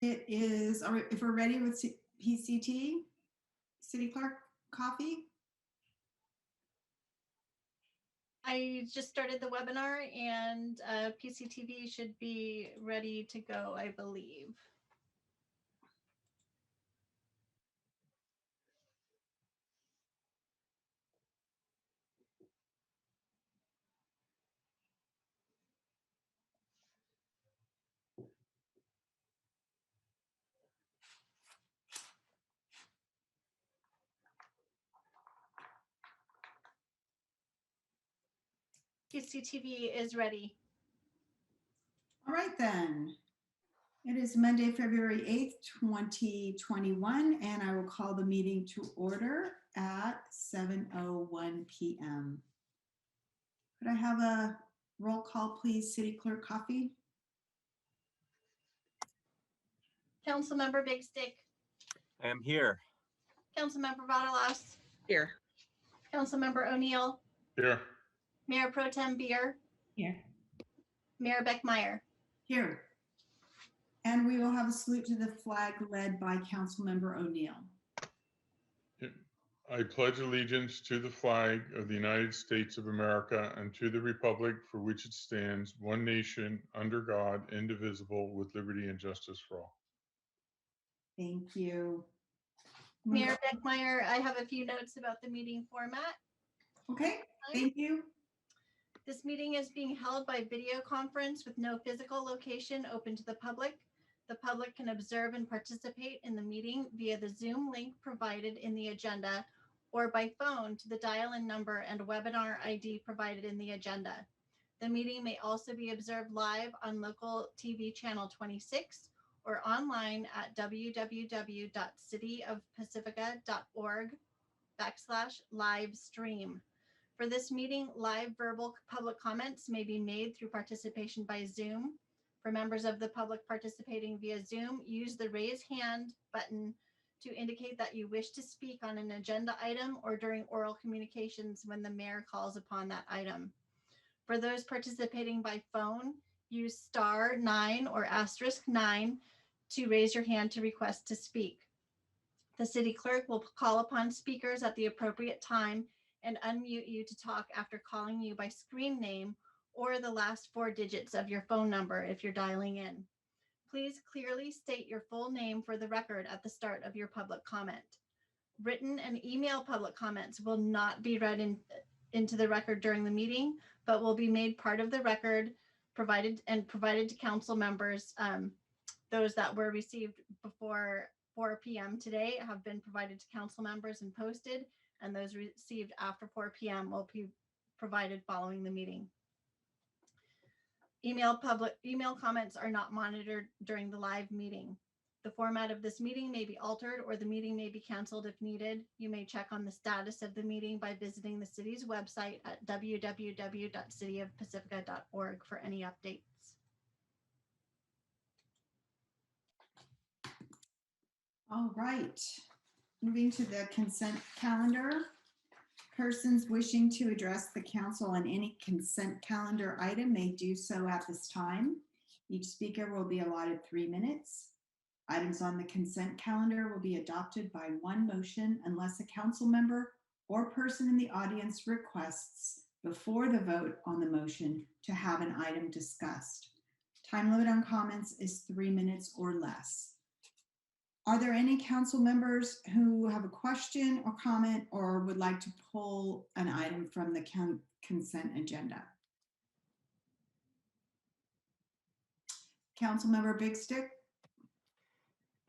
It is, if we're ready with PCT, City Clerk Coffee. I just started the webinar and PCTV should be ready to go, I believe. PCTV is ready. All right then. It is Monday, February 8th, 2021, and I will call the meeting to order at 7:01 p.m. Could I have a roll call, please, City Clerk Coffee? Councilmember Big Stick. I am here. Councilmember Vadalas. Here. Councilmember O'Neill. Here. Mayor Pro Tem Beer. Here. Mayor Beckmeyer. Here. And we will have a salute to the flag led by Councilmember O'Neill. I pledge allegiance to the flag of the United States of America and to the republic for which it stands, one nation, under God, indivisible, with liberty and justice for all. Thank you. Mayor Beckmeyer, I have a few notes about the meeting format. Okay, thank you. This meeting is being held by video conference with no physical location open to the public. The public can observe and participate in the meeting via the Zoom link provided in the agenda or by phone to the dial-in number and webinar ID provided in the agenda. The meeting may also be observed live on local TV channel 26 or online at www.cityofpacifica.org/live stream. For this meeting, live verbal public comments may be made through participation by Zoom. For members of the public participating via Zoom, use the raise hand button to indicate that you wish to speak on an agenda item or during oral communications when the mayor calls upon that item. For those participating by phone, use *9 or *9 to raise your hand to request to speak. The city clerk will call upon speakers at the appropriate time and unmute you to talk after calling you by screen name or the last 4 digits of your phone number if you're dialing in. Please clearly state your full name for the record at the start of your public comment. Written and email public comments will not be read into the record during the meeting, but will be made part of the record provided to council members. Those that were received before 4 p.m. today have been provided to council members and posted, and those received after 4 p.m. will be provided following the meeting. Email comments are not monitored during the live meeting. The format of this meeting may be altered or the meeting may be canceled if needed. You may check on the status of the meeting by visiting the city's website at www.cityofpacifica.org for any updates. All right, moving to the consent calendar. Persons wishing to address the council on any consent calendar item may do so at this time. Each speaker will be allotted 3 minutes. Items on the consent calendar will be adopted by one motion unless a council member or person in the audience requests before the vote on the motion to have an item discussed. Time limit on comments is 3 minutes or less. Are there any council members who have a question or comment or would like to pull an item from the consent agenda? Councilmember Big Stick.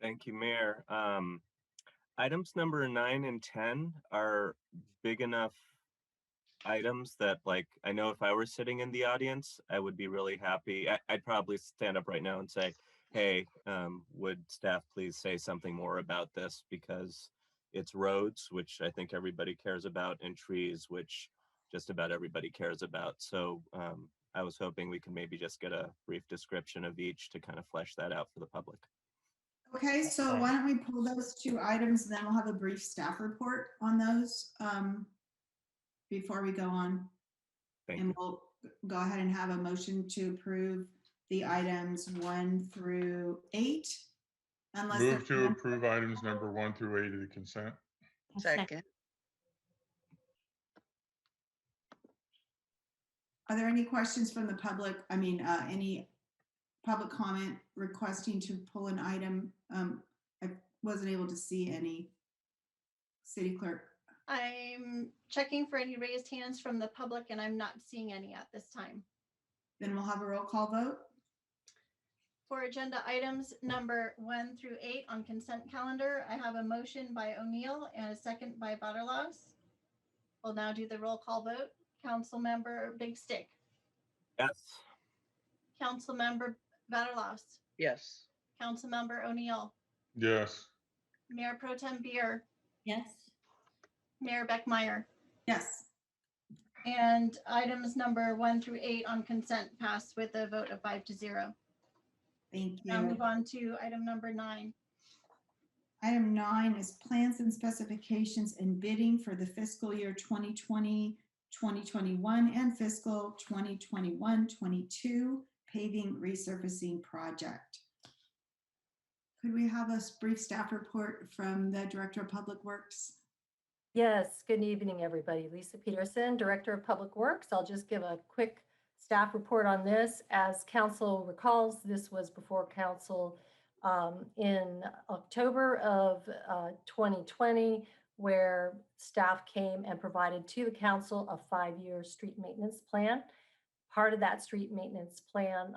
Thank you, Mayor. Items number 9 and 10 are big enough items that, like, I know if I were sitting in the audience, I would be really happy. I'd probably stand up right now and say, hey, would staff please say something more about this, because it's roads, which I think everybody cares about, and trees, which just about everybody cares about. So I was hoping we can maybe just get a brief description of each to kind of flesh that out for the public. Okay, so why don't we pull those 2 items, and then we'll have a brief staff report on those before we go on. Thank and you. We'll go ahead and have a motion to approve the items 1 through 8 Unless Move to there's- approve items number 1 through 8 of the consent. Second. Are there any questions from the public? I mean, any public comment requesting to pull an item? I wasn't able to see any. City clerk. I'm checking for any raised hands from the public and I'm not seeing any at this time. Then we'll have a roll call vote. For agenda items number 1 through 8 on consent calendar, I have a motion by O'Neill and a second by Butterlos. We'll now do the roll call vote. Councilmember Big Stick, Yes. Councilmember Butterlos, Yes. Councilmember O'Neill, Yes. Mayor Pro Tem Beer, Yes. Mayor Beckmeyer. Yes. And items number 1 through 8 on consent passed with a vote of 5-0. Thank Now you. move on to item number 9. Item 9 is plans and specifications and bidding for the fiscal year 2020, 2021 and fiscal 2021-22 paving resurfacing project. Could we have a brief staff report from the Director of Public Works? Yes, good evening, everybody. Lisa Peterson, Director of Public Works. I'll just give a quick staff report on this. As council recalls, this was before council in October of 2020, where staff came and provided to the council a 5-year street maintenance plan. Part of that street maintenance plan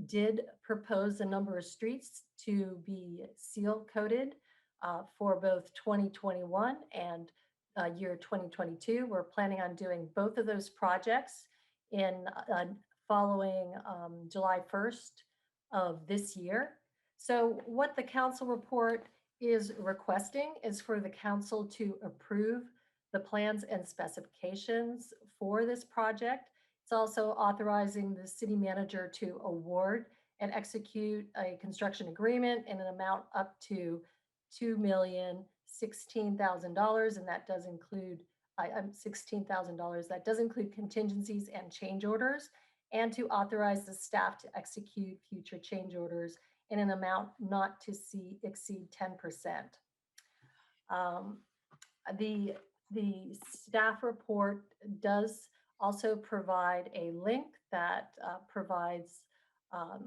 did propose a number of streets to be seal coated for both 2021 and year 2022. We're planning on doing both of those projects in following July 1st of this year. So what the council report is requesting is for the council to approve the plans and specifications for this project. It's also authorizing the city manager to award and execute a construction agreement in an amount up to $2,016,000, and that does include $16,000. That does include contingencies and change orders, and to authorize the staff to execute future change orders in an amount not to exceed 10%. The staff report does also provide a link that provides a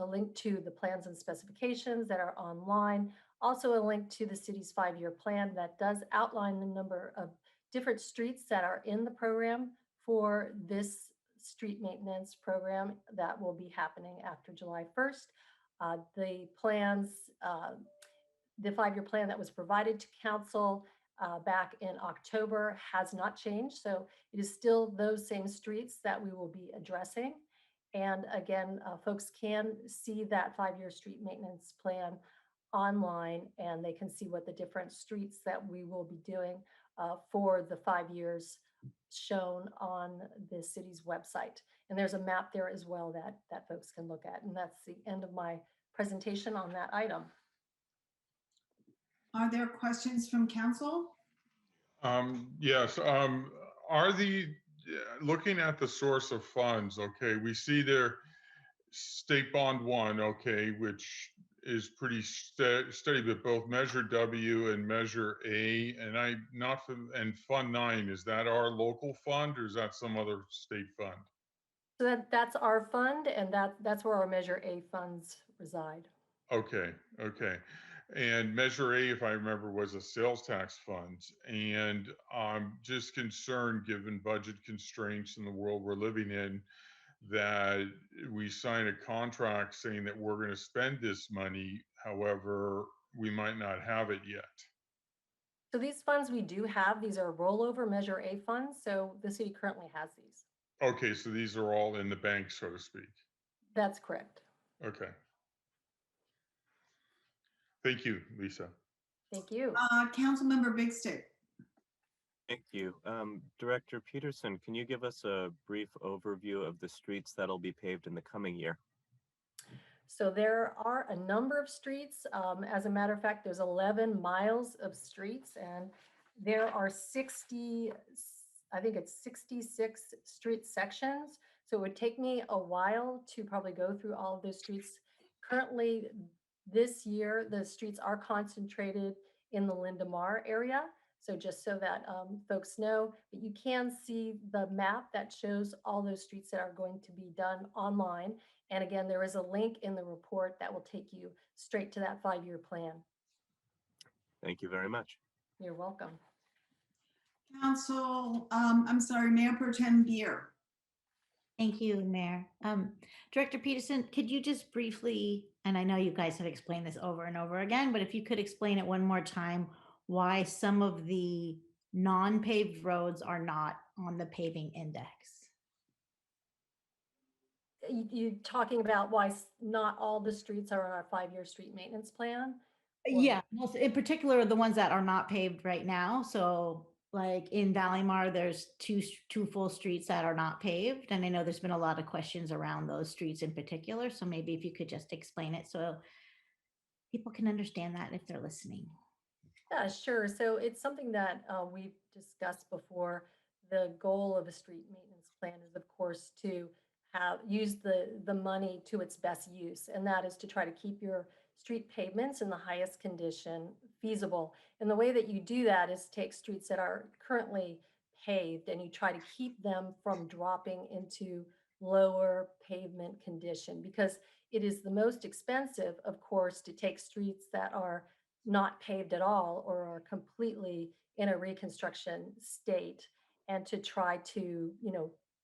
link to the plans and specifications that are online. Also a link to the city's 5-year plan that does outline the number of different streets that are in the program for this street maintenance program that will be happening after July 1st. The plans, the 5-year plan that was provided to council back in October has not changed. So it is still those same streets that we will be addressing. And again, folks can see that 5-year street maintenance plan online, and they can see what the different streets that we will be doing for the 5 years shown on the city's website. And there's a map there as well that folks can look at. And that's the end of my presentation on that item. Are there questions from council? Yes, looking at the source of funds, okay, we see there State Bond 1, okay, which is pretty steady, but both Measure W and Measure A, and Fund 9, is that our local fund or is that some other state fund? So that's our fund, and that's where our Measure A funds reside. Okay, okay. And Measure A, if I remember, was a sales tax fund. And I'm just concerned, given budget constraints in the world we're living in, that we sign a contract saying that we're going to spend this money. However, we might not have it yet. So these funds we do have, these are rollover Measure A funds. So the city currently has these. Okay, so these are all in the bank, so to speak. That's correct. Okay. Thank you, Lisa. Thank you. Councilmember Big Stick. Thank you. Director Peterson, can you give us a brief overview of the streets that'll be paved in the coming year? So there are a number of streets. As a matter of fact, there's 11 miles of streets, and there are 66 street sections. So it would take me a while to probably go through all of those streets. Currently, This year, the streets are concentrated in the Linda Mar area. So just so that folks know, but you can see the map that shows all those streets that are going to be done online. And again, there is a link in the report that will take you straight to that 5-year plan. Thank you very much. You're welcome. Council, I'm sorry, Mayor Pro Tem Beer. Thank you, Mayor. Director Peterson, could you just briefly, and I know you guys have explained this over and over again, but if you could explain it one more time, why some of the non-paved roads are not on the paving index? You talking about why not all the streets are on our 5-year street maintenance plan? Or- Yeah, most in particular, the ones that are not paved right now. So like in Valleymar, there's two full streets that are not paved. And I know there's been a lot of questions around those streets in particular. So maybe if you could just explain it so people can understand that if they're listening. Yeah, sure. So it's something that we've discussed before. The goal of a street maintenance plan is, of course, to use the money to its best use, and that is to try to keep your street pavements in the highest condition feasible. And the way that you do that is take streets that are currently paved and you try to keep them from dropping into lower pavement condition, because it is the most expensive, of course, to take streets that are not paved at all or are completely in a reconstruction state, and to try to,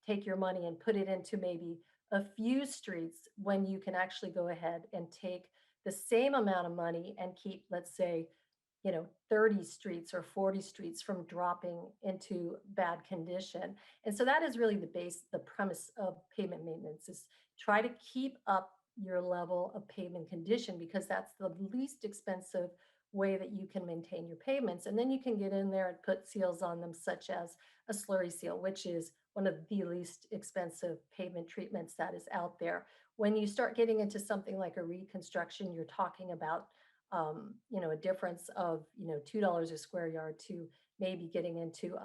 take your money and put it into maybe a few streets when you can actually go ahead and take the same amount of money and keep, let's say, 30 streets or 40 streets from dropping into bad condition. And so that is really the premise of pavement maintenance, is try to keep up your level of pavement condition, because that's the least expensive way that you can maintain your pavements. And then you can get in there and put seals on them, such as a slurry seal, which is one of the least expensive pavement treatments that is out there. When you start getting into something like a reconstruction, you're talking about a difference of $2 a square yard to maybe getting into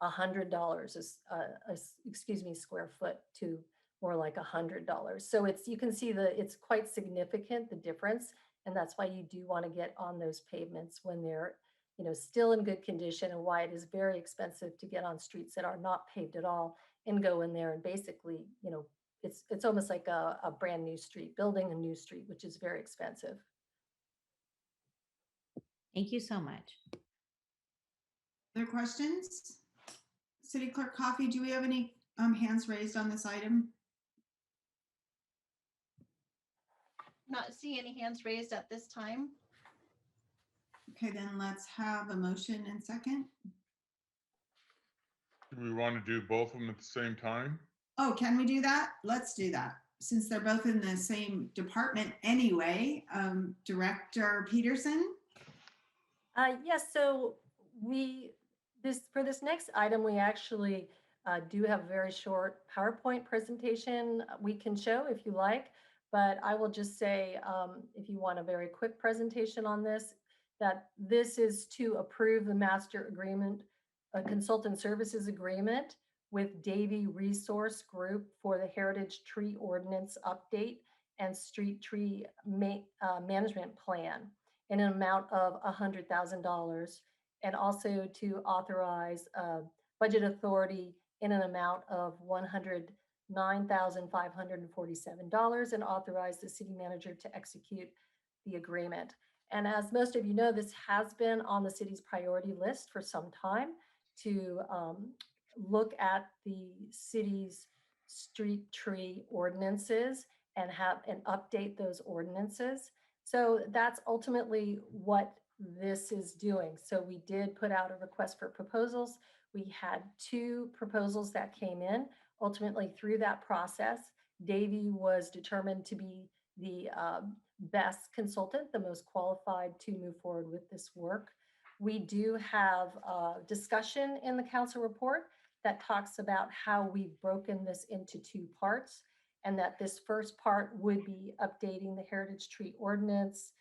$100 square foot to more like $100. So you can see it's quite significant, the difference. And that's why you do want to get on those pavements when they're still in good condition, and why it is very expensive to get on streets that are not paved at all and go in there and basically, it's almost like a brand new street, building a new street, which is very expensive. Thank you so much. Other questions? City Clerk Coffey, do we have any hands raised on this item? Not see any hands raised at this time. Okay, then let's have a motion and second. Do we want to do both of them at the same time? Oh, can we do that? Let's do that. Since they're both in the same department anyway. Director Peterson? Yes, so for this next item, we actually do have a very short PowerPoint presentation we can show if you like, but I will just say, if you want a very quick presentation on this, that this is to approve the master agreement, a consultant services agreement with Davie Resource Group for the Heritage Tree Ordinance Update and Street Tree Management Plan in an amount of $100,000, and also to authorize budget authority in an amount of $109,547, and authorize the city manager to execute the agreement. And as most of you know, this has been on the city's priority list for some time to look at the city's street tree ordinances and update those ordinances. So that's ultimately what this is doing. So we did put out a request for proposals. We had 2 proposals that came in. Ultimately, through that process, Davie was determined to be the best consultant, the most qualified to move forward with this work. We do have a discussion in the council report that talks about how we've broken this into 2 parts, and that this first part would be updating the Heritage Tree Ordinance,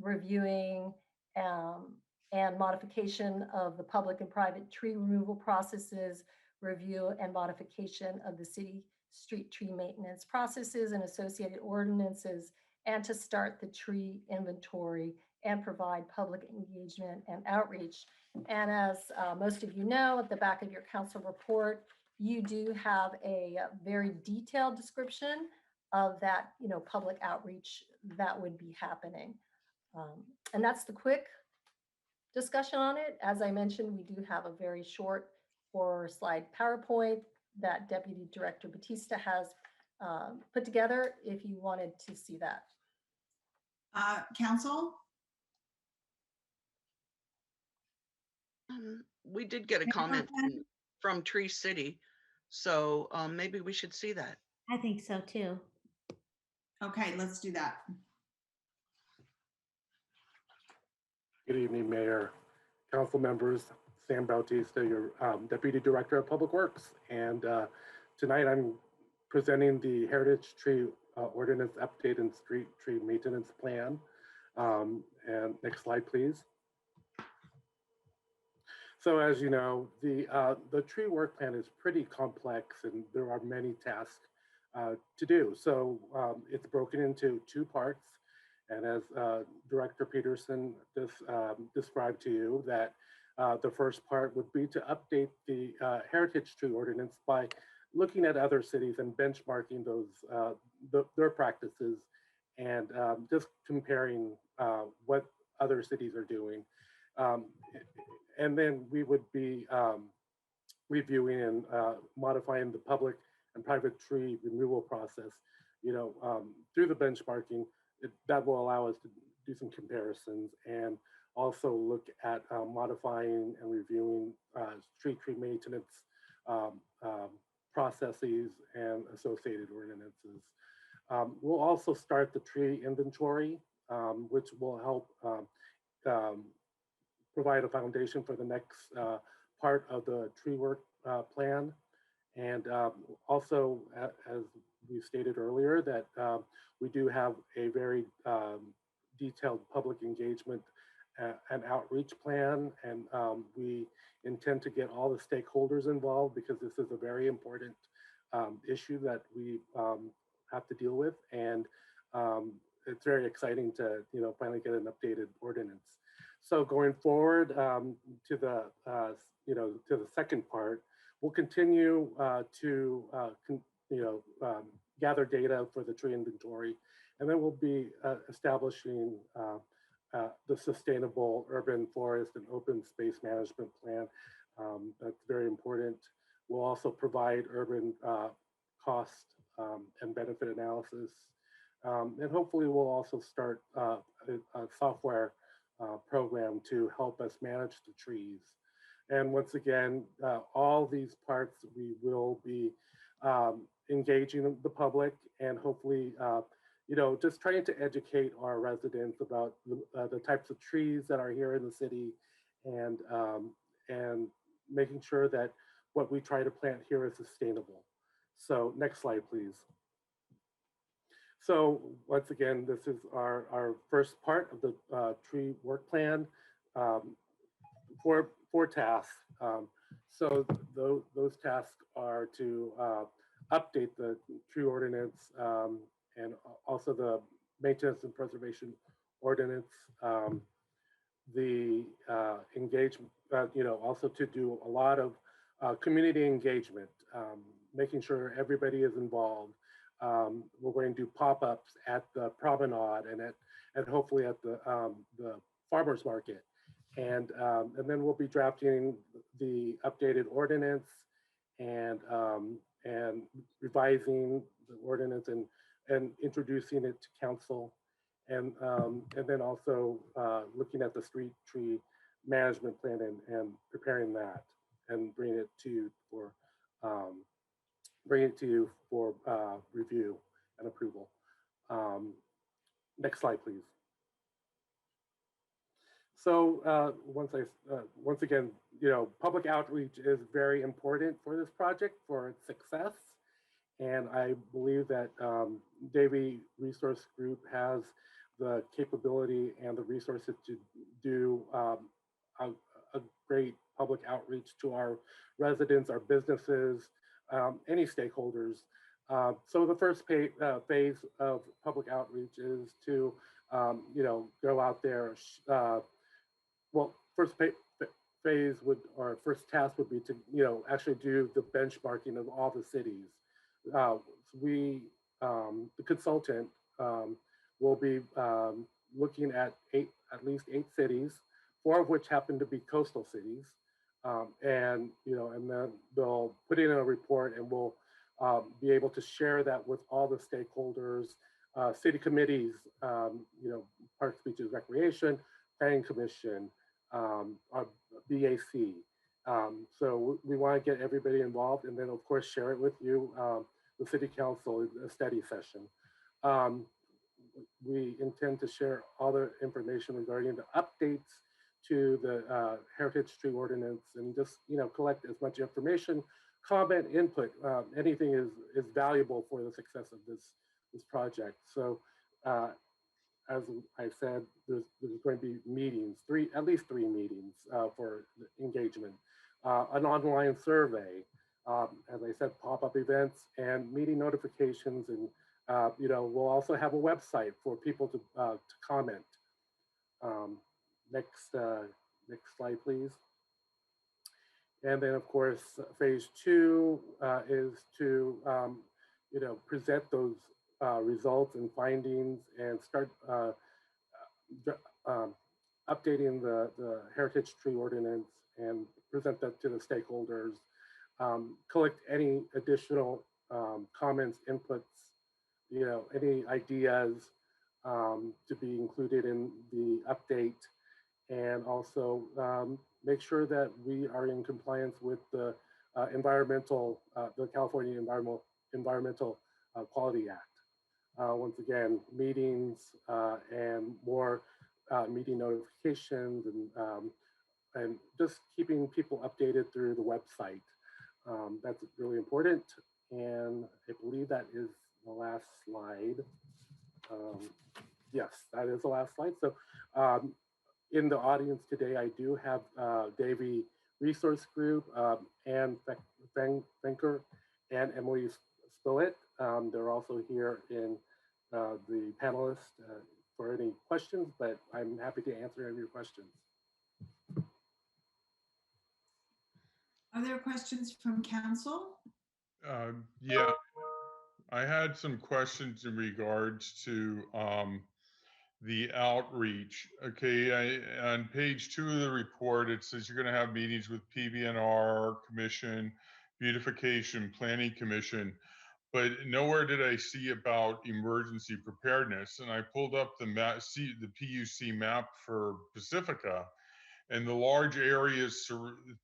reviewing and modification of the public and private tree removal processes, review and modification of the city street tree maintenance processes and associated ordinances, and to start the tree inventory and provide public engagement and outreach. And as most of you know, at the back of your council report, you do have a very detailed description of that, public outreach that would be happening. And that's the quick discussion on it. As I mentioned, we do have a very short 4-slide PowerPoint that Deputy Director Batista has put together if you wanted to see that. Council? We did get a comment from Tree City, so maybe we should see that. I think so too. Okay, let's do that. Good evening, Mayor, council members. Sam Bautista, your Deputy Director of Public Works. And tonight I'm presenting the Heritage Tree Ordinance Update and Street Tree Maintenance Plan. And next slide, please. So as you know, the tree work plan is pretty complex and there are many tasks to do. So it's broken into 2 parts. And as Director Peterson described to you, that the first part would be to update the Heritage Tree Ordinance by looking at other cities and benchmarking those their practices and just comparing what other cities are doing. And then we would be reviewing and modifying the public and private tree removal process, through the benchmarking. That will allow us to do some comparisons and also look at modifying and reviewing street tree maintenance processes and associated ordinances. We'll also start the tree inventory, which will help provide a foundation for the next part of the tree work plan. And also, as we stated earlier, that we do have a very detailed public engagement and outreach plan. And we intend to get all the stakeholders involved because this is a very important issue that we have to deal with. And it's very exciting to, finally get an updated ordinance. So going forward to the, to the second part, we'll continue to, gather data for the tree inventory, and then we'll be establishing the sustainable urban forest and open space management plan. That's very important. We'll also provide urban cost and benefit analysis. And hopefully we'll also start a software program to help us manage the trees. And once again, all these parts, we will be engaging the public and hopefully, just trying to educate our residents about the types of trees that are here in the city and making sure that what we try to plant here is sustainable. So next slide, please. So once again, this is our first part of the tree work plan. Four tasks. So those tasks are to update the tree ordinance and also the maintenance and preservation ordinance. The engagement, also to do a lot of community engagement, making sure everybody is involved. We're going to do pop-ups at the promenade and hopefully at the farmers market. And then we'll be drafting the updated ordinance and revising the ordinance and introducing it to council. And then also looking at the street tree management plan and preparing that and bringing it to you for review and approval. Next slide, please. So once again, public outreach is very important for this project, for its success. And I believe that Davie Resource Group has the capability and the resources to do a great public outreach to our residents, our businesses, any stakeholders So the first phase of public outreach is to, go out there. Well, phase would, or first task would be to, actually do the benchmarking of all the cities. The consultant, will be looking at at least 8 cities, 4 of which happen to be coastal cities. And then they'll put it in a report, and we'll be able to share that with all the stakeholders, city committees, Parks, Beaches, Recreation, Planning Commission, our BAC. So we want to get everybody involved, and then of course share it with you, the City Council in a study session. We intend to share all the information regarding the updates to the Heritage Tree Ordinance, and just collect as much information, comment, input. Anything is valuable for the success of this project. So as I said, there's going to be meetings, at least three meetings for engagement, an online survey, as I said, pop-up events and meeting notifications, and we'll also have a website for people to comment. Next slide, please. And then, of course, phase 2 is to present those results and findings, and start updating the Heritage Tree Ordinance, and present that to the stakeholders. Collect any additional comments, inputs, any ideas to be included in the update, and also make sure that we are in compliance with the the California Environmental Quality Act. Once again, meetings and more meeting notifications, and just keeping people updated through the website. That's really important. And I believe that is the last slide. Yes, that is the last slide. So in the audience today, I do have Davy Resource Group, Anne Fenker, and Emily Spillett. They're also here in the panelists for any questions, but I'm happy to answer any of your questions. Are there questions from council? Yeah, I had some questions in regards to the outreach. Okay, on page 2 of the report, it says you're going to have meetings with PBNR Commission, Beautification Planning Commission, but nowhere did I see about emergency preparedness. And I pulled up the the PUC map for Pacifica, and the large areas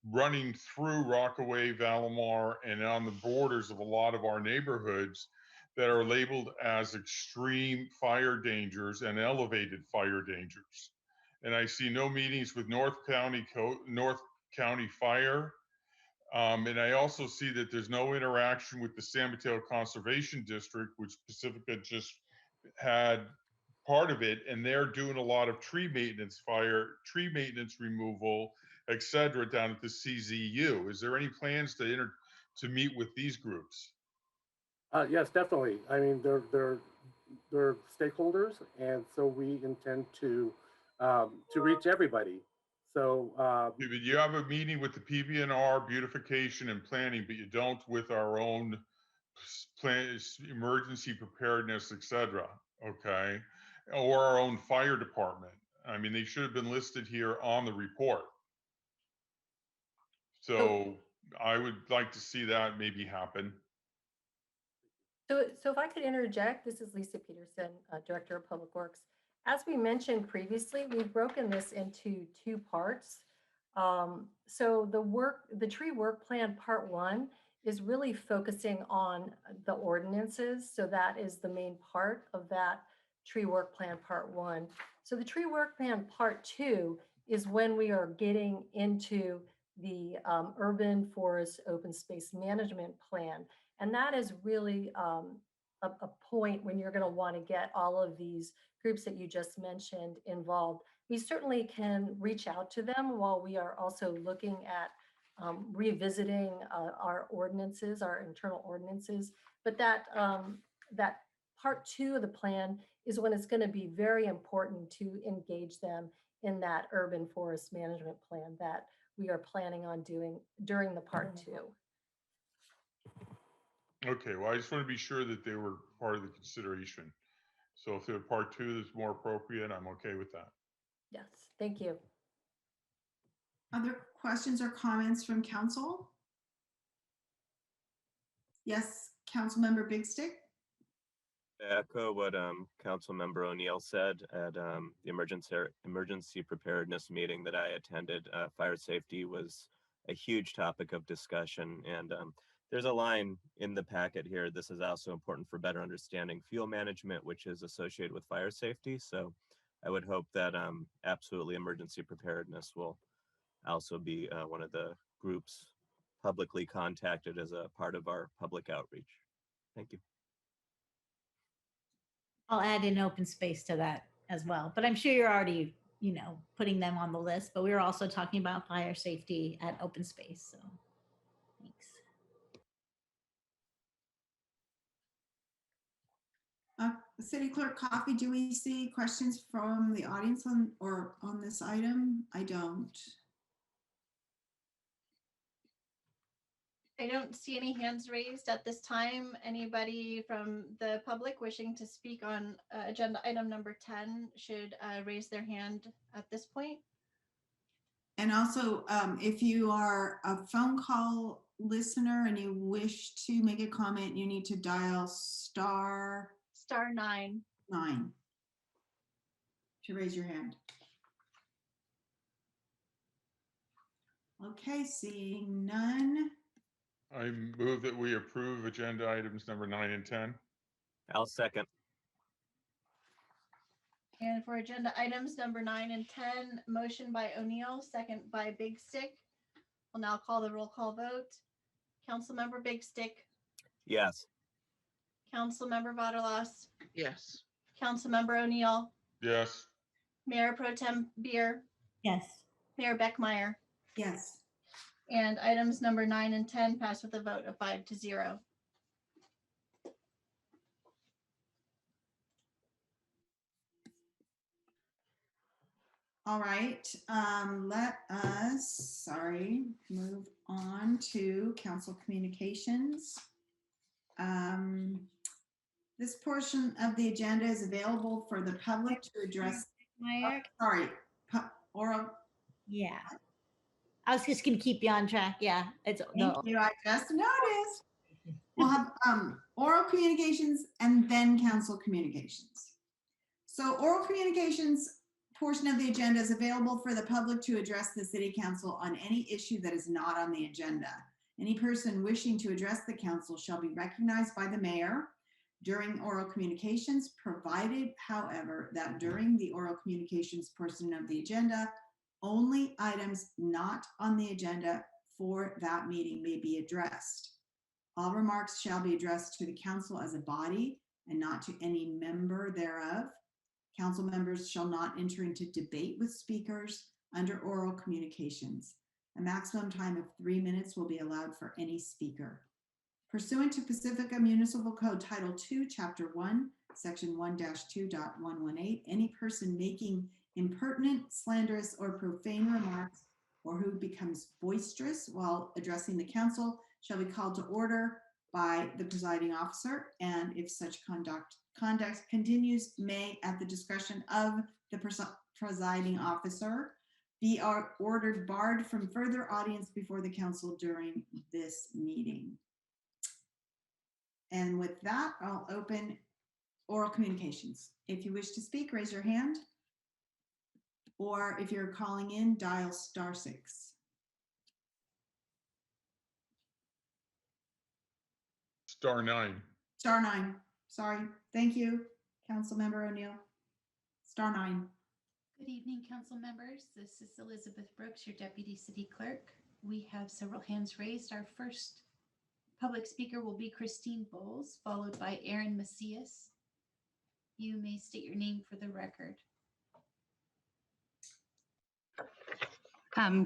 running through Rockaway, Valimar, and on the borders of a lot of our neighborhoods that are labeled as extreme fire dangers and elevated fire dangers. And I see no meetings with North County Fire. And I also see that there's no interaction with the San Mateo Conservation District, which Pacifica just had part of it, and they're doing a lot of tree maintenance, removal, et cetera, down at the CZU. Is there any plans to meet with these groups? Yes, definitely. I mean, they're stakeholders, and so we intend to reach everybody. So you have a meeting with the PBNR, Beautification and Planning, but you don't with our own emergency preparedness, et cetera. Okay, or our own fire department. I mean, they should have been listed here on the report. So I would like to see that maybe happen. So if I could interject, this is Lisa Peterson, Director of Public Works. As we mentioned previously, we've broken this into 2 parts. So the tree work plan part 1 is really focusing on the ordinances. So that is the main part of that tree work plan part 1. So the tree work plan part 2 is when we are getting into the urban forest open space management plan. And that is really a point when you're going to want to get all of these groups that you just mentioned involved. We certainly can reach out to them while we are also looking at revisiting our ordinances, our internal ordinances. But that part 2 of the plan is when it's going to be very important to engage them in that urban forest management plan that we are planning on doing during the part 2. Okay, well, I just want to be sure that they were part of the consideration. So if they're part 2 that's more appropriate, I'm okay with that. Yes, thank you. Other questions or comments from council? Yes, Councilmember Big Stick? Echo what Councilmember O'Neill said at the emergency preparedness meeting that I attended. Fire safety was a huge topic of discussion, and there's a line in the packet here. This is also important for better understanding fuel management, which is associated with fire safety. So I would hope that absolutely emergency preparedness will also be one of the groups publicly contacted as a part of our public outreach. Thank you. I'll add in open space to that as well, but I'm sure you're already, putting them on the list, but we were also talking about fire safety at open space. So thanks. City Clerk Coffee, do we see questions from the audience on this item? I don't. I don't see any hands raised at this time. Anybody from the public wishing to speak on agenda item number 10 should raise their hand at this point. And also, if you are a phone call listener and you wish to make a comment, you need to dial *9 to raise your hand. Okay, seeing none. I move that we approve agenda items number 9 and 10. I'll second. And for agenda items number 9 and 10, motion by O'Neill, second by Big Stick. We'll now call the roll call vote. Councilmember Big Stick, Yes. Councilmember Vaterlos, Yes. Councilmember O'Neill, Yes. Mayor Pro Tem Beer, Yes. Mayor Beckmeyer, Yes. and items number 9 and 10 pass with a vote of 5-0. All right, let us, move on to council communications. This portion of the agenda is available for the public to address. Meyer? Oral. Yeah. I was just going to keep you on track. Yeah. It's Thank you. I just noticed. We'll have oral communications and then council communications. So oral communications portion of the agenda is available for the public to address the city council on any issue that is not on the agenda. Any person wishing to address the council shall be recognized by the mayor during oral communications, provided, however, that during the oral communications portion of the agenda, only items not on the agenda for that meeting may be addressed. All remarks shall be addressed to the council as a body and not to any member thereof. Council members shall not enter into debate with speakers under oral communications. A maximum time of 3 minutes will be allowed for any speaker. Pursuant to Pacifica Municipal Code Title II, Chapter 1, Section 1-2.118, any person making impertinent, slanderous, or profane remarks, or who becomes boisterous while addressing the council, shall be called to order by the presiding officer, and if such conduct continues, may, at the discretion of the presiding officer, be ordered barred from further audience before the council during this meeting. And with that, I'll open oral communications. If you wish to speak, raise your hand. Or if you're calling in, dial *6. *9. *9. Sorry. Thank you, Councilmember O'Neill. *9. Good evening, council members. This is Elizabeth Brooks, your deputy city clerk. We have several hands raised. Our first public speaker will be Christine Bowles, followed by Aaron Macias. You may state your name for the record.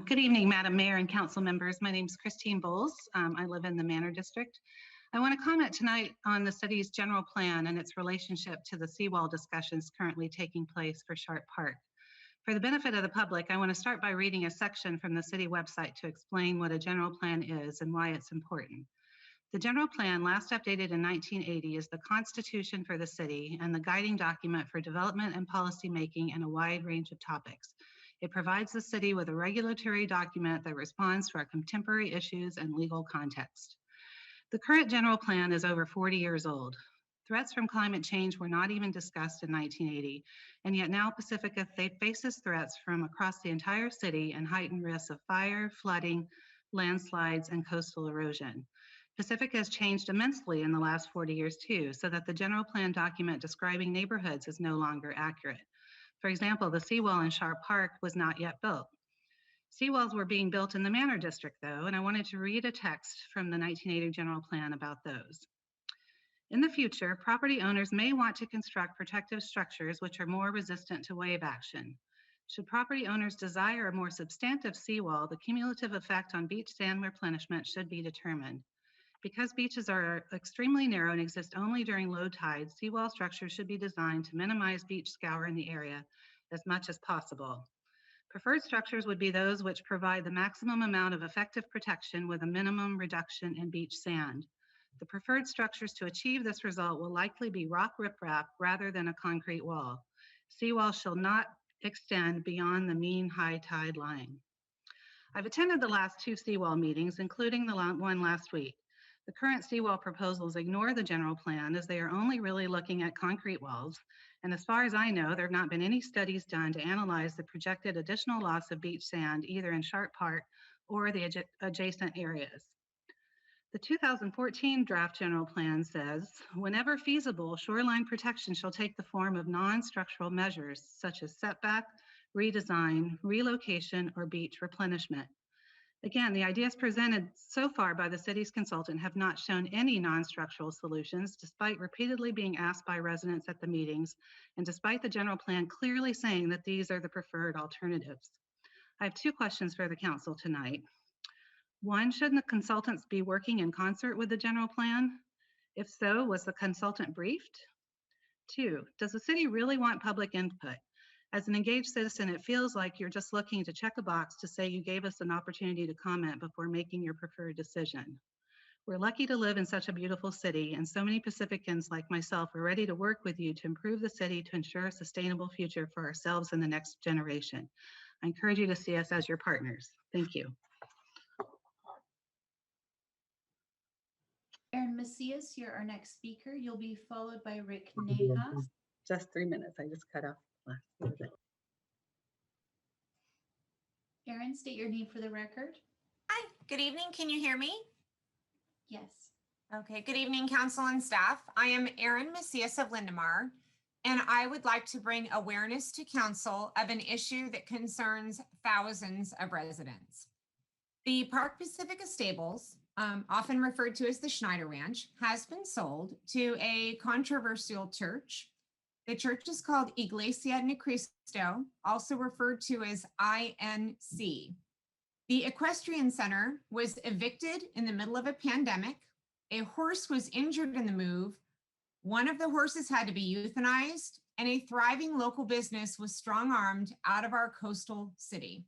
Good evening, Madam Mayor and council members. My name is Christine Bowles. I live in the Manor District. I want to comment tonight on the city's general plan and its relationship to the seawall discussions currently taking place for Sharp Park. For the benefit of the public, I want to start by reading a section from the city website to explain what a general plan is and why it's important. The general plan, last updated in 1980, is the constitution for the city and the guiding document for development and policy making in a wide range of topics. It provides the city with a regulatory document that responds to our contemporary issues and legal context. The current general plan is over 40 years old. Threats from climate change were not even discussed in 1980, and yet now Pacifica faces threats from across the entire city and heightened risks of fire, flooding, landslides, and coastal erosion. Pacifica has changed immensely in the last 40 years too, so that the general plan document describing neighborhoods is no longer accurate. For example, the seawall in Sharp Park was not yet built. Seawalls were being built in the Manor District though, and I wanted to read a text from the 1980 general plan about those. In the future, property owners may want to construct protective structures which are more resistant to wave action. Should property owners desire a more substantive seawall, the cumulative effect on beach sand replenishment should be determined. Because beaches are extremely narrow and exist only during low tide, seawall structures should be designed to minimize beach scour in the area as much as possible. Preferred structures would be those which provide the maximum amount of effective protection with a minimum reduction in beach sand. The preferred structures to achieve this result will likely be rock riprap rather than a concrete wall. Seawall shall not extend beyond the mean high tide line. I've attended the last two seawall meetings, including the one last week. The current seawall proposals ignore the general plan as they are only really looking at concrete walls. And as far as I know, there have not been any studies done to analyze the projected additional loss of beach sand either in Sharp Park or the adjacent areas. The 2014 draft general plan says, whenever feasible, shoreline protection shall take the form of non-structural measures such as setback, redesign, relocation, or beach replenishment. Again, the ideas presented so far by the city's consultant have not shown any non-structural solutions, despite repeatedly being asked by residents at the meetings, and despite the general plan clearly saying that these are the preferred alternatives. I have two questions for the council tonight. One, shouldn't the consultants be working in concert with the general plan? If so, was the consultant briefed? Two, does the city really want public input? As an engaged citizen, it feels like you're just looking to check a box to say you gave us an opportunity to comment before making your preferred decision. We're lucky to live in such a beautiful city, and so many Pacificans like myself are ready to work with you to improve the city to ensure a sustainable future for ourselves and the next generation. I encourage you to see us as your partners. Thank you. Erin Macias, you're our next speaker. You'll be followed by Rick Neha. Just 3 minutes. I just cut off last minute. Erin, state your name for the record. Hi, good evening. Can you hear me? Yes. Okay, good evening, council and staff. I am Erin Macias of Lindemar, and I would like to bring awareness to council of an issue that concerns thousands of residents. The Park Pacifica Stables, often referred to as the Schneider Ranch, has been sold to a controversial church. The church is called Iglesia Ni Cristo, also referred to as INC. The equestrian center was evicted in the middle of a pandemic. A horse was injured in the move. One of the horses had to be euthanized, and a thriving local business was strong-armed out of our coastal city.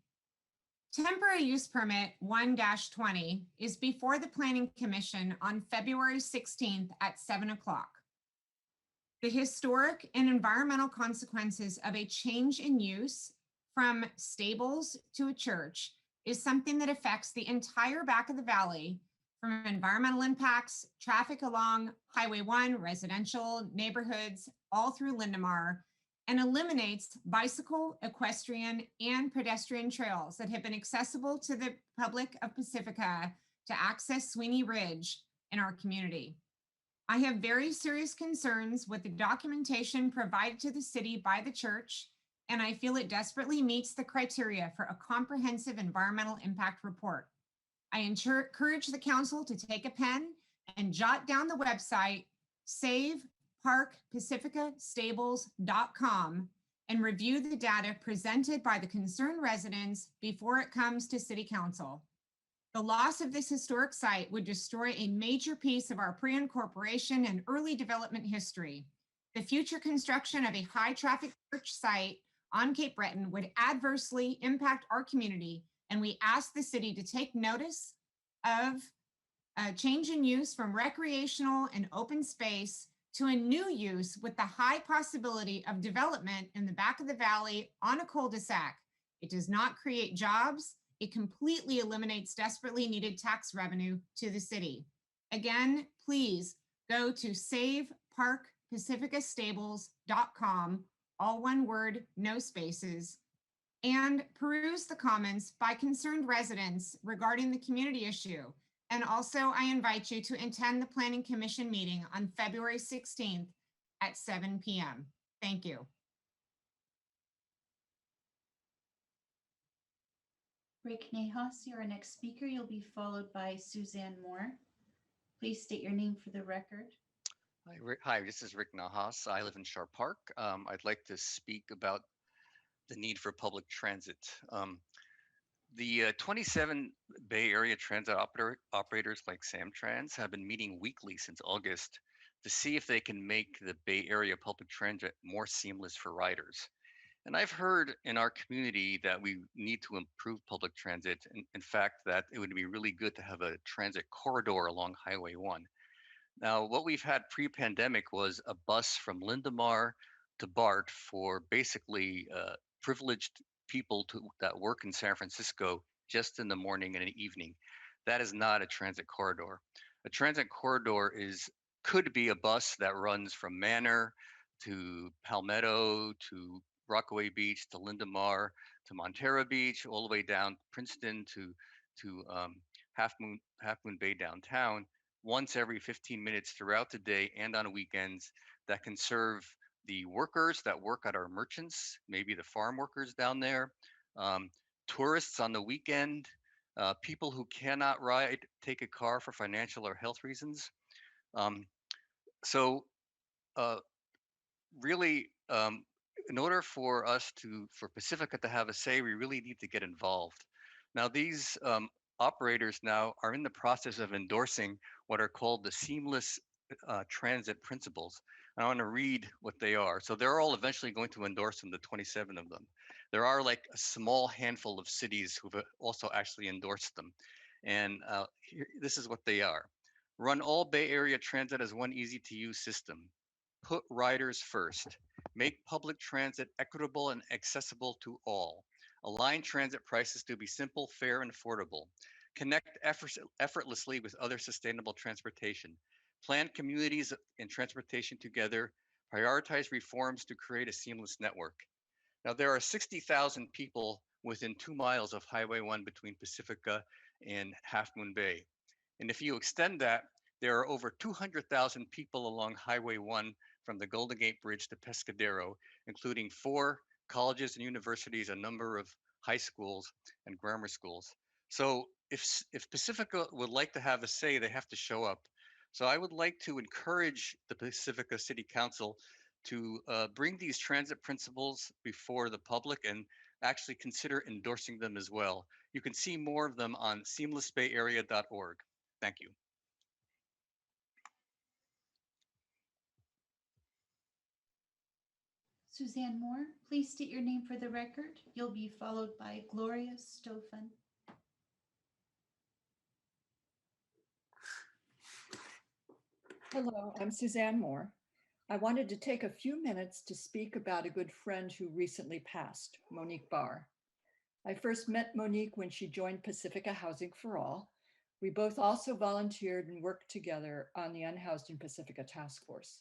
Temporary use permit 1-20 is before the Planning Commission on February 16th at 7 o'clock. The historic and environmental consequences of a change in use from stables to a church is something that affects the entire back of the valley, from environmental impacts, traffic along Highway 1, residential neighborhoods, all through Lindemar, and eliminates bicycle, equestrian, and pedestrian trails that have been accessible to the public of Pacifica to access Sweeney Ridge in our community. I have very serious concerns with the documentation provided to the city by the church, and I feel it desperately meets the criteria for a comprehensive environmental impact report. I encourage the council to take a pen and jot down the website saveparkpacificastables.com and review the data presented by the concerned residents before it comes to city council. The loss of this historic site would destroy a major piece of our pre-incorporation and early development history. The future construction of a high-traffic church site on Cape Breton would adversely impact our community, and we ask the city to take notice of a change in use from recreational and open space to a new use with the high possibility of development in the back of the valley on a cul-de-sac. It does not create jobs. It completely eliminates desperately needed tax revenue to the city. Again, please go to saveparkpacificastables.com, all one word, no spaces, and peruse the comments by concerned residents regarding the community issue. And also, I invite you to attend the Planning Commission meeting on February 16th at 7 p.m. Thank you. Rick Nahas, you're our next speaker. You'll be followed by Suzanne Moore. Please state your name for the record. Hi, this is Rick Nahas. I live in Sharp Park. I'd like to speak about the need for public transit. The 27 Bay Area transit operators like Samtrans have been meeting weekly since August to see if they can make the Bay Area public transit more seamless for riders. And I've heard in our community that we need to improve public transit. In fact, that it would be really good to have a transit corridor along Highway 1. Now, what we've had pre-pandemic was a bus from Lindemar to BART for basically privileged people that work in San Francisco just in the morning and the evening. That is not a transit corridor. A transit corridor could be a bus that runs from Manor to Palmetto to Rockaway Beach to Lindemar to Montero Beach, all the way down Princeton to Half Moon Bay downtown, once every 15 minutes throughout the day and on weekends, that can serve the workers that work at our merchants, maybe the farm workers down there, tourists on the weekend, people who cannot take a car for financial or health reasons. Really, in order for Pacifica to have a say, we really need to get involved. Now, these operators now are in the process of endorsing what are called the seamless transit principles. I want to read what they are. So they're all eventually going to endorse them, the 27 of them. There are like a small handful of cities who've also actually endorsed them. And this is what they are. Run all Bay Area transit as one easy to use system. Put riders first. Make public transit equitable and accessible to all. Align transit prices to be simple, fair, and affordable. Connect effortlessly with other sustainable transportation. Plan communities and transportation together. Prioritize reforms to create a seamless network. Now, there are 60,000 people within 2 miles of Highway 1 between Pacifica and Half Moon Bay. And if you extend that, there are over 200,000 people along Highway 1 from the Golden Gate Bridge to Pescadero, including 4 colleges and universities, a number of high schools and grammar schools. So if Pacifica would like to have a say, they have to show up. So I would like to encourage the Pacifica City Council to bring these transit principles before the public and actually consider endorsing them as well. You can see more of them on seamlessbayarea.org. Thank you. Suzanne Moore, please state your name for the record. You'll be followed by Gloria Stofan. Hello, I'm Suzanne Moore. I wanted to take a few minutes to speak about a good friend who recently passed, Monique Barr. I first met Monique when she joined Pacifica Housing for All. We both also volunteered and worked together on the Unhoused in Pacifica Task Force.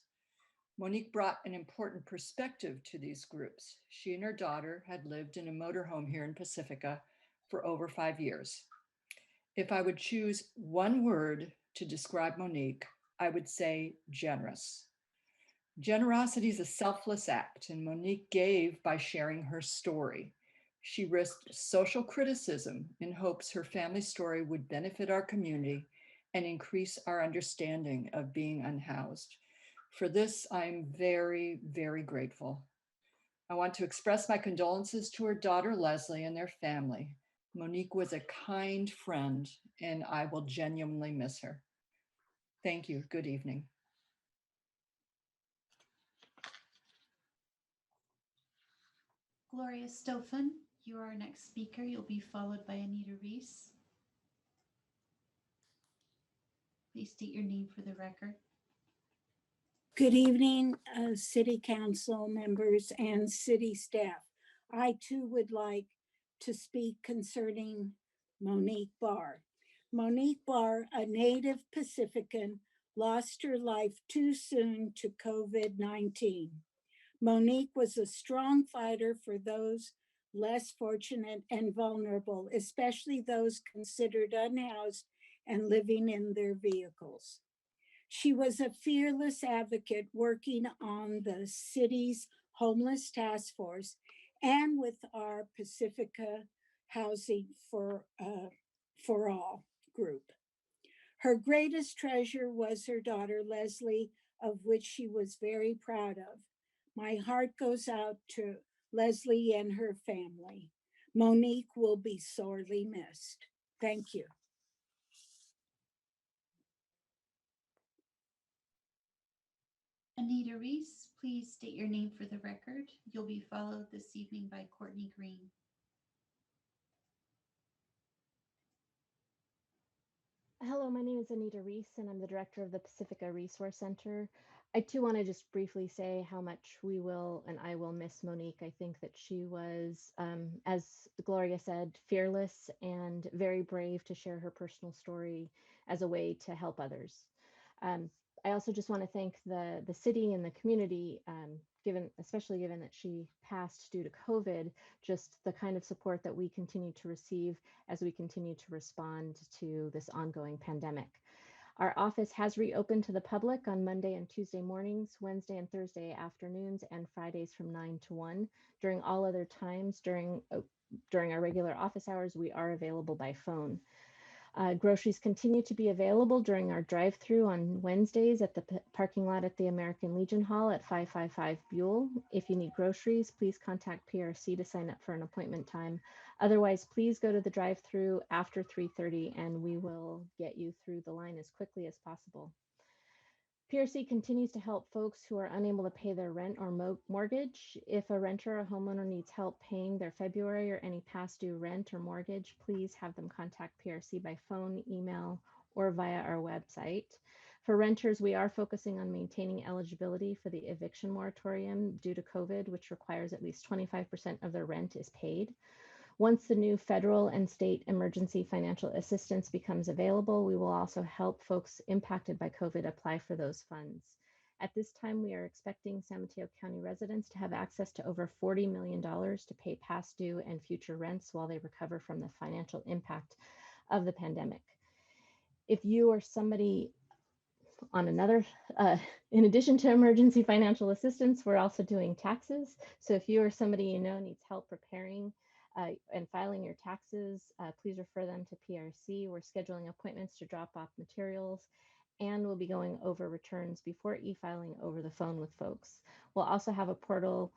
Monique brought an important perspective to these groups. She and her daughter had lived in a motorhome here in Pacifica for over 5 years. If I would choose one word to describe Monique, I would say generous. Generosity is a selfless act, and Monique gave by sharing her story. She risked social criticism in hopes her family story would benefit our community and increase our understanding of being unhoused. For this, I'm very, very grateful. I want to express my condolences to her daughter, Leslie, and their family. Monique was a kind friend, and I will genuinely miss her. Thank you. Good evening. Gloria Stofan, you are our next speaker. You'll be followed by Anita Reese. Please state your name for the record. Good evening, City Council members and city staff. I too would like to speak concerning Monique Barr. Monique Barr, a native Pacifican, lost her life too soon to COVID-19. Monique was a strong fighter for those less fortunate and vulnerable, especially those considered unhoused and living in their vehicles. She was a fearless advocate working on the city's homeless task force and with our Pacifica Housing for All group. Her greatest treasure was her daughter, Leslie, of which she was very proud of. My heart goes out to Leslie and her family. Monique will be sorely missed. Thank you. Anita Reese, please state your name for the record. You'll be followed this evening by Courtney Green. Hello, my name is Anita Reese, and I'm the director of the Pacifica Resource Center. I too want to just briefly say how much we will and I will miss Monique. I think that she was, as Gloria said, fearless and very brave to share her personal story as a way to help others. I also just want to thank the city and the community, especially given that she passed due to COVID, just the kind of support that we continue to receive as we continue to respond to this ongoing pandemic. Our office has reopened to the public on Monday and Tuesday mornings, Wednesday and Thursday afternoons, and Fridays from 9 to 1. During all other times, during our regular office hours, we are available by phone. Groceries continue to be available during our drive-through on Wednesdays at the parking lot at the American Legion Hall at 555 Buell. If you need groceries, please contact PRC to sign up for an appointment time. Otherwise, please go to the drive-through after 3:30 and we will get you through the line as quickly as possible. PRC continues to help folks who are unable to pay their rent or mortgage. If a renter or homeowner needs help paying their February or any past due rent or mortgage, please have them contact PRC by phone, email, or via our website. For renters, we are focusing on maintaining eligibility for the eviction moratorium due to COVID, which requires at least 25% of their rent is paid. Once the new federal and state emergency financial assistance becomes available, we will also help folks impacted by COVID apply for those funds. At this time, we are expecting San Mateo County residents to have access to over $40 million to pay past due and future rents while they recover from the financial impact of the pandemic. If you or somebody on another, in addition to emergency financial assistance, we're also doing taxes. So if you or somebody you know needs help preparing and filing your taxes, please refer them to PRC. We're scheduling appointments to drop off materials, and we'll be going over returns before e-filing over the phone with folks. We'll also have a portal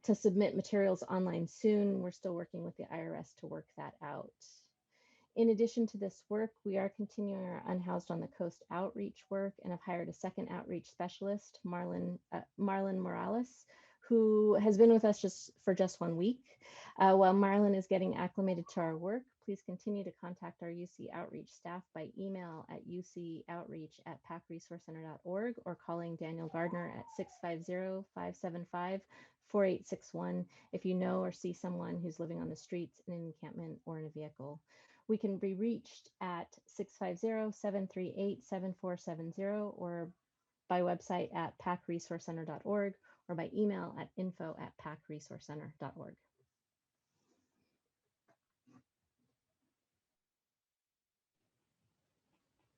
to submit materials online soon. We're still working with the IRS to work that out. In addition to this work, we are continuing our Unhoused on the Coast outreach work and have hired a second outreach specialist, Marlon Morales, who has been with us for just 1 week. While Marlon is getting acclimated to our work, please continue to contact our UC Outreach staff by email at ucoutreach@pacresourcecenter.org or calling Daniel Gardner at 650-575-4861 if you know or see someone who's living on the streets in an encampment or in a vehicle. We can be reached at 650-738-7470 or by website at pacresourcecenter.org or by email at info@pacresourcecenter.org.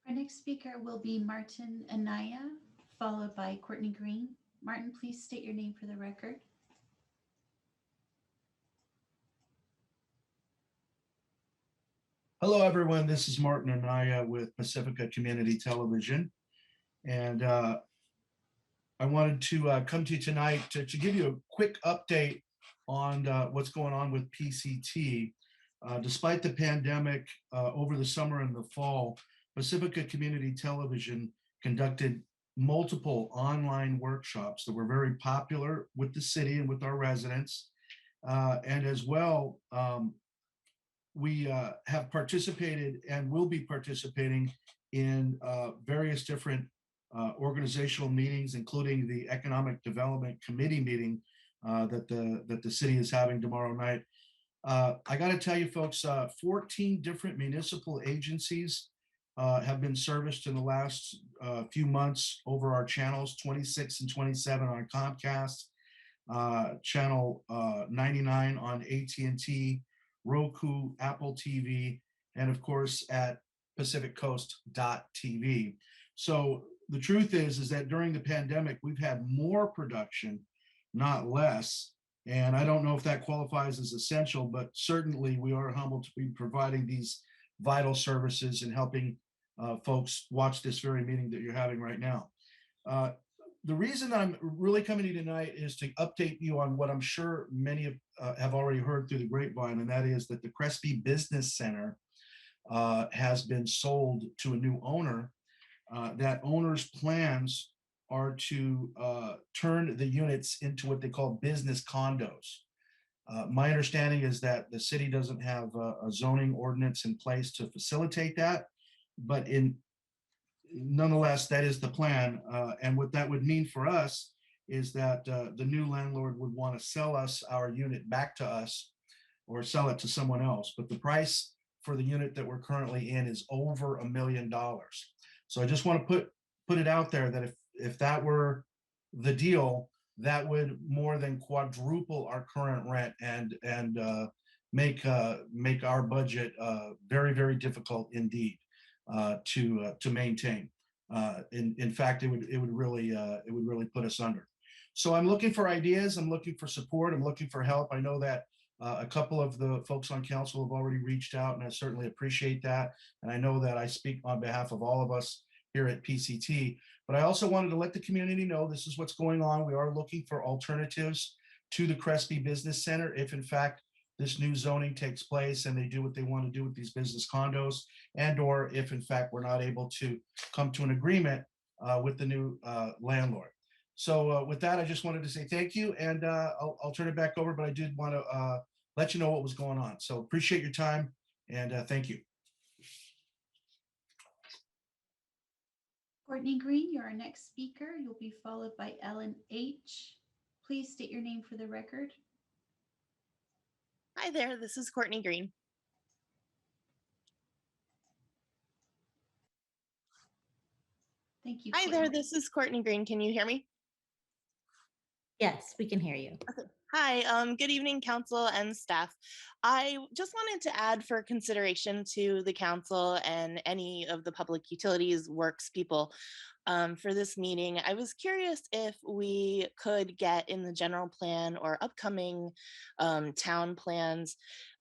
Our next speaker will be Martin Anaya, followed by Courtney Green. Martin, please state your name for the record. Hello, everyone. This is Martin Anaya with Pacifica Community Television. And I wanted to come to you tonight to give you a quick update on what's going on with PCT. Despite the pandemic, over the summer and the fall, Pacifica Community Television conducted multiple online workshops that were very popular with the city and with our residents. And as well, we have participated and will be participating in various different organizational meetings, including the Economic Development Committee meeting that the city is having tomorrow night. I got to tell you, folks, 14 different municipal agencies have been serviced in the last few months over our channels, 26 and 27 on Comcast, channel 99 on AT&T, Roku, Apple TV, and of course at pacificcoast.tv. So the truth is that during the pandemic, we've had more production, not less. And I don't know if that qualifies as essential, but certainly we are humbled to be providing these vital services and helping folks watch this very meeting that you're having right now. The reason I'm really coming to you tonight is to update you on what I'm sure many have already heard through the grapevine, and that is that the Crespi Business Center has been sold to a new owner. That owner's plans are to turn the units into what they call business condos. My understanding is that the city doesn't have a zoning ordinance in place to facilitate that, but nonetheless, that is the plan. And what that would mean for us is that the new landlord would want to sell us our unit back to us or sell it to someone else. But the price for the unit that we're currently in is over $1 million. So I just want to put it out there that if that were the deal, that would more than quadruple our current rent and make our budget very, very difficult indeed to maintain. In fact, it would really put us under. So I'm looking for ideas. I'm looking for support. I'm looking for help. I know that a couple of the folks on council have already reached out, and I certainly appreciate that. And I know that I speak on behalf of all of us here at PCT, but I also wanted to let the community know this is what's going on. We are looking for alternatives to the Crespi Business Center if in fact this new zoning takes place and they do what they want to do with these business condos, and or if in fact we're not able to come to an agreement with the new landlord. So with that, I just wanted to say thank you, and I'll turn it back over, but I did want to let you know what was going on. So appreciate your time, and thank you. Courtney Green, you're our next speaker. You'll be followed by Ellen H. Please state your name for the record. Hi there, this is Courtney Green. Thank you. Hi there, this is Courtney Green. Can you hear me? Yes, we can hear you. Okay. Hi, good evening, council and staff. I just wanted to add for consideration to the council and any of the public utilities works people for this meeting. I was curious if we could get in the general plan or upcoming town plans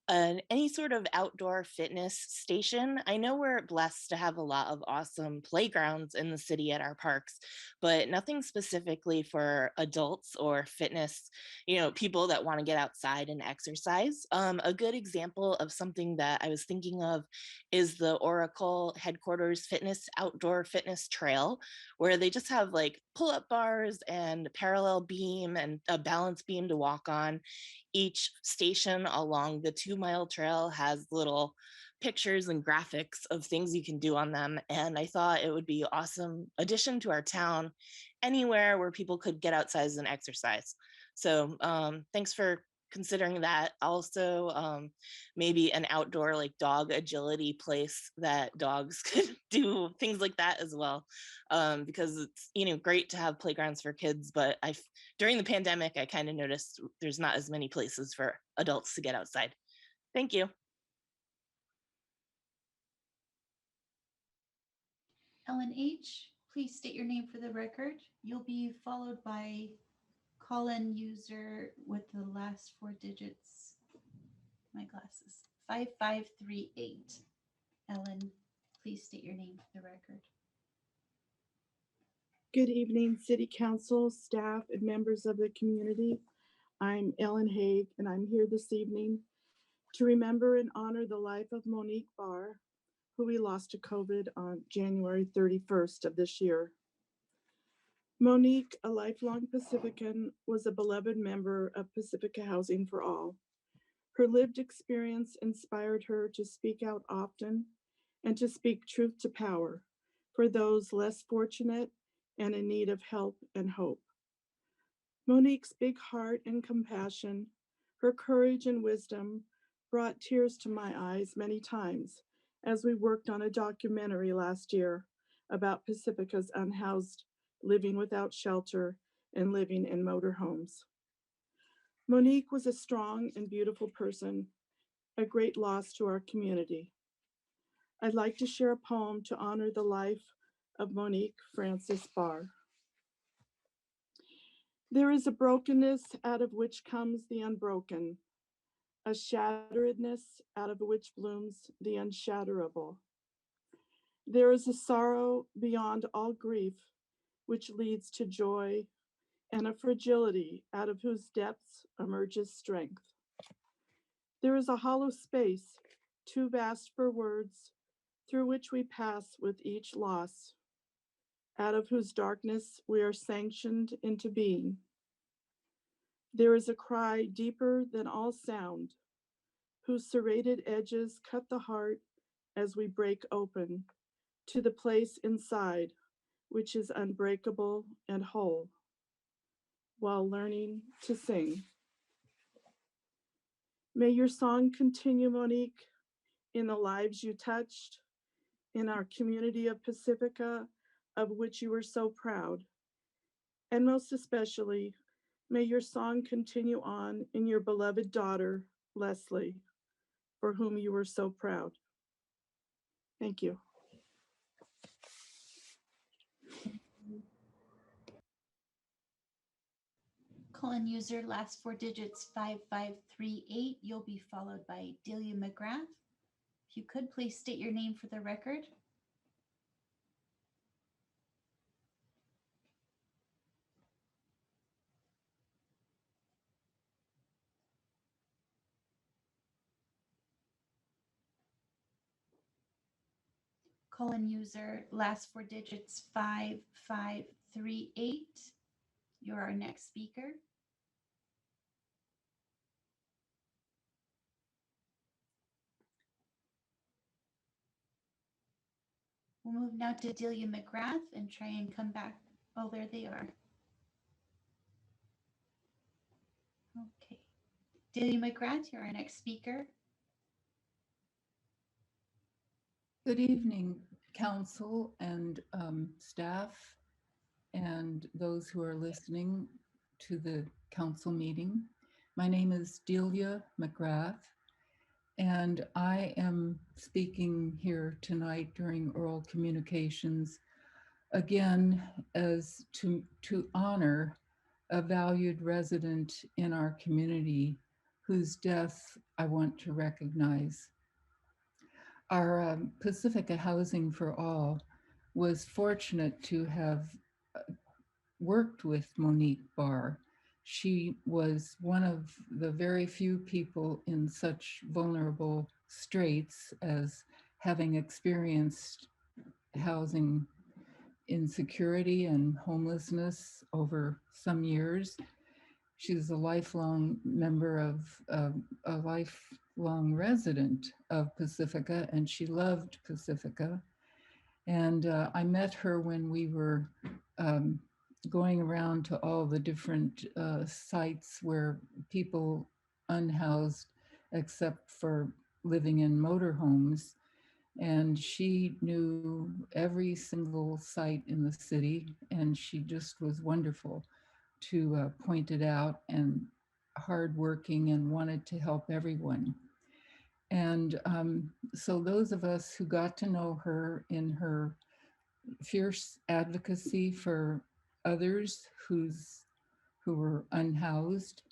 any sort of outdoor fitness station. I know we're blessed to have a lot of awesome playgrounds in the city at our parks, but nothing specifically for adults or fitness, people that want to get outside and exercise. A good example of something that I was thinking of is the Oracle headquarters outdoor fitness trail, where they just have like pull-up bars and parallel beam and a balance beam to walk on. Each station along the 2-mile trail has little pictures and graphics of things you can do on them. And I thought it would be an awesome addition to our town, anywhere where people could get outside and exercise. So thanks for considering that. Also, maybe an outdoor like dog agility place that dogs could do things like that as well. Because it's great to have playgrounds for kids, but during the pandemic I kind of noticed there's not as many places for adults to get outside. Thank you. Ellen H., please state your name for the record. You'll be followed by call-in user with the last 4 digits. My glasses. 5538. Ellen, please state your name for the record. Good evening, City Council, staff, and members of the community. I'm Ellen Haig, and I'm here this evening to remember and honor the life of Monique Barr, who we lost to COVID on January 31st of this year. Monique, a lifelong Pacifican, was a beloved member of Pacifica Housing for All. Her lived experience inspired her to speak out often and to speak truth to power for those less fortunate and in need of help and hope. Monique's big heart and compassion, her courage and wisdom brought tears to my eyes many times as we worked on a documentary last year about Pacifica's unhoused living without shelter and living in motorhomes. Monique was a strong and beautiful person, a great loss to our community. I'd like to share a poem to honor the life of Monique Frances Barr. There is a brokenness out of which comes the unbroken, a shatteredness out of which blooms the unshatterable. There is a sorrow beyond all grief, which leads to joy, and a fragility out of whose depths emerges strength. There is a hollow space, too vast for words, through which we pass with each loss, out of whose darkness we are sanctioned into being. There is a cry deeper than all sound, whose serrated edges cut the heart as we break open to the place inside, which is unbreakable and whole, while learning to sing. May your song continue, Monique, in the lives you touched, in our community of Pacifica, of which you were so proud. And most especially, may your song continue on in your beloved daughter, Leslie, for whom you were so proud. Thank you. Colon user last four digits 5538. You'll be followed by Delia McGrath. If you could please state your name for the record. Colon user last four digits 5538. You're our next speaker. We'll move now to Delia McGrath and try and come back. Oh, there they are. Okay. Delia McGrath, you're our next speaker. Good evening, council and staff and those who are listening to the council meeting. My name is Delia McGrath, and I am speaking here tonight during oral communications, again, as to honor a valued resident in our community whose death I want to recognize. Our Pacifica Housing for All was fortunate to have worked with Monique Barr. She was one of the very few people in such vulnerable straits as having experienced housing insecurity and homelessness over some years. She's a lifelong member of a lifelong resident of Pacifica, and she loved Pacifica. And I met her when we were going around to all the different sites where people unhoused except for living in motorhomes. And she knew every single site in the city, and she just was wonderful to point it out, and hardworking, and wanted to help everyone. And so those of us who got to know her in her fierce advocacy for others who were unhoused,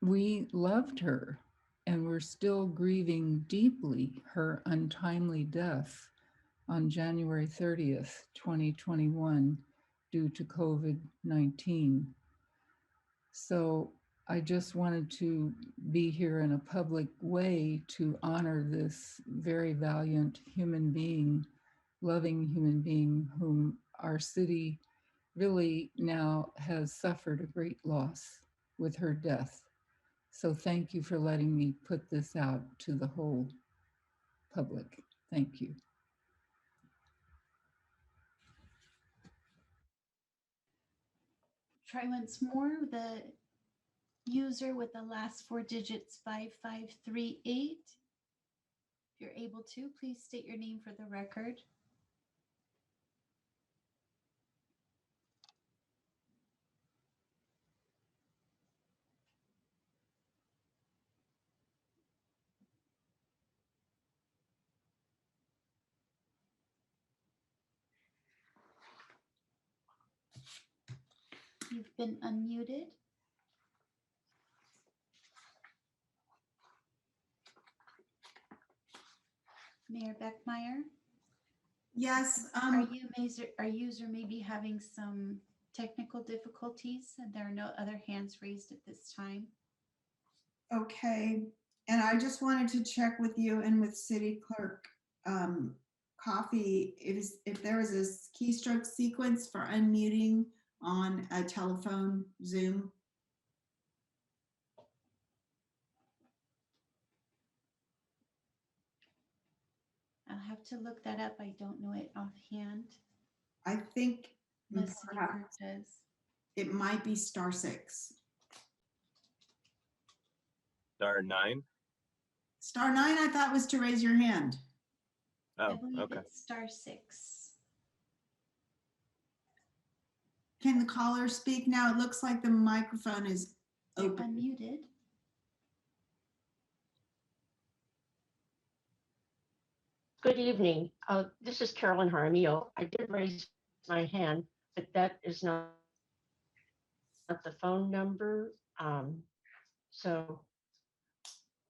we loved her, and we're still grieving deeply her untimely death on January 30th, 2021, due to COVID-19. So I just wanted to be here in a public way to honor this very valiant human being, loving human being whom our city really now has suffered a great loss with her death. So thank you for letting me put this out to the whole public. Thank you. Try once more. The user with the last four digits 5538. If you're able to, please state your name for the record. You've been unmuted. Mayor Beckmeyer? Yes. Our user may be having some technical difficulties, and there are no other hands raised at this time. Okay. And I just wanted to check with you and with City Clerk Coffee, if there is a keystroke sequence for unmuting on a telephone Zoom. I'll have to look that up. I don't know it offhand. I think Unless City Clerk does. It might be *6. *9. *9 I thought was to raise your hand. Oh, I believe okay. it's *6. Can the caller speak now? It looks like the microphone is They're open. unmuted. Good evening. This is Carolyn Jaramillo. I did raise my hand, but that is not the phone number. So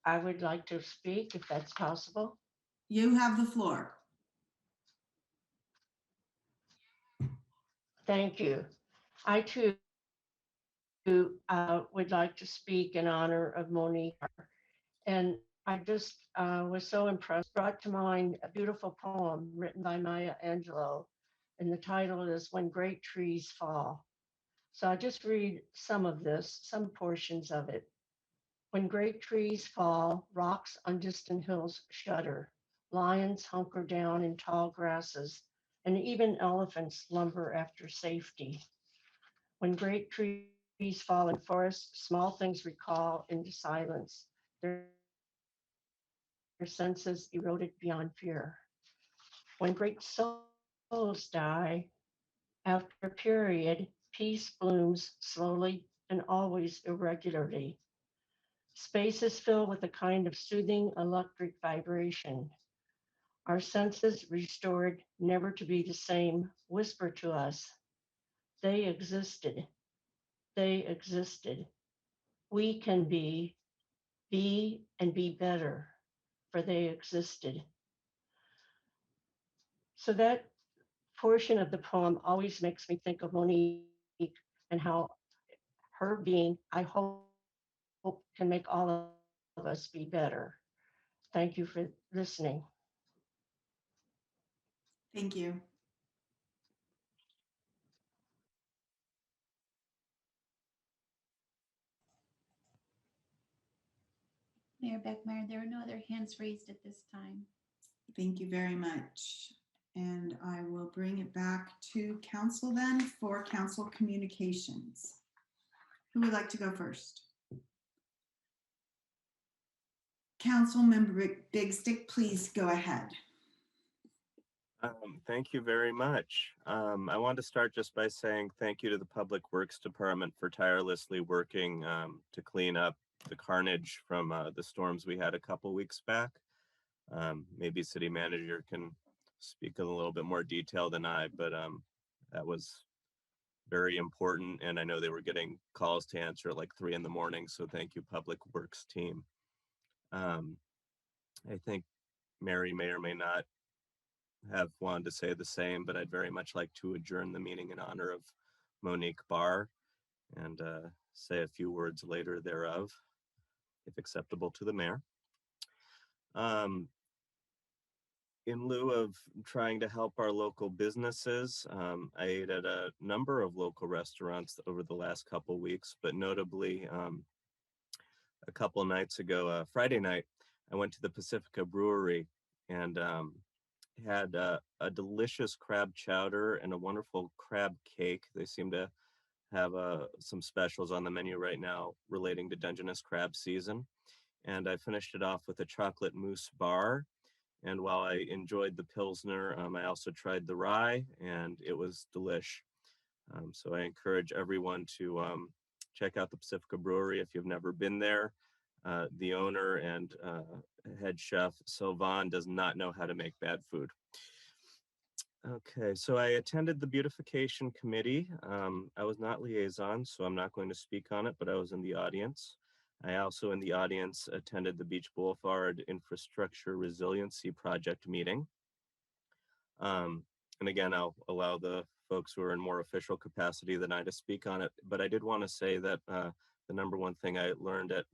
I would like to speak if that's possible. You have the floor. Thank you. I too would like to speak in honor of Monique. And I just was so impressed, brought to mind a beautiful poem written by Maya Angelou. And the title is When Great Trees Fall. So I'll just read some of this, some portions of it. When great trees fall, rocks on distant hills shudder. Lions hunker down in tall grasses, and even elephants lumber after safety. When great trees fall in forests, small things recall into silence. Their senses eroded beyond fear. When great souls die, after a period, peace blooms slowly and always irregularly. Space is filled with a kind of soothing electric vibration. Our senses, restored, never to be the same, whisper to us, they existed. They existed. We can be and be better, for they existed. So that portion of the poem always makes me think of Monique and how her being, I hope, can make all of us be better. Thank you for listening. Thank you. Mayor Beckmeyer, there are no other hands raised at this time. Thank you very much. And I will bring it back to council then for council communications. Who would like to go first? Council Member Big Stick, please go ahead. Thank you very much. I want to start just by saying thank you to the Public Works Department for tirelessly working to clean up the carnage from the storms we had a couple weeks back. Maybe City Manager can speak in a little bit more detail than I, but that was very important. And I know they were getting calls to answer at like 3 in the morning. So thank you, Public Works team. I think Mary may or may not have wanted to say the same, but I'd very much like to adjourn the meeting in honor of Monique Barr and say a few words later thereof, if acceptable to the mayor. In lieu of trying to help our local businesses, I ate at a number of local restaurants over the last couple weeks, but notably a couple nights ago, Friday night, I went to the Pacifica Brewery and had a delicious crab chowder and a wonderful crab cake. They seem to have some specials on the menu right now relating to Dungeness crab season. And I finished it off with a chocolate mousse bar. And while I enjoyed the Pilsner, I also tried the rye, and it was delish. So I encourage everyone to check out the Pacifica Brewery if you've never been there. The owner and head chef, Sylvan, does not know how to make bad food. Okay, so I attended the beautification committee. I was not liaison, so I'm not going to speak on it, but I was in the audience. I also in the audience attended the Beach Boulevard Infrastructure Resiliency Project meeting. And again, I'll allow the folks who are in more official capacity than I to speak on it, but I did want to say that the number one thing I learned at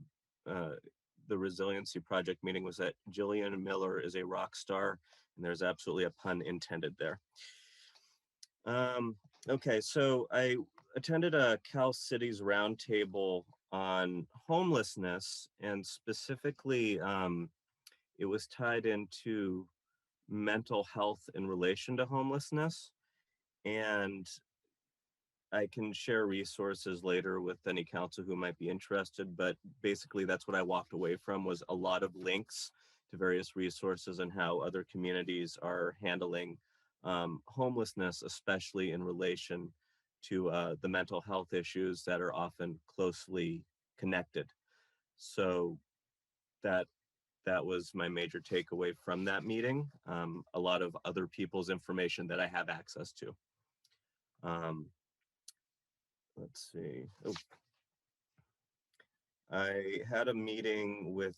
the Resiliency Project meeting was that Jillian Miller is a rock star, and there's absolutely a pun intended there. Okay, so I attended a Cal Cities roundtable on homelessness, and specifically it was tied into mental health in relation to homelessness. And I can share resources later with any council who might be interested, but basically that's what I walked away from, was a lot of links to various resources and how other communities are handling homelessness, especially in relation to the mental health issues that are often closely connected. So that was my major takeaway from that meeting. A lot of other people's information that I have access to. Let's see. Oh. I had a meeting with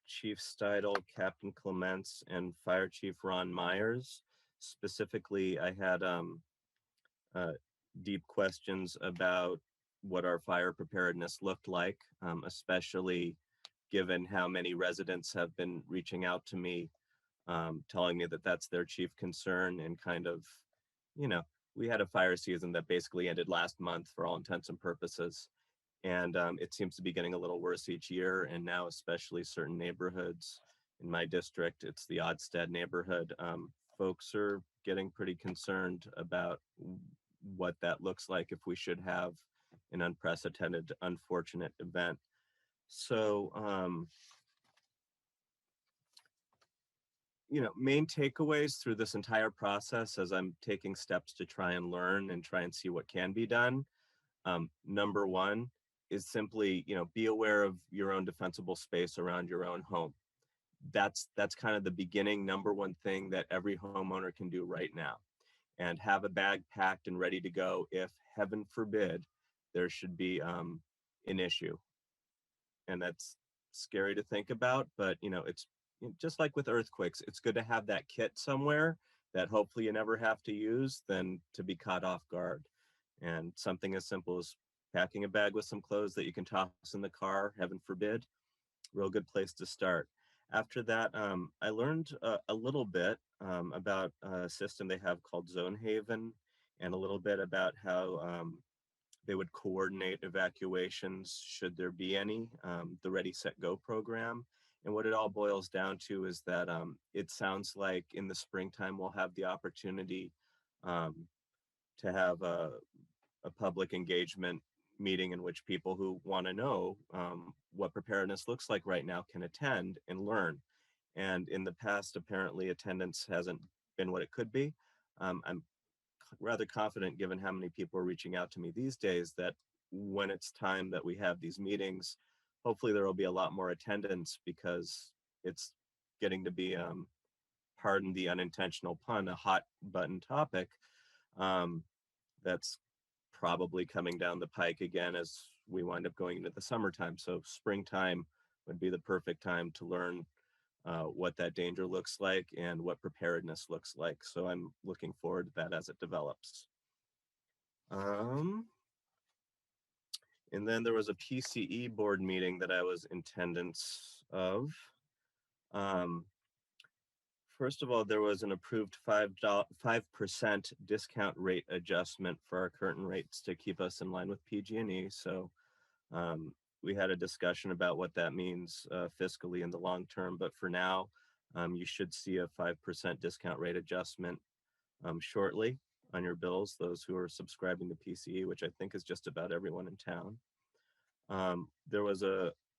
Chief Steidel, Captain Clements, and Fire Chief Ron Myers. Specifically, I had deep questions about what our fire preparedness looked like, especially given how many residents have been reaching out to me, telling me that that's their chief concern, and kind of, you know, we had a fire season that basically ended last month for all intents and purposes. And it seems to be getting a little worse each year. And now, especially certain neighborhoods in my district, it's the Odstead neighborhood. Folks are getting pretty concerned about what that looks like if we should have an unprecedented, unfortunate event. So, you know, main takeaways through this entire process as I'm taking steps to try and learn and try and see what can be done. Number one is simply, you know, be aware of your own defensible space around your own home. That's kind of the beginning number one thing that every homeowner can do right now, and have a bag packed and ready to go if, heaven forbid, there should be an issue. And that's scary to think about, but you know, it's just like with earthquakes, it's good to have that kit somewhere that hopefully you never have to use than to be caught off guard. And something as simple as packing a bag with some clothes that you can toss in the car, heaven forbid, real good place to start. After that, I learned a little bit about a system they have called Zone Haven, and a little bit about how they would coordinate evacuations should there be any, the Ready, Set, Go program. And what it all boils down to is that it sounds like in the springtime we'll have the opportunity to have a public engagement meeting in which people who want to know what preparedness looks like right now can attend and learn. And in the past, apparently attendance hasn't been what it could be. I'm rather confident, given how many people are reaching out to me these days, that when it's time that we have these meetings, hopefully there will be a lot more attendance, because it's getting to be, pardon the unintentional pun, a hot button topic that's probably coming down the pike again as we wind up going into the summertime. So springtime would be the perfect time to learn what that danger looks like and what preparedness looks like. So I'm looking forward to that as it develops. And then there was a PCE board meeting that I was in attendance of. First of all, there was an approved 5% discount rate adjustment for our current rates to keep us in line with PG&E. So we had a discussion about what that means fiscally in the long term. But for now, you should see a 5% discount rate adjustment shortly on your bills, those who are subscribing to PCE, which I think is just about everyone in town. There was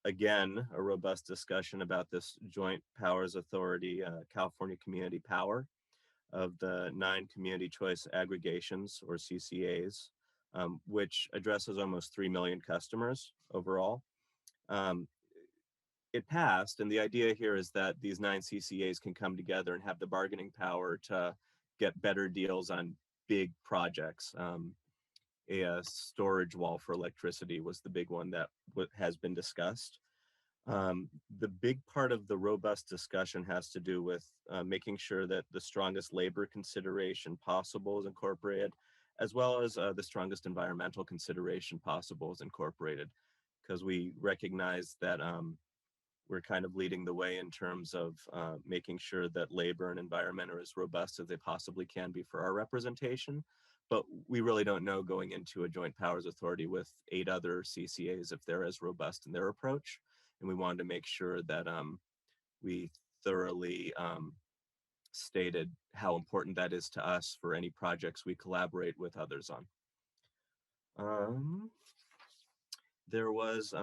again, a robust discussion about this Joint Powers Authority, California Community Power, of the 9 community choice aggregations, or CCAs, which addresses almost 3 million customers overall. It passed, and the idea here is that these 9 CCAs can come together and have the bargaining power to get better deals on big projects. A storage wall for electricity was the big one that has been discussed. The big part of the robust discussion has to do with making sure that the strongest labor consideration possible is incorporated, as well as the strongest environmental consideration possible is incorporated, because we recognize that we're kind of leading the way in terms of making sure that labor and environment are as robust as they possibly can be for our representation. But we really don't know going into a Joint Powers Authority with 8 other CCAs if they're as robust in their approach. And we wanted to make sure that we thoroughly stated how important that is to us for any projects we collaborate with others on. There was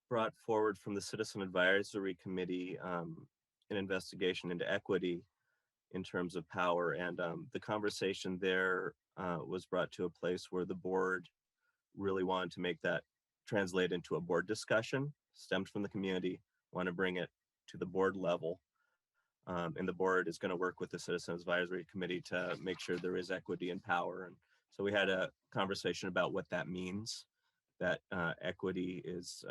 brought forward from the Citizen Advisory Committee an investigation into equity in terms of power, and the conversation there was brought to a place where the board really wanted to make that translate into a board discussion, stemmed from the community, want to bring it to the board level. And the board is going to work with the Citizens Advisory Committee to make sure there is equity and power. And so we had a conversation about what that means, that equity is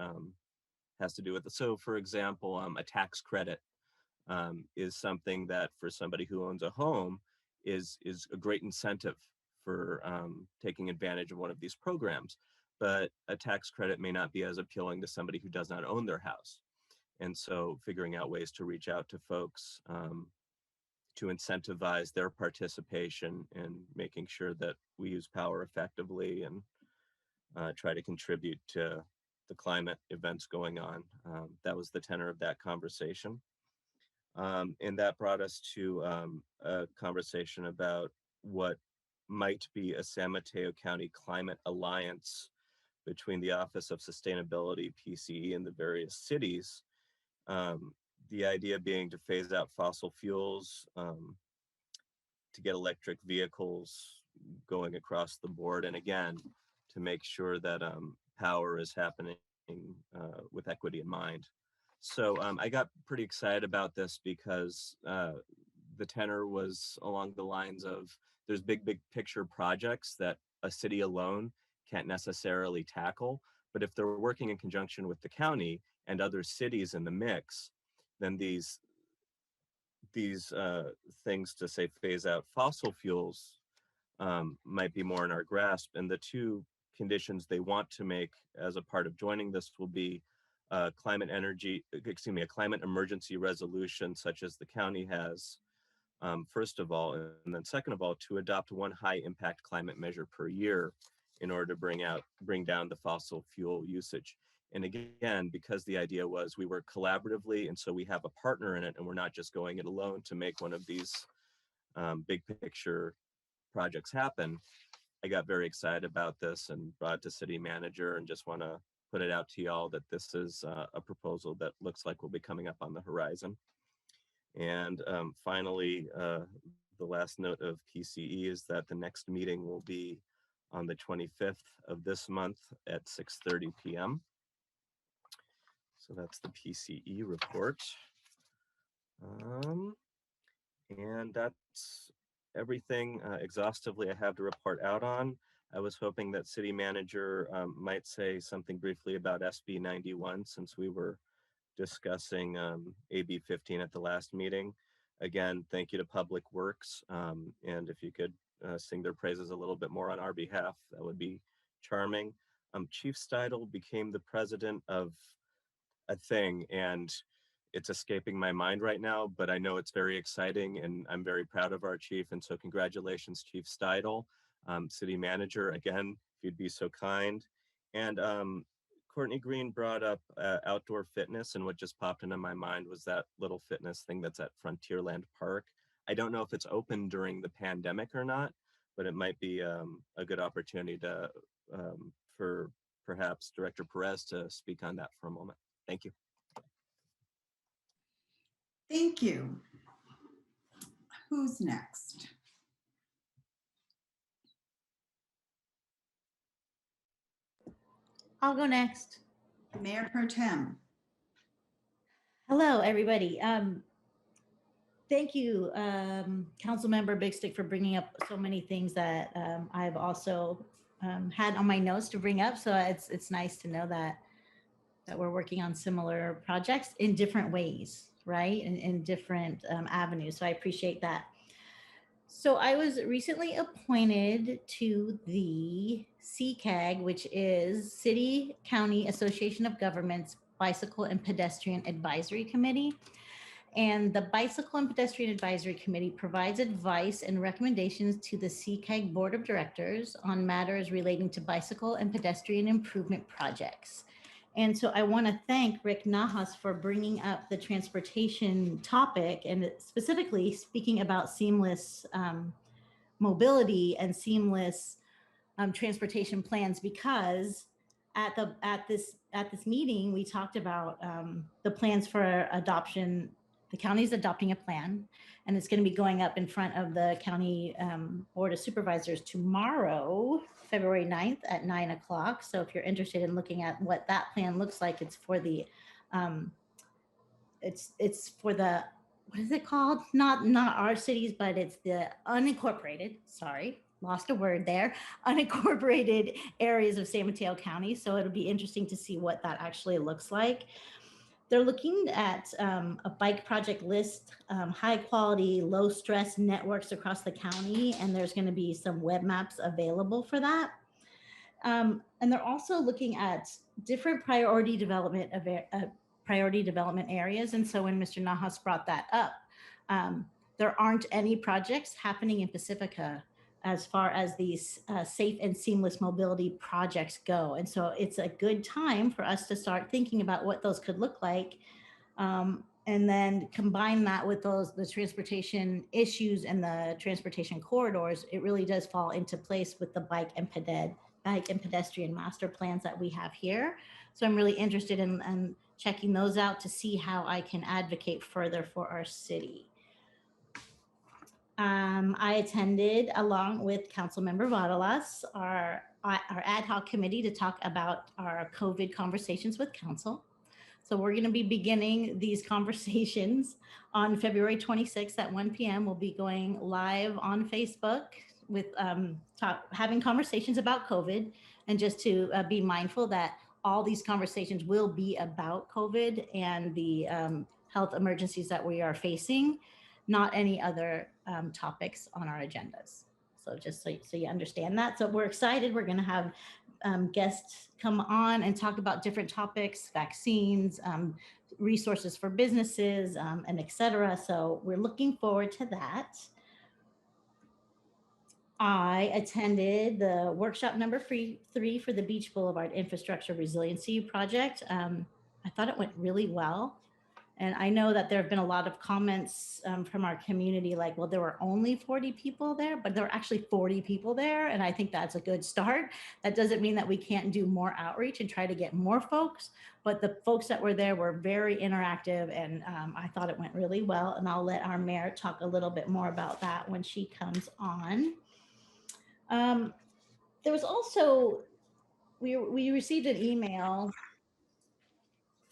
has to do with it. So for example, a tax credit is something that for somebody who owns a home is a great incentive for taking advantage of one of these programs. But a tax credit may not be as appealing to somebody who does not own their house. And so figuring out ways to reach out to folks to incentivize their participation and making sure that we use power effectively and try to contribute to the climate events going on. That was the tenor of that conversation. And that brought us to a conversation about what might be a San Mateo County Climate Alliance between the Office of Sustainability, PCE, and the various cities. The idea being to phase out fossil fuels, to get electric vehicles going across the board, and again, to make sure that power is happening with equity in mind. So I got pretty excited about this because the tenor was along the lines of there's big picture projects that a city alone can't necessarily tackle, but if they're working in conjunction with the county and other cities in the mix, then these things to say phase out fossil fuels might be more in our grasp. And the 2 conditions they want to make as a part of joining this will be a climate emergency resolution such as the county has, first of all, and then second of all, to adopt 1 high impact climate measure per year in order to bring down the fossil fuel usage. And again, because the idea was we work collaboratively, and so we have a partner in it, and we're not just going it alone to make one of these big picture projects happen. I got very excited about this and brought it to city manager and just want to put it out to y'all that this is a proposal that looks like will be coming up on the horizon. And finally, the last note of PCE is that the next meeting will be on the 25th of this month at 6:30 p.m. So that's the PCE report. And that's everything exhaustively I have to report out on. I was hoping that city manager might say something briefly about SB 91 since we were discussing AB 15 at the last meeting. Again, thank you to Public Works. And if you could sing their praises a little bit more on our behalf, that would be charming. Chief Steidel became the president of a thing, and it's escaping my mind right now, but I know it's very exciting, and I'm very proud of our chief. And so congratulations, Chief Steidel. City manager, again, if you'd be so kind. And Courtney Green brought up outdoor fitness, and what just popped into my mind was that little fitness thing that's at Frontierland Park. I don't know if it's open during the pandemic or not, but it might be a good opportunity to for perhaps Director Perez to speak on that for a moment. Thank you. Thank you. Who's next? I'll go next. Mayor Pro Tem. Hello, everybody. Thank you, Councilmember Big Stick, for bringing up so many things that I've also had on my notes to bring up. So it's nice to know that we're working on similar projects in different ways, right? In different avenues. So I appreciate that. So I was recently appointed to the CCAG, which is City County Association of Governments Bicycle and Pedestrian Advisory Committee. And the Bicycle and Pedestrian Advisory Committee provides advice and recommendations to the CCAG Board of Directors on matters relating to bicycle and pedestrian improvement projects. And so I want to thank Rick Nahas for bringing up the transportation topic, and specifically speaking about seamless mobility and seamless transportation plans, because at this meeting we talked about the plans for adoption. The county's adopting a plan, and it's going to be going up in front of the county Board of Supervisors tomorrow, February 9th at 9 o'clock. So if you're interested in looking at what that plan looks like, it's for the, it's for the, what is it called? Not our cities, but it's the unincorporated, sorry, lost a word there, unincorporated areas of San Mateo County. So it'll be interesting to see what that actually looks like. They're looking at a bike project list, high quality, low stress networks across the county, and there's going to be some web maps available for that. And they're also looking at different priority development areas. And so when Mr. Nahas brought that up, there aren't any projects happening in Pacifica as far as these safe and seamless mobility projects go. And so it's a good time for us to start thinking about what those could look like. And then combine that with the transportation issues and the transportation corridors, it really does fall into place with the bike and pedestrian master plans that we have here. So I'm really interested in checking those out to see how I can advocate further for our city. I attended, along with Councilmember Vadalas, our ad hoc committee to talk about our COVID conversations with council. So we're going to be beginning these conversations on February 26th at 1 p.m. We'll be going live on Facebook with having conversations about COVID, and just to be mindful that all these conversations will be about COVID and the health emergencies that we are facing, not any other topics on our agendas. So just so you understand that. So we're excited. We're going to have guests come on and talk about different topics, vaccines, resources for businesses, and et cetera. So we're looking forward to that. I attended the workshop number 3 for the Beach Boulevard Infrastructure Resiliency Project. I thought it went really well. And I know that there have been a lot of comments from our community like, well, there were only 40 people there, but there were actually 40 people there. And I think that's a good start. That doesn't mean that we can't do more outreach and try to get more folks, but the folks that were there were very interactive, and I thought it went really well. And I'll let our mayor talk a little bit more about that when she comes on. There was also, we received an email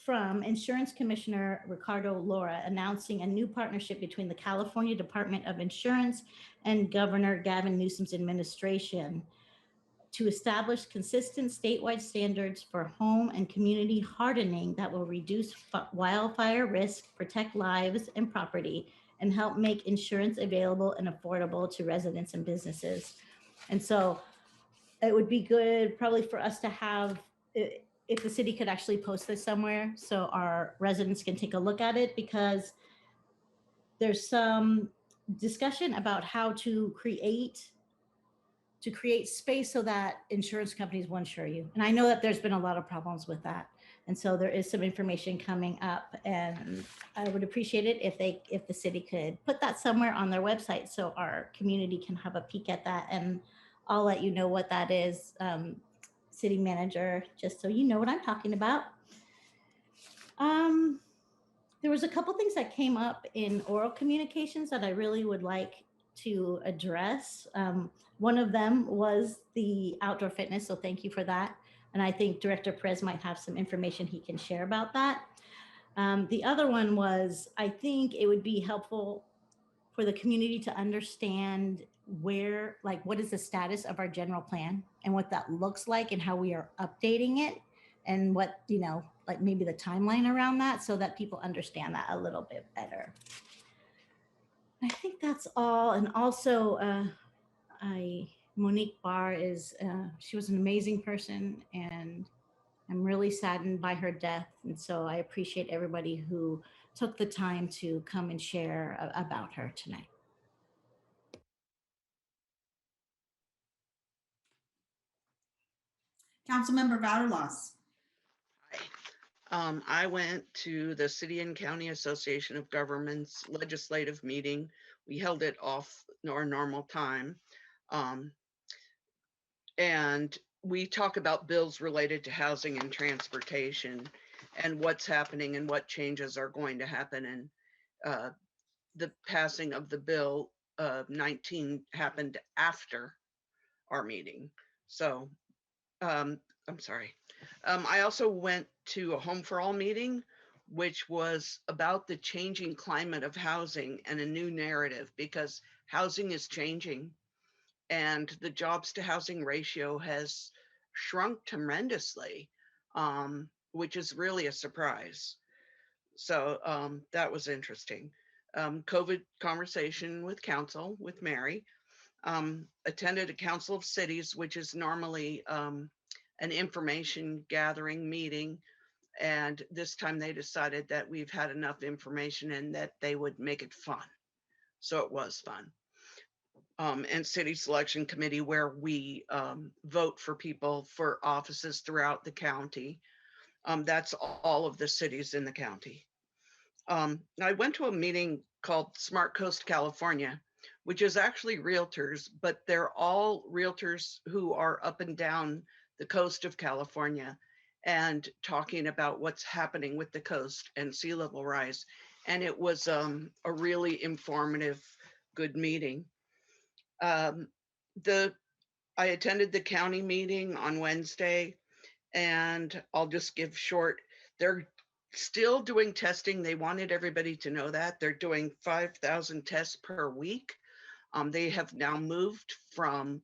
from Insurance Commissioner Ricardo Laura announcing a new partnership between the California Department of Insurance and Governor Gavin Newsom's administration to establish consistent statewide standards for home and community hardening that will reduce wildfire risk, protect lives and property, and help make insurance available and affordable to residents and businesses. And so it would be good probably for us to have, if the city could actually post this somewhere so our residents can take a look at it, because there's some discussion about how to create space so that insurance companies will insure you. And I know that there's been a lot of problems with that. And so there is some information coming up, and I would appreciate it if the city could put that somewhere on their website so our community can have a peek at that. And I'll let you know what that is, city manager, just so you know what I'm talking about. There was a couple things that came up in oral communications that I really would like to address. One of them was the outdoor fitness, so thank you for that. And I think Director Perez might have some information he can share about that. The other one was, I think it would be helpful for the community to understand where, like, what is the status of our general plan and what that looks like and how we are updating it, and what, you know, like maybe the timeline around that, so that people understand that a little bit better. I think that's all. And also, Monique Barr is, she was an amazing person, and I'm really saddened by her death. And so I appreciate everybody who took the time to come and share about her tonight. Councilmember Vaterlos. I went to the City and County Association of Governments legislative meeting. We held it off our normal time. And we talk about bills related to housing and transportation and what's happening and what changes are going to happen. And the passing of the bill 19 happened after our meeting. So I'm sorry. I also went to a Home for All meeting, which was about the changing climate of housing and a new narrative, because housing is changing and the jobs to housing ratio has shrunk tremendously, which is really a surprise. So that was interesting. COVID conversation with council with Mary. Attended a Council of Cities, which is normally an information gathering meeting. And this time they decided that we've had enough information and that they would make it fun. So it was fun. And City Selection Committee, where we vote for people for offices throughout the county. That's all of the cities in the county. I went to a meeting called Smart Coast California, which is actually realtors, but they're all realtors who are up and down the coast of California and talking about what's happening with the coast and sea level rise. And it was a really informative, good meeting. I attended the county meeting on Wednesday, and I'll just give short. They're still doing testing. They wanted everybody to know that. They're doing 5,000 tests per week. They have now moved from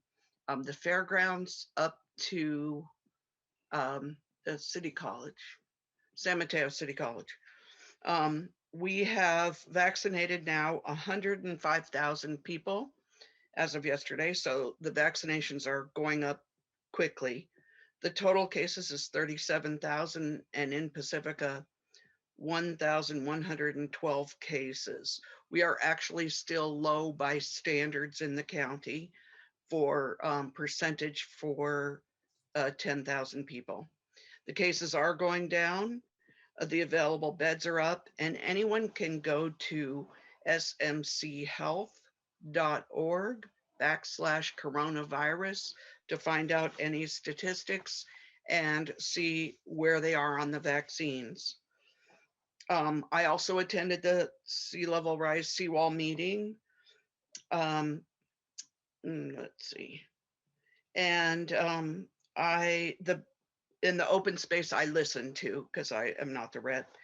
the fairgrounds up to the City College, San Mateo City College. We have vaccinated now 105,000 people as of yesterday. So the vaccinations are going up quickly. The total cases is 37,000, and in Pacifica, 1,112 cases. We are actually still low by standards in the county for percentage for 10,000 people. The cases are going down. The available beds are up, and anyone can go to smchealth.org/coronavirus to find out any statistics and see where they are on the vaccines. I also attended the sea level rise seawall meeting. Let's see. And in the open space I listened to, because I am not the rep.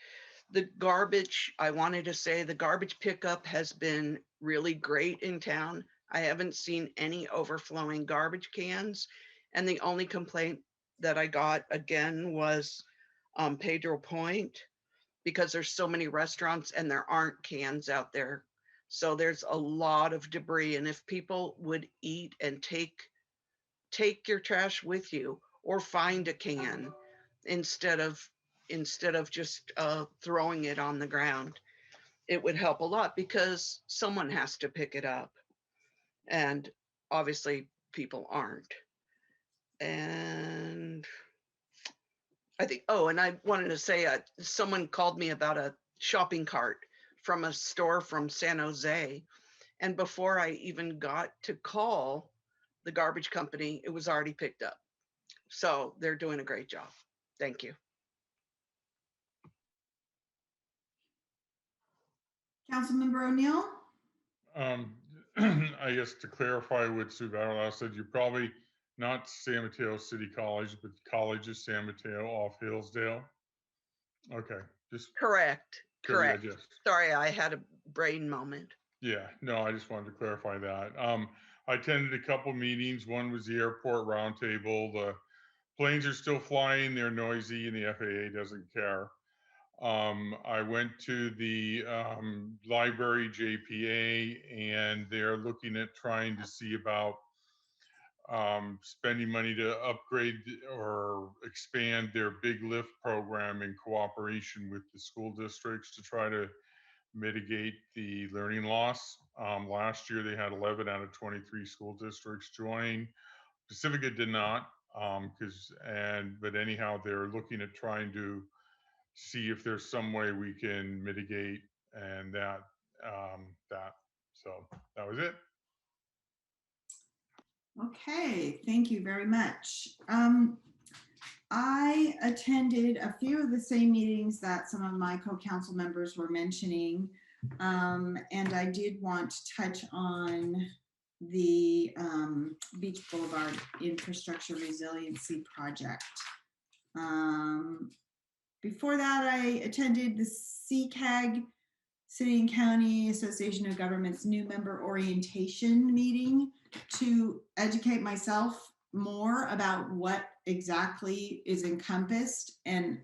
The garbage, I wanted to say the garbage pickup has been really great in town. I haven't seen any overflowing garbage cans. And the only complaint that I got again was Pedro Point, because there's so many restaurants and there aren't cans out there. So there's a lot of debris. And if people would eat and take take your trash with you or find a can instead of just throwing it on the ground. It would help a lot because someone has to pick it up, and obviously people aren't. And I think, oh, and I wanted to say, someone called me about a shopping cart from a store from San Jose. And before I even got to call the garbage company, it was already picked up. So they're doing a great job. Thank you. Councilmember O'Neill? I guess to clarify what Sue Battle said, you're probably not San Mateo City College, but College of San Mateo off Hillsdale. Okay, just correct. Correct. Correct. Sorry, I had a brain moment. Yeah, no, I just wanted to clarify that. I attended a couple meetings. One was the airport roundtable. The planes are still flying, they're noisy, and the FAA doesn't care. I went to the library JPA, and they're looking at trying to see about spending money to upgrade or expand their big lift program in cooperation with the school districts to try to mitigate the learning loss. Last year they had 11 out of 23 school districts join. Pacifica did not, but anyhow, they're looking at trying to see if there's some way we can mitigate and that. So that was it. Okay, thank you very much. I attended a few of the same meetings that some of my co-council members were mentioning. And I did want to touch on the Beach Boulevard Infrastructure Resiliency Project. Before that, I attended the CCAG, City and County Association of Governments new member orientation meeting to educate myself more about what exactly is encompassed, and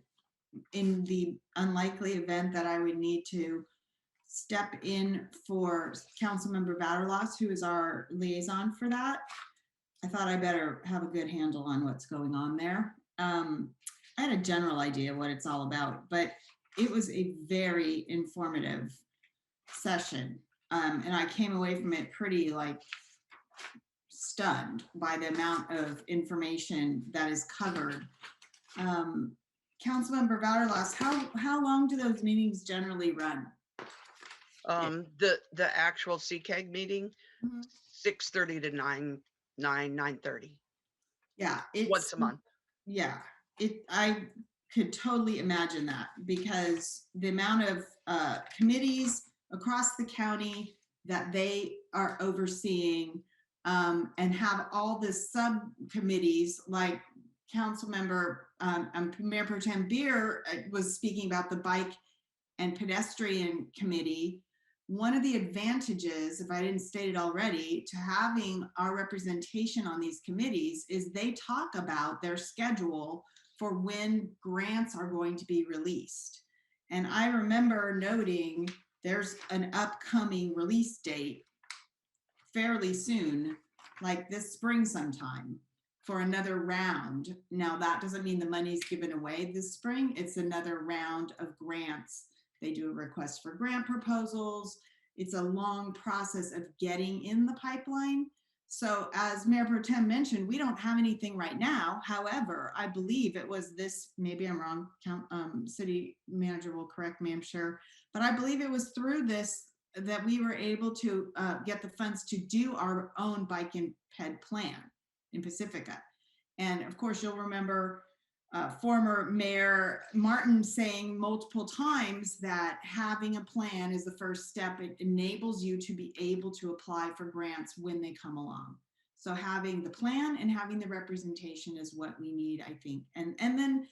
in the unlikely event that I would need to step in for Councilmember Vaterlos, who is our liaison for that, I thought I better have a good handle on what's going on there. I had a general idea what it's all about, but it was a very informative session. And I came away from it pretty stunned by the amount of information that is covered. Councilmember Vaterlos, how long do those meetings generally run? The actual CCAG meeting, 6:30 to 9:30. Yeah, it's once a month. Yeah, I could totally imagine that, because the amount of committees across the county that they are overseeing, and have all the subcommittees, like Councilmember Mayor Pro Tem Beer was speaking about the Bike and Pedestrian Committee. One of the advantages, if I didn't state it already, to having our representation on these committees is they talk about their schedule for when grants are going to be released. And I remember noting there's an upcoming release date fairly soon, like this spring sometime, for another round. Now, that doesn't mean the money's given away this spring. It's another round of grants. They do a request for grant proposals. It's a long process of getting in the pipeline. So as Mayor Pro Tem mentioned, we don't have anything right now. However, I believe it was this, maybe I'm wrong, city manager will correct me, I'm sure, but I believe it was through this that we were able to get the funds to do our own bike and ped plan in Pacifica. And of course, you'll remember former Mayor Martin saying multiple times that having a plan is the first step. It enables you to be able to apply for grants when they come along. So having the plan and having the representation is what we need, I think. And then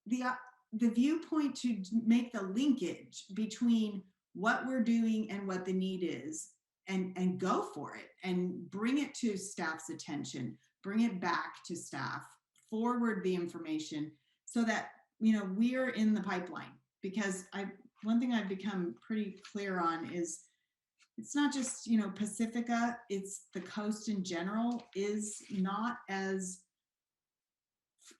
the viewpoint to make the linkage between what we're doing and what the need is, and go for it and bring it to staff's attention, bring it back to staff, forward the information so that, we're in the pipeline. Because one thing I've become pretty clear on is it's not just, you know, Pacifica, it's the coast in general is not as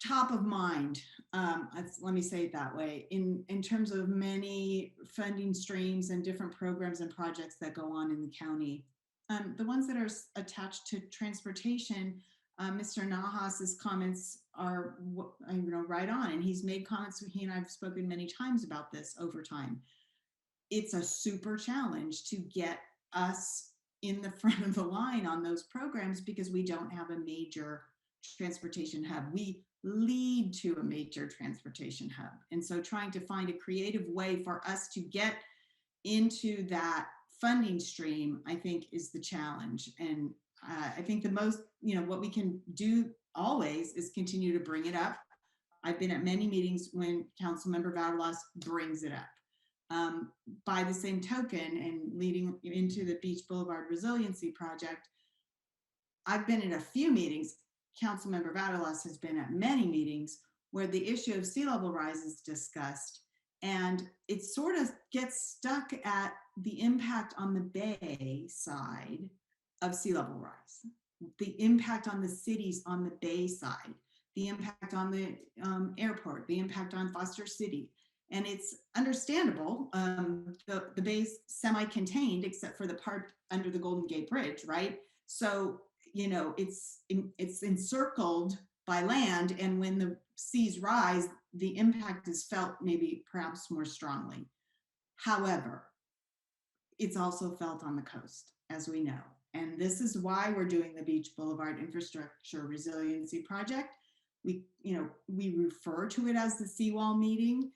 top of mind. Let me say it that way, in terms of many funding streams and different programs and projects that go on in the county. The ones that are attached to transportation, Mr. Nahas's comments are, you know, right on, and he's made comments. He and I've spoken many times about this over time. It's a super challenge to get us in the front of the line on those programs because we don't have a major transportation hub. We lead to a major transportation hub. And so trying to find a creative way for us to get into that funding stream, I think, is the challenge. And I think the most, you know, what we can do always is continue to bring it up. I've been at many meetings when Councilmember Vavalos brings it up. By the same token, and leading into the Beach Boulevard Resiliency Project, I've been in a few meetings. Councilmember Vavalos has been at many meetings where the issue of sea level rise is discussed, and it sort of gets stuck at the impact on the bay side of sea level rise, the impact on the cities on the bay side, the impact on the airport, the impact on Foster City. And it's understandable. The bay's semi-contained except for the part under the Golden Gate Bridge, right? So, you know, it's encircled by land, and when the seas rise, the impact is felt maybe perhaps more strongly. However, it's also felt on the coast, as we know. And this is why we're doing the Beach Boulevard Infrastructure Resiliency Project. We refer to it as the seawall meeting.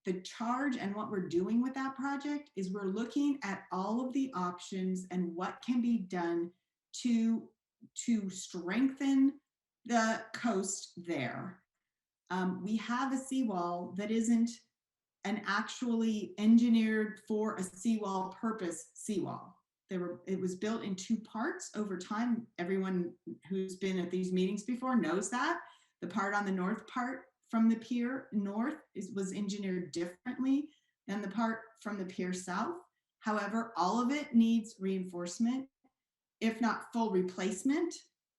The charge and what we're doing with that project is we're looking at all of the options and what can be done to strengthen the coast there. We have a seawall that isn't an actually engineered for a seawall purpose seawall. It was built in two parts over time. Everyone who's been at these meetings before knows that. The part on the north part from the pier north was engineered differently than the part from the pier south. However, all of it needs reinforcement, if not full replacement,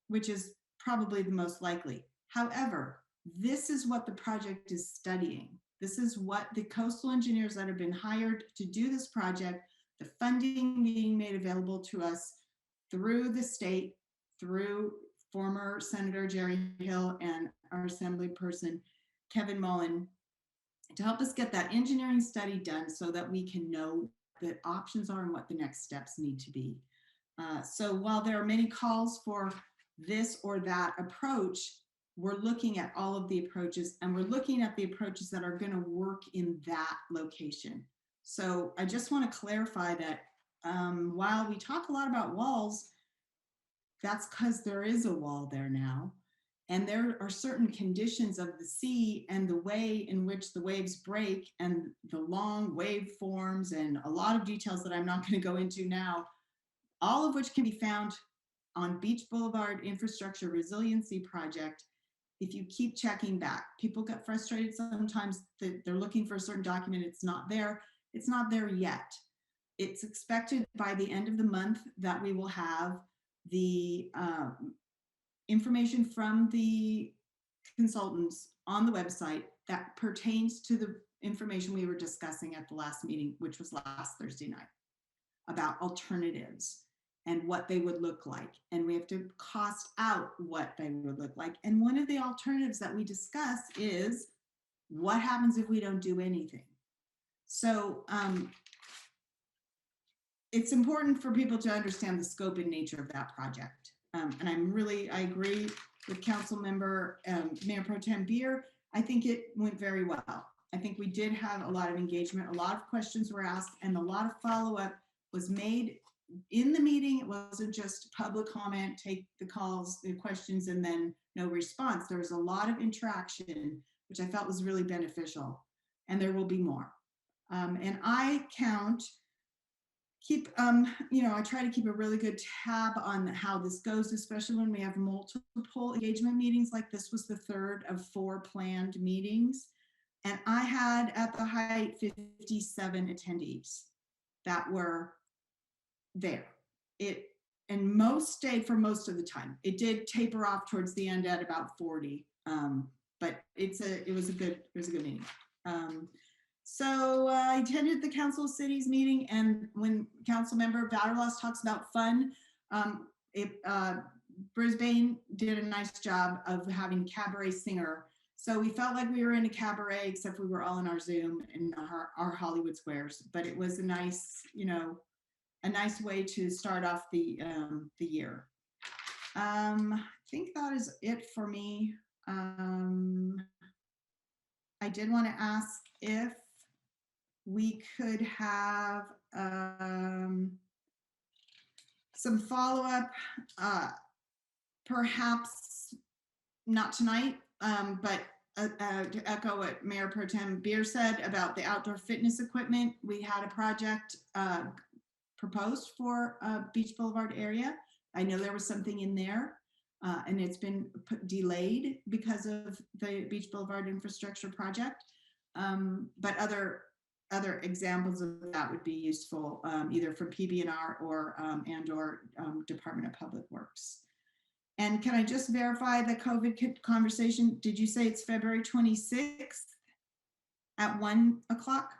which is probably the most likely. However, this is what the project is studying. This is what the coastal engineers that have been hired to do this project, the funding being made available to us through the state, through former Senator Jerry Hill and our assembly person, Kevin Mullen, to help us get that engineering study done so that we can know what the options are and what the next steps need to be. So while there are many calls for this or that approach, we're looking at all of the approaches, and we're looking at the approaches that are going to work in that location. So I just want to clarify that while we talk a lot about walls, that's because there is a wall there now. And there are certain conditions of the sea and the way in which the waves break and the long wave forms and a lot of details that I'm not going to go into now, all of which can be found on Beach Boulevard Infrastructure Resiliency Project. If you keep checking back, people get frustrated sometimes that they're looking for a certain document, it's not there. It's not there yet. It's expected by the end of the month that we will have the information from the consultants on the website that pertains to the information we were discussing at the last meeting, which was last Thursday night, about alternatives and what they would look like. And we have to cost out what they would look like. And one of the alternatives that we discuss is what happens if we don't do anything? So it's important for people to understand the scope and nature of that project. And I agree with Council Member Mayor Pro Tem Beer. I think it went very well. I think we did have a lot of engagement, a lot of questions were asked, and a lot of follow-up was made in the meeting. It wasn't just public comment, take the calls, the questions, and then no response. There was a lot of interaction, which I felt was really beneficial, and there will be more. And I I try to keep a really good tab on how this goes, especially when we have multiple engagement meetings. Like this was the third of 4 planned meetings. And I had at the height 57 attendees that were there. And most stayed for most of the time. It did taper off towards the end at about 40, but it was a good meeting. So I attended the Council of Cities meeting, and when Council Member Vaterlos talks about fun, Brisbane did a nice job of having cabaret singer. So we felt like we were in a cabaret, except we were all in our Zoom in our Hollywood squares. But it was a nice, a nice way to start off the year. I think that is it for me. I did want to ask if we could have some follow-up, perhaps not tonight, but to echo what Mayor Pro Tem Beer said about the outdoor fitness equipment. We had a project proposed for Beach Boulevard area. I know there was something in there, and it's been delayed because of the Beach Boulevard infrastructure project. But other examples of that would be useful, either from PB&R or Department of Public Works. And can I just verify the COVID conversation? Did you say it's February 26th at 1 o'clock?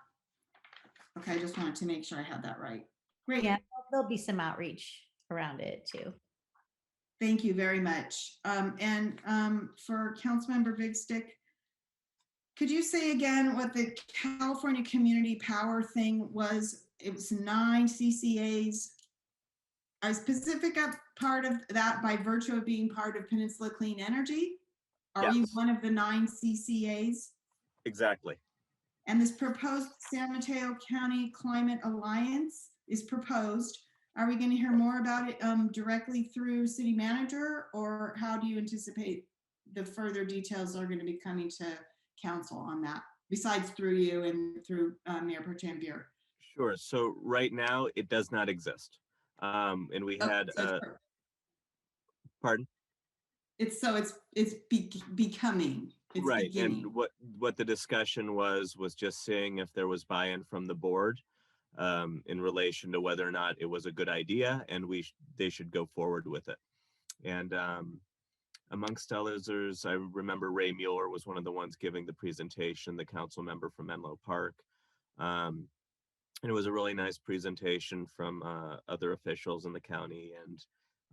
Okay, I just wanted to make sure I had that right. Great. Yeah, there'll be some outreach around it too. Thank you very much. And for Councilmember Big Stick, could you say again what the California Community Power thing was? It was 9 CCAs. Is Pacifica part of that by virtue of being part of Peninsula Clean Energy? Are Yes. you one of the 9 CCAs? Exactly. And this proposed San Mateo County Climate Alliance is proposed. Are we going to hear more about it directly through city manager, or how do you anticipate the further details are going to be coming to council on that, besides through you and through Mayor Pro Tem Beer? Sure. So right now it does not exist. And we had, pardon? It's becoming. It's right. beginning. And what the discussion was just seeing if there was buy-in from the board in relation to whether or not it was a good idea, and they should go forward with it. And amongst others, I remember Ray Mueller was one of the ones giving the presentation, the council member from Menlo Park. And it was a really nice presentation from other officials in the county.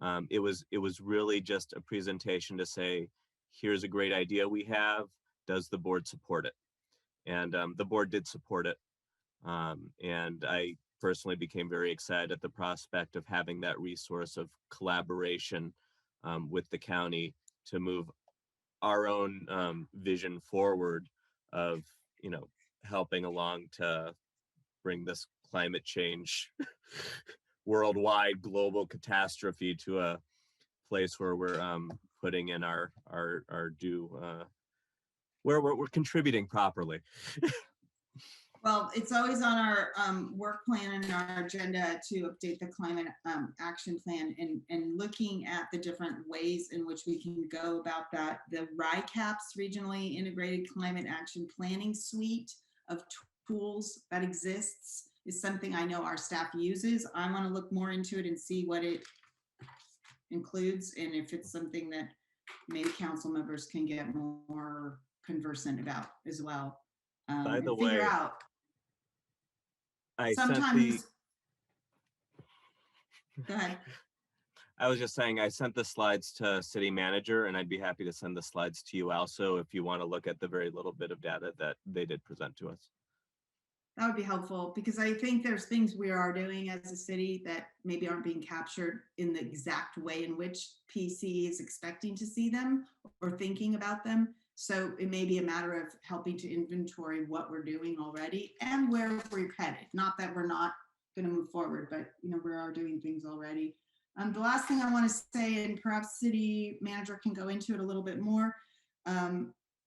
And it was really just a presentation to say, here's a great idea we have. Does the board support it? And the board did support it. And I personally became very excited at the prospect of having that resource of collaboration with the county to move our own vision forward of, helping along to bring this climate change worldwide global catastrophe to a place where we're putting in our due, where we're contributing properly. Well, it's always on our work plan and our agenda to update the climate action plan, and looking at the different ways in which we can go about that. The RICAPS, Regionally Integrated Climate Action Planning Suite of tools that exists, is something I know our staff uses. I want to look more into it and see what it includes, and if it's something that maybe council members can get more conversant about as well. By the and figure way, out. I Sometimes. Go ahead. I was just saying, I sent the slides to city manager, and I'd be happy to send the slides to you also if you want to look at the very little bit of data that they did present to us. That would be helpful, because I think there's things we are doing as a city that maybe aren't being captured in the exact way in which PC is expecting to see them or thinking about them. So it may be a matter of helping to inventory what we're doing already and where we're headed. Not that we're not going to move forward, but we are doing things already. The last thing I want to say, and perhaps city manager can go into it a little bit more,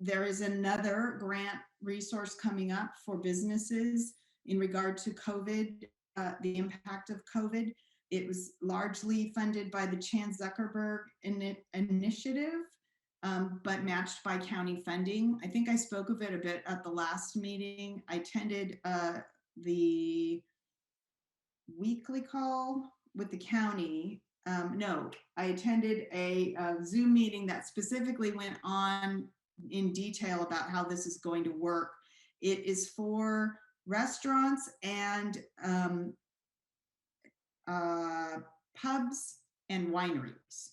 there is another grant resource coming up for businesses in regard to COVID, the impact of COVID. It was largely funded by the Chan Zuckerberg initiative, but matched by county funding. I think I spoke of it a bit at the last meeting. I attended the weekly call with the county. No, I attended a Zoom meeting that specifically went on in detail about how this is going to work. It is for restaurants and pubs and wineries.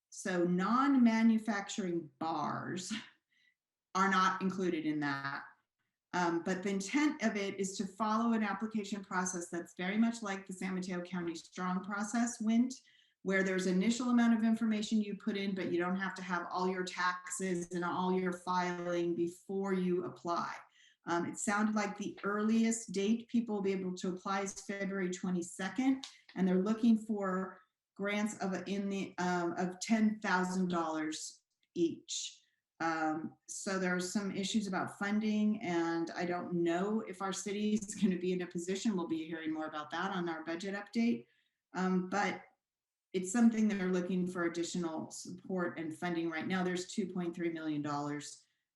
So non-manufacturing bars are not included in that. But the intent of it is to follow an application process that's very much like the San Mateo County Strong process went, where there's initial amount of information you put in, but you don't have to have all your taxes and all your filing before you apply. It sounded like the earliest date people will be able to apply is February 22nd, and they're looking for grants of $10,000 each. So there are some issues about funding, and I don't know if our city is going to be in a position. We'll be hearing more about that on our budget update. But it's something they're looking for additional support and funding right now. There's $2.3 million,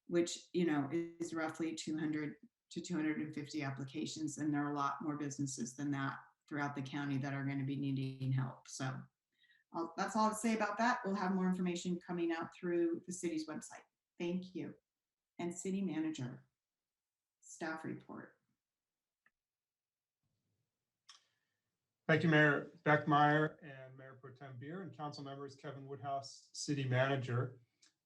which, you know, is roughly 200 to 250 applications. And there are a lot more businesses than that throughout the county that are going to be needing help. So that's all I'll say about that. We'll have more information coming out through the city's website. Thank you. And city manager, staff report. Thank you, Mayor Beckmeyer and Mayor Pro Tem Beer and council members, Kevin Woodhouse, city manager.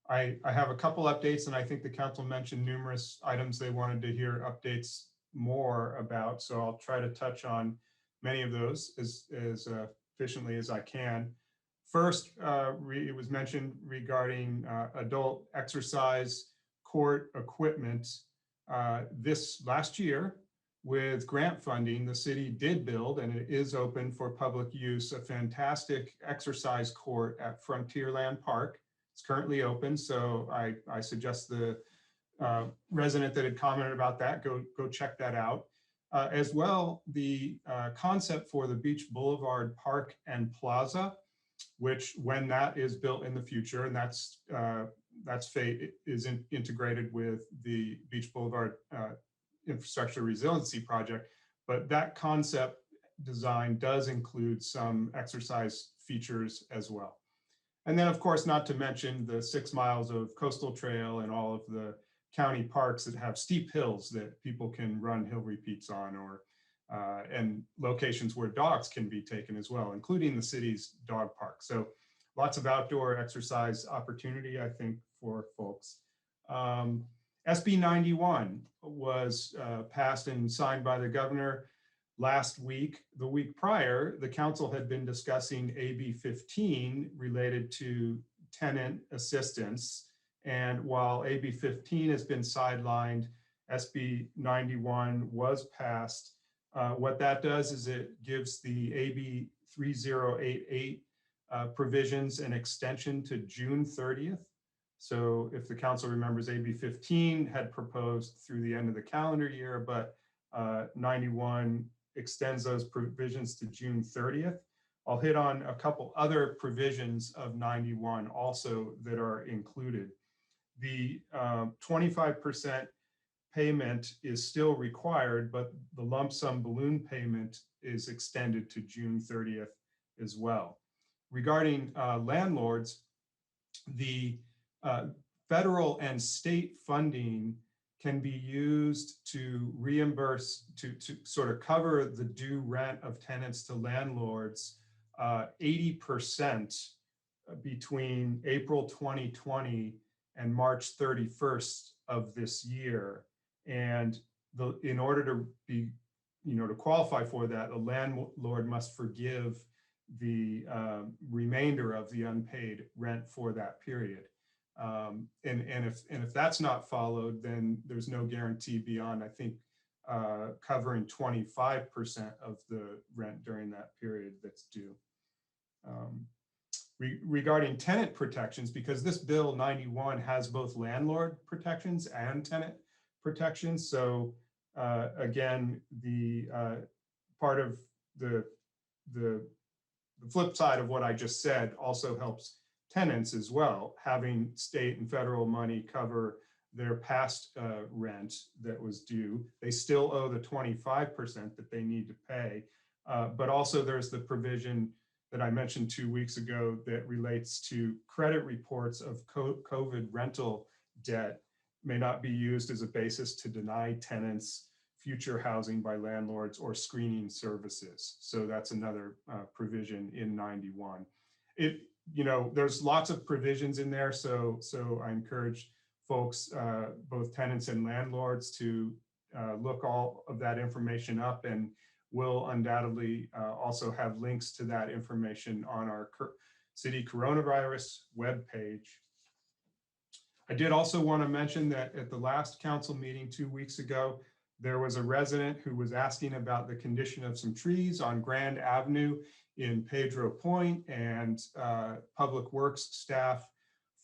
I have a couple updates, and I think the council mentioned numerous items they wanted to hear updates more about. So I'll try to touch on many of those as efficiently as I can. First, it was mentioned regarding adult exercise court equipment. This last year, with grant funding, the city did build, and it is open for public use, a fantastic exercise court at Frontierland Park. It's currently open, so I suggest the resident that had commented about that, go check that out. As well, the concept for the Beach Boulevard Park and Plaza, which when that is built in the future, and that's integrated with the Beach Boulevard Infrastructure Resiliency Project, but that concept design does include some exercise features as well. And then, of course, not to mention the 6 miles of coastal trail and all of the county parks that have steep hills that people can run hill repeats on, or and locations where dogs can be taken as well, including the city's dog park. So lots of outdoor exercise opportunity, I think, for folks. SB 91 was passed and signed by the governor last week. The week prior, the council had been discussing AB 15 related to tenant assistance. And while AB 15 has been sidelined, SB 91 was passed. What that does is it gives the AB 3088 provisions an extension to June 30th. So if the council remembers, AB 15 had proposed through the end of the calendar year, but 91 extends those provisions to June 30th. I'll hit on a couple other provisions of 91 also that are included. The 25% payment is still required, but the lump sum balloon payment is extended to June 30th as well. Regarding landlords, the federal and state funding can be used to reimburse, to sort of cover the due rent of tenants to landlords 80% between April 2020 and March 31st of this year. And in order to be, to qualify for that, the landlord must forgive the remainder of the unpaid rent for that period. And if that's not followed, then there's no guarantee beyond, I think, covering 25% of the rent during that period that's due. Regarding tenant protections, because this bill 91 has both landlord protections and tenant protections. So again, the part of the flip side of what I just said also helps tenants as well, having state and federal money cover their past rent that was due. They still owe the 25% that they need to pay, But also there's the provision that I mentioned 2 weeks ago that relates to credit reports of COVID rental debt may not be used as a basis to deny tenants future housing by landlords or screening services. So that's another provision in 91. There's lots of provisions in there. So I encourage folks, both tenants and landlords, to look all of that information up, and we'll undoubtedly also have links to that information on our city coronavirus webpage. I did also want to mention that at the last council meeting 2 weeks ago, there was a resident who was asking about the condition of some trees on Grand Avenue in Pedro Point, and Public Works staff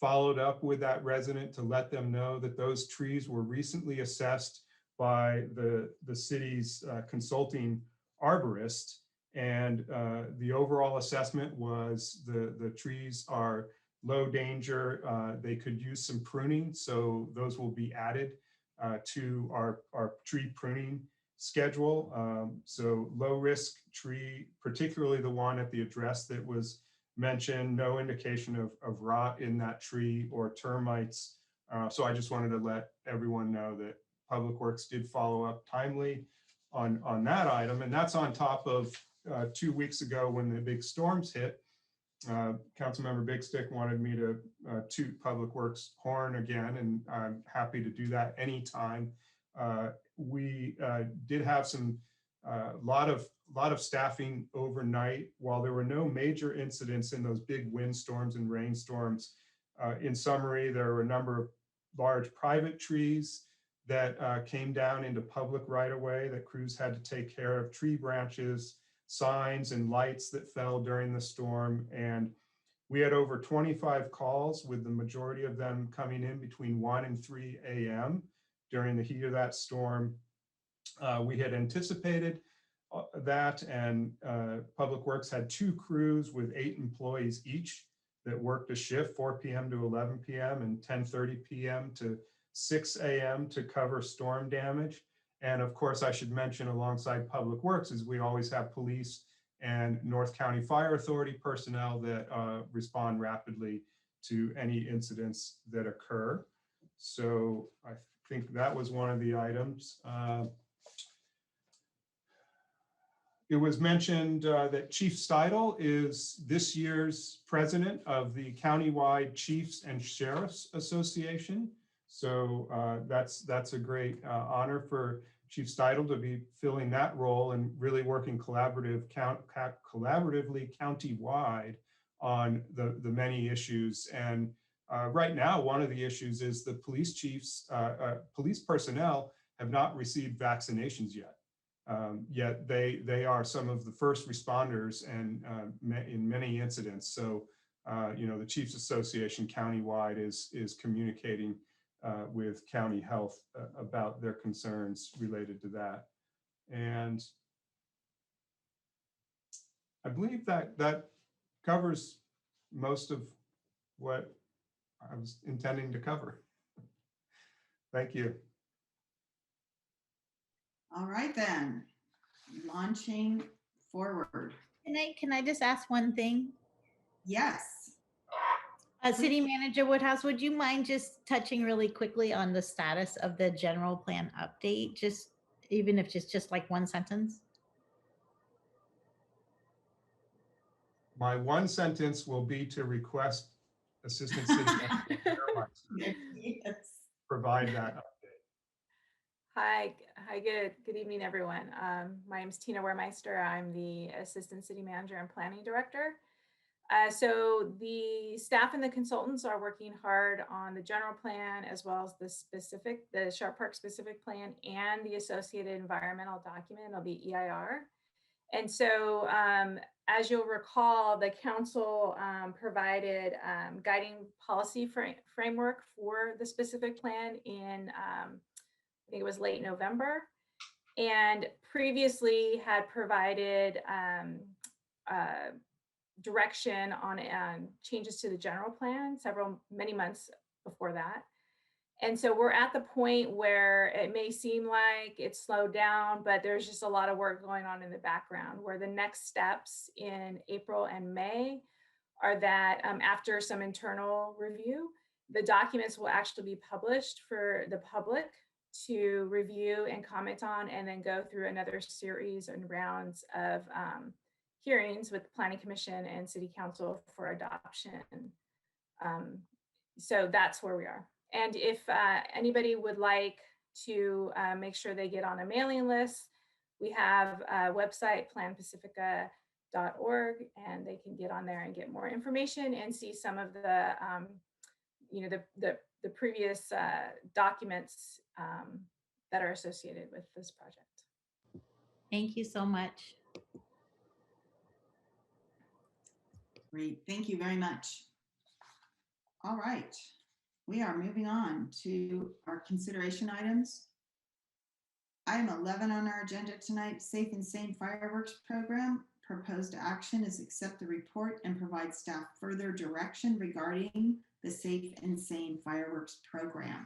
followed up with that resident to let them know that those trees were recently assessed by the city's consulting arborist, and the overall assessment was the trees are low danger. They could use some pruning, so those will be added to our tree pruning schedule. So low risk tree, particularly the one at the address that was mentioned, no indication of rot in that tree or termites. So I just wanted to let everyone know that Public Works did follow up timely on that item. And that's on top of 2 weeks ago when the big storms hit. Councilmember Big Stick wanted me to toot Public Works horn again, and I'm happy to do that anytime. We did have some lot of staffing overnight. While there were no major incidents in those big windstorms and rainstorms, in summary, there were a number of large private trees that came down into public right of way that crews had to take care of, tree branches, signs, and lights that fell during the storm. And we had over 25 calls, with the majority of them coming in between 1 and 3 a.m. during the heat of that storm. We had anticipated that, and Public Works had 2 crews with 8 employees each that worked a shift, 4 p.m. to 11 p.m. and 10:30 p.m. to 6 a.m. to cover storm damage. And of course, I should mention, alongside Public Works, is we always have police and North County Fire Authority personnel that respond rapidly to any incidents that occur. So I think that was one of the items. It was mentioned that Chief Steidel is this year's president of the Countywide Chiefs and Sheriffs Association. So that's a great honor for Chief Steidel to be filling that role and really working collaboratively countywide on the many issues. And right now, one of the issues is the police chiefs, police personnel have not received vaccinations yet. Yet they are some of the first responders, and in many incidents. So the Chiefs Association countywide is communicating with county health about their concerns related to that. And I believe that covers most of what I was intending to cover. Thank you. All right, then, launching forward. Can I just ask one thing? Yes. City Manager Woodhouse, would you mind just touching really quickly on the status of the general plan update? Just even if just like one sentence. My one sentence will be to request Assistant City Manager yes. provide that update. Hi, good evening, everyone. My name is Tina Wehrmeister. I'm the Assistant City Manager and Planning Director. So the staff and the consultants are working hard on the general plan, as well as the Sharp Park specific plan and the associated environmental document. It'll be EIR. And so as you'll recall, the council provided guiding policy framework for the specific plan in, I think it was late November, and previously had provided direction on changes to the general plan many months before that. And so we're at the point where it may seem like it's slowed down, but there's just a lot of work going on in the background, where the next steps in April and May are that after some internal review, the documents will actually be published for the public to review and comment on, and then go through another series and rounds of hearings with the Planning Commission and City Council for adoption. So that's where we are. And if anybody would like to make sure they get on a mailing list, we have a website, planpacifica.org, and they can get on there and get more information and see some of the, the previous documents that are associated with this project. Thank you so much. Great, thank you very much. All right, we are moving on to our consideration items. Item 11 on our agenda tonight, Safe and Sane Fireworks Program. Proposed action is accept the report and provide staff further direction regarding the Safe and Sane Fireworks Program.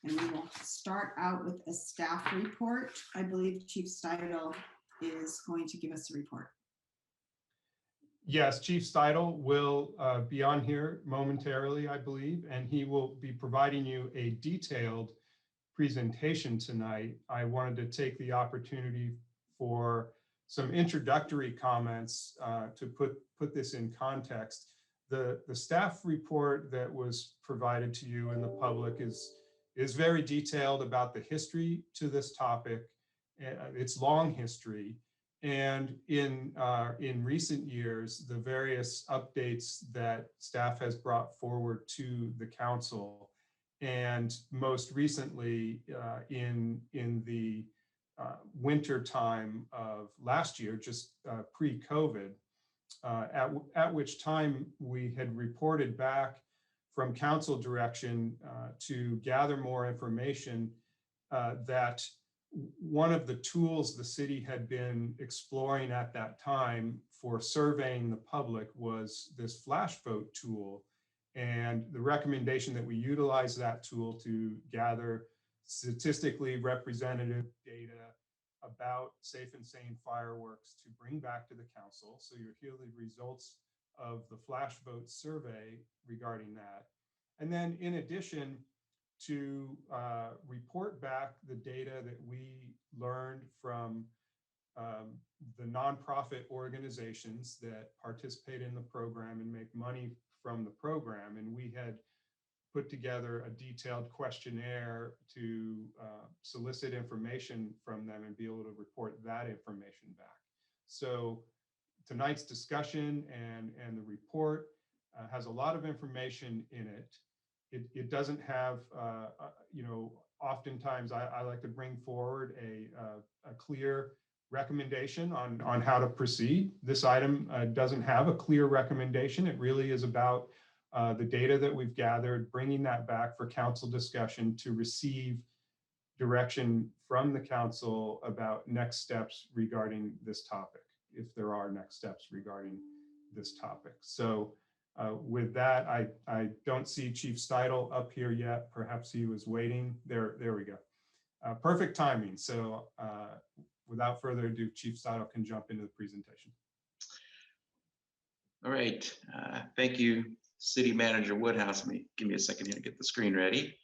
And we will start out with a staff report. I believe Chief Steidel is going to give us a report. Yes, Chief Steidel will be on here momentarily, I believe, and he will be providing you a detailed presentation tonight. I wanted to take the opportunity for some introductory comments to put this in context. The staff report that was provided to you in the public is very detailed about the history to this topic, its long history, and in recent years, the various updates that staff has brought forward to the council. And most recently, in the winter time of last year, just pre-COVID, at which time we had reported back from council direction to gather more information that one of the tools the city had been exploring at that time for surveying the public was this flash vote tool. And the recommendation that we utilize that tool to gather statistically representative data about safe and sane fireworks to bring back to the council. So you'll hear the results of the flash vote survey regarding that. And then in addition, to report back the data that we learned from the nonprofit organizations that participate in the program and make money from the program. And we had put together a detailed questionnaire to solicit information from them and be able to report that information back. So tonight's discussion and the report has a lot of information in it. It doesn't have, oftentimes I like to bring forward a clear recommendation on how to proceed. This item doesn't have a clear recommendation. It really is about the data that we've gathered, bringing that back for council discussion to receive direction from the council about next steps regarding this topic, if there are next steps regarding this topic. So with that, I don't see Chief Steidel up here yet. Perhaps he was waiting. There we go. Perfect timing. So without further ado, Chief Steidel can jump into the presentation. All right. Thank you, City Manager Woodhouse. Give me a second here to get the screen ready.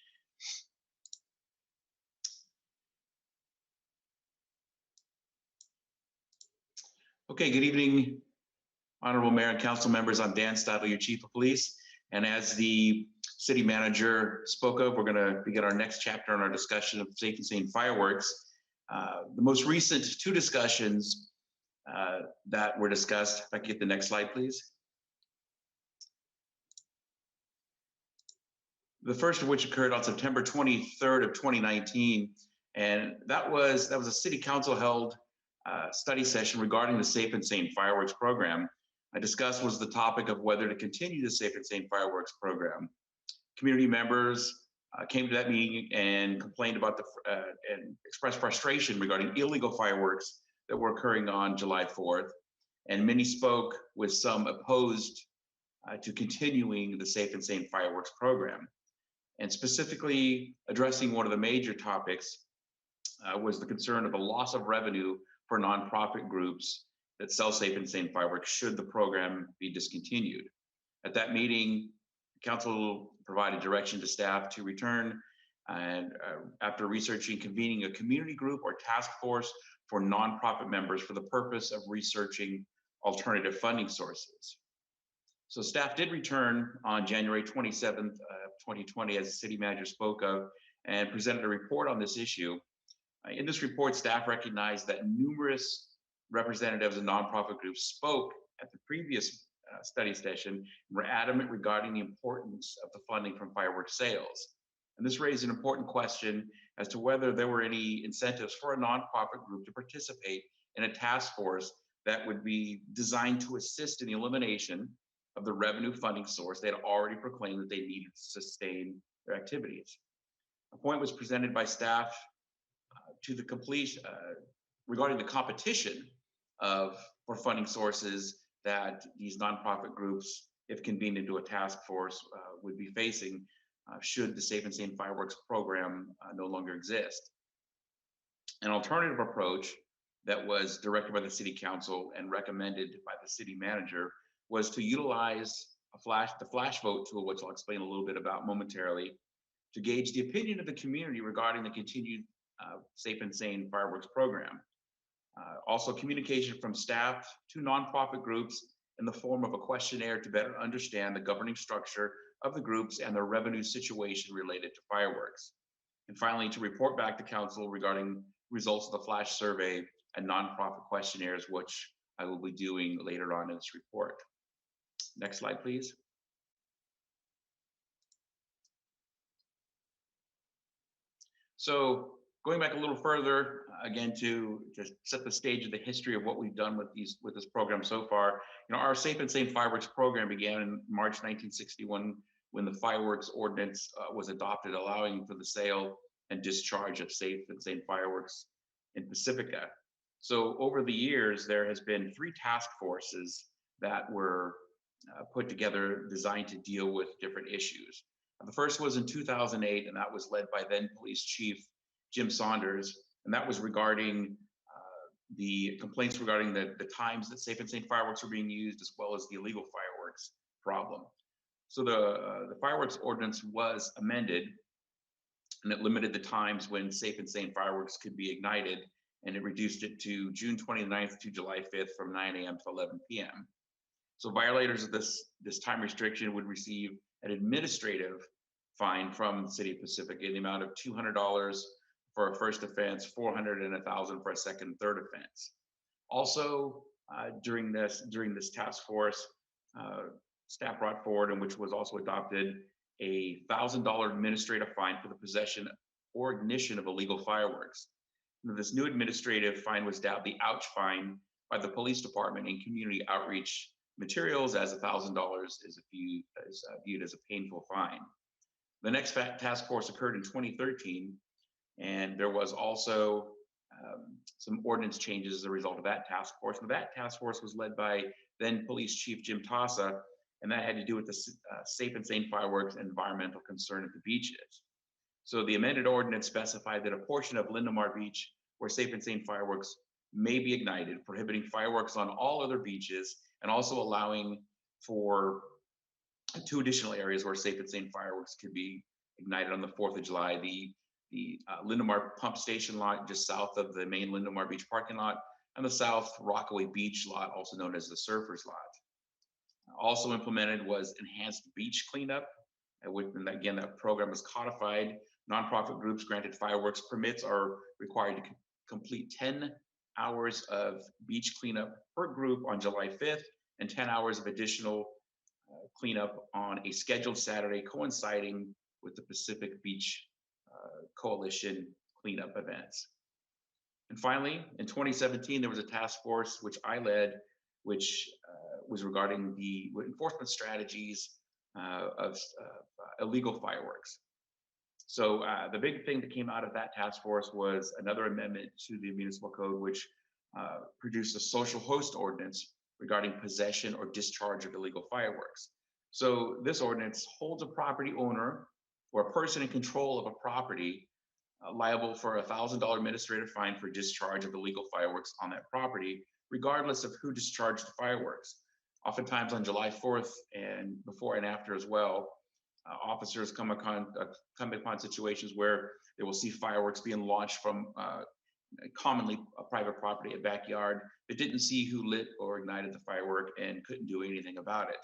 Okay, good evening, Honorable Mayor and Council members. I'm Dan Steidel, your Chief of Police. And as the City Manager spoke of, we're going to begin our next chapter on our discussion of safe and sane fireworks. The most recent two discussions that were discussed, if I could get the next slide, please. The first of which occurred on September 23rd of 2019. And that was a City Council held study session regarding the Safe and Sane Fireworks Program. I discussed was the topic of whether to continue the Safe and Sane Fireworks Program. Community members came to that meeting and complained about and expressed frustration regarding illegal fireworks that were occurring on July 4th. And many spoke with some opposed to continuing the Safe and Sane Fireworks Program. And specifically addressing one of the major topics was the concern of the loss of revenue for nonprofit groups that sell safe and sane fireworks should the program be discontinued. At that meeting, council provided direction to staff to return and after researching, convening a community group or task force for nonprofit members for the purpose of researching alternative funding sources. So staff did return on January 27th, 2020, as the city manager spoke of, and presented a report on this issue. In this report, staff recognized that numerous representatives of nonprofit groups spoke at the previous study session and were adamant regarding the importance of the funding from fireworks sales. And this raised an important question as to whether there were any incentives for a nonprofit group to participate in a task force that would be designed to assist in the elimination of the revenue funding source they had already proclaimed that they needed to sustain their activities. A point was presented by staff to the completion regarding the competition for funding sources that these nonprofit groups, if convened into a task force, would be facing should the Safe and Sane Fireworks program no longer exist. An alternative approach that was directed by the City Council and recommended by the City Manager was to utilize the flash vote tool, which I'll explain a little bit about momentarily, to gauge the opinion of the community regarding the continued Safe and Sane Fireworks program. Also, communication from staff to nonprofit groups in the form of a questionnaire to better understand the governing structure of the groups and their revenue situation related to fireworks. And finally, to report back to council regarding results of the flash survey and nonprofit questionnaires, which I will be doing later on in this report. Next slide, please. So going back a little further, again, to set the stage of the history of what we've done with this program so far, our Safe and Sane Fireworks program began in March 1961 when the fireworks ordinance was adopted, allowing for the sale and discharge of safe and sane fireworks in Pacifica. So over the years, there has been 3 task forces that were put together designed to deal with different issues. The first was in 2008, and that was led by then Police Chief Jim Saunders, and that was regarding the complaints regarding the times that safe and sane fireworks were being used, as well as the illegal fireworks problem. So the fireworks ordinance was amended, and it limited the times when safe and sane fireworks could be ignited, and it reduced it to June 29th to July 5th from 9 a.m. to 11 p.m. So violators of this time restriction would receive an administrative fine from the City of Pacifica in the amount of $200 for a first offense, $400 and $1,000 for a second and third offense. Also, during this task force, staff brought forward, and which was also adopted, a $1,000 administrative fine for the possession or ignition of illegal fireworks. Now, this new administrative fine was dubbed the ouch fine by the police department in community outreach materials, as $1,000 is viewed as a painful fine. The next task force occurred in 2013, and there was also some ordinance changes as a result of that task force. And that task force was led by then Police Chief Jim Tassa, and that had to do with the safe and sane fireworks and environmental concern at the beaches. So the amended ordinance specified that a portion of Lindemar Beach where safe and sane fireworks may be ignited, prohibiting fireworks on all other beaches, and also allowing for 2 additional areas where safe and sane fireworks could be ignited on the 4th of July. The Lindemar Pump Station lot just south of the main Lindemar Beach parking lot, and the South Rockaway Beach lot, also known as the Surfers lot. Also implemented was enhanced beach cleanup. And again, that program was codified. Nonprofit groups granted fireworks permits are required to complete 10 hours of beach cleanup per group on July 5th and 10 hours of additional cleanup on a scheduled Saturday coinciding with the Pacific Beach Coalition cleanup events. And finally, in 2017, there was a task force which I led, which was regarding the enforcement strategies of illegal fireworks. So the big thing that came out of that task force was another amendment to the municipal code, which produced a social host ordinance regarding possession or discharge of illegal fireworks. So this ordinance holds a property owner or a person in control of a property liable for a $1,000 administrative fine for discharge of illegal fireworks on that property, regardless of who discharged the fireworks. Oftentimes on July 4th and before and after as well, officers come upon situations where they will see fireworks being launched from commonly a private property, a backyard, but didn't see who lit or ignited the firework and couldn't do anything about it.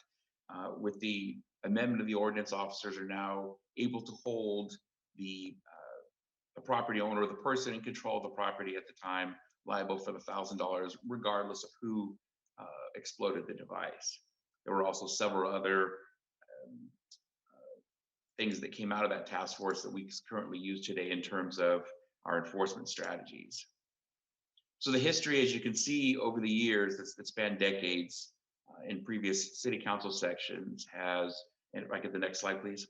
With the amendment of the ordinance, officers are now able to hold the property owner or the person in control of the property at the time liable for the $1,000, regardless of who exploded the device. There were also several other things that came out of that task force that we currently use today in terms of our enforcement strategies. So the history, as you can see over the years, that spanned decades in previous city council sections has, and if I get the next slide, please,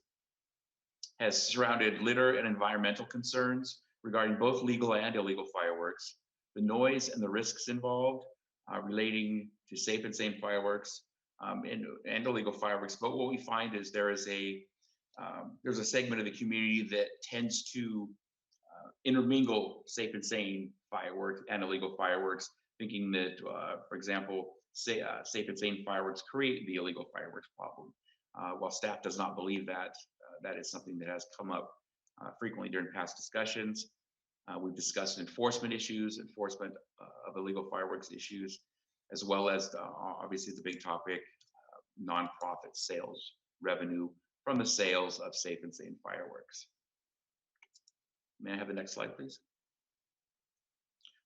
has surrounded litter and environmental concerns regarding both legal and illegal fireworks, the noise and the risks involved relating to safe and sane fireworks and illegal fireworks. But what we find is there's a segment of the community that tends to intermingle safe and sane fireworks and illegal fireworks, thinking that, for example, safe and sane fireworks create the illegal fireworks problem. While staff does not believe that, that is something that has come up frequently during past discussions. We've discussed enforcement issues, enforcement of illegal fireworks issues, as well as obviously the big topic, nonprofit sales revenue from the sales of safe and sane fireworks. May I have the next slide, please?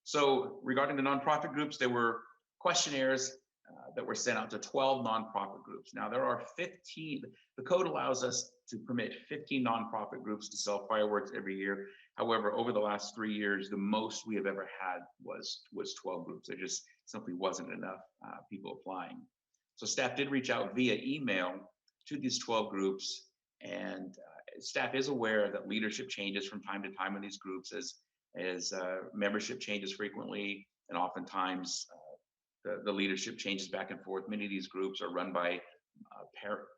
So regarding the nonprofit groups, there were questionnaires that were sent out to 12 nonprofit groups. Now there are 15, the code allows us to permit 15 nonprofit groups to sell fireworks every year. However, over the last 3 years, the most we have ever had was 12 groups. There just simply wasn't enough people applying. So staff did reach out via email to these 12 groups, and staff is aware that leadership changes from time to time in these groups as membership changes frequently, and oftentimes the leadership changes back and forth. Many of these groups are run by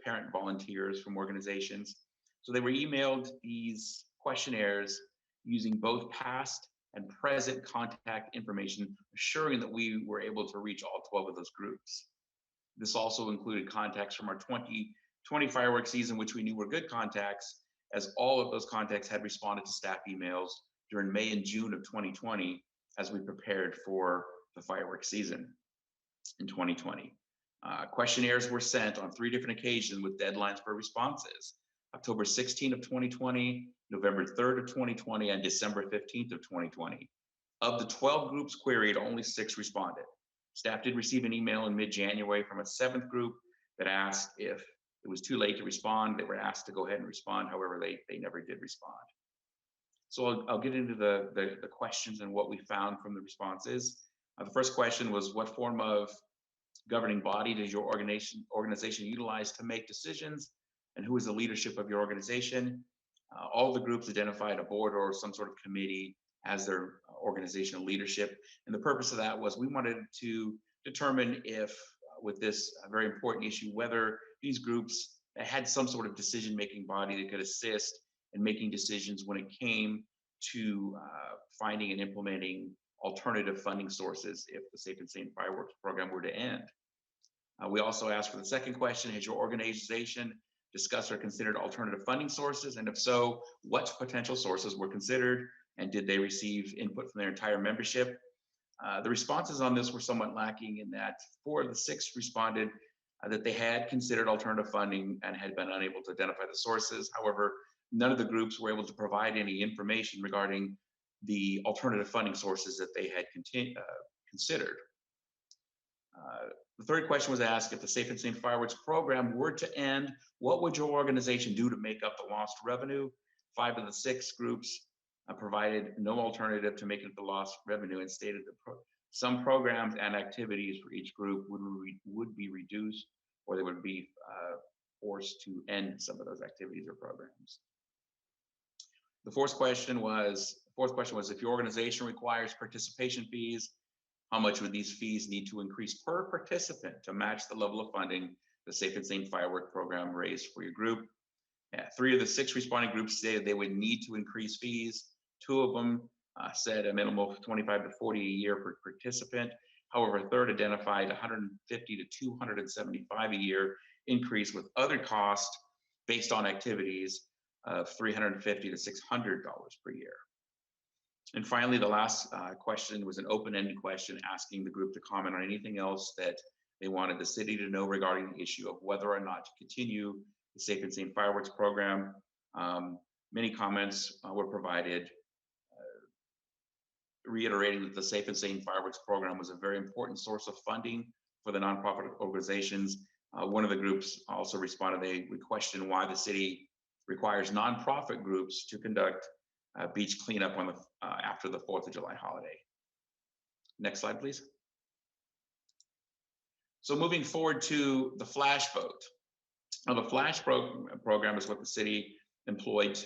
parent volunteers from organizations. So they were emailed these questionnaires using both past and present contact information, assuring that we were able to reach all 12 of those groups. This also included contacts from our 2020 fireworks season, which we knew were good contacts, as all of those contacts had responded to staff emails during May and June of 2020 as we prepared for the fireworks season in 2020. Questionnaires were sent on 3 different occasions with deadlines for responses: October 16th of 2020, November 3rd of 2020, and December 15th of 2020. Of the 12 groups queried, only 6 responded. Staff did receive an email in mid-January from a 7th group that asked if it was too late to respond. They were asked to go ahead and respond. However, they never did respond. So I'll get into the questions and what we found from the responses. The first question was, what form of governing body does your organization utilize to make decisions, and who is the leadership of your organization? All the groups identified a board or some sort of committee as their organizational leadership. And the purpose of that was we wanted to determine if, with this very important issue, whether these groups had some sort of decision-making body that could assist in making decisions when it came to finding and implementing alternative funding sources if the Safe and Sane Fireworks program were to end. We also asked for the second question: has your organization discussed or considered alternative funding sources? And if so, what potential sources were considered, and did they receive input from their entire membership? The responses on this were somewhat lacking in that 4 of the 6 responded that they had considered alternative funding and had been unable to identify the sources. However, none of the groups were able to provide any information regarding the alternative funding sources that they had considered. The third question was asked: if the Safe and Sane Fireworks program were to end, what would your organization do to make up the lost revenue? 5 of the 6 groups provided no alternative to making up the lost revenue and stated that some programs and activities for each group would be reduced, or they would be forced to end some of those activities or programs. The fourth question was, if your organization requires participation fees, how much would these fees need to increase per participant to match the level of funding the Safe and Sane Firework program raised for your group? 3 of the 6 responding groups said they would need to increase fees. 2 of them said a minimum of 25 to 40 a year per participant. However, a third identified 150 to 275 a year increase, with other costs based on activities of $350 to $600 per year. And finally, the last question was an open-ended question asking the group to comment on anything else that they wanted the city to know regarding the issue of whether or not to continue the Safe and Sane Fireworks program. Many comments were provided, reiterating that the Safe and Sane Fireworks program was a very important source of funding for the nonprofit organizations. One of the groups also responded, they would question why the city requires nonprofit groups to conduct beach cleanup on the after the 4th of July holiday. Next slide, please. So moving forward to the flash vote. Now, the flash program is what the city employed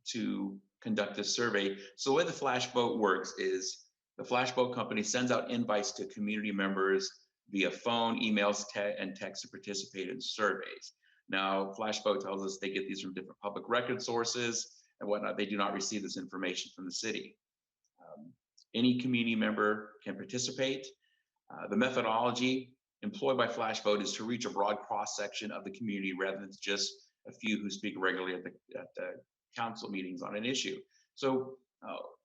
to conduct this survey. So the way the flash vote works is the flash vote company sends out invites to community members via phone, emails, and text to participate in surveys. Now, flash vote tells us they get these from different public record sources and whatnot. They do not receive this information from the city. Any community member can participate. The methodology employed by flash vote is to reach a broad cross-section of the community rather than just a few who speak regularly at the council meetings on an issue. So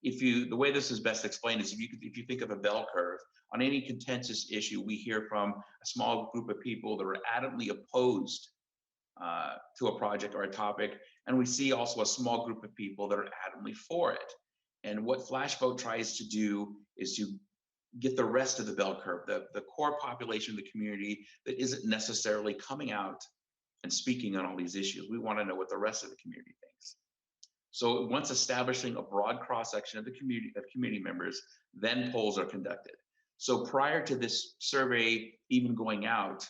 the way this is best explained is if you think of a bell curve, on any contentious issue, we hear from a small group of people that are adamantly opposed to a project or a topic, and we see also a small group of people that are adamantly for it. And what flash vote tries to do is to get the rest of the bell curve, the core population of the community that isn't necessarily coming out and speaking on all these issues. We want to know what the rest of the community thinks. So once establishing a broad cross-section of the community members, then polls are conducted. So prior to this survey even going out,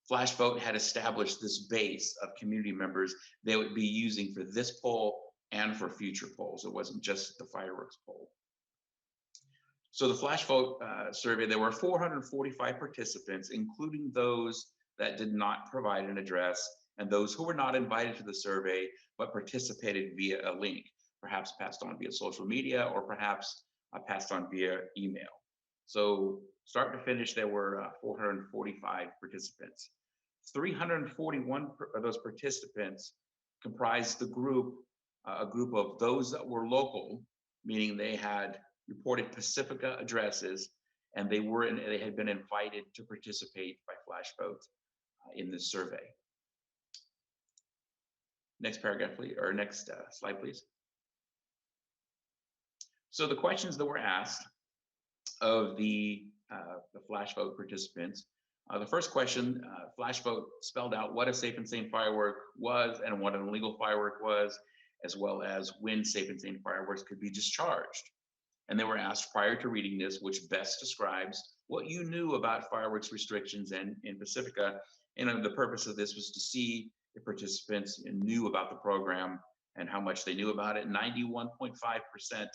Flash Vote had established this base of community members they would be using for this poll and for future polls. It wasn't just the fireworks poll. So the Flash Vote survey, there were 445 participants, including those that did not provide an address and those who were not invited to the survey but participated via a link, perhaps passed on via social media or perhaps passed on via email. So start to finish, there were 445 participants. 341 of those participants comprised the group, a group of those that were local, meaning they had reported Pacifica addresses and they had been invited to participate by Flash Vote in this survey. Next paragraph, please, or next slide, please. So the questions that were asked of the Flash Vote participants, the first question, Flash Vote spelled out what a safe and sane firework was and what an illegal firework was, as well as when safe and sane fireworks could be discharged. And they were asked prior to reading this, which best describes what you knew about fireworks restrictions in Pacifica. And the purpose of this was to see if participants knew about the program and how much they knew about it. 91.5%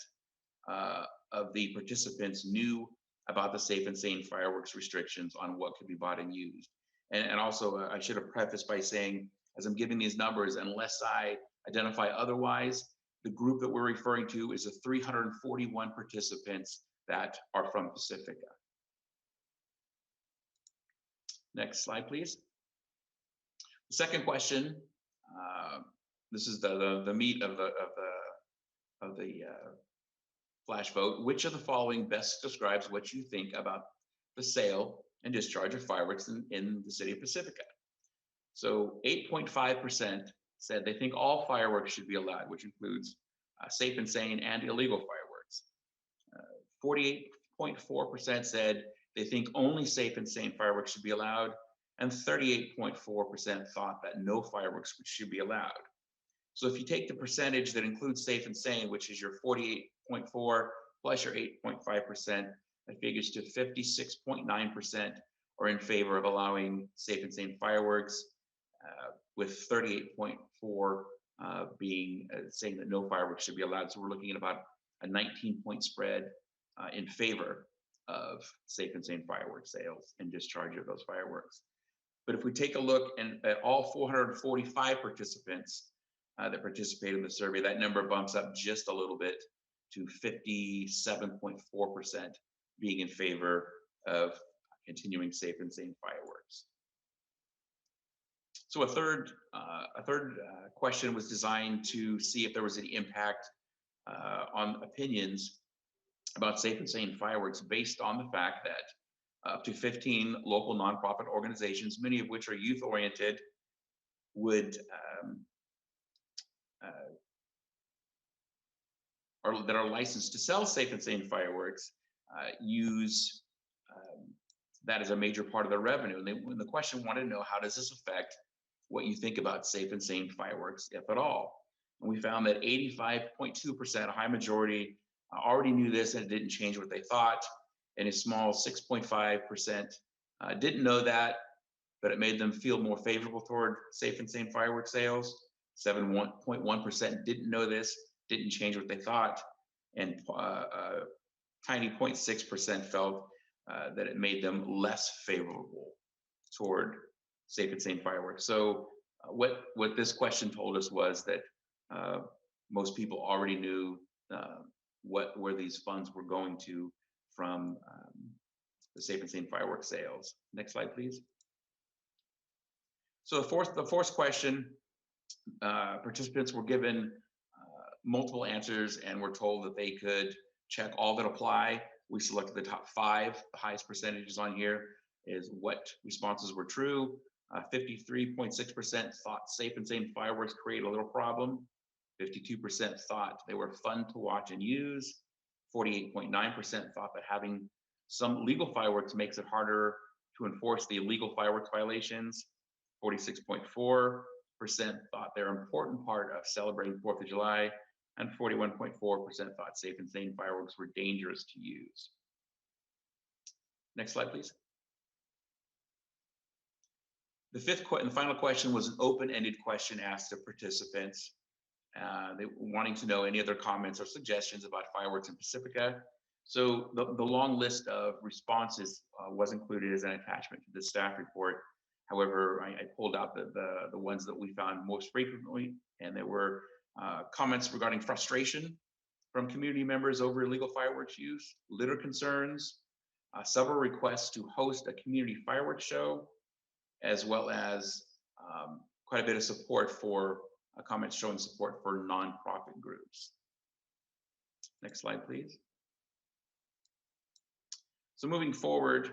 of the participants knew about the safe and sane fireworks restrictions on what could be bought and used. And also, I should have prefaced by saying, as I'm giving these numbers, unless I identify otherwise, the group that we're referring to is the 341 participants that are from Pacifica. Next slide, please. The second question, this is the meat of the Flash Vote. Which of the following best describes what you think about the sale and discharge of fireworks in the city of Pacifica? So 8.5% said they think all fireworks should be allowed, which includes safe and sane and illegal fireworks. 48.4% said they think only safe and sane fireworks should be allowed, and 38.4% thought that no fireworks should be allowed. So if you take the percentage that includes safe and sane, which is your 48.4 plus your 8.5%, that figures to 56.9% are in favor of allowing safe and sane fireworks, with 38.4 being saying that no fireworks should be allowed. So we're looking at about a 19-point spread in favor of safe and sane fireworks sales and discharge of those fireworks. But if we take a look at all 445 participants that participated in the survey, that number bumps up just a little bit to 57.4% being in favor of continuing safe and sane fireworks. So a third question was designed to see if there was any impact on opinions about safe and sane fireworks based on the fact that up to 15 local nonprofit organizations, many of which are youth oriented, would or that are licensed to sell safe and sane fireworks use that as a major part of their revenue. And when the question wanted to know, how does this affect what you think about safe and sane fireworks, if at all? And we found that 85.2%, a high majority, already knew this and it didn't change what they thought. And a small 6.5% didn't know that, but it made them feel more favorable toward safe and sane firework sales. 7.1% didn't know this, didn't change what they thought. And tiny 0.6% felt that it made them less favorable toward safe and sane fireworks. So what this question told us was that most people already knew where these funds were going to from the safe and sane fireworks sales. Next slide, please. So the fourth question, participants were given multiple answers and were told that they could check all that apply. We selected the top 5. The highest percentages on here is what responses were true. 53.6% thought safe and sane fireworks create a little problem. 52% thought they were fun to watch and use. 48.9% thought that having some legal fireworks makes it harder to enforce the illegal fireworks violations. 46.4% thought they're an important part of celebrating 4th of July. And 41.4% thought safe and sane fireworks were dangerous to use. Next slide, please. The fifth and final question was an open-ended question asked of participants. They wanting to know any other comments or suggestions about fireworks in Pacifica. So the long list of responses was included as an attachment to the staff report. However, I pulled out the ones that we found most frequently, and there were comments regarding frustration from community members over illegal fireworks use, litter concerns, several requests to host a community fireworks show, as well as quite a bit of support for comments showing support for nonprofit groups. Next slide, please. So moving forward,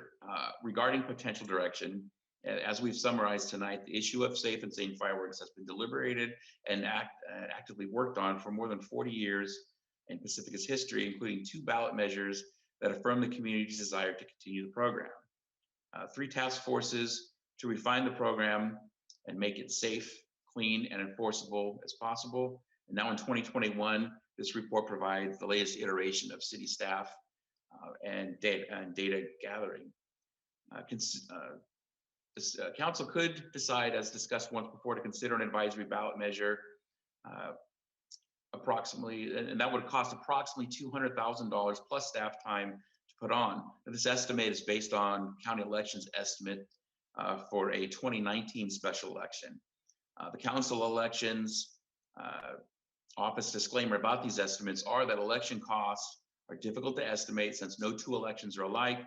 regarding potential direction, as we've summarized tonight, the issue of safe and sane fireworks has been deliberated and actively worked on for more than 40 years in Pacifica's history, including 2 ballot measures that affirm the community's desire to continue the program. 3 task forces to refine the program and make it safe, clean, and enforceable as possible. And now in 2021, this report provides the latest iteration of city staff and data gathering. This council could decide, as discussed once before, to consider an advisory ballot measure approximately, and that would cost approximately $200,000 plus staff time to put on. And this estimate is based on county elections estimate for a 2019 special election. The council elections office disclaimer about these estimates are that election costs are difficult to estimate since no 2 elections are alike,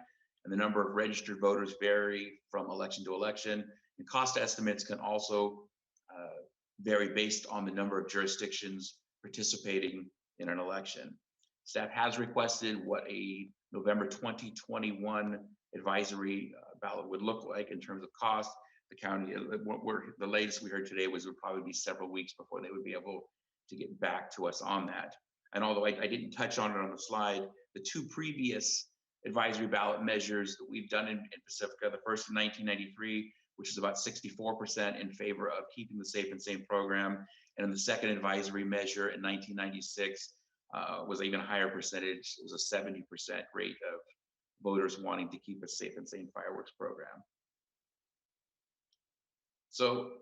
and the number of registered voters vary from election to election. And cost estimates can also vary based on the number of jurisdictions participating in an election. Staff has requested what a November 2021 advisory ballot would look like in terms of cost. The county, the latest we heard today was it would probably be several weeks before they would be able to get back to us on that. And although I didn't touch on it on the slide, the 2 previous advisory ballot measures that we've done in Pacifica, the first in 1993, which is about 64% in favor of keeping the safe and sane program, and the second advisory measure in 1996 was an even higher percentage. It was a 70% rate of voters wanting to keep a safe and sane fireworks program. So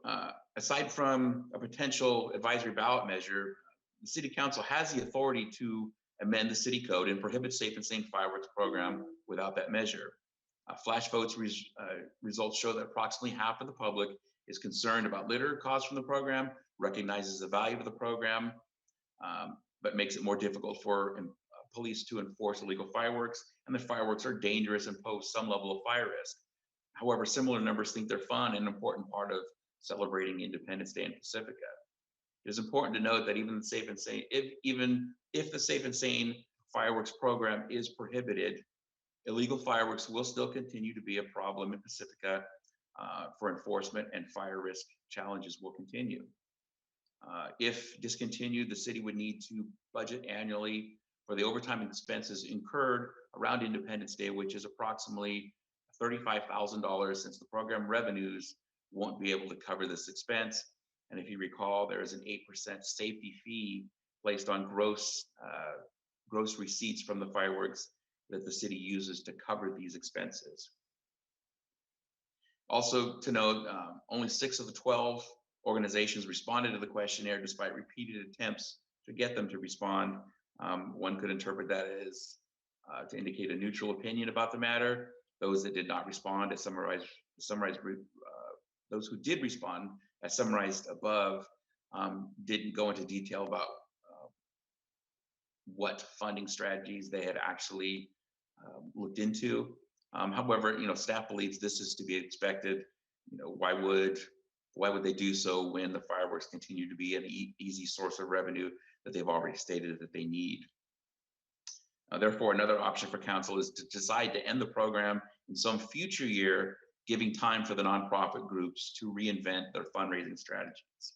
aside from a potential advisory ballot measure, the City Council has the authority to amend the city code and prohibit safe and sane fireworks program without that measure. Flash votes results show that approximately half of the public is concerned about litter caused from the program, recognizes the value of the program, but makes it more difficult for police to enforce illegal fireworks, and the fireworks are dangerous and pose some level of fire risk. However, similar numbers think they're fun and an important part of celebrating Independence Day in Pacifica. It is important to note that even the safe and sane, if the safe and sane fireworks program is prohibited, illegal fireworks will still continue to be a problem in Pacifica for enforcement, and fire risk challenges will continue. If discontinued, the city would need to budget annually for the overtime expenses incurred around Independence Day, which is approximately $35,000, since the program revenues won't be able to cover this expense. And if you recall, there is an 8% safety fee placed on gross receipts from the fireworks that the city uses to cover these expenses. Also to note, only 6 of the 12 organizations responded to the questionnaire despite repeated attempts to get them to respond. One could interpret that as to indicate a neutral opinion about the matter. Those that did not respond, as summarized, those who did respond, as summarized above, didn't go into detail about what funding strategies they had actually looked into. However, staff believes this is to be expected. Why would they do so when the fireworks continue to be an easy source of revenue that they've already stated that they need? Therefore, another option for council is to decide to end the program in some future year, giving time for the nonprofit groups to reinvent their fundraising strategies.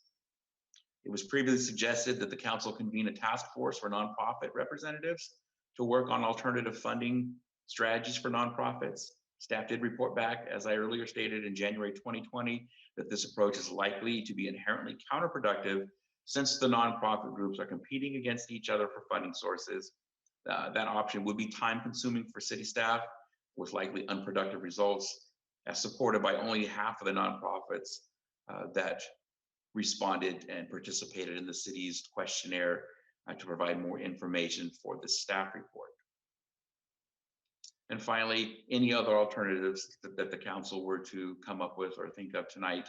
It was previously suggested that the council convene a task force for nonprofit representatives to work on alternative funding strategies for nonprofits. Staff did report back, as I earlier stated, in January 2020, that this approach is likely to be inherently counterproductive since the nonprofit groups are competing against each other for funding sources. That option would be time consuming for city staff with likely unproductive results, as supported by only half of the nonprofits that responded and participated in the city's questionnaire to provide more information for the staff report. And finally, any other alternatives that the council were to come up with or think of tonight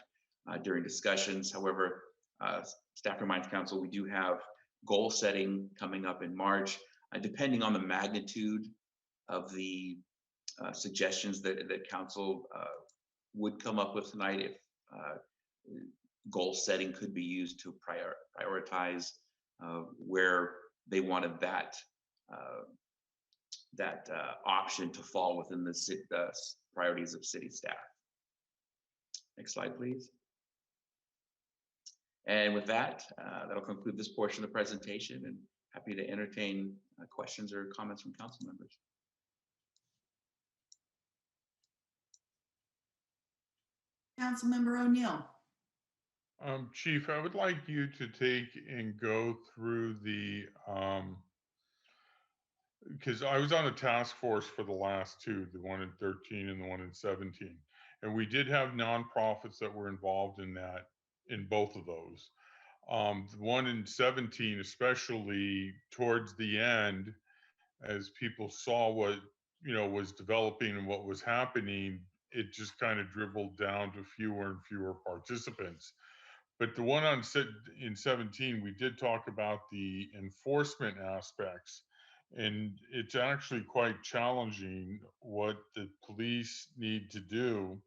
during discussions. However, staff reminds council we do have goal setting coming up in March. Depending on the magnitude of the suggestions that council would come up with tonight, if goal setting could be used to prioritize where they wanted that option to fall within the priorities of city staff. Next slide, please. And with that, that'll conclude this portion of the presentation, and happy to entertain questions or comments from council members. Councilmember O'Neill. Chief, I would like you to take and go through the, because I was on a task force for the last two, the one in 13 and the one in 17. And we did have nonprofits that were involved in that, in both of those. The one in 17, especially towards the end, as people saw what was developing and what was happening, it just kind of dribbled down to fewer and fewer participants. But the one in 17, we did talk about the enforcement aspects, and it's actually quite challenging what the police need to do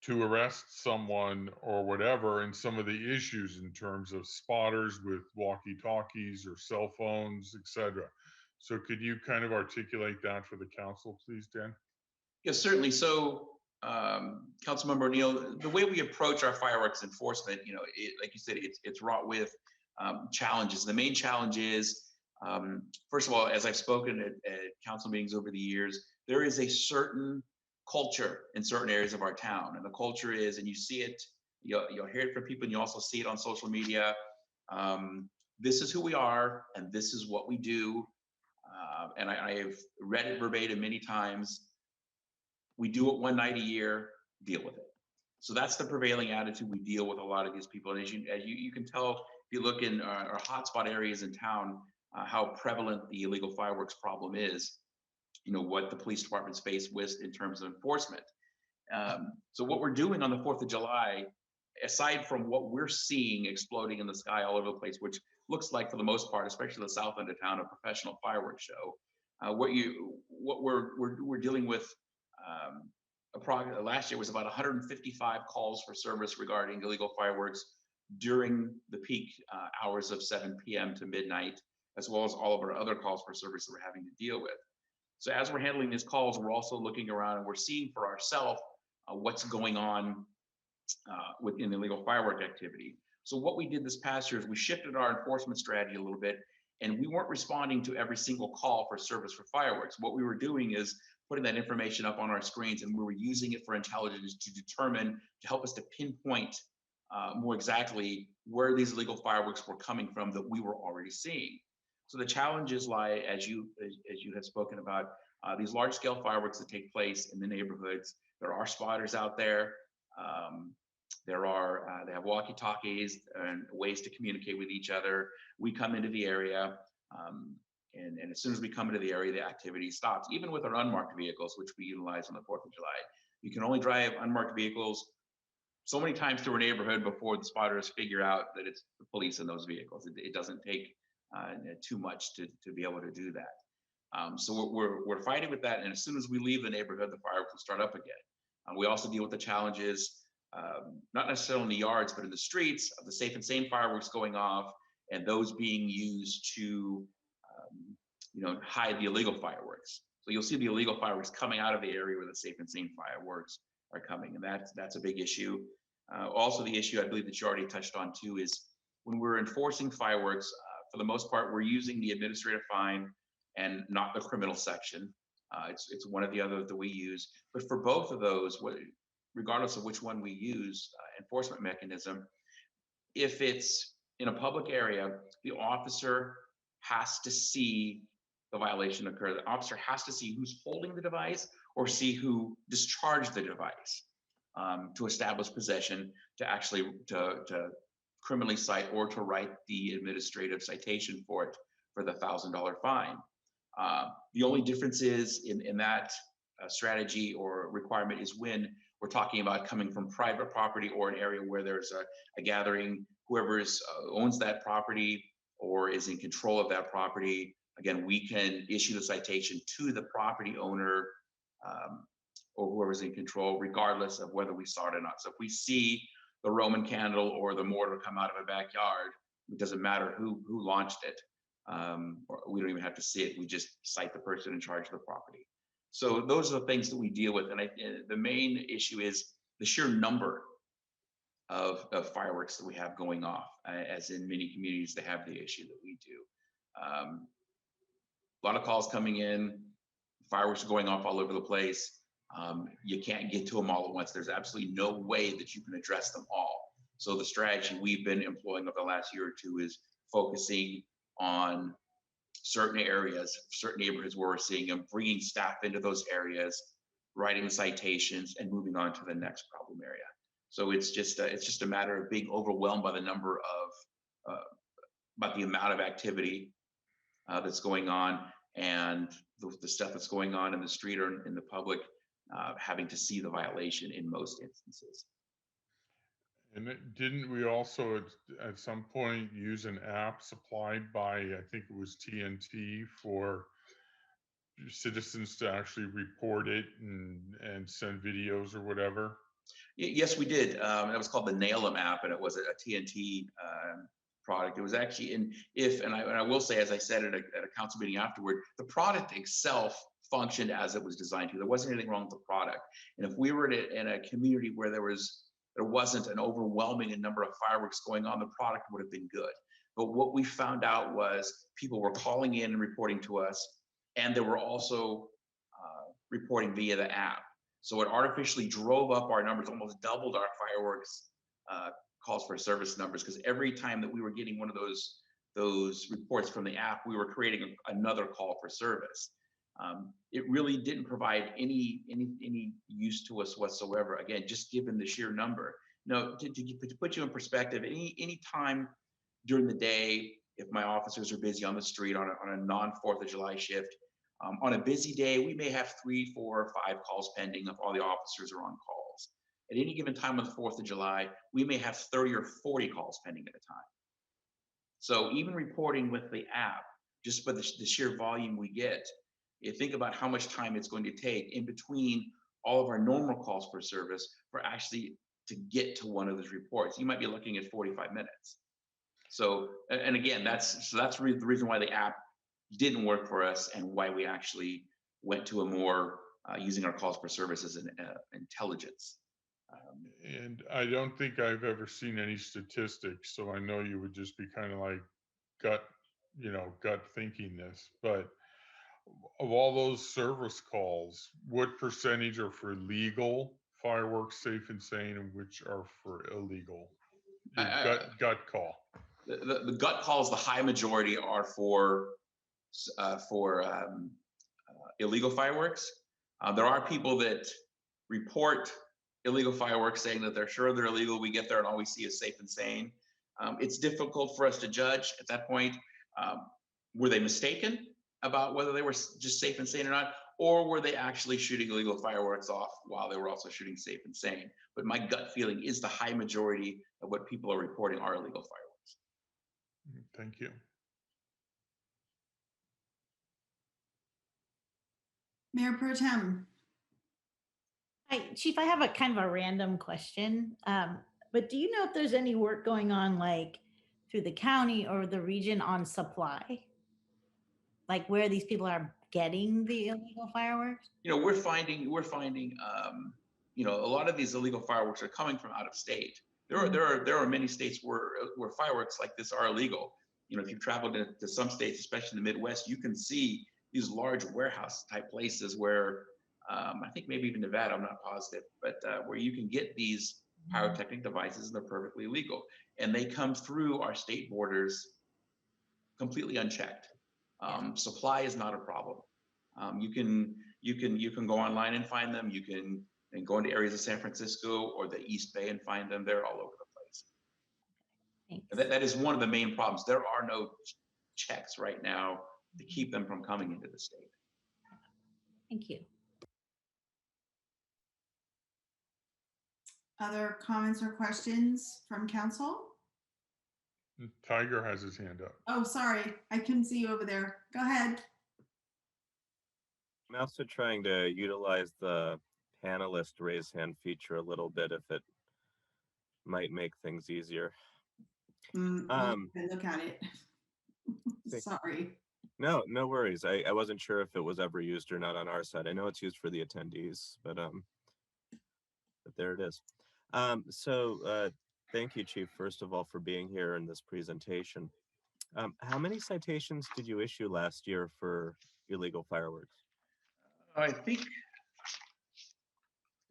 to arrest someone or whatever, and some of the issues in terms of spotters with walkie-talkies or cell phones, etc. So could you kind of articulate that for the council, please, Dan? Yes, certainly. So, Councilmember O'Neill, the way we approach our fireworks enforcement, like you said, it's wrought with challenges. The main challenge is, first of all, as I've spoken at council meetings over the years, there is a certain culture in certain areas of our town, and the culture is, and you see it, you'll hear it from people, and you also see it on social media. This is who we are, and this is what we do. And I have read it verbatim many times. We do it one night a year, deal with it. So that's the prevailing attitude we deal with a lot of these people. And as you can tell, if you look in our hotspot areas in town, how prevalent the illegal fireworks problem is. what the police department's faced with in terms of enforcement. So what we're doing on the 4th of July, aside from what we're seeing exploding in the sky all over the place, which looks like for the most part, especially the south end of town, a professional fireworks show, what we're dealing with. Last year was about 155 calls for service regarding illegal fireworks during the peak hours of 7 p.m. to midnight, as well as all of our other calls for service that we're having to deal with. So as we're handling these calls, we're also looking around and we're seeing for ourselves what's going on within the illegal firework activity. So what we did this past year is we shifted our enforcement strategy a little bit, and we weren't responding to every single call for service for fireworks. What we were doing is putting that information up on our screens, and we were using it for intelligence to help us to pinpoint more exactly where these illegal fireworks were coming from that we were already seeing. So the challenges lie, as you have spoken about, these large-scale fireworks that take place in the neighborhoods. There are spotters out there. They have walkie-talkies and ways to communicate with each other. We come into the area, and as soon as we come into the area, the activity stops. Even with our unmarked vehicles, which we utilize on the 4th of July, you can only drive unmarked vehicles so many times through a neighborhood before the spotters figure out that it's the police in those vehicles. It doesn't take too much to be able to do that. So we're fighting with that, and as soon as we leave the neighborhood, the fireworks will start up again. We also deal with the challenges, not necessarily in the yards, but in the streets, of the safe and sane fireworks going off, and those being used to hide the illegal fireworks. So you'll see the illegal fireworks coming out of the area where the safe and sane fireworks are coming, and that's a big issue. Also, the issue I believe that you already touched on too is when we're enforcing fireworks, for the most part, we're using the administrative fine and not the criminal section. It's one or the other that we use. But for both of those, regardless of which one we use, enforcement mechanism, if it's in a public area, the officer has to see the violation occur. The officer has to see who's holding the device or see who discharged the device to establish possession, to actually to criminally cite or to write the administrative citation for it for the $1,000 fine. The only difference is in that strategy or requirement is when we're talking about coming from private property or an area where there's a gathering, whoever owns that property or is in control of that property. Again, we can issue the citation to the property owner or whoever's in control, regardless of whether we saw it or not. So if we see the Roman candle or the mortar come out of a backyard, it doesn't matter who launched it. Or we don't even have to see it. We just cite the person in charge of the property. So those are the things that we deal with. And the main issue is the sheer number of fireworks that we have going off, as in many communities that have the issue that we do. A lot of calls coming in, fireworks are going off all over the place. You can't get to them all at once. There's absolutely no way that you can address them all. So the strategy we've been employing over the last year or two is focusing on certain areas, certain neighborhoods where we're seeing them, bringing staff into those areas, writing citations, and moving on to the next problem area. So it's just a matter of being overwhelmed by the number of, about the amount of activity that's going on, and the stuff that's going on in the street or in the public, having to see the violation in most instances. And didn't we also at some point use an app supplied by, I think it was TNT, for citizens to actually report it and send videos or whatever? Yes, we did. It was called the Nail 'em app, and it was a TNT product. It was actually and I will say, as I said at a council meeting afterward, the product itself functioned as it was designed to. There wasn't anything wrong with the product. And if we were in a community where there wasn't an overwhelming number of fireworks going on, the product would have been good. But what we found out was people were calling in and reporting to us, and they were also reporting via the app. So it artificially drove up our numbers, almost doubled our fireworks calls for service numbers, because every time that we were getting one of those reports from the app, we were creating another call for service. It really didn't provide any use to us whatsoever. Again, just given the sheer number. To put you in perspective, any time during the day, if my officers are busy on the street on a non-4th of July shift, On a busy day, we may have 3, 4, or 5 calls pending if all the officers are on calls. At any given time on the 4th of July, we may have 30 or 40 calls pending at a time. So even reporting with the app, just by the sheer volume we get, you think about how much time it's going to take in between all of our normal calls per service for actually to get to one of those reports. You might be looking at 45 minutes. So, and again, that's the reason why the app didn't work for us and why we actually went to a more using our calls per service as an intelligence. And I don't think I've ever seen any statistics, so I know you would just be kind of like gut thinking this, but of all those service calls, what percentage are for legal fireworks, safe and sane, and which are for illegal? Gut call. The gut calls, the high majority are for illegal fireworks. There are people that report illegal fireworks saying that they're sure they're illegal. We get there and all we see is safe and sane. It's difficult for us to judge at that point. Were they mistaken about whether they were just safe and sane or not? Or were they actually shooting illegal fireworks off while they were also shooting safe and sane? But my gut feeling is the high majority of what people are reporting are illegal fireworks. Thank you. Mayor Pro Tem. Hi, Chief, I have a kind of a random question. But do you know if there's any work going on like through the county or the region on supply? Like where these people are getting the illegal fireworks? We're finding, a lot of these illegal fireworks are coming from out of state. There are many states where fireworks like this are illegal. If you've traveled to some states, especially in the Midwest, you can see these large warehouse type places where I think maybe even Nevada, I'm not positive, but where you can get these pyrotechnic devices and they're perfectly legal. And they come through our state borders completely unchecked. Supply is not a problem. You can go online and find them. You can go into areas of San Francisco or the East Bay and find them. They're all over the place. That is one of the main problems. There are no checks right now to keep them from coming into the state. Thank you. Other comments or questions from council? Tiger has his hand up. Oh, sorry. I couldn't see you over there. Go ahead. I'm also trying to utilize the panelist raise hand feature a little bit if it might make things easier. Look at it. Sorry. No worries. I wasn't sure if it was ever used or not on our side. I know it's used for the attendees, but there it is. Thank you, Chief, first of all, for being here in this presentation. How many citations did you issue last year for illegal fireworks? I think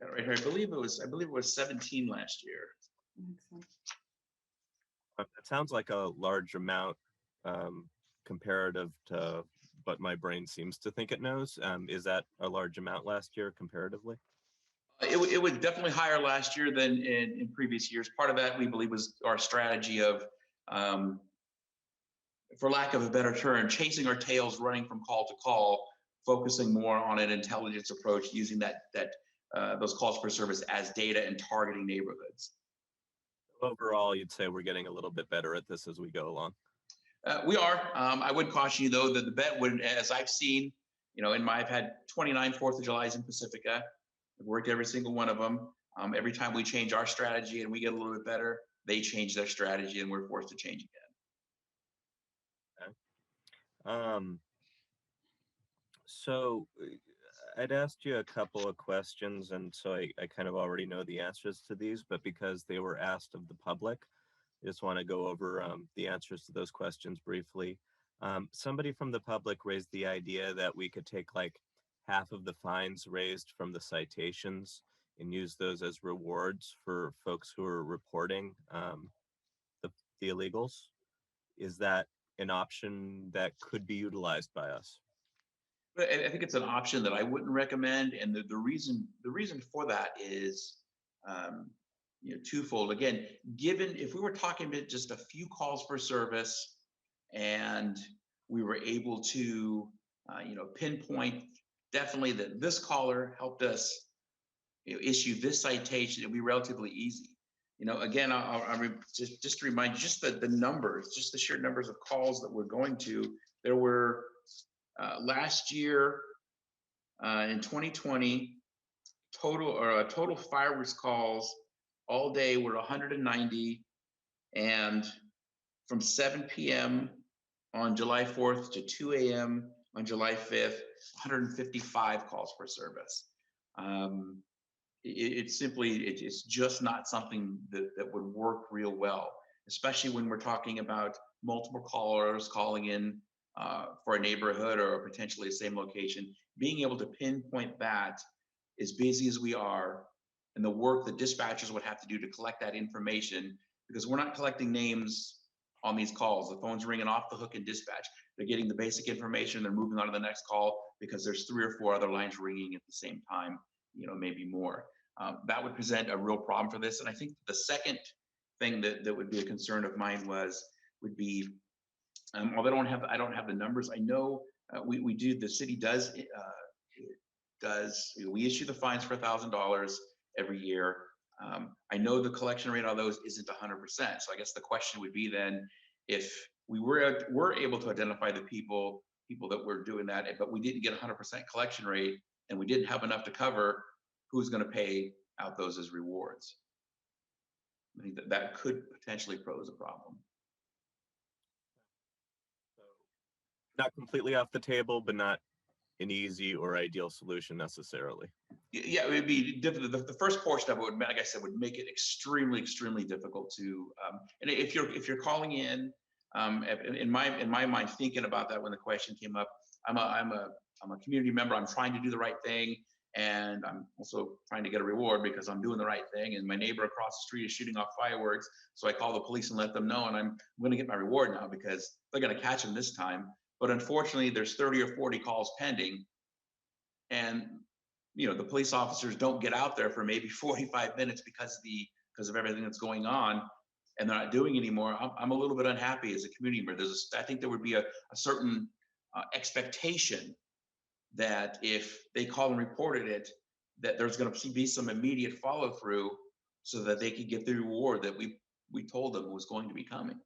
right here. I believe it was 17 last year. It sounds like a large amount comparative to what my brain seems to think it knows. Is that a large amount last year comparatively? It was definitely higher last year than in previous years. Part of that, we believe, was our strategy of, for lack of a better term, chasing our tails, running from call to call, focusing more on an intelligence approach, using those calls per service as data and targeting neighborhoods. Overall, you'd say we're getting a little bit better at this as we go along. We are. I would caution you, though, that the bet would, as I've seen, I've had 29 4th of Julys in Pacifica. I've worked every single one of them. Every time we change our strategy and we get a little bit better, they change their strategy and we're forced to change again. So I'd asked you a couple of questions, and so I kind of already know the answers to these, but because they were asked of the public, I just want to go over the answers to those questions briefly. Somebody from the public raised the idea that we could take like half of the fines raised from the citations and use those as rewards for folks who are reporting the illegals. Is that an option that could be utilized by us? I think it's an option that I wouldn't recommend, and the reason for that is twofold. Again, given if we were talking about just a few calls per service, and we were able to pinpoint definitely that this caller helped us issue this citation. It'll be relatively easy. Again, just to remind you, just the numbers, just the sheer numbers of calls that we're going to. There were last year in 2020 total fireworks calls all day were 190, and from 7 p.m. on July 4th to 2 a.m. on July 5th, 155 calls per service. It's just not something that would work real well, especially when we're talking about multiple callers calling in for a neighborhood or potentially the same location. Being able to pinpoint that, as busy as we are, and the work that dispatchers would have to do to collect that information, because we're not collecting names on these calls. The phone's ringing off the hook in dispatch. They're getting the basic information. They're moving on to the next call because there's 3 or 4 other lines ringing at the same time, maybe more. That would present a real problem for this. And I think the second thing that would be a concern of mine would be, although I don't have the numbers. I know the city does, we issue the fines for $1,000 every year. I know the collection rate on those isn't 100%. So I guess the question would be then, if we were able to identify the people that were doing that, but we didn't get 100% collection rate and we didn't have enough to cover, who's going to pay out those as rewards? I think that could potentially pose a problem. Not completely off the table, but not an easy or ideal solution necessarily. Yeah, it would be difficult. The first portion of it would, like I said, would make it extremely, extremely difficult to. And if you're calling in my mind, thinking about that when the question came up, I'm a community member. I'm trying to do the right thing, and I'm also trying to get a reward because I'm doing the right thing. And my neighbor across the street is shooting off fireworks, so I call the police and let them know, and I'm going to get my reward now because they're going to catch him this time. But unfortunately, there's 30 or 40 calls pending, and the police officers don't get out there for maybe 45 minutes because of everything that's going on, and they're not doing anymore. I'm a little bit unhappy as a community member. I think there would be a certain expectation that if they call and reported it, that there's going to be some immediate follow through so that they could get the reward that we told them was going to be coming.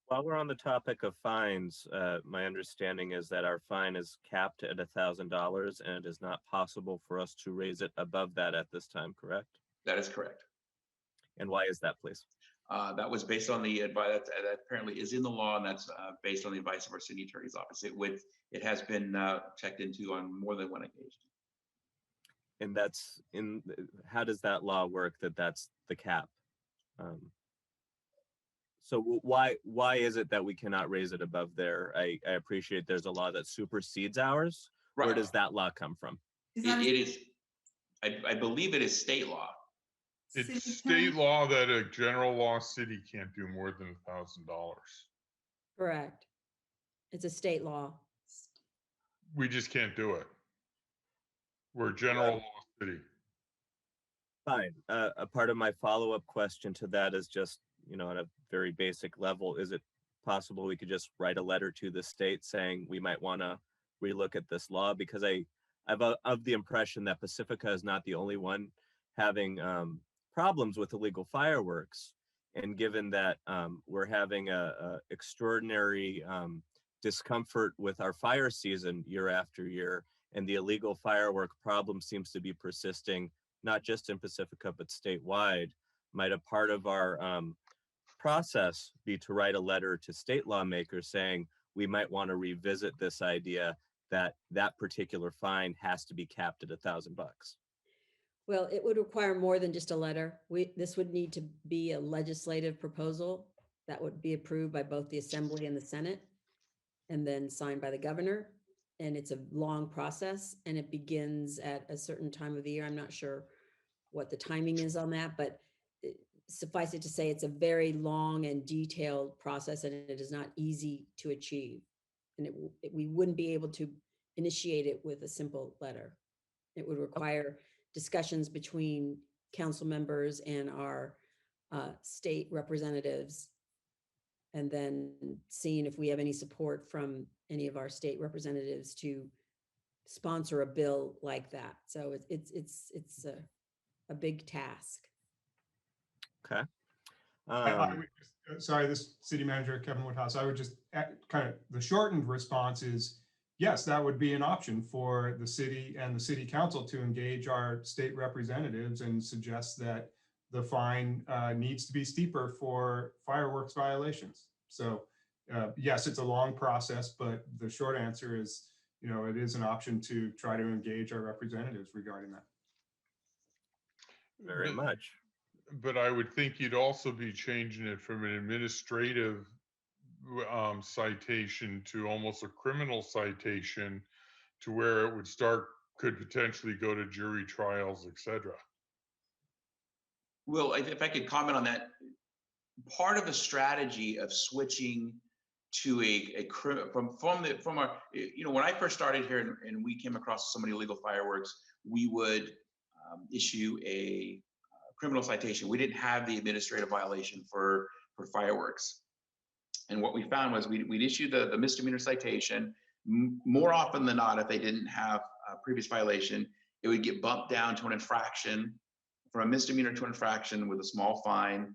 While we're on the topic of fines, my understanding is that our fine is capped at $1,000 and it is not possible for us to raise it above that at this time, correct? That is correct. And why is that, please? That was based on the advice that apparently is in the law, and that's based on the advice of our city attorney's office. It has been checked into on more than one occasion. And how does that law work that's the cap? So why is it that we cannot raise it above there? I appreciate there's a law that supersedes ours. Right. Where does that law come from? It is, I believe it is state law. It's state law that a general law city can't do more than $1,000. Correct. It's a state law. We just can't do it. We're a general law city. Fine. A part of my follow-up question to that is just, at a very basic level, is it possible we could just write a letter to the state saying we might want to relook at this law? Because I've of the impression that Pacifica is not the only one having problems with illegal fireworks. And given that we're having a extraordinary discomfort with our fire season year after year, and the illegal firework problem seems to be persisting, not just in Pacifica, but statewide, might a part of our process be to write a letter to state lawmakers saying we might want to revisit this idea that that particular fine has to be capped at $1,000? Well, it would require more than just a letter. This would need to be a legislative proposal that would be approved by both the Assembly and the Senate, and then signed by the governor. And it's a long process, and it begins at a certain time of the year. I'm not sure what the timing is on that, but suffice it to say, it's a very long and detailed process, and it is not easy to achieve. And we wouldn't be able to initiate it with a simple letter. It would require discussions between council members and our state representatives and then seeing if we have any support from any of our state representatives to sponsor a bill like that. So it's a big task. Okay. I would just, sorry, this city manager, Kevin Woodhouse, I would just kind of, the shortened response is, yes, that would be an option for the city and the city council to engage our state representatives and suggest that the fine needs to be steeper for fireworks violations. So yes, it's a long process, but the short answer is, you know, it is an option to try to engage our representatives regarding that. Very much. But I would think you'd also be changing it from an administrative citation to almost a criminal citation, to where it would start, could potentially go to jury trials, etc. Well, if I could comment on that, part of the strategy of switching to from our, you know, when I first started here and we came across so many illegal fireworks, we would issue a criminal citation. We didn't have the administrative violation for fireworks. And what we found was we'd issue the misdemeanor citation. More often than not, if they didn't have a previous violation, it would get bumped down to an infraction, from a misdemeanor to an infraction with a small fine.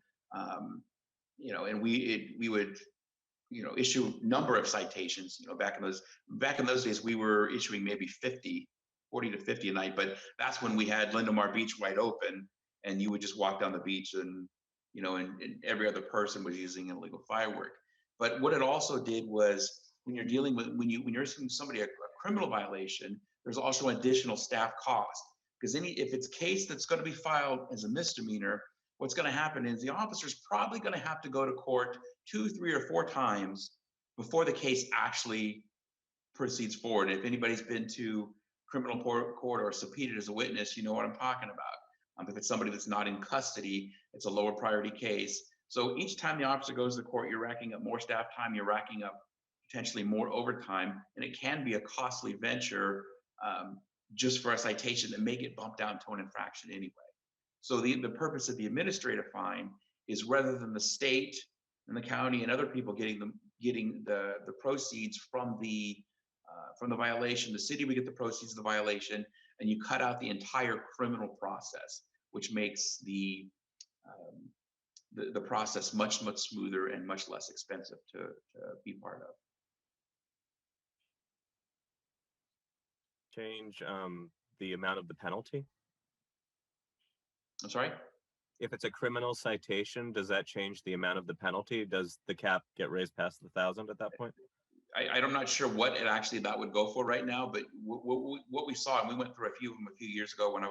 You know, and we would, you know, issue a number of citations. You know, back in those days, we were issuing maybe 40 to 50 a night, but that's when we had Lindemar Beach wide open, and you would just walk down the beach and, you know, and every other person was using an illegal firework. But what it also did was, when you're dealing with, when you're issuing somebody a criminal violation, there's also additional staff cost. Because if it's a case that's going to be filed as a misdemeanor, what's going to happen is the officer's probably going to have to go to court 2, 3, or 4 times before the case actually proceeds forward. If anybody's been to criminal court or subpoenaed as a witness, you know what I'm talking about. If it's somebody that's not in custody, it's a lower priority case. So each time the officer goes to court, you're racking up more staff time, you're racking up potentially more overtime, and it can be a costly venture just for a citation that may get bumped down to an infraction anyway. So the purpose of the administrative fine is, rather than the state and the county and other people getting the proceeds from the violation, the city would get the proceeds of the violation, and you cut out the entire criminal process, which makes the process much smoother and much less expensive to be part of. Change the amount of the penalty? I'm sorry? If it's a criminal citation, does that change the amount of the penalty? Does the cap get raised past the 1,000 at that point? I'm not sure what it actually that would go for right now, but what we saw, and we went through a few of them a few years ago when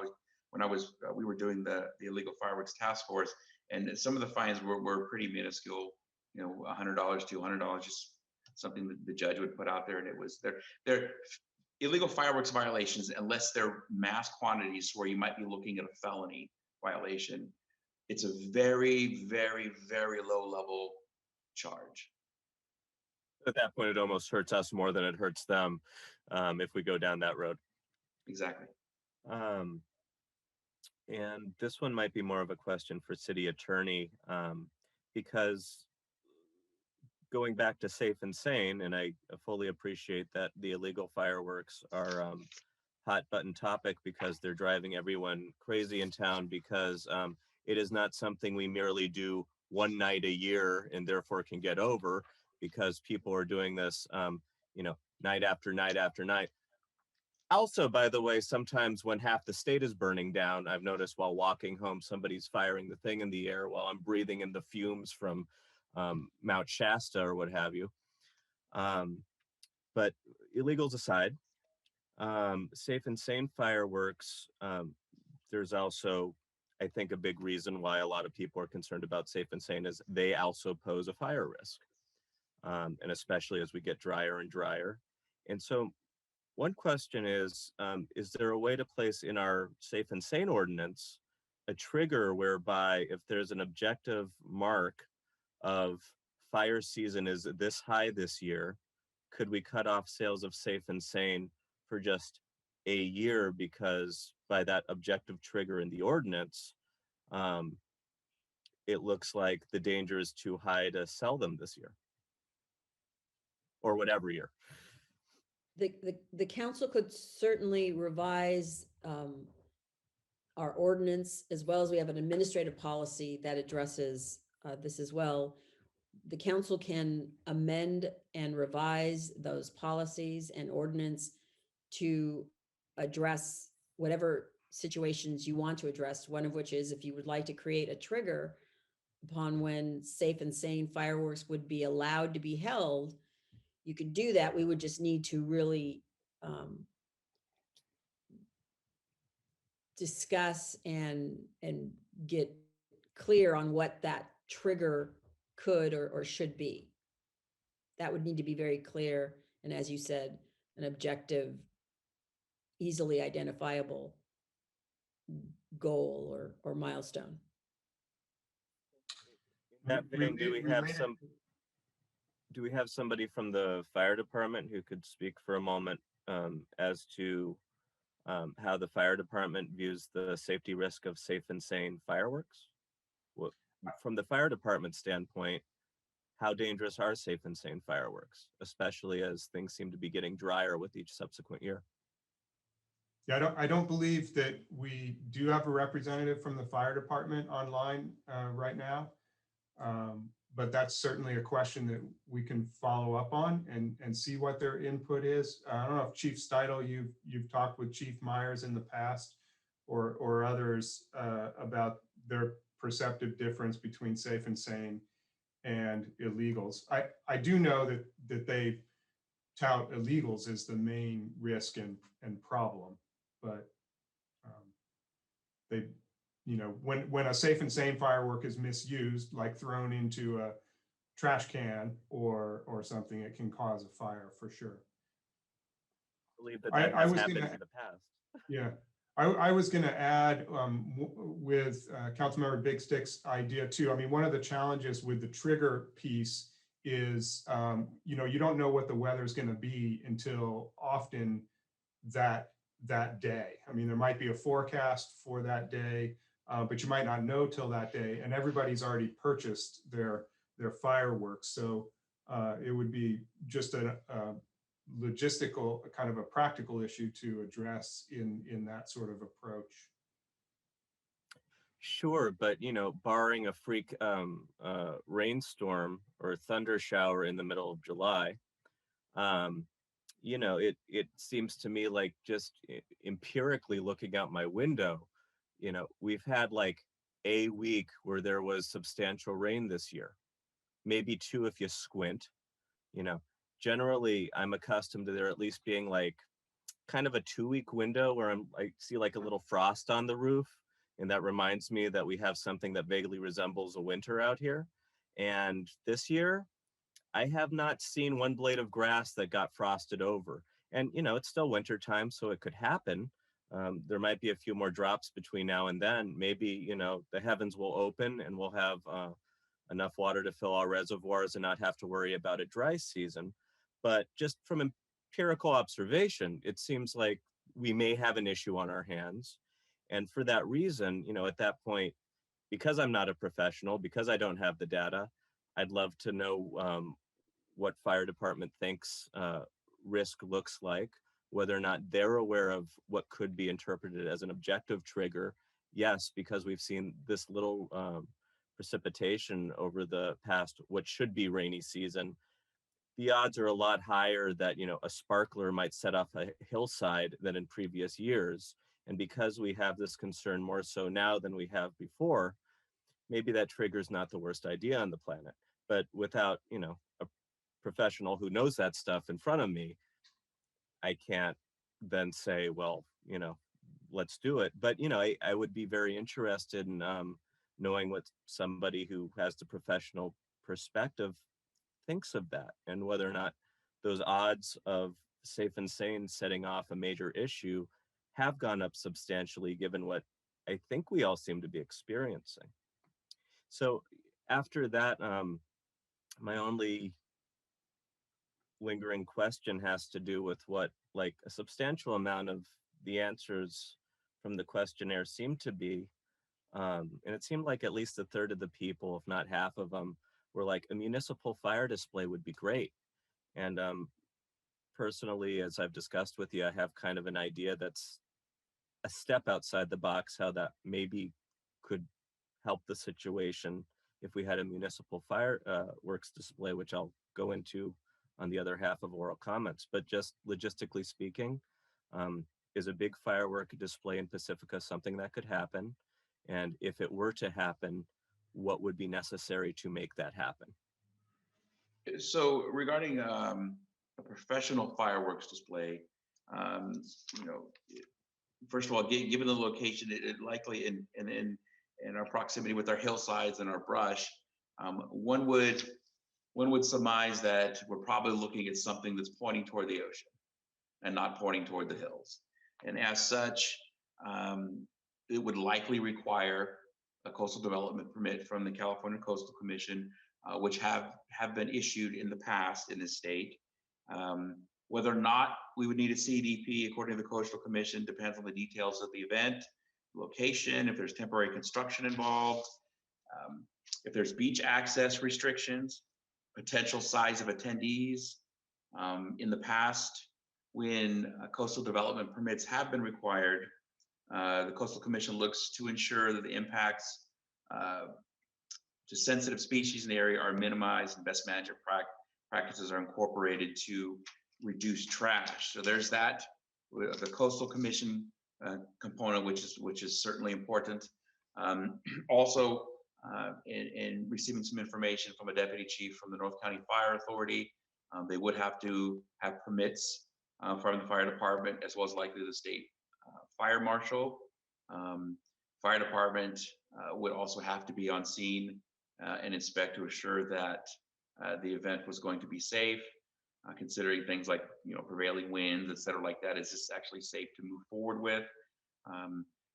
we were doing the illegal fireworks task force, and some of the fines were pretty minuscule, you know, $100, $200, just something that the judge would put out there, and it was they're illegal fireworks violations, unless they're mass quantities where you might be looking at a felony violation. It's a very, very, very low level charge. At that point, it almost hurts us more than it hurts them if we go down that road. Exactly. And this one might be more of a question for city attorney, because going back to safe and sane, and I fully appreciate that the illegal fireworks are hot button topic because they're driving everyone crazy in town, because it is not something we merely do one night a year and therefore can get over, because people are doing this, you know, night after night after night. Also, by the way, sometimes when half the state is burning down, I've noticed while walking home, somebody's firing the thing in the air while I'm breathing in the fumes from Mount Shasta or what have you. But illegals aside, safe and sane fireworks, there's also, I think, a big reason why a lot of people are concerned about safe and sane is they also pose a fire risk. And especially as we get drier and drier. And so one question is there a way to place in our safe and sane ordinance a trigger whereby if there's an objective mark of fire season is this high this year, could we cut off sales of safe and sane for just a year, because by that objective trigger in the ordinance, it looks like the danger is too high to sell them this year or whatever year. The council could certainly revise our ordinance, as well as we have an administrative policy that addresses this as well. The council can amend and revise those policies and ordinance to address whatever situations you want to address, one of which is if you would like to create a trigger upon when safe and sane fireworks would be allowed to be held, you could do that. We would just need to really discuss and get clear on what that trigger could or should be. That would need to be very clear, and as you said, an objective, easily identifiable goal or milestone. That vein, do we have somebody from the fire department who could speak for a moment as to how the fire department views the safety risk of safe and sane fireworks? Well, from the fire department standpoint, how dangerous are safe and sane fireworks, especially as things seem to be getting drier with each subsequent year? Yeah, I don't believe that we do have a representative from the fire department online right now. But that's certainly a question that we can follow up on and see what their input is. I don't know if Chief Steidel, you've talked with Chief Myers in the past or others about their perceptive difference between safe and sane and illegals. I do know that they tout illegals as the main risk and problem, but they, you know, when a safe and sane firework is misused, like thrown into a trash can or something, it can cause a fire for sure. I believe that has happened in the past. Yeah, I was going to add with Councilmember Big Stick's idea too. I mean, one of the challenges with the trigger piece is, you know, you don't know what the weather is going to be until often that day. I mean, there might be a forecast for that day, but you might not know till that day, and everybody's already purchased their fireworks. So it would be just a logistical, kind of a practical issue to address in that sort of approach. Sure, but you know, barring a freak rainstorm or thunder shower in the middle of July, you know, it seems to me like just empirically looking out my window, you know, we've had like a week where there was substantial rain this year, maybe two if you squint. You know, generally I'm accustomed to there at least being like kind of a 2-week window where I see like a little frost on the roof, and that reminds me that we have something that vaguely resembles a winter out here. And this year, I have not seen one blade of grass that got frosted over. And, you know, it's still winter time, so it could happen. There might be a few more drops between now and then. Maybe, you know, the heavens will open and we'll have enough water to fill our reservoirs and not have to worry about a dry season. But just from empirical observation, it seems like we may have an issue on our hands. And for that reason, you know, at that point, because I'm not a professional, because I don't have the data, I'd love to know what fire department thinks risk looks like, whether or not they're aware of what could be interpreted as an objective trigger. Yes, because we've seen this little precipitation over the past, what should be rainy season. The odds are a lot higher that, you know, a sparkler might set off a hillside than in previous years. And because we have this concern more so now than we have before, maybe that trigger is not the worst idea on the planet. But without, you know, a professional who knows that stuff in front of me, I can't then say, well, you know, let's do it. But, you know, I would be very interested in knowing what somebody who has the professional perspective thinks of that, and whether or not those odds of safe and sane setting off a major issue have gone up substantially, given what I think we all seem to be experiencing. So after that, my only lingering question has to do with what, like, a substantial amount of the answers from the questionnaire seem to be, And it seemed like at least a third of the people, if not half of them, were like, a municipal fire display would be great. And personally, as I've discussed with you, I have kind of an idea that's a step outside the box, how that maybe could help the situation if we had a municipal fireworks display, which I'll go into on the other half of oral comments. But just logistically speaking, is a big firework display in Pacifica something that could happen? And if it were to happen, what would be necessary to make that happen? So regarding a professional fireworks display, you know, first of all, given the location, it likely in our proximity with our hillsides and our brush, one would surmise that we're probably looking at something that's pointing toward the ocean and not pointing toward the hills. And as such, it would likely require a coastal development permit from the California Coastal Commission, which have been issued in the past in this state. Whether or not we would need a CDP according to the Coastal Commission depends on the details of the event, location, if there's temporary construction involved, if there's beach access restrictions, potential size of attendees. In the past, when coastal development permits have been required, the Coastal Commission looks to ensure that the impacts to sensitive species in the area are minimized and best management practices are incorporated to reduce trash. So there's that, the Coastal Commission component, which is certainly important. Also, in receiving some information from a deputy chief from the North County Fire Authority, they would have to have permits from the fire department, as well as likely the state fire marshal. Fire department would also have to be on scene and inspect to assure that the event was going to be safe, considering things like, you know, prevailing winds, et cetera, like that. Is this actually safe to move forward with?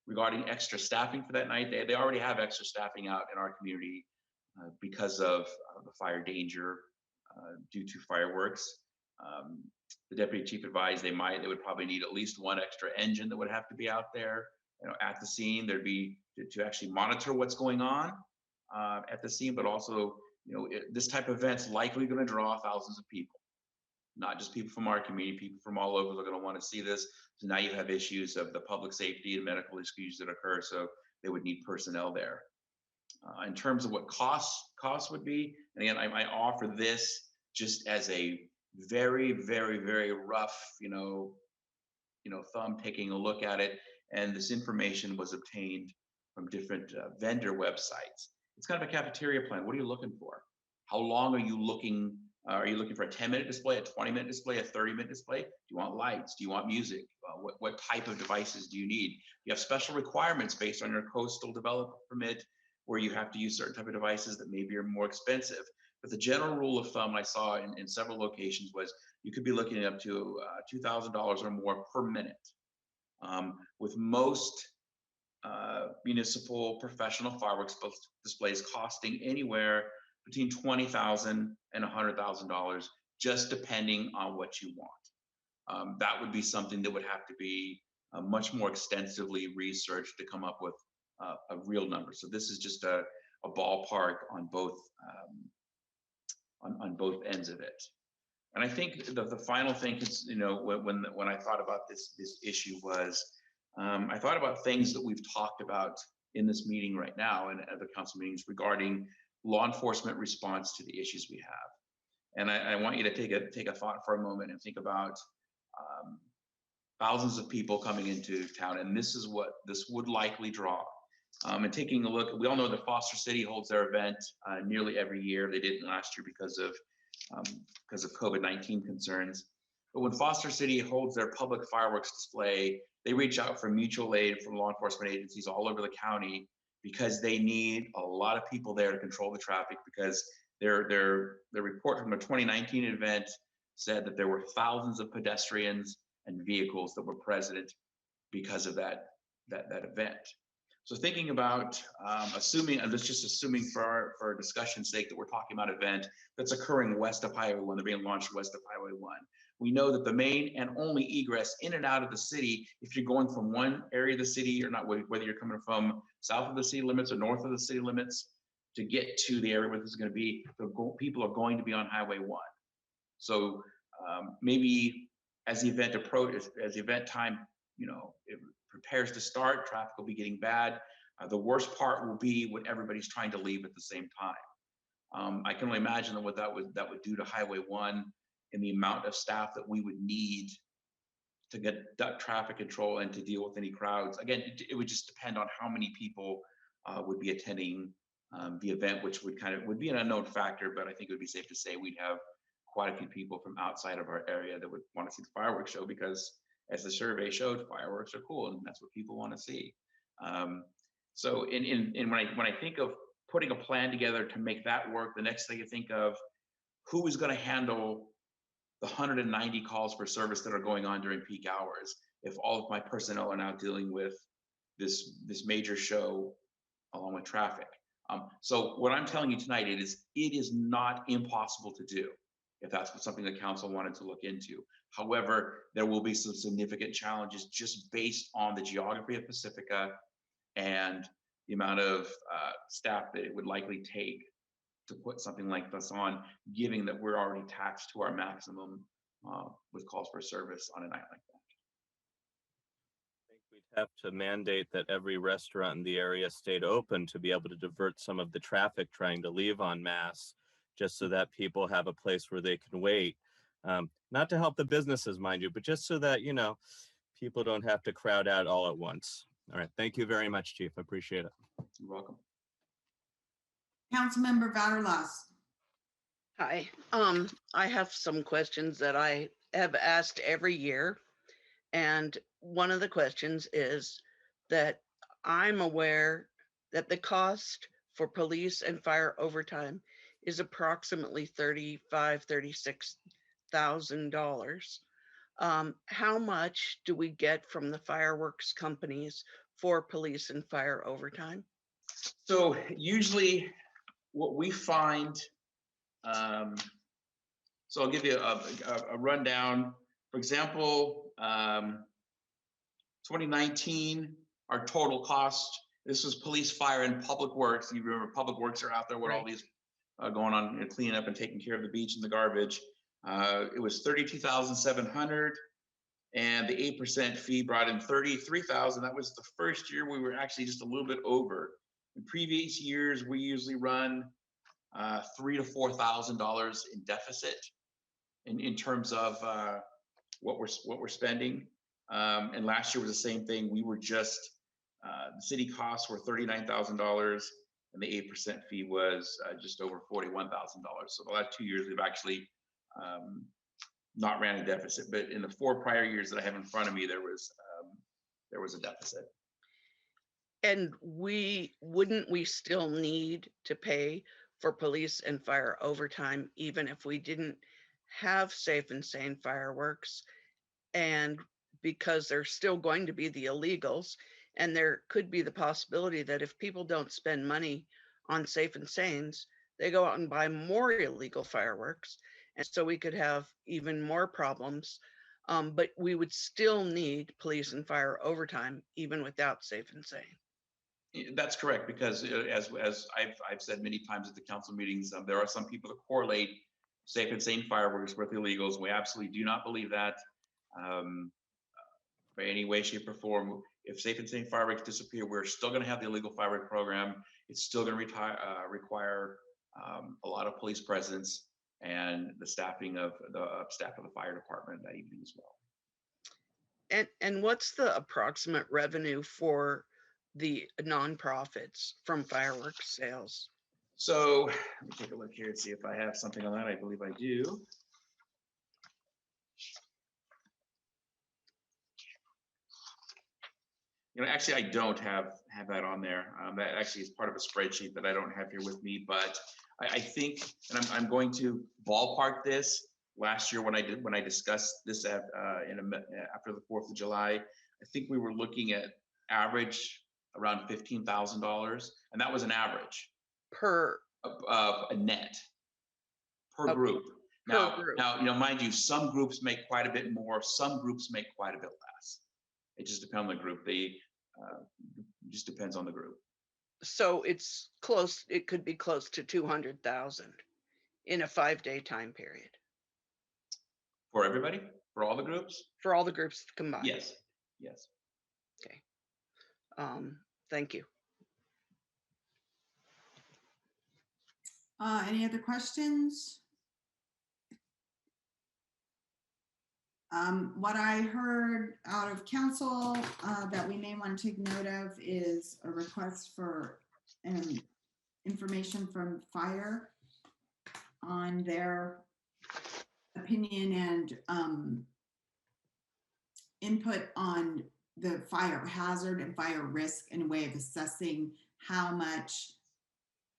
Regarding extra staffing for that night, they already have extra staffing out in our community because of the fire danger due to fireworks. The deputy chief advised they would probably need at least one extra engine that would have to be out there, you know, at the scene. There'd be to actually monitor what's going on at the scene, but also, you know, this type of event's likely going to draw thousands of people, not just people from our community, people from all over are going to want to see this. So now you have issues of the public safety and medical issues that occur. So they would need personnel there. In terms of what costs would be, and again, I offer this just as a very, very, very rough, thumb taking a look at it. And this information was obtained from different vendor websites. It's kind of a cafeteria plan. What are you looking for? How long are you looking? Are you looking for a 10-minute display, a 20-minute display, a 30-minute display? Do you want lights? Do you want music? What type of devices do you need? You have special requirements based on your coastal development permit, where you have to use certain type of devices that maybe are more expensive. But the general rule of thumb I saw in several locations was you could be looking at up to $2,000 or more per minute. With most municipal professional fireworks displays costing anywhere between $20,000 and $100,000, just depending on what you want. That would be something that would have to be much more extensively researched to come up with a real number. So this is just a ballpark on both ends of it. And I think the final thing is, when I thought about this issue was, I thought about things that we've talked about in this meeting right now and other council meetings regarding law enforcement response to the issues we have. And I want you to take a thought for a moment and think about thousands of people coming into town, and this is what this would likely draw. And taking a look, we all know that Foster City holds their event nearly every year. They didn't last year because of COVID-19 concerns. But when Foster City holds their public fireworks display, they reach out for mutual aid from law enforcement agencies all over the county because they need a lot of people there to control the traffic, because their report from a 2019 event said that there were thousands of pedestrians and vehicles that were present because of that event. So thinking about assuming, and let's just assuming for our discussion's sake that we're talking about an event that's occurring west of Highway 1, they're being launched west of Highway 1. We know that the main and only egress in and out of the city, if you're going from one area of the city or not, whether you're coming from south of the city limits or north of the city limits, to get to the area where this is going to be, people are going to be on Highway 1. So maybe as the event approaches, as the event time, it prepares to start, traffic will be getting bad. The worst part will be when everybody's trying to leave at the same time. I can only imagine what that would do to Highway 1 and the amount of staff that we would need to get that traffic control and to deal with any crowds. Again, it would just depend on how many people would be attending the event, which would be an unknown factor, but I think it would be safe to say we'd have quite a few people from outside of our area that would want to see the fireworks show, because as the survey showed, fireworks are cool and that's what people want to see. So when I think of putting a plan together to make that work, the next thing you think of, who is going to handle the 190 calls for service that are going on during peak hours if all of my personnel are now dealing with this major show along with traffic. So what I'm telling you tonight, it is not impossible to do if that's something the council wanted to look into. However, there will be some significant challenges just based on the geography of Pacifica and the amount of staff that it would likely take to put something like this on, given that we're already taxed to our maximum with calls for service on a night like that. I think we'd have to mandate that every restaurant in the area stayed open to be able to divert some of the traffic trying to leave en masse, just so that people have a place where they can wait. Not to help the businesses, mind you, but just so that, people don't have to crowd out all at once. All right, thank you very much, Chief. I appreciate it. You're welcome. Councilmember Vaterlas. Hi, I have some questions that I have asked every year. And one of the questions is that I'm aware that the cost for police and fire overtime is approximately $36,000. How much do we get from the fireworks companies for police and fire overtime? So usually what we find, so I'll give you a rundown. For example, 2019, our total cost, this was police, fire, and public works. You remember public works are out there with all these going on, cleaning up and taking care of the beach and the garbage. It was $32,700, and the 8% fee brought in $33,000. That was the first year we were actually just a little bit over. In previous years, we usually run $3,000 to $4,000 in deficit in terms of what we're spending. And last year was the same thing. We were just the city costs were $39,000, and the 8% fee was just over $41,000. So the last 2 years we've actually not ran a deficit, but in the 4 prior years that I have in front of me, there was a deficit. And wouldn't we still need to pay for police and fire overtime, even if we didn't have safe and sane fireworks? And because there's still going to be the illegals, and there could be the possibility that if people don't spend money on safe and sanes, they go out and buy more illegal fireworks. And so we could have even more problems, but we would still need police and fire overtime, even without safe and sane. That's correct, because as I've said many times at the council meetings, there are some people that correlate safe and sane fireworks with illegals. We absolutely do not believe that by any way, shape, or form. If safe and sane fireworks disappear, we're still going to have the illegal firework program. It's still going to require a lot of police presence and the staffing of the staff of the fire department that evening as well. And what's the approximate revenue for the nonprofits from fireworks sales? So let me take a look here and see if I have something on that. I believe I do. Actually, I don't have that on there. That actually is part of a spreadsheet that I don't have here with me. But I think, and I'm going to ballpark this. Last year when I discussed this after the 4th of July, I think we were looking at average around $15,000, and that was an average Per, of a net per Okay. group. Per Now, group. mind you, some groups make quite a bit more, some groups make quite a bit less. It just depends on the group. It just depends on the group. so it's close, it could be close to 200,000 in a 5-day time period For everybody? For all the groups? for all the groups combined. Yes, yes. Okay. Thank you. Any other questions? What I heard out of council that we may want to take note of is a request for information from fire on their opinion and input on the fire hazard and fire risk and a way of assessing how much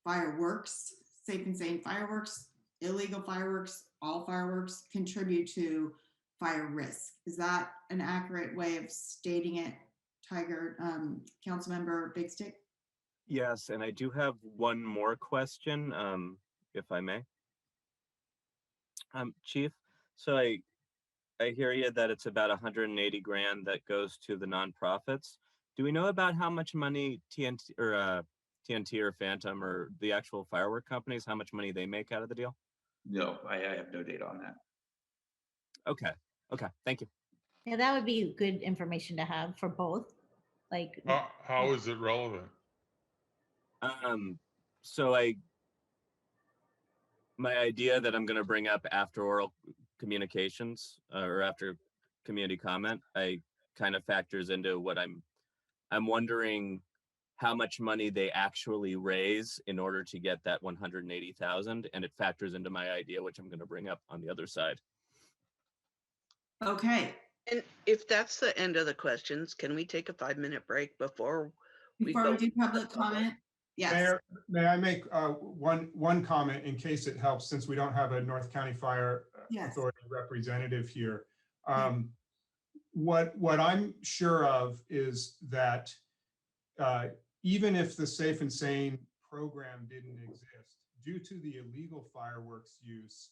fireworks, safe and sane fireworks, illegal fireworks, all fireworks contribute to fire risk. Is that an accurate way of stating it, Tiger, Councilmember Big Stick? Yes, and I do have one more question, if I may. Chief, so I hear you that it's about 180 grand that goes to the nonprofits. Do we know about how much money TNT or Phantom or the actual firework companies, how much money they make out of the deal? No, I have no data on that. Okay, thank you. Yeah, that would be good information to have for both. Like, How is it relevant? So my idea that I'm going to bring up after oral communications or after community comment, I kind of factors into what I'm wondering how much money they actually raise in order to get that 180,000, and it factors into my idea, which I'm going to bring up on the other side. Okay. And if that's the end of the questions, can we take a 5-minute break before we do public comment? Yes. May I make one comment in case it helps, since we don't have a North County Fire Authority representative here. What I'm sure of is that even if the Safe and Sane program didn't exist, due to the illegal fireworks use,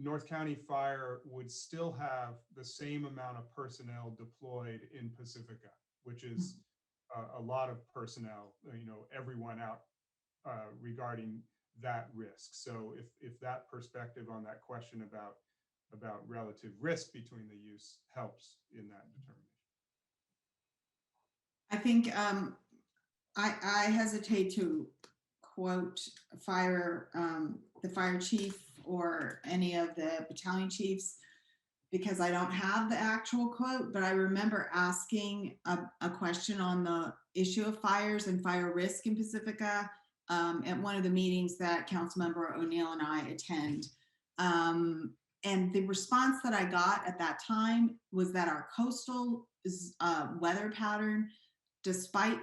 North County Fire would still have the same amount of personnel deployed in Pacifica, which is a lot of personnel, everyone out regarding that risk. So if that perspective on that question about relative risk between the use helps in that determination. I think I hesitate to quote the fire chief or any of the battalion chiefs because I don't have the actual quote, but I remember asking a question on the issue of fires and fire risk in Pacifica at one of the meetings that Councilmember O'Neill and I attend. And the response that I got at that time was that our coastal weather pattern, despite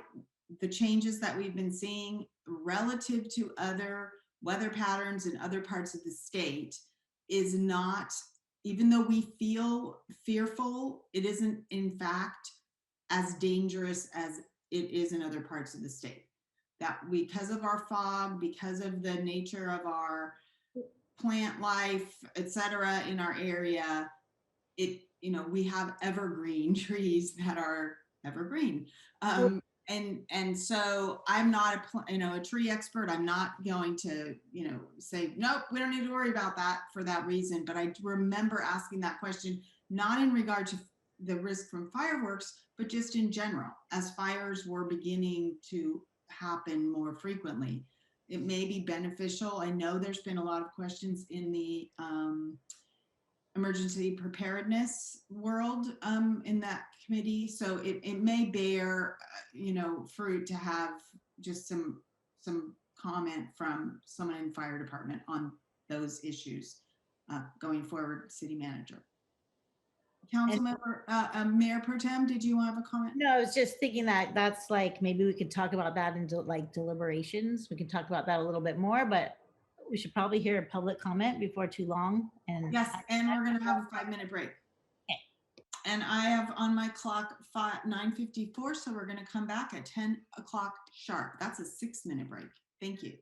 the changes that we've been seeing relative to other weather patterns in other parts of the state, is not, even though we feel fearful, it isn't in fact as dangerous as it is in other parts of the state. That because of our fog, because of the nature of our plant life, et cetera, in our area, we have evergreen trees that are evergreen. And so I'm not a tree expert. I'm not going to, say, nope, we don't need to worry about that for that reason. But I remember asking that question, not in regard to the risk from fireworks, but just in general, as fires were beginning to happen more frequently. It may be beneficial. I know there's been a lot of questions in the emergency preparedness world in that committee. So it may bear, fruit to have just some comment from someone in fire department on those issues going forward, city manager. Councilmember, Mayor Pro Tem, did you have a comment? No, I was just thinking that's like, maybe we could talk about that in like deliberations. We can talk about that a little bit more, but we should probably hear a public comment before too long. And yes, and we're going to have a 5-minute break. Okay. And I have on my clock 9:54, so we're going to come back at 10 o'clock sharp. That's a 6-minute break. Thank you.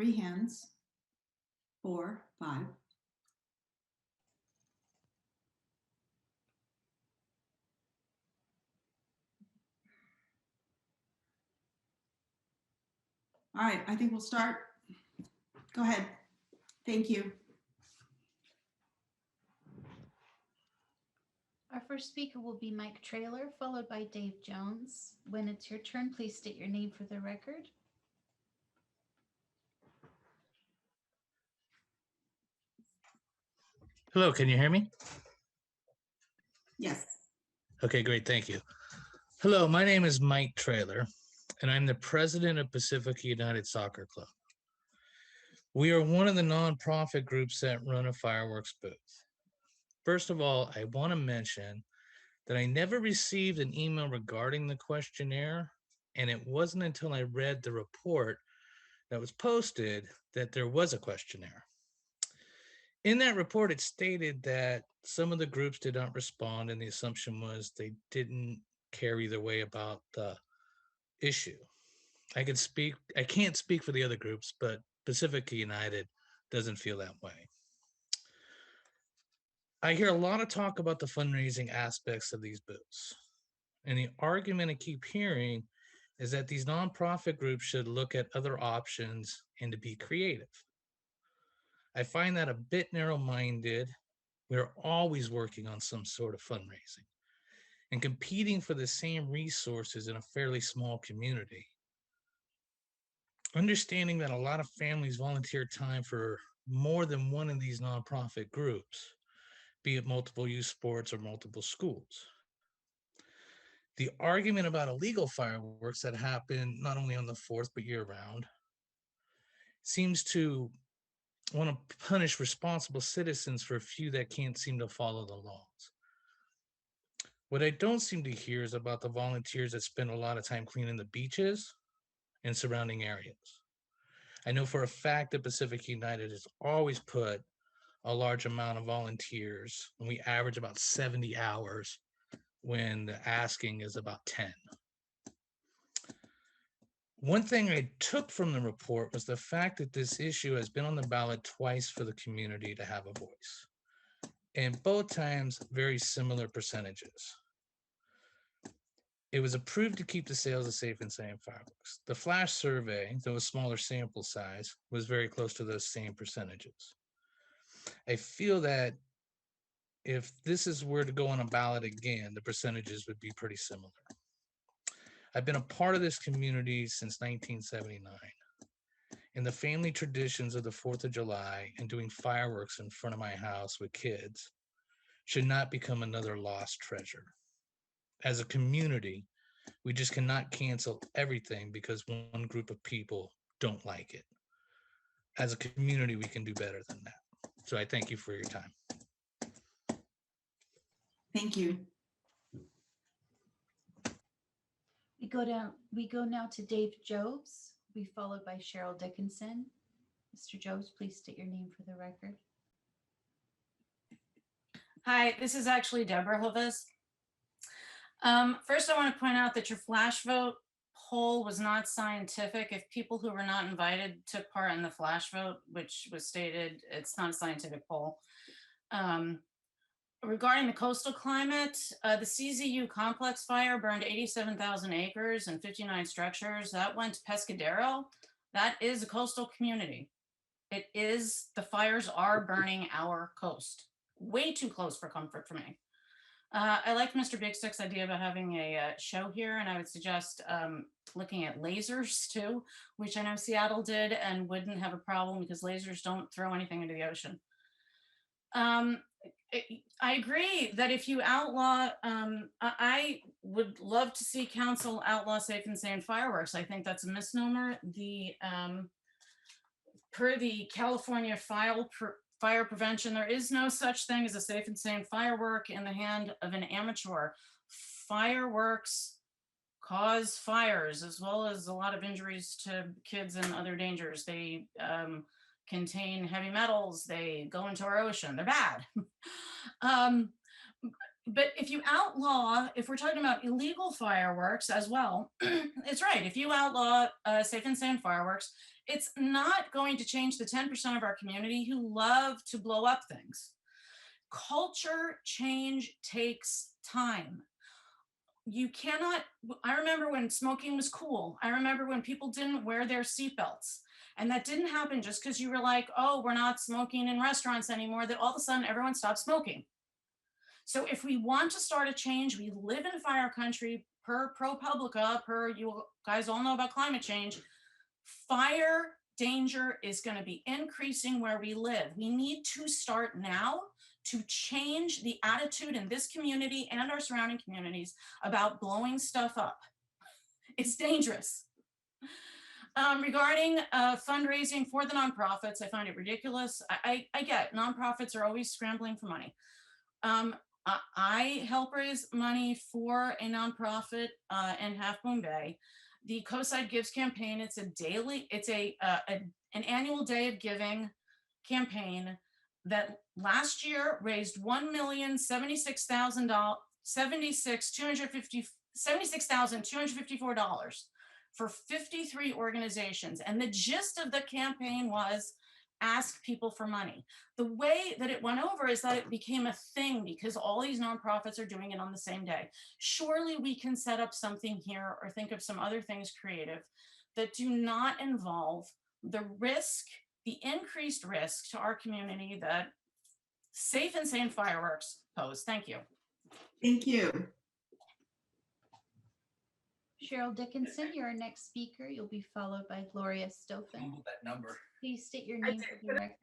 Three hands. 4, 5. All right, I think we'll start. Go ahead. Thank you. Our first speaker will be Mike Traylor, followed by Dave Jones. When it's your turn, please state your name for the record. Hello, can you hear me? Yes. Okay, great, thank you. Hello, my name is Mike Traylor, and I'm the president of Pacifica United Soccer Club. We are one of the nonprofit groups that run a fireworks booth. First of all, I want to mention that I never received an email regarding the questionnaire, and it wasn't until I read the report that was posted that there was a questionnaire. In that report, it stated that some of the groups did not respond, and the assumption was they didn't care either way about the issue. I can't speak for the other groups, but Pacifica United doesn't feel that way. I hear a lot of talk about the fundraising aspects of these booths. And the argument I keep hearing is that these nonprofit groups should look at other options and to be creative. I find that a bit narrow-minded. We're always working on some sort of fundraising and competing for the same resources in a fairly small community. Understanding that a lot of families volunteer time for more than one of these nonprofit groups, be it multiple youth sports or multiple schools. The argument about illegal fireworks that happen not only on the 4th, but year round, seems to want to punish responsible citizens for a few that can't seem to follow the laws. What I don't seem to hear is about the volunteers that spend a lot of time cleaning the beaches and surrounding areas. I know for a fact that Pacifica United has always put a large amount of volunteers, and we average about 70 hours when the asking is about 10. One thing I took from the report was the fact that this issue has been on the ballot twice for the community to have a voice, and both times very similar percentages. It was approved to keep the sales of safe and sound fireworks. The flash survey, though a smaller sample size, was very close to those same percentages. I feel that if this is were to go on a ballot again, the percentages would be pretty similar. I've been a part of this community since 1979, and the family traditions of the 4th of July and doing fireworks in front of my house with kids should not become another lost treasure. As a community, We just cannot cancel everything because one group of people don't like it. As a community, we can do better than that. So I thank you for your time. Thank you. We go now to Dave Jobs, be followed by Cheryl Dickinson. Mr. Jobs, please state your name for the record. Hi, this is actually Deborah Hovis. First, I want to point out that your flash vote poll was not scientific. If people who were not invited took part in the flash vote, which was stated, it's not a scientific poll. Regarding the coastal climate, the CZU complex fire burned 87,000 acres and 59 structures. That went to Pescadero. That is a coastal community. The fires are burning our coast. Way too close for comfort for me. I like Mr. Big Stick's idea about having a show here, and I would suggest looking at lasers too, which I know Seattle did and wouldn't have a problem because lasers don't throw anything into the ocean. I agree that if you outlaw, I would love to see council outlaw safe and sane fireworks. I think that's a misnomer. Per the California fire prevention, there is no such thing as a safe and sane firework in the hand of an amateur. Fireworks cause fires as well as a lot of injuries to kids and other dangers. They contain heavy metals, they go into our ocean, they're bad. But if you outlaw, if we're talking about illegal fireworks as well, it's right. If you outlaw safe and sane fireworks, it's not going to change the 10% of our community who love to blow up things. Culture change takes time. You cannot, I remember when smoking was cool. I remember when people didn't wear their seatbelts. And that didn't happen just because you were like, oh, we're not smoking in restaurants anymore, that all of a sudden everyone stopped smoking. So if we want to start a change, we live in fire country, per ProPublica, you guys all know about climate change, fire danger is going to be increasing where we live. We need to start now to change the attitude in this community and our surrounding communities about blowing stuff up. It's dangerous. Regarding fundraising for the nonprofits, I find it ridiculous. I get nonprofits are always scrambling for money. I help raise money for a nonprofit in Half Moon Bay. The Coastside Gives campaign, it's an annual day of giving campaign that last year raised $76,254 for 53 organizations. And the gist of the campaign was ask people for money. The way that it went over is that it became a thing because all these nonprofits are doing it on the same day. Surely we can set up something here or think of some other things creative that do not involve the risk, the increased risk to our community that safe and sane fireworks pose. Thank you. Thank you. Cheryl Dickinson, you're our next speaker. You'll be followed by Gloria Stofan. That number. Please state your name for the record.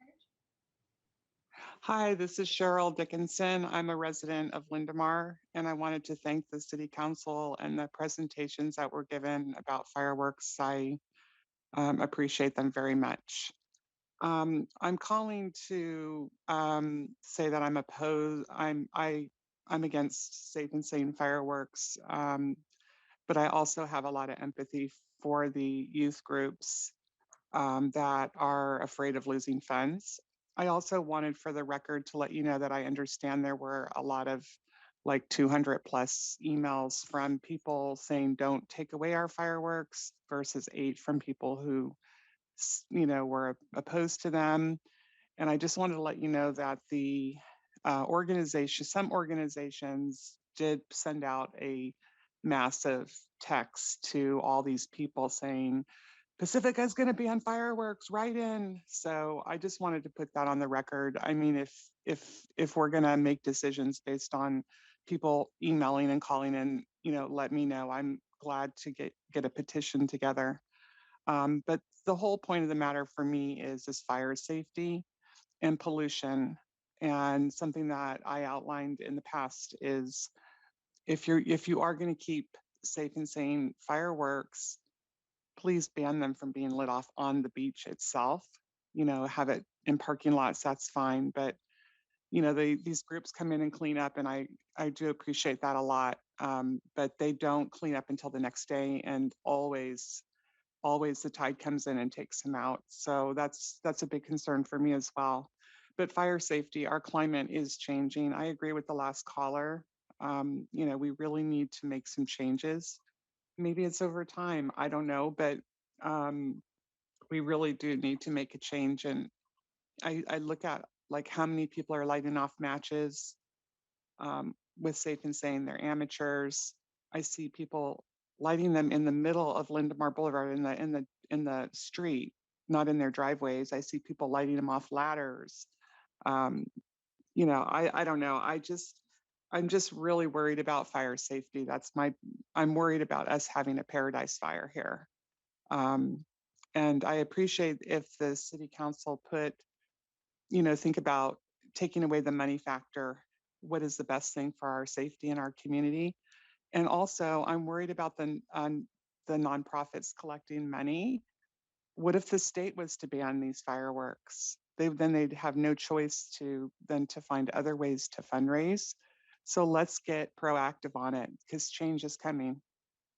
Hi, this is Cheryl Dickinson. I'm a resident of Lindemar, and I wanted to thank the City Council and the presentations that were given about fireworks. I appreciate them very much. I'm calling to say that I'm opposed. I'm against safe and sane fireworks, but I also have a lot of empathy for the youth groups that are afraid of losing funds. I also wanted for the record to let you know that I understand there were a lot of like 200 plus emails from people saying don't take away our fireworks versus 8 from people who, were opposed to them. And I just wanted to let you know that the some organizations did send out a massive text to all these people saying, Pacifica is going to be on fireworks, write in. So I just wanted to put that on the record. I mean, if we're going to make decisions based on people emailing and calling in, let me know. I'm glad to get a petition together. But the whole point of the matter for me is fire safety and pollution. And something that I outlined in the past is if you are going to keep safe and sane fireworks, please ban them from being lit off on the beach itself. You know, have it in parking lots, that's fine. But, you know, these groups come in and clean up, and I do appreciate that a lot. But they don't clean up until the next day, and always the tide comes in and takes them out. So that's a big concern for me as well. But fire safety, our climate is changing. I agree with the last caller. You know, we really need to make some changes. Maybe it's over time, I don't know, but we really do need to make a change. And I look at like how many people are lighting off matches with Safe and Sane. They're amateurs. I see people lighting them in the middle of Lindemar Boulevard in the street, not in their driveways. I see people lighting them off ladders. You know, I don't know. I'm just really worried about fire safety. I'm worried about us having a paradise fire here. And I appreciate if the city council think about taking away the money factor. What is the best thing for our safety in our community? And also, I'm worried about the nonprofits collecting money. What if the state was to ban these fireworks? Then they'd have no choice than to find other ways to fundraise. So let's get proactive on it, because change is coming.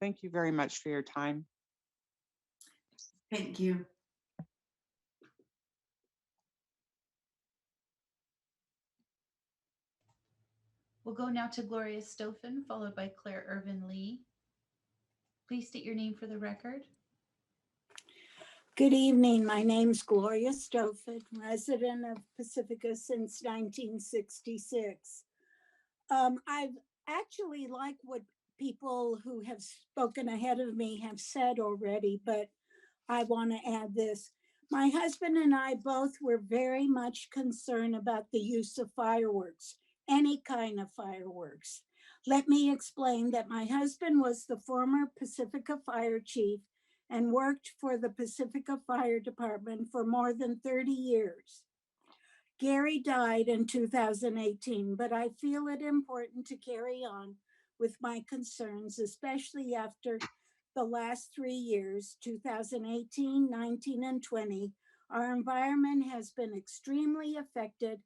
Thank you very much for your time. Thank you. We'll go now to Gloria Stofan, followed by Claire Irvin Lee. Please state your name for the record. Good evening. My name's Gloria Stofan, resident of Pacifica since 1966. I've actually liked what people who have spoken ahead of me have said already, but I want to add this. My husband and I both were very much concerned about the use of fireworks, any kind of fireworks. Let me explain that my husband was the former Pacifica Fire Chief and worked for the Pacifica Fire Department for more than 30 years. Gary died in 2018, but I feel it important to carry on with my concerns, especially after the last 3 years, 2018, 19, and 20. Our environment has been extremely affected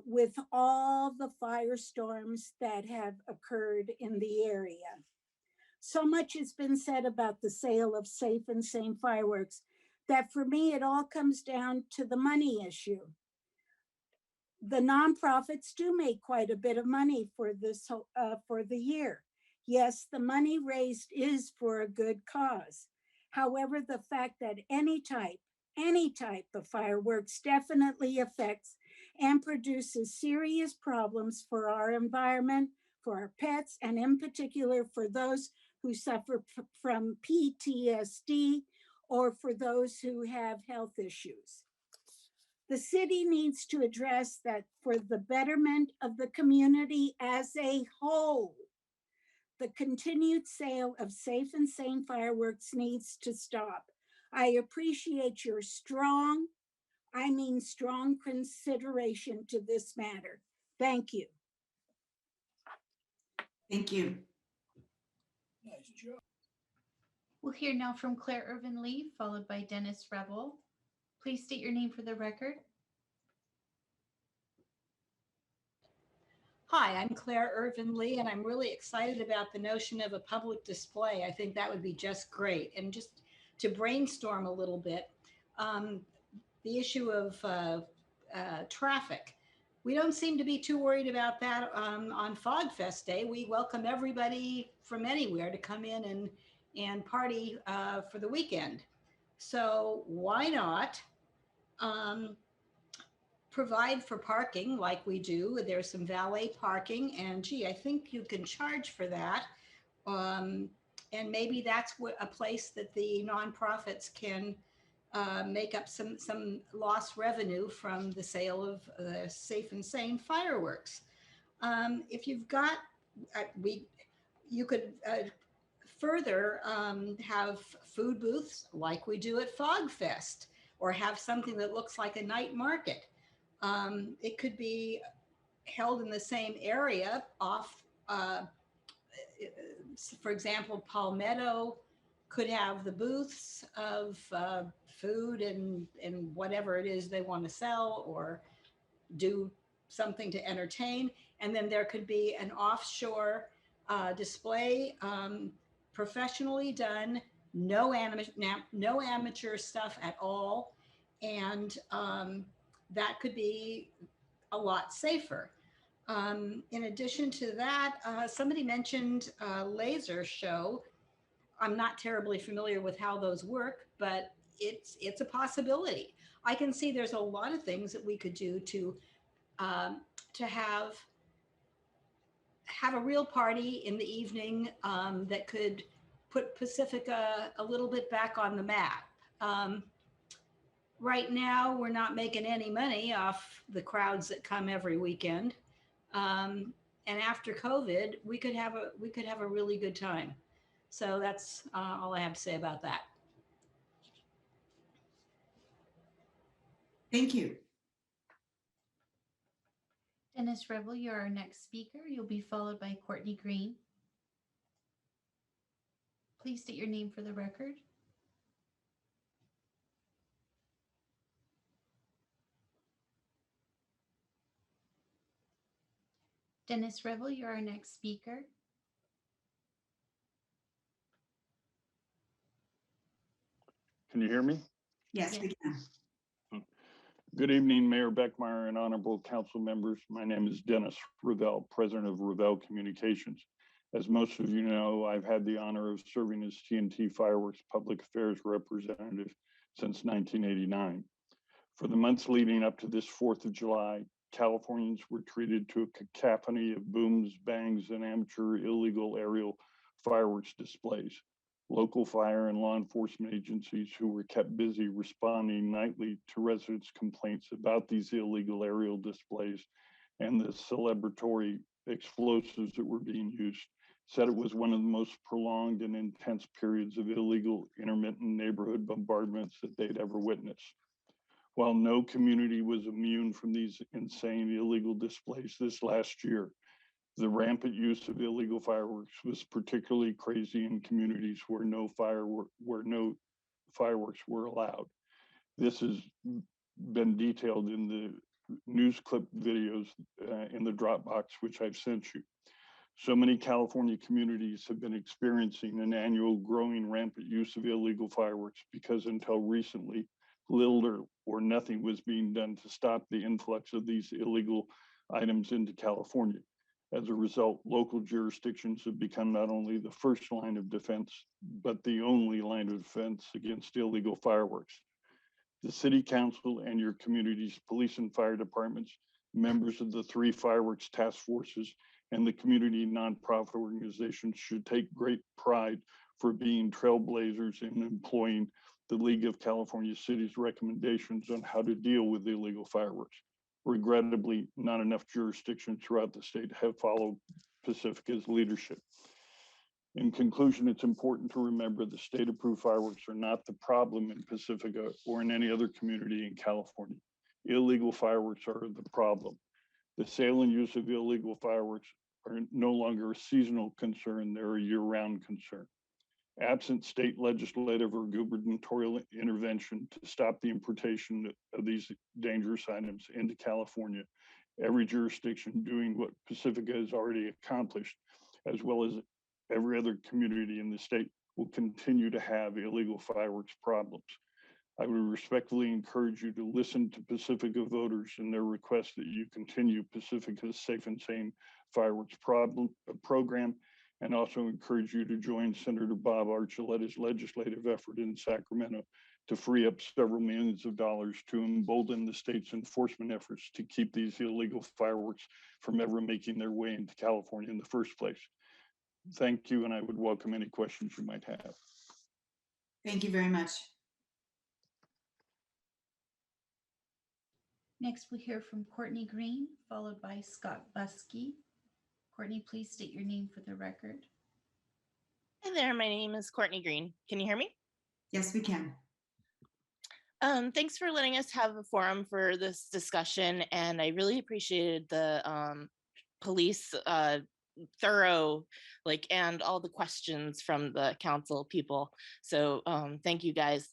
with all the firestorms that have occurred in the area. So much has been said about the sale of safe and sane fireworks that for me, it all comes down to the money issue. The nonprofits do make quite a bit of money for the year. Yes, the money raised is for a good cause. However, the fact that any type of fireworks definitely affects and produces serious problems for our environment, for our pets, and in particular for those who suffer from PTSD or for those who have health issues. The city needs to address that for the betterment of the community as a whole. The continued sale of safe and sane fireworks needs to stop. I appreciate your strong consideration to this matter. Thank you. Thank you. Nice job. We'll hear now from Claire Irvin Lee, followed by Dennis Revel. Please state your name for the record. Hi, I'm Claire Irvin Lee, and I'm really excited about the notion of a public display. I think that would be just great. And just to brainstorm a little bit, the issue of traffic. We don't seem to be too worried about that on Fog Fest Day. We welcome everybody from anywhere to come in and party for the weekend. So why not provide for parking like we do? There's some valet parking, and gee, I think you can charge for that. And maybe that's a place that the nonprofits can make up some lost revenue from the sale of safe and sane fireworks. If you've got, you could further have food booths like we do at Fog Fest, or have something that looks like a night market. It could be held in the same area off For example, Palmetto could have the booths of food and whatever it is they want to sell or do something to entertain. And then there could be an offshore display, professionally done, no amateur stuff at all. And that could be a lot safer. In addition to that, somebody mentioned a laser show. I'm not terribly familiar with how those work, but it's a possibility. I can see there's a lot of things that we could do to have a real party in the evening that could put Pacifica a little bit back on the map. Right now, we're not making any money off the crowds that come every weekend. And after COVID, we could have a really good time. So that's all I have to say about that. Thank you. Dennis Revel, you're our next speaker. You'll be followed by Courtney Green. Please state your name for the record. Dennis Revel, you're our next speaker. Can you hear me? Yes, we can. Good evening, Mayor Beckmeyer and honorable council members. My name is Dennis Revell, president of Revell Communications. As most of you know, I've had the honor of serving as TNT Fireworks Public Affairs representative since 1989. For the months leading up to this 4th of July, Californians were treated to a cacophony of booms, bangs, and amateur illegal aerial fireworks displays. Local fire and law enforcement agencies who were kept busy responding nightly to residents' complaints about these illegal aerial displays and the celebratory explosives that were being used said it was one of the most prolonged and intense periods of illegal intermittent neighborhood bombardments that they'd ever witnessed. While no community was immune from these insane illegal displays this last year, the rampant use of illegal fireworks was particularly crazy in communities where no fireworks were allowed. This has been detailed in the news clip videos in the Dropbox, which I've sent you. So many California communities have been experiencing an annual growing rampant use of illegal fireworks because until recently, little or nothing was being done to stop the influx of these illegal items into California. As a result, local jurisdictions have become not only the first line of defense, but the only line of defense against illegal fireworks. The City Council and your community's police and fire departments, members of the 3 fireworks task forces, and the community nonprofit organizations should take great pride for being trailblazers in employing the League of California Cities recommendations on how to deal with illegal fireworks. Regrettably, not enough jurisdictions throughout the state have followed Pacifica's leadership. In conclusion, it's important to remember the state-approved fireworks are not the problem in Pacifica or in any other community in California. Illegal fireworks are the problem. The sale and use of illegal fireworks are no longer a seasonal concern, they're a year-round concern. Absent state legislative or gubernatorial intervention to stop the importation of these dangerous items into California, every jurisdiction doing what Pacifica has already accomplished, as well as every other community in the state, will continue to have illegal fireworks problems. I would respectfully encourage you to listen to Pacifica voters and their request that you continue Pacifica's Safe and Sane Fireworks program, and also encourage you to join Senator Bob Archuleta's legislative effort in Sacramento to free up several millions of dollars to embolden the state's enforcement efforts to keep these illegal fireworks from ever making their way into California in the first place. Thank you, and I would welcome any questions you might have. Thank you very much. Next, we'll hear from Courtney Green, followed by Scott Buskey. Courtney, please state your name for the record. Hi there, my name is Courtney Green. Can you hear me? Yes, we can. Thanks for letting us have a forum for this discussion, and I really appreciated the police thorough, like, and all the questions from the council people. So thank you guys.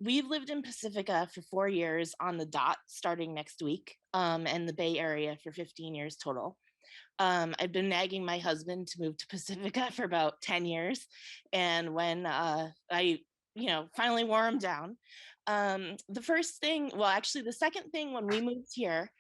We've lived in Pacifica for 4 years on the dot starting next week, and the Bay Area for 15 years total. I've been nagging my husband to move to Pacifica for about 10 years. And when I finally wore him down, the first thing, well, actually the second thing when we moved here,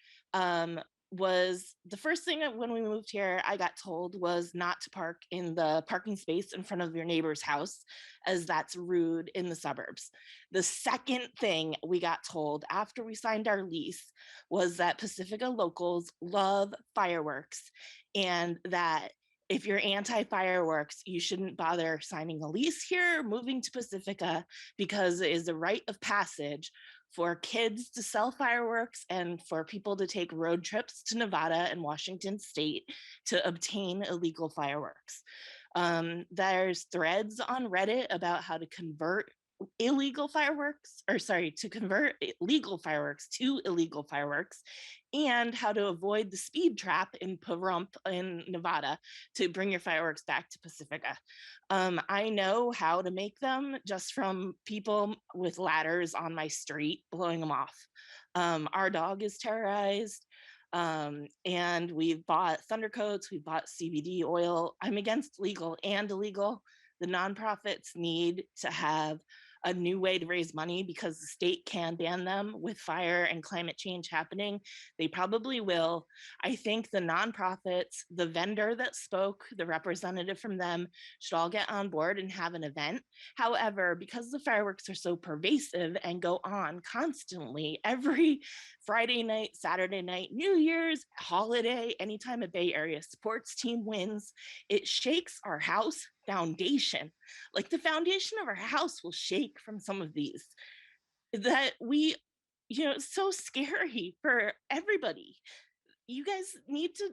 was the first thing when we moved here, I got told was not to park in the parking space in front of your neighbor's house, as that's rude in the suburbs. The second thing we got told after we signed our lease was that Pacifica locals love fireworks, and that if you're anti-fireworks, you shouldn't bother signing a lease here, moving to Pacifica, because it is a rite of passage for kids to sell fireworks and for people to take road trips to Nevada and Washington State to obtain illegal fireworks. There's threads on Reddit about how to convert legal fireworks to illegal fireworks, and how to avoid the speed trap in Pahrump in Nevada to bring your fireworks back to Pacifica. I know how to make them just from people with ladders on my street blowing them off. Our dog is terrorized. And we've bought Thundercoats, we've bought CBD oil. I'm against legal and illegal. The nonprofits need to have a new way to raise money, because the state can ban them with fire and climate change happening. They probably will. I think the nonprofits, the vendor that spoke, the representative from them, should all get on board and have an event. However, because the fireworks are so pervasive and go on constantly every Friday night, Saturday night, New Year's, holiday, anytime a Bay Area sports team wins, it shakes our house foundation. Like, the foundation of our house will shake from some of these. That we, it's so scary for everybody. You guys need to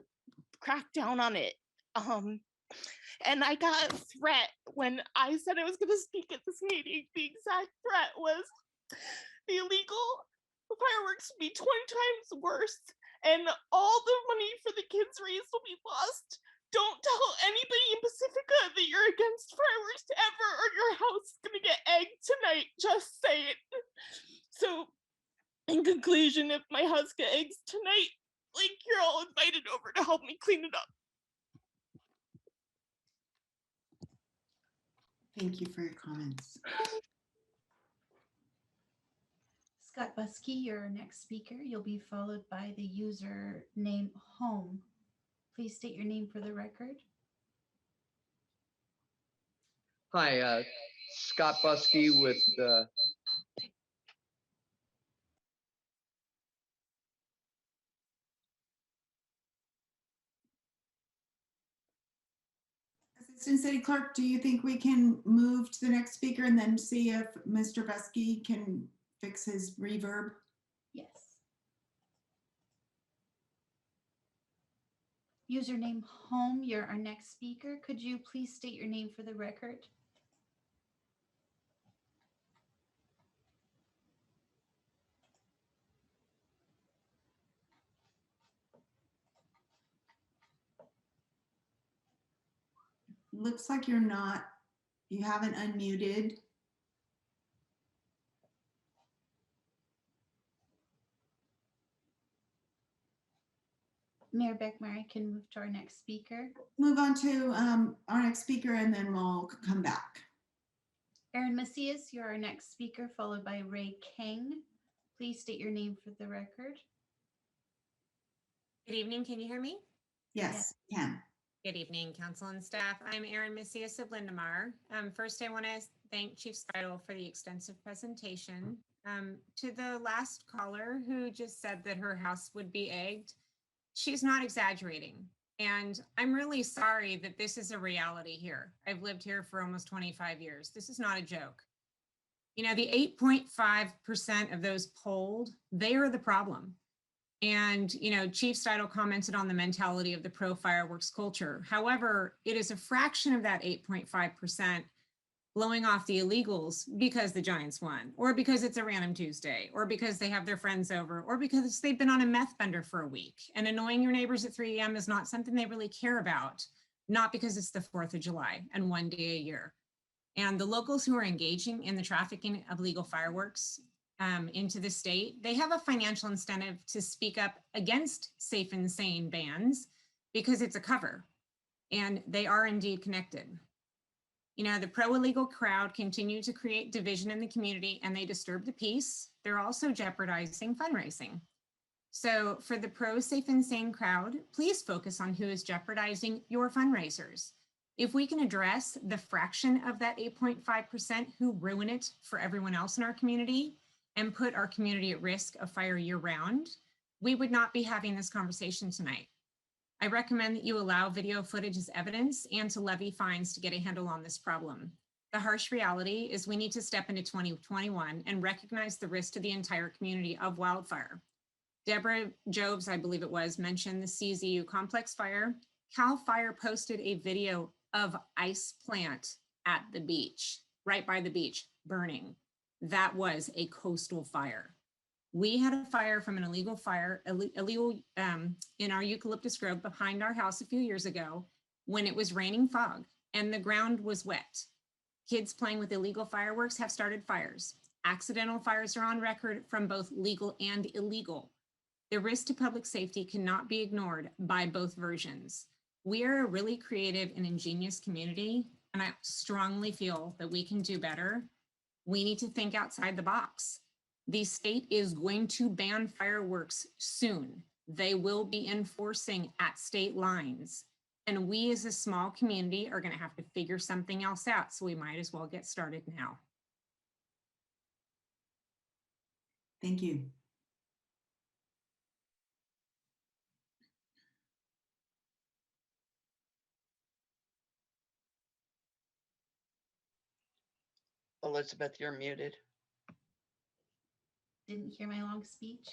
crack down on it. And I got a threat when I said I was going to speak at this meeting. The exact threat was the illegal fireworks will be 20 times worse, and all the money for the kids raised will be lost. Don't tell anybody in Pacifica that you're against fireworks ever, or your house is gonna get egged tonight. Just say it. So, in conclusion, if my house gets eggs tonight, like, you're all invited over to help me clean it up. Thank you for your comments. Scott Buskey, your next speaker. You'll be followed by the user name Home. Please state your name for the record. Hi, Scott Buskey with the Assistant City Clerk, do you think we can move to the next speaker and then see if Mr. Buskey can fix his reverb? Yes. Username Home, you're our next speaker. Could you please state your name for the record? Looks like you haven't unmuted. Mayor Beckmeyer can move to our next speaker. Move on to our next speaker and then we'll come back. Aaron Macias, you're our next speaker, followed by Ray King. Please state your name for the record. Good evening. Can you hear me? Yes, can. Good evening, council and staff. I'm Erin Macias of Lindemar. First, I want to thank Chief Speidel for the extensive presentation. To the last caller who just said that her house would be egged, she's not exaggerating. And I'm really sorry that this is a reality here. I've lived here for almost 25 years. This is not a joke. You know, the 8.5% of those polled, they are the problem. And, you know, Chief Steidel commented on the mentality of the pro fireworks culture. However, it is a fraction of that 8.5% blowing off the illegals because the Giants won, or because it's a random Tuesday, or because they have their friends over, or because they've been on a meth bender for a week. And annoying your neighbors at 3 a.m. is not something they really care about, not because it's the 4th of July and one day a year. And the locals who are engaging in the trafficking of legal fireworks into the state, they have a financial incentive to speak up against safe and sane bans because it's a cover, and they are indeed connected. You know, the pro-illegal crowd continue to create division in the community, and they disturb the peace. They're also jeopardizing fundraising. So for the pro-safe and sane crowd, please focus on who is jeopardizing your fundraisers. If we can address the fraction of that 8.5% who ruin it for everyone else in our community and put our community at risk of fire year round, we would not be having this conversation tonight. I recommend that you allow video footage as evidence and to levy fines to get a handle on this problem. The harsh reality is we need to step into 2021 and recognize the risk to the entire community of wildfire. Deborah Jobs, I believe it was, mentioned the CZU complex fire. CAL FIRE posted a video of ice plant at the beach, right by the beach, burning. That was a coastal fire. We had a fire from an illegal in our eucalyptus grove behind our house a few years ago when it was raining fog and the ground was wet. Kids playing with illegal fireworks have started fires. Accidental fires are on record from both legal and illegal. The risk to public safety cannot be ignored by both versions. We are a really creative and ingenious community, and I strongly feel that we can do better. We need to think outside the box. The state is going to ban fireworks soon. They will be enforcing at state lines. And we as a small community are going to have to figure something else out. So we might as well get started now. Thank you. Elizabeth, you're muted. Didn't hear my long speech.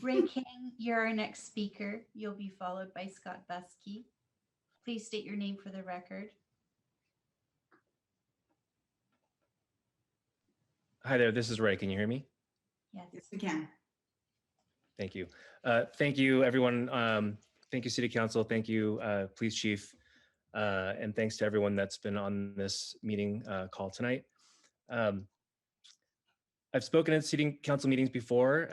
Ray King, you're our next speaker. You'll be followed by Scott Buskey. Please state your name for the record. Hi there, this is Ray. Can you hear me? Yes. Yes, we can. Thank you. Thank you, everyone. Thank you, City Council. Thank you, Police Chief. And thanks to everyone that's been on this meeting call tonight. I've spoken at City Council meetings before,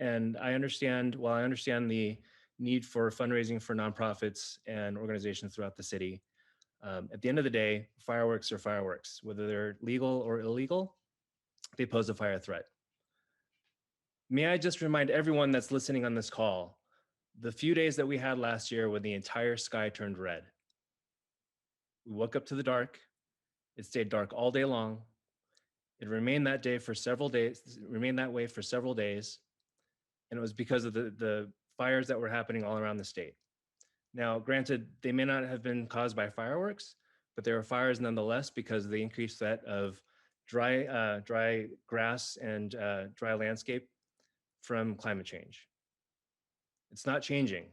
and I understand the need for fundraising for nonprofits and organizations throughout the city. At the end of the day, fireworks are fireworks. Whether they're legal or illegal, they pose a fire threat. May I just remind everyone that's listening on this call, the few days that we had last year when the entire sky turned red. We woke up to the dark. It stayed dark all day long. It remained that way for several days. And it was because of the fires that were happening all around the state. Now, granted, they may not have been caused by fireworks, but there were fires nonetheless because of the increased threat of dry grass and dry landscape from climate change. It's not changing.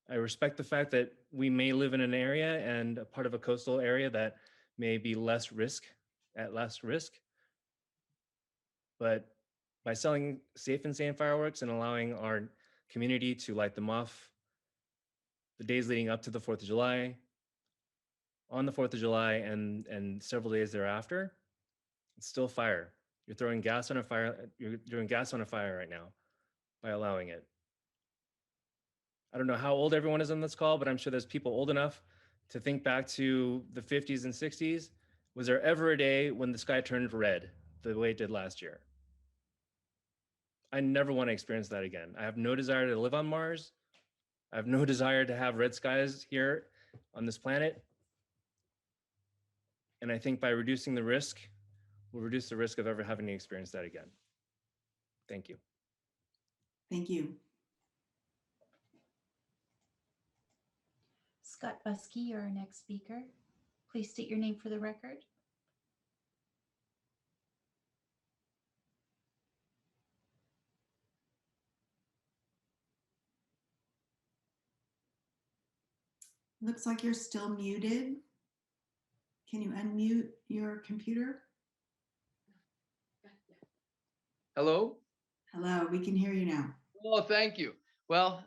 I respect the fact that we may live in an area and a part of a coastal area that may be less risk, but by selling safe and sane fireworks and allowing our community to light them off the days leading up to the 4th of July, on the 4th of July and several days thereafter, it's still fire. You're throwing gas on a fire. You're doing gas on a fire right now by allowing it. I don't know how old everyone is on this call, but I'm sure there's people old enough to think back to the 50s and 60s. Was there ever a day when the sky turned red the way it did last year? I never want to experience that again. I have no desire to live on Mars. I have no desire to have red skies here on this planet. And I think by reducing the risk, we'll reduce the risk of ever having to experience that again. Thank you. Thank you. Scott Buskey, you're our next speaker. Please state your name for the record. Looks like you're still muted. Can you unmute your computer? Hello? Hello, we can hear you now. Oh, thank you. Well,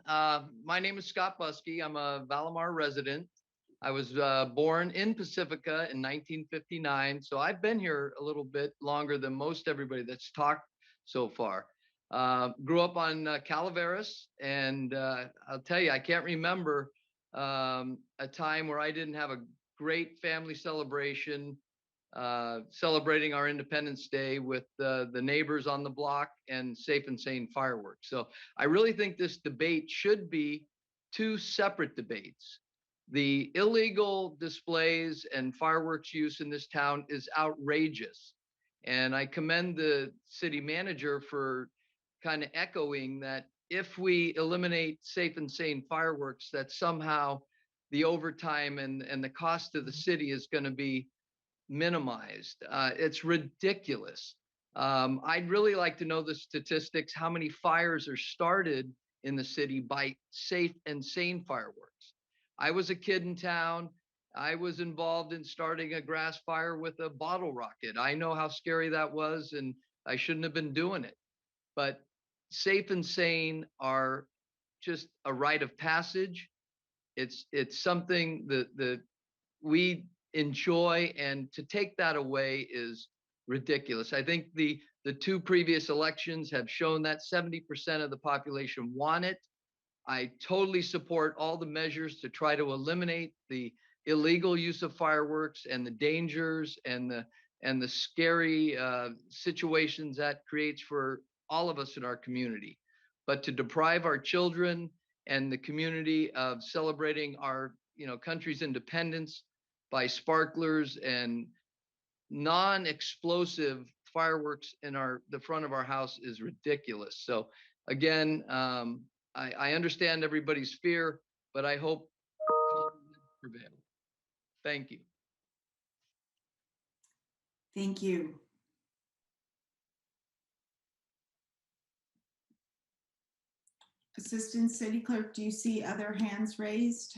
my name is Scott Buskey. I'm a Valamar resident. I was born in Pacifica in 1959, so I've been here a little bit longer than most everybody that's talked so far. Grew up on Calaveras, and I'll tell you, I can't remember a time where I didn't have a great family celebration, celebrating our Independence Day with the neighbors on the block and safe and sane fireworks. So I really think this debate should be two separate debates. The illegal displays and fireworks use in this town is outrageous. And I commend the city manager for kind of echoing that if we eliminate safe and sane fireworks, that somehow the overtime and the cost to the city is going to be minimized. It's ridiculous. I'd really like to know the statistics, how many fires are started in the city by safe and sane fireworks. I was a kid in town. I was involved in starting a grass fire with a bottle rocket. I know how scary that was, and I shouldn't have been doing it. But safe and sane are just a rite of passage. It's something that we enjoy, and to take that away is ridiculous. I think the two previous elections have shown that 70% of the population want it. I totally support all the measures to try to eliminate the illegal use of fireworks and the dangers and the scary situations that creates for all of us in our community. But to deprive our children and the community of celebrating our country's independence by sparklers and non-explosive fireworks in the front of our house is ridiculous. So again, I understand everybody's fear, but I hope prevail. Thank you. Thank you. Assistant City Clerk, do you see other hands raised?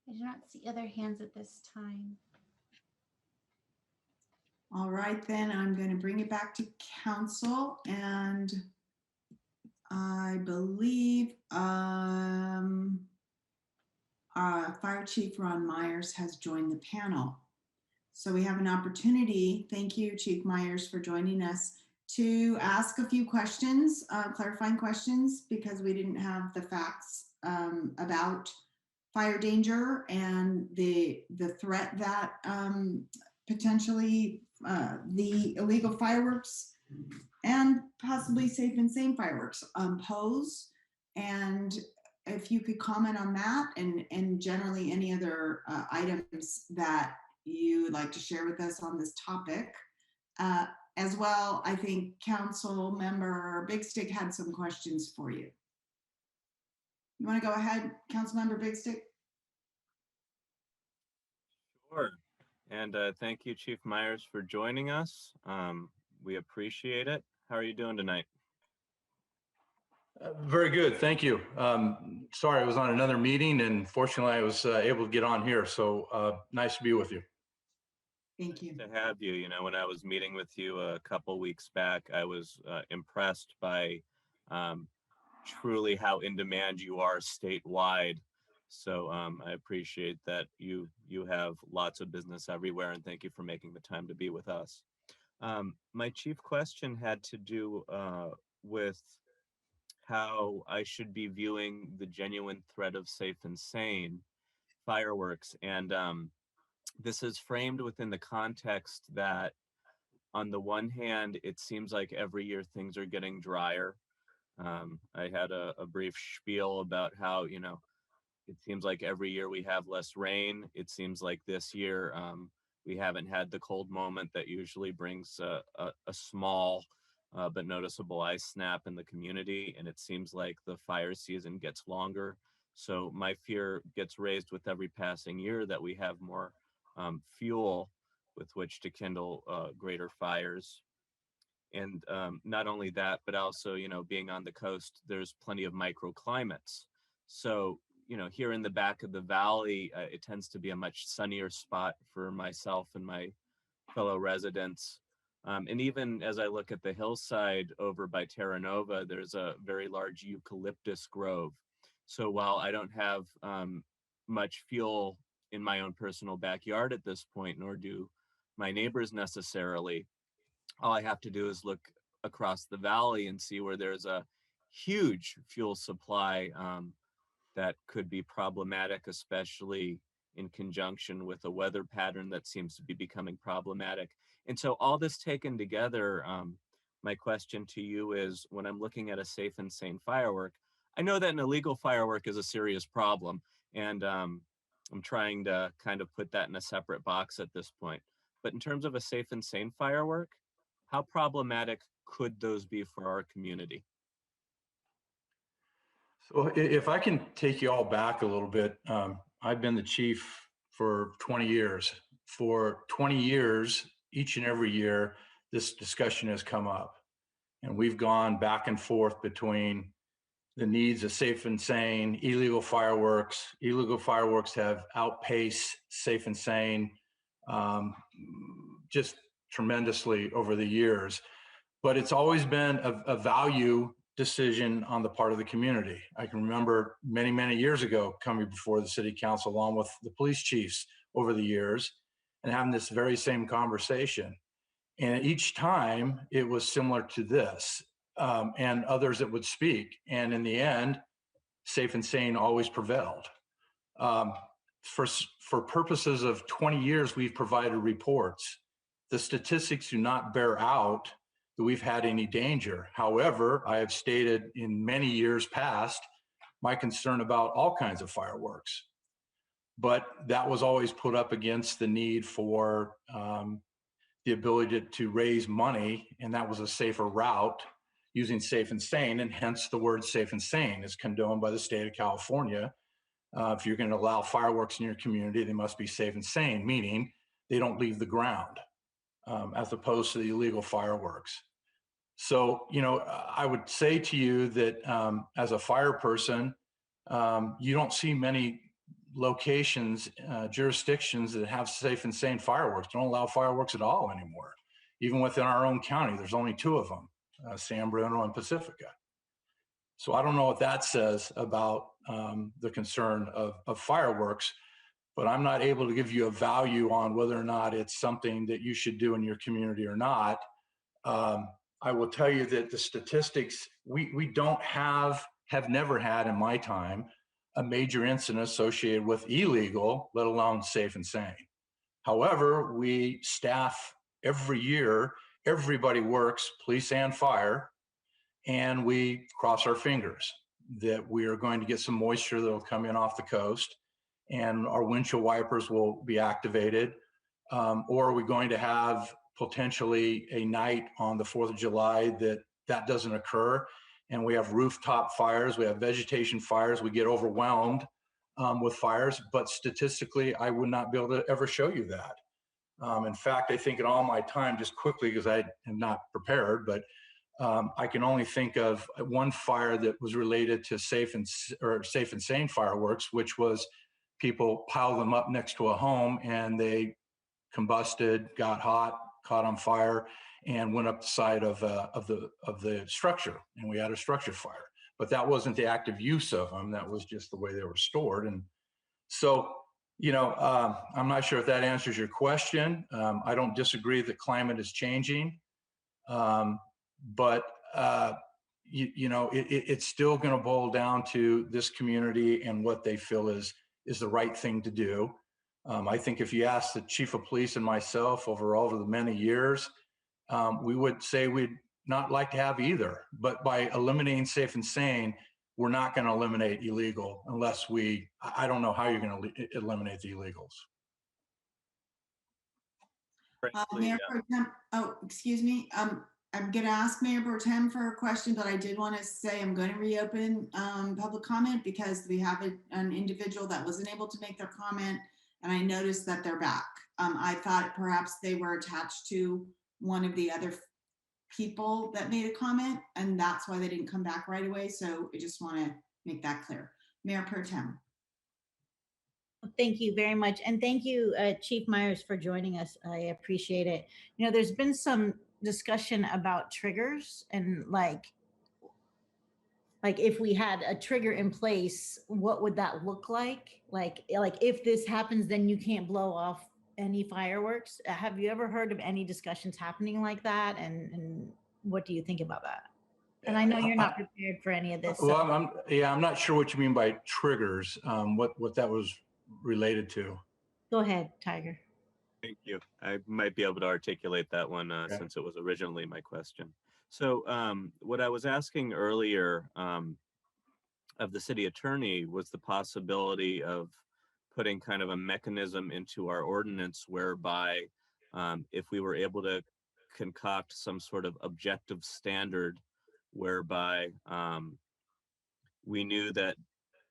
I do not see other hands at this time. All right, then I'm going to bring it back to council, and I believe Fire Chief Ron Myers has joined the panel. So we have an opportunity, thank you, Chief Myers, for joining us, to ask a few questions, clarifying questions, because we didn't have the facts about fire danger and the threat that potentially the illegal fireworks and possibly safe and sane fireworks pose. And if you could comment on that, and generally any other items that you would like to share with us on this topic. As well, I think Council Member Big Stick had some questions for you. You want to go ahead, Council Member Big Stick? Sure. And thank you, Chief Myers, for joining us. We appreciate it. How are you doing tonight? Very good, thank you. Sorry, I was on another meeting, and fortunately I was able to get on here, so nice to be with you. Thank you. To have you. You know, when I was meeting with you a couple weeks back, I was impressed by truly how in demand you are statewide. So I appreciate that you have lots of business everywhere, and thank you for making the time to be with us. My chief question had to do with how I should be viewing the genuine threat of safe and sane fireworks. And this is framed within the context that on the one hand, it seems like every year things are getting drier. I had a brief spiel about how, you know, it seems like every year we have less rain. It seems like this year we haven't had the cold moment that usually brings a small but noticeable ice snap in the community. And it seems like the fire season gets longer. So my fear gets raised with every passing year that we have more fuel with which to kindle greater fires. And not only that, but also, you know, being on the coast, there's plenty of microclimates. So, here in the back of the valley, it tends to be a much sunnier spot for myself and my fellow residents. And even as I look at the hillside over by Terra Nova, there's a very large eucalyptus grove. So while I don't have much fuel in my own personal backyard at this point, nor do my neighbors necessarily, all I have to do is look across the valley and see where there's a huge fuel supply that could be problematic, especially in conjunction with a weather pattern that seems to be becoming problematic. And so all this taken together, my question to you is, when I'm looking at a safe and sane firework, I know that an illegal firework is a serious problem, and I'm trying to kind of put that in a separate box at this point. But in terms of a safe and sane firework, how problematic could those be for our community? So if I can take you all back a little bit, I've been the chief for 20 years. For 20 years, each and every year, this discussion has come up. And we've gone back and forth between the needs of safe and sane, illegal fireworks. Illegal fireworks have outpaced safe and sane just tremendously over the years. But it's always been a value decision on the part of the community. I can remember many, many years ago coming before the city council along with the police chiefs over the years and having this very same conversation. And each time it was similar to this and others that would speak. And in the end, safe and sane always prevailed. For purposes of 20 years, we've provided reports. The statistics do not bear out that we've had any danger. However, I have stated in many years past my concern about all kinds of fireworks. But that was always put up against the need for the ability to raise money, and that was a safer route using safe and sane, and hence the word safe and sane is condoned by the state of California. If you're going to allow fireworks in your community, they must be safe and sane, meaning they don't leave the ground, as opposed to the illegal fireworks. So, I would say to you that as a fire person, you don't see many locations, jurisdictions that have safe and sane fireworks. Don't allow fireworks at all anymore. Even within our own county, there's only 2 of them, San Bruno and Pacifica. So I don't know what that says about the concern of fireworks, but I'm not able to give you a value on whether or not it's something that you should do in your community or not. I will tell you that the statistics, we don't have never had in my time a major incident associated with illegal, let alone safe and sane. However, we staff every year, everybody works, police and fire, and we cross our fingers that we are going to get some moisture that will come in off the coast and our windshield wipers will be activated. Or are we going to have potentially a night on the 4th of July that doesn't occur? And we have rooftop fires, we have vegetation fires, we get overwhelmed with fires, but statistically, I would not be able to ever show you that. In fact, I think in all my time, just quickly, because I am not prepared, but I can only think of one fire that was related to safe and sane fireworks, which was people piled them up next to a home and they combusted, got hot, caught on fire, and went up the side of the structure, and we had a structure fire. But that wasn't the active use of them; that was just the way they were stored. And so, I'm not sure if that answers your question. I don't disagree that climate is changing, but it's still going to boil down to this community and what they feel is the right thing to do. I think if you ask the chief of police and myself over the many years, we would say we'd not like to have either. But by eliminating safe and sane, we're not going to eliminate illegal unless I don't know how you're going to eliminate the illegals. Mayor Pro Tem, excuse me. I'm going to ask Mayor Pro Tem for a question, but I did want to say I'm going to reopen public comment because we have an individual that wasn't able to make their comment, and I noticed that they're back. I thought perhaps they were attached to one of the other people that made a comment, and that's why they didn't come back right away. So I just want to make that clear. Mayor Pro Tem. Thank you very much. And thank you, Chief Myers, for joining us. I appreciate it. You know, there's been some discussion about triggers and like if we had a trigger in place, what would that look like? Like if this happens, then you can't blow off any fireworks. Have you ever heard of any discussions happening like that? And what do you think about that? And I know you're not prepared for any of this. Well, So I'm not sure what you mean by triggers, what that was related to. go ahead, Tiger. Thank you. I might be able to articulate that one Okay. since it was originally my question. So what I was asking earlier of the city attorney was the possibility of putting kind of a mechanism into our ordinance whereby if we were able to concoct some sort of objective standard whereby we knew that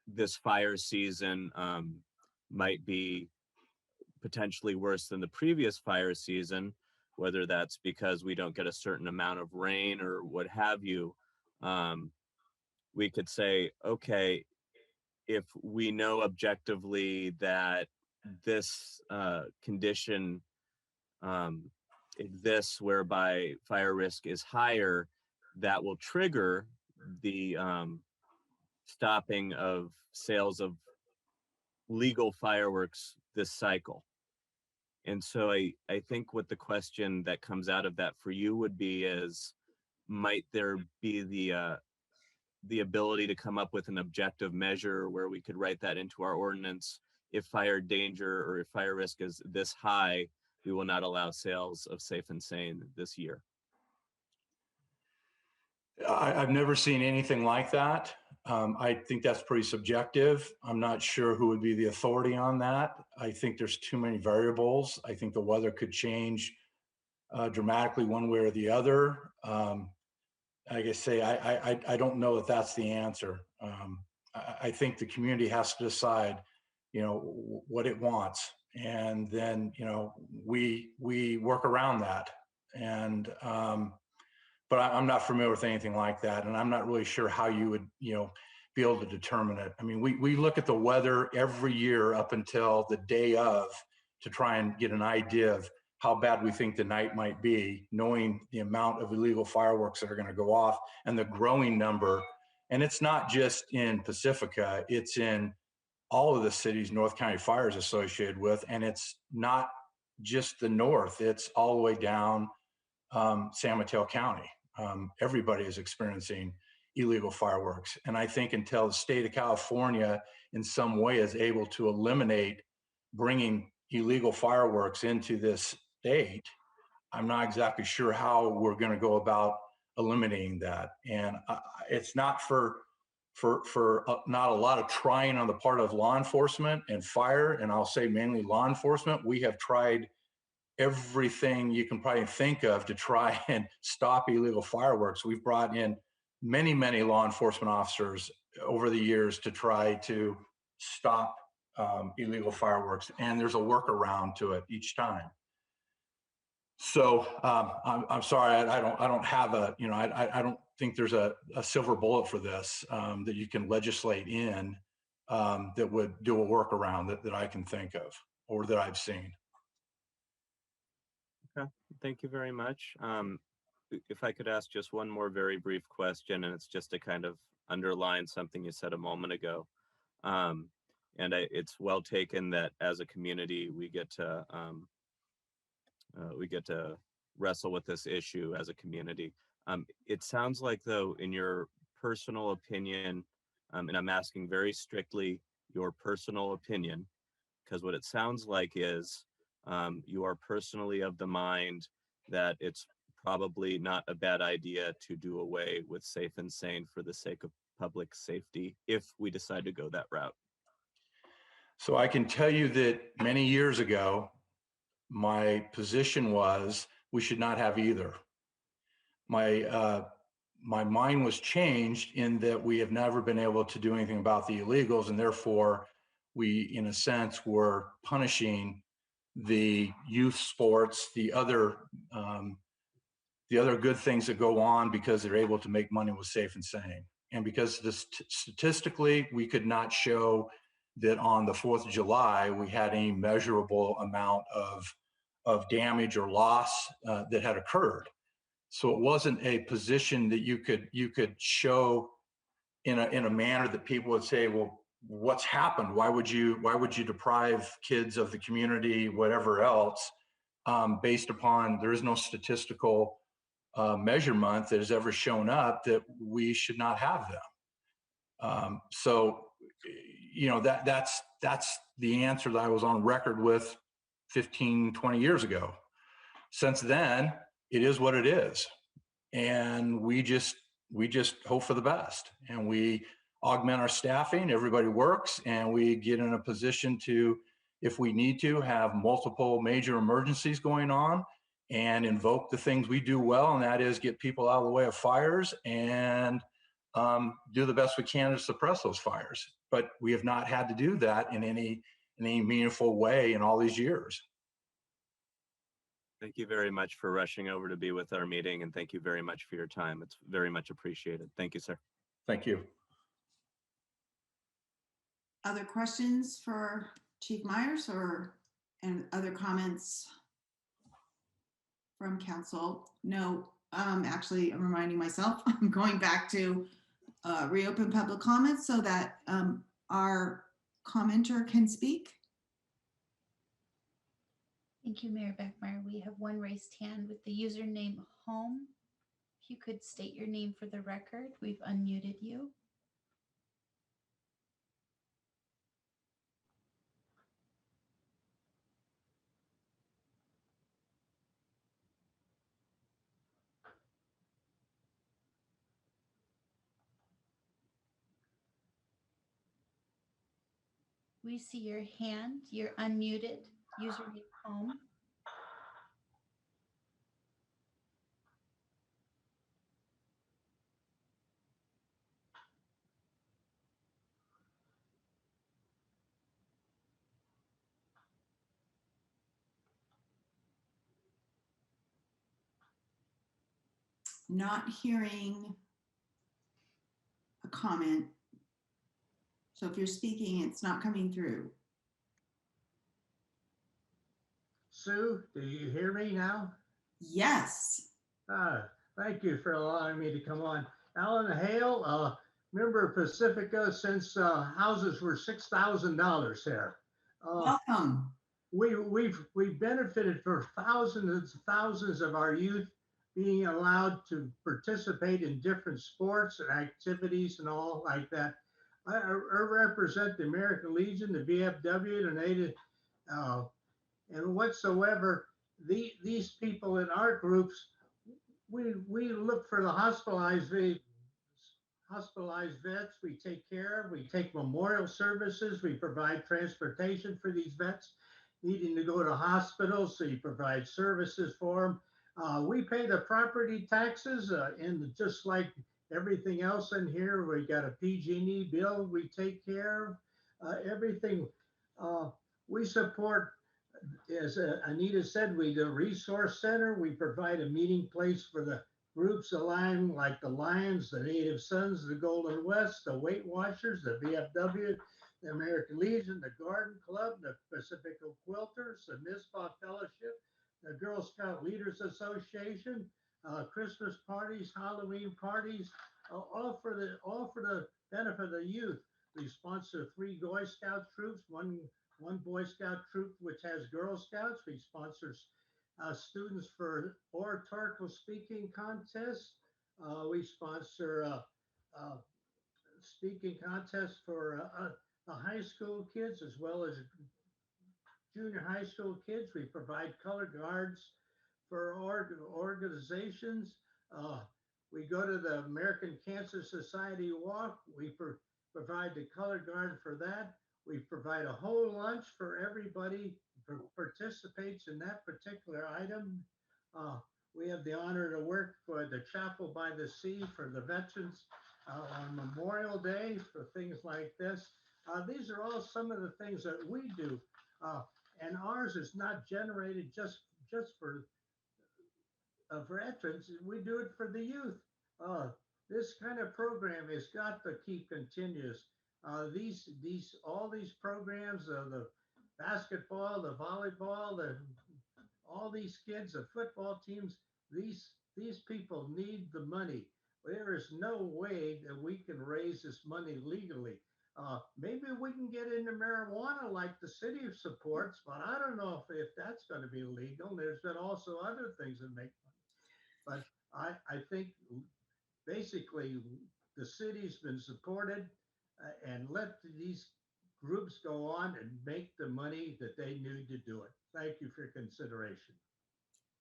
this fire season might be potentially worse than the previous fire season, whether that's because we don't get a certain amount of rain or what have you. We could say, okay, if we know objectively that this condition exists whereby fire risk is higher, that will trigger the stopping of sales of legal fireworks this cycle. And so I think what the question that comes out of that for you would be is, might there be the ability to come up with an objective measure where we could write that into our ordinance? If fire danger or if fire risk is this high, we will not allow sales of Safe and Sane this year. I've never seen anything like that. I think that's pretty subjective. I'm not sure who would be the authority on that. I think there's too many variables. I think the weather could change dramatically one way or the other. Like I say, I don't know that that's the answer. I think the community has to decide, you know, what it wants, and then, you know, we work around that. And but I'm not familiar with anything like that, and I'm not really sure how you would, you know, be able to determine it. I mean, we look at the weather every year up until the day of to try and get an idea of how bad we think the night might be, knowing the amount of illegal fireworks that are going to go off and the growing number. And it's not just in Pacifica, it's in all of the cities North County Fire is associated with, and it's not just the north, it's all the way down San Mateo County. Everybody is experiencing illegal fireworks. And I think until the state of California in some way is able to eliminate bringing illegal fireworks into this state, I'm not exactly sure how we're going to go about eliminating that. And it's not for not a lot of trying on the part of law enforcement and fire, and I'll say mainly law enforcement. We have tried everything you can probably think of to try and stop illegal fireworks. We've brought in many, many law enforcement officers over the years to try to stop illegal fireworks, and there's a workaround to it each time. So I'm sorry, I don't have a, you know, I don't think there's a silver bullet for this that you can legislate in that would do a workaround that I can think of or that I've seen. Okay, thank you very much. If I could ask just one more very brief question, and it's just to kind of underline something you said a moment ago. It's well taken that as a community, we get to wrestle with this issue as a community. It sounds like, though, in your personal opinion, and I'm asking very strictly your personal opinion, because what it sounds like is you are personally of the mind that it's probably not a bad idea to do away with Safe and Sane for the sake of public safety if we decide to go that route. So I can tell you that many years ago, my position was we should not have either. My mind was changed in that we have never been able to do anything about the illegals, and therefore we, in a sense, were punishing the youth sports, the other good things that go on because they're able to make money with Safe and Sane. And because statistically, we could not show that on the 4th of July, we had any measurable amount of damage or loss that had occurred. So it wasn't a position that you could show in a manner that people would say, well, what's happened? Why would you deprive kids of the community, whatever else, based upon there is no statistical measurement that has ever shown up that we should not have them. So, that's the answer that I was on record with 15, 20 years ago. Since then, it is what it is. And we just hope for the best, and we augment our staffing. Everybody works, and we get in a position to, if we need to, have multiple major emergencies going on and invoke the things we do well, and that is get people out of the way of fires and do the best we can to suppress those fires. But we have not had to do that in any meaningful way in all these years. Thank you very much for rushing over to be with our meeting, and thank you very much for your time. It's very much appreciated. Thank you, sir. Thank you. Other questions for Chief Myers and other comments from council? No, actually, I'm reminding myself, I'm going back to reopen public comments so that our commenter can speak. Thank you, Mayor Beckmeyer. We have one raised hand with the username home. If you could state your name for the record, we've unmuted you. We see your hand. You're unmuted. Username home. Not hearing a comment. So if you're speaking, it's not coming through. Sue, do you hear me now? Yes. Thank you for allowing me to come on. Alan Hale, member of Pacifica since houses were $6,000 here. Welcome. We've benefited for thousands of our youth being allowed to participate in different sports and activities and all like that. I represent the American Legion, the VFW, the Native, and whatsoever. These people in our groups, we look for the hospitalized vets. We take care of. We take memorial services. We provide transportation for these vets needing to go to hospitals. So you provide services for them. We pay the property taxes, and just like everything else in here, we got a PG&E bill we take care of. Everything we support. As Anita said, we do a resource center. We provide a meeting place for the groups aligned like the Lions, the Native Sons, the Golden West, the Weight Watchers, the VFW, the American Legion, the Garden Club, the Pacifica Quilters, the NISPA Fellowship, the Girl Scout Leaders Association, Christmas parties, Halloween parties, all for the benefit of the youth. We sponsor 3 Boy Scout troops, one Boy Scout troop which has Girl Scouts. We sponsor students for oratorical speaking contests. We sponsor speaking contests for the high school kids as well as junior high school kids. We provide color guards for organizations. We go to the American Cancer Society walk. We provide the color guard for that. We provide a whole lunch for everybody who participates in that particular item. We have the honor to work for the Chapel by the Sea for the veterans on Memorial Day for things like this. These are all some of the things that we do. And ours is not generated just for veterans. We do it for the youth. This kind of program has got to keep continuous. All these programs, the basketball, the volleyball, all these kids, the football teams, these people need the money. There is no way that we can raise this money legally. Maybe we can get into marijuana like the city supports, but I don't know if that's going to be legal. There's been also other things that make money. But I think basically the city's been supported and let these groups go on and make the money that they need to do it. Thank you for your consideration.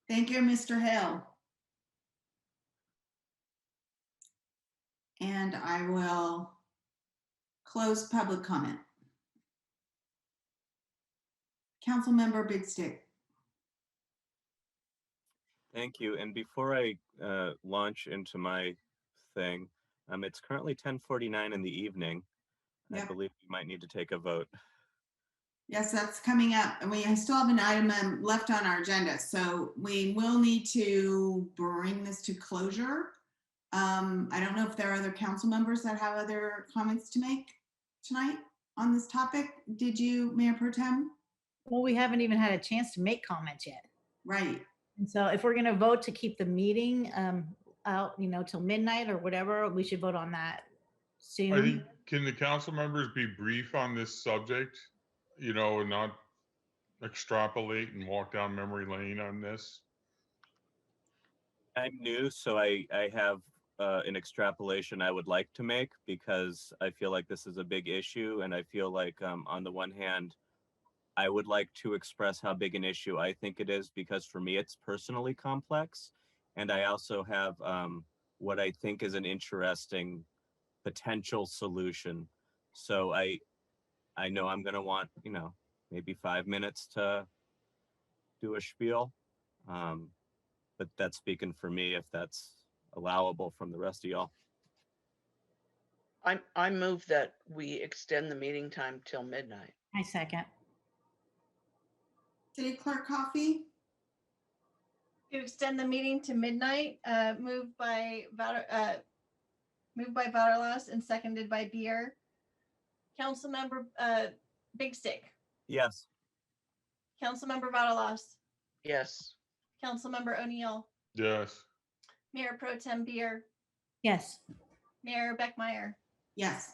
Thank you, Mr. Hale. And I will close public comment. Councilmember Big Stick. Thank you. And before I launch into my thing, it's currently 10:49 in the evening. I Yep. believe we might need to take a vote. Yes, that's coming up. And we still have an item left on our agenda. So we will need to bring this to closure. I don't know if there are other council members that have other comments to make tonight on this topic. Did you, Mayor Pro Tem? Well, we haven't even had a chance to make comments yet. Right. And so if we're going to vote to keep the meeting out, till midnight or whatever, we should vote on that soon. I think, can the council members be brief on this subject? And not extrapolate and walk down memory lane on this? I'm new, so I have an extrapolation I would like to make, because I feel like this is a big issue, and I feel like on the one hand, I would like to express how big an issue I think it is, because for me it's personally complex, and I also have what I think is an interesting potential solution. So I know I'm going to want maybe 5 minutes to do a spiel. But that's speaking for me, if that's allowable from the rest of y'all. I move that we extend the meeting time till midnight. I second. City Clerk Coffee? To extend the meeting to midnight, moved by Vaterlos and seconded by Beer. Councilmember Big Stick. Yes. Councilmember Vaterlos. Yes. Councilmember O'Neill. Yes. Mayor Pro Tem Beer. Yes. Mayor Beckmeyer. Yes.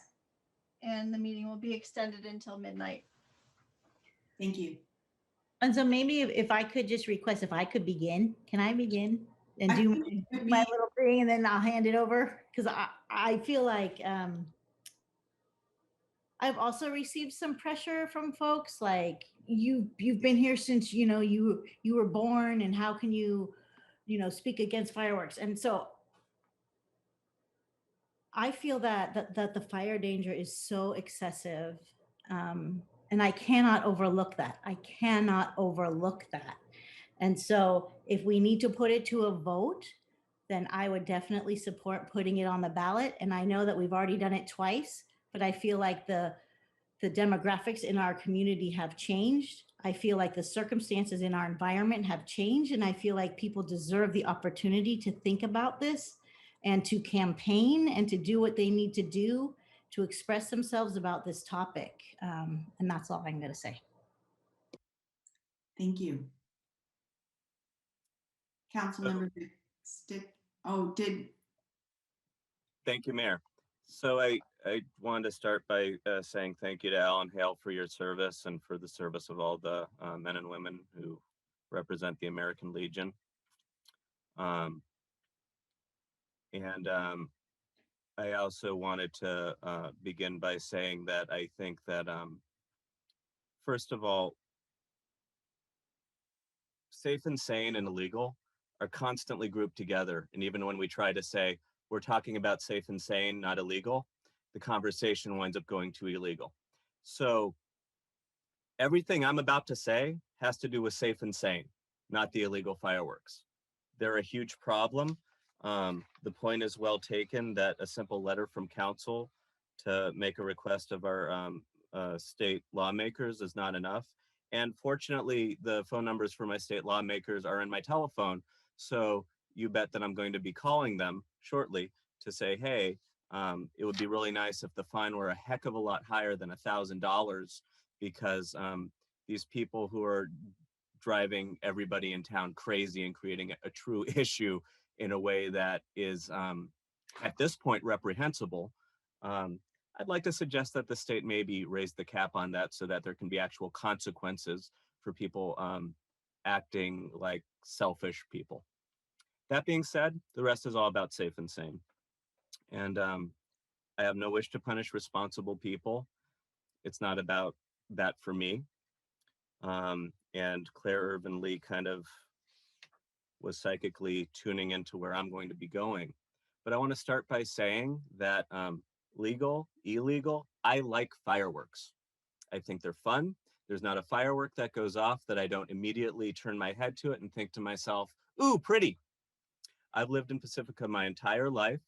And the meeting will be extended until midnight. Thank you. And so maybe if I could just request, if I could begin, can I begin and do my little thing, and then I'll hand it over? Because I feel like I've also received some pressure from folks like, you've been here since you were born, and how can you speak against fireworks? And so I feel that the fire danger is so excessive, and I cannot overlook that. I cannot overlook that. And so if we need to put it to a vote, then I would definitely support putting it on the ballot. And I know that we've already done it twice, but I feel like the demographics in our community have changed. I feel like the circumstances in our environment have changed. And I feel like people deserve the opportunity to think about this and to campaign and to do what they need to do to express themselves about this topic. And that's all I'm going to say. Thank you. Councilmember Big Stick. Oh, Thank you, Mayor. So I wanted to start by saying thank you to Alan Hale for your service, and for the service of all the men and women who represent the American Legion. I also wanted to begin by saying that I think that, first of all, safe and sane and illegal are constantly grouped together. And even when we try to say we're talking about safe and sane, not illegal, the conversation winds up going to illegal. So everything I'm about to say has to do with safe and sane, not the illegal fireworks. They're a huge problem. The point is well taken that a simple letter from council to make a request of our state lawmakers is not enough. And fortunately, the phone numbers for my state lawmakers are in my telephone. So you bet that I'm going to be calling them shortly to say, hey, It would be really nice if the fine were a heck of a lot higher than $1,000, because these people who are driving everybody in town crazy and creating a true issue in a way that is at this point reprehensible. I'd like to suggest that the state maybe raise the cap on that so that there can be actual consequences for people acting like selfish people. That being said, the rest is all about safe and sane. And I have no wish to punish responsible people. It's not about that for me. And Claire Irvin Lee kind of was psychically tuning into where I'm going to be going. But I want to start by saying that legal, illegal, I like fireworks. I think they're fun. There's not a firework that goes off that I don't immediately turn my head to it and think to myself, ooh, pretty. I've lived in Pacifica my entire life.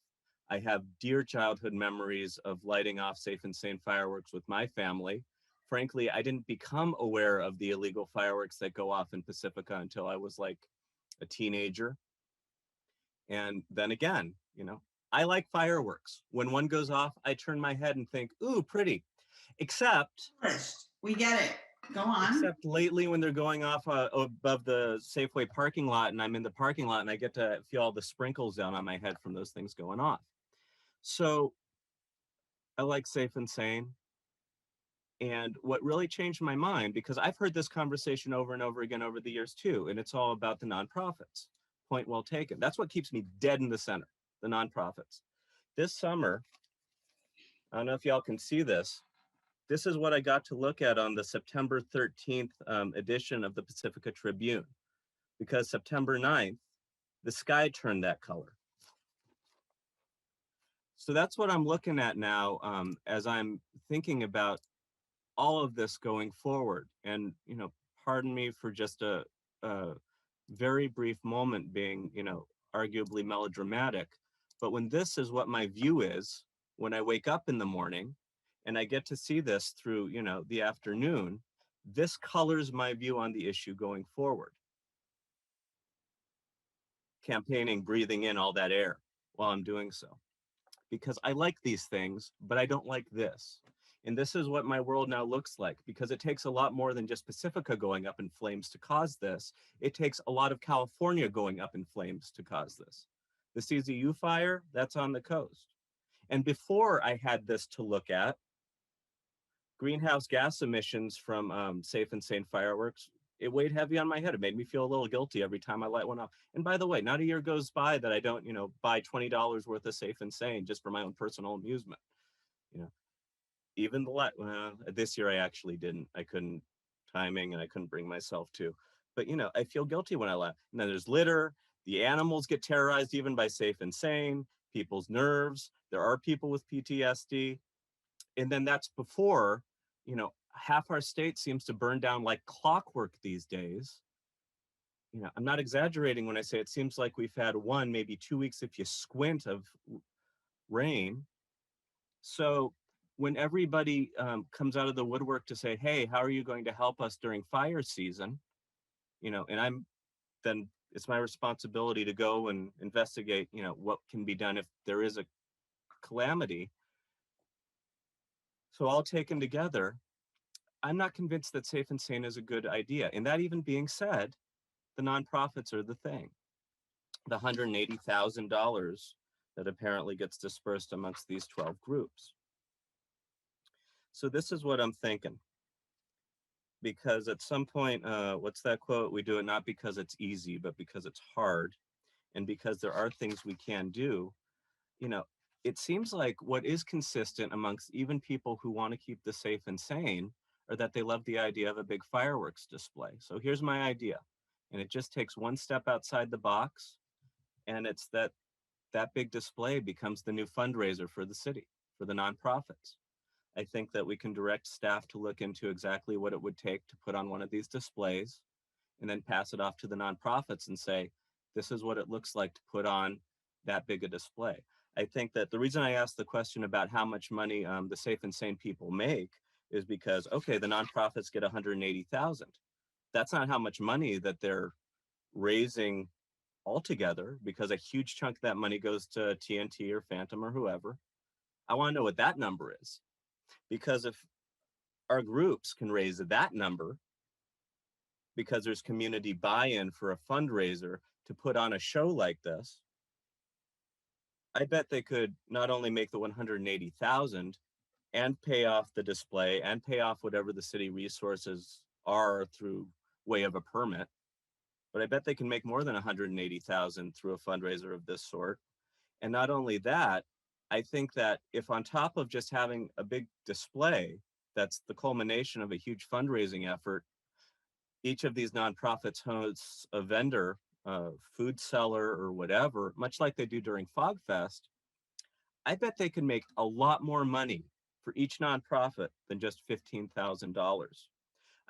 I have dear childhood memories of lighting off safe and sane fireworks with my family. Frankly, I didn't become aware of the illegal fireworks that go off in Pacifica until I was like a teenager. And then again, you know, I like fireworks. When one goes off, I turn my head and think, ooh, pretty. Except we get it. Go on. Except lately when they're going off above the Safeway parking lot and I'm in the parking lot and I get to feel all the sprinkles down on my head from those things going off. So I like safe and sane. And what really changed my mind, because I've heard this conversation over and over again over the years too, and it's all about the nonprofits. Point well taken. That's what keeps me dead in the center, the nonprofits. This summer, I don't know if y'all can see this. This is what I got to look at on the September 13th edition of the Pacifica Tribune, because September 9th, the sky turned that color. So that's what I'm looking at now as I'm thinking about all of this going forward. And, you know, pardon me for just a very brief moment being, you know, arguably melodramatic, but when this is what my view is, when I wake up in the morning and I get to see this through, you know, the afternoon, this colors my view on the issue going forward. Campaigning, breathing in all that air while I'm doing so. Because I like these things, but I don't like this. And this is what my world now looks like, because it takes a lot more than just Pacifica going up in flames to cause this. It takes a lot of California going up in flames to cause this. The CZU fire, that's on the coast. And before I had this to look at, greenhouse gas emissions from safe and sane fireworks, it weighed heavy on my head. It made me feel a little guilty every time I light one off. And by the way, not a year goes by that I don't, you know, buy $20 worth of safe and sane just for my own personal amusement. You know, even well, this year I actually didn't. I couldn't timing and I couldn't bring myself to. But you know, I feel guilty when I laugh. And then there's litter. The animals get terrorized even by safe and sane. People's nerves. There are people with PTSD. And then that's before, you know, half our state seems to burn down like clockwork these days. You know, I'm not exaggerating when I say it seems like we've had 1, maybe 2 weeks if you squint of rain. So when everybody comes out of the woodwork to say, hey, how are you going to help us during fire season? You know, and then it's my responsibility to go and investigate, you know, what can be done if there is a calamity. So all taken together, I'm not convinced that safe and sane is a good idea. And that even being said, the nonprofits are the thing. The $180,000 that apparently gets dispersed amongst these 12 groups. So this is what I'm thinking. Because at some point, what's that quote? We do it not because it's easy, but because it's hard. And because there are things we can do. You know, it seems like what is consistent amongst even people who want to keep the safe and sane are that they love the idea of a big fireworks display. So here's my idea. And it just takes one step outside the box. And it's that big display becomes the new fundraiser for the city, for the nonprofits. I think that we can direct staff to look into exactly what it would take to put on one of these displays and then pass it off to the nonprofits and say, this is what it looks like to put on that big a display. I think that the reason I asked the question about how much money the safe and sane people make is because, okay, the nonprofits get 180,000. That's not how much money that they're raising altogether, because a huge chunk of that money goes to TNT or Phantom or whoever. I want to know what that number is, because if our groups can raise that number, because there's community buy-in for a fundraiser to put on a show like this, I bet they could not only make the 180,000 and pay off the display and pay off whatever the city resources are through way of a permit, but I bet they can make more than 180,000 through a fundraiser of this sort. And not only that, I think that if on top of just having a big display, that's the culmination of a huge fundraising effort, each of these nonprofits hosts a vendor, food seller or whatever, much like they do during Fog Fest, I bet they can make a lot more money for each nonprofit than just $15,000.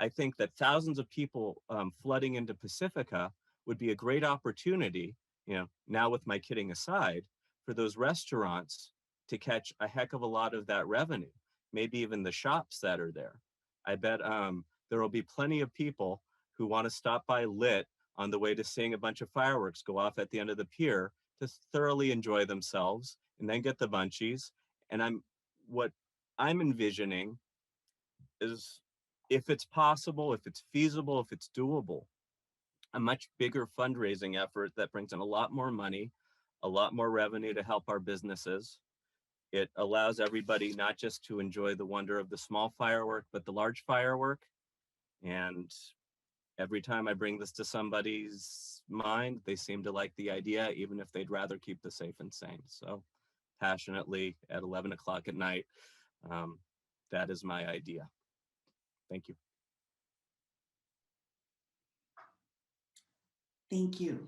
I think that thousands of people flooding into Pacifica would be a great opportunity, now with my kidding aside, for those restaurants to catch a heck of a lot of that revenue, maybe even the shops that are there. I bet there will be plenty of people who want to stop by lit on the way to seeing a bunch of fireworks go off at the end of the pier to thoroughly enjoy themselves and then get the munchies. And what I'm envisioning is, if it's possible, if it's feasible, if it's doable, a much bigger fundraising effort that brings in a lot more money, a lot more revenue to help our businesses. It allows everybody not just to enjoy the wonder of the small firework, but the large firework. And every time I bring this to somebody's mind, they seem to like the idea, even if they'd rather keep the safe and sane. So passionately at 11 o'clock at night, that is my idea. Thank you. Thank you.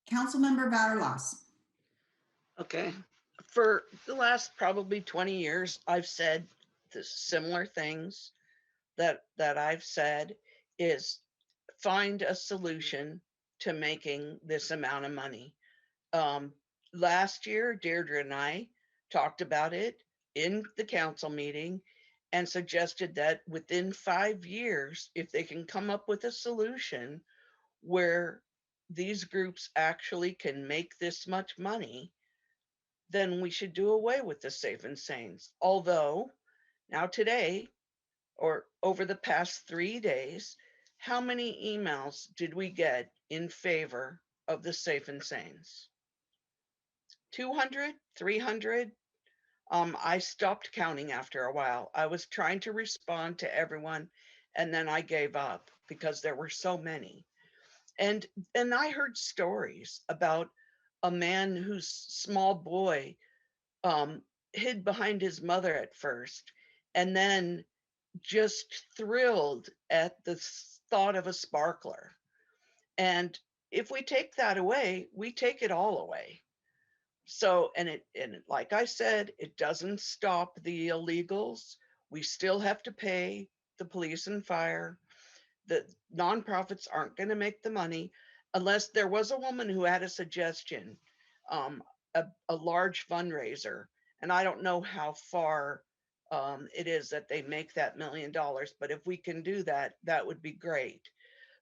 Councilmember Vaterlos. Okay. For the last probably 20 years, I've said the similar things that I've said is find a solution to making this amount of money. Last year, Deirdre and I talked about it in the council meeting and suggested that within 5 years, if they can come up with a solution where these groups actually can make this much money, then we should do away with the safe and sanes. Although now today, or over the past 3 days, how many emails did we get in favor of the safe and sanes? 200, 300? I stopped counting after a while. I was trying to respond to everyone, and then I gave up because there were so many. And I heard stories about a man whose small boy hid behind his mother at first, and then just thrilled at the thought of a sparkler. And if we take that away, we take it all away. So, and like I said, it doesn't stop the illegals. We still have to pay the police and fire. The nonprofits aren't going to make the money unless there was a woman who had a suggestion, a large fundraiser. And I don't know how far it is that they make that $1 million, but if we can do that, that would be great.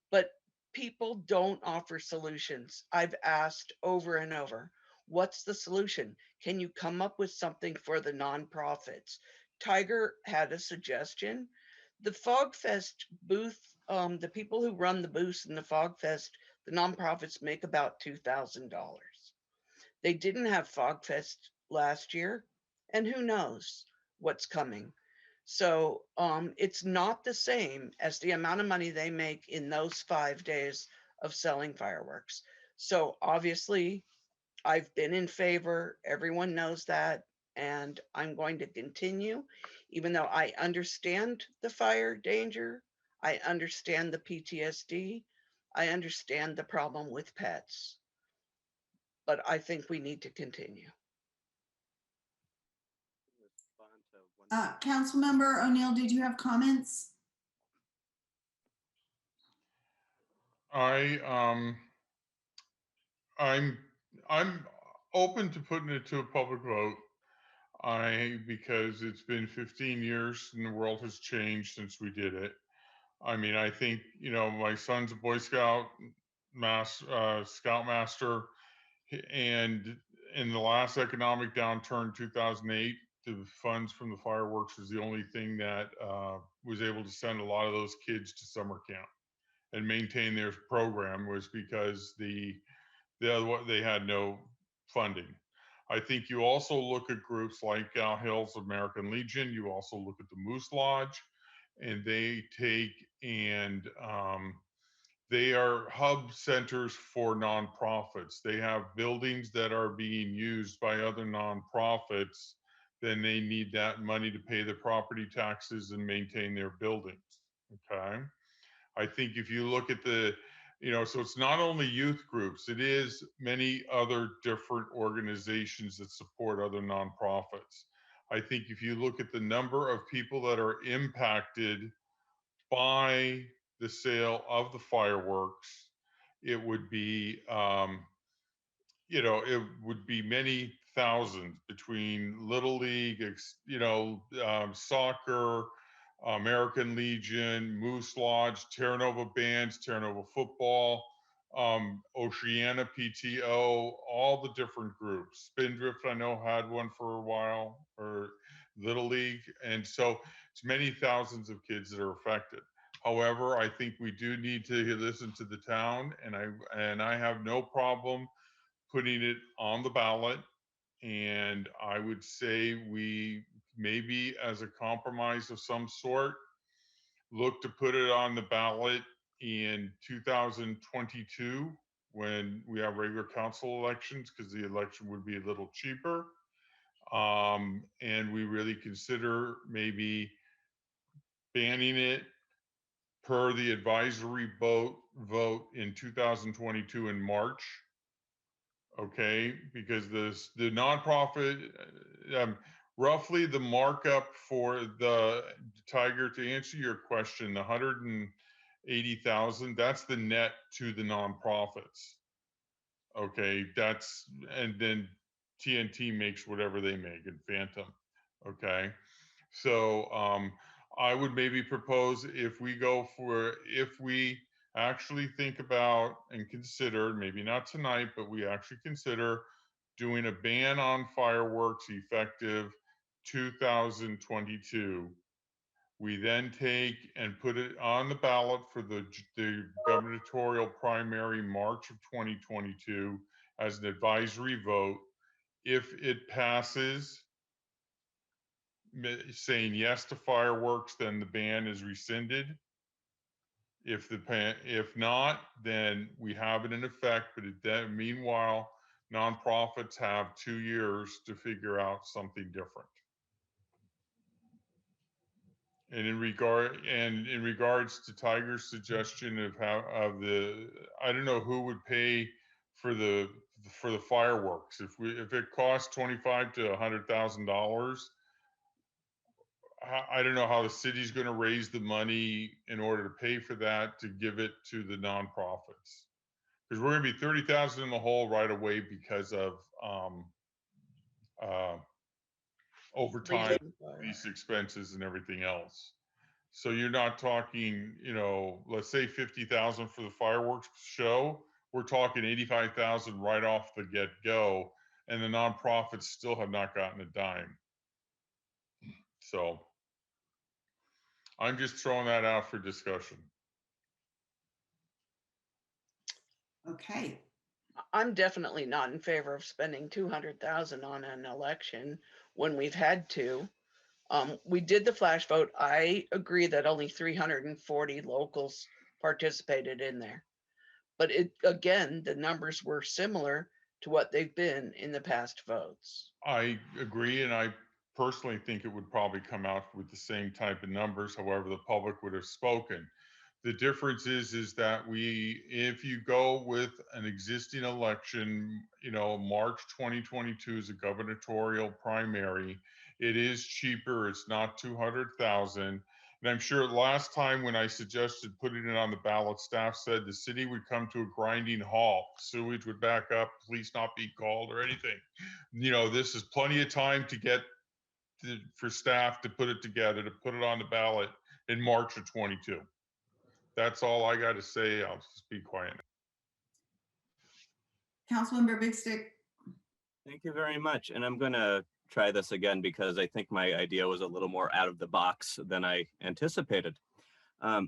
But people don't offer solutions. I've asked over and over, what's the solution? Can you come up with something for the nonprofits? Tiger had a suggestion. The Fog Fest booth, the people who run the booths in the Fog Fest, the nonprofits make about $2,000. They didn't have Fog Fest last year, and who knows what's coming. So it's not the same as the amount of money they make in those 5 days of selling fireworks. So obviously, I've been in favor. Everyone knows that. And I'm going to continue, even though I understand the fire danger. I understand the PTSD. I understand the problem with pets. But I think we need to continue. Councilmember O'Neill, did you have comments? I'm open to putting it to a public vote. Because it's been 15 years and the world has changed since we did it. I mean, I think, my son's a Boy Scout, Scoutmaster, and in the last economic downturn, 2008, the funds from the fireworks was the only thing that was able to send a lot of those kids to summer camp and maintain their program, was because they had no funding. I think you also look at groups like Gal Hills American Legion. You also look at the Moose Lodge, and they take and they are hub centers for nonprofits. They have buildings that are being used by other nonprofits. Then they need that money to pay the property taxes and maintain their buildings. Okay. I think if you look at so it's not only youth groups, it is many other different organizations that support other nonprofits. I think if you look at the number of people that are impacted by the sale of the fireworks, it would be, it would be many thousands between Little League, soccer, American Legion, Moose Lodge, Terra Nova Bands, Terra Nova Football, Oceana PTO, all the different groups. Spindrift, I know, had one for a while, or Little League. And so it's many thousands of kids that are affected. However, I think we do need to listen to the town, and I have no problem putting it on the ballot. And I would say we maybe, as a compromise of some sort, look to put it on the ballot in 2022 when we have regular council elections, because the election would be a little cheaper. And we really consider maybe banning it per the advisory vote in 2022 in March. Okay, because the nonprofit, roughly the markup for the Tiger, to answer your question, the 180,000, that's the net to the nonprofits. Okay, and then TNT makes whatever they make, and Phantom. Okay, so I would maybe propose, if we actually think about and consider, maybe not tonight, but we actually consider doing a ban on fireworks effective 2022. We then take and put it on the ballot for the gubernatorial primary March of 2022 as an advisory vote. If it passes, saying yes to fireworks, then the ban is rescinded. If not, then we have it in effect, but then meanwhile, nonprofits have 2 years to figure out something different. And in regards to Tiger's suggestion of I don't know who would pay for the fireworks. If it costs $25,000 to $100,000, I don't know how the city's going to raise the money in order to pay for that, to give it to the nonprofits, because we're going to be 30,000 in the hole right away because of overtime, lease expenses, and everything else. So you're not talking, let's say 50,000 for the fireworks show. We're talking 85,000 right off the get-go, and the nonprofits still have not gotten a dime. So I'm just throwing that out for discussion. Okay. I'm definitely not in favor of spending 200,000 on an election when we've had to. We did the flash vote. I agree that only 340 locals participated in there. But again, the numbers were similar to what they've been in the past votes. I agree, and I personally think it would probably come out with the same type of numbers. However, the public would have spoken. The difference is that if you go with an existing election, March 2022 is a gubernatorial primary, it is cheaper. It's not 200,000. And I'm sure last time when I suggested putting it on the ballot, staff said the city would come to a grinding halt. Sewage would back up, police not be called or anything. This is plenty of time for staff to put it together, to put it on the ballot in March of 22. That's all I got to say. I'll just be quiet. Councilmember Big Stick. Thank you very much. And I'm going to try this again because I think my idea was a little more out of the box than I anticipated.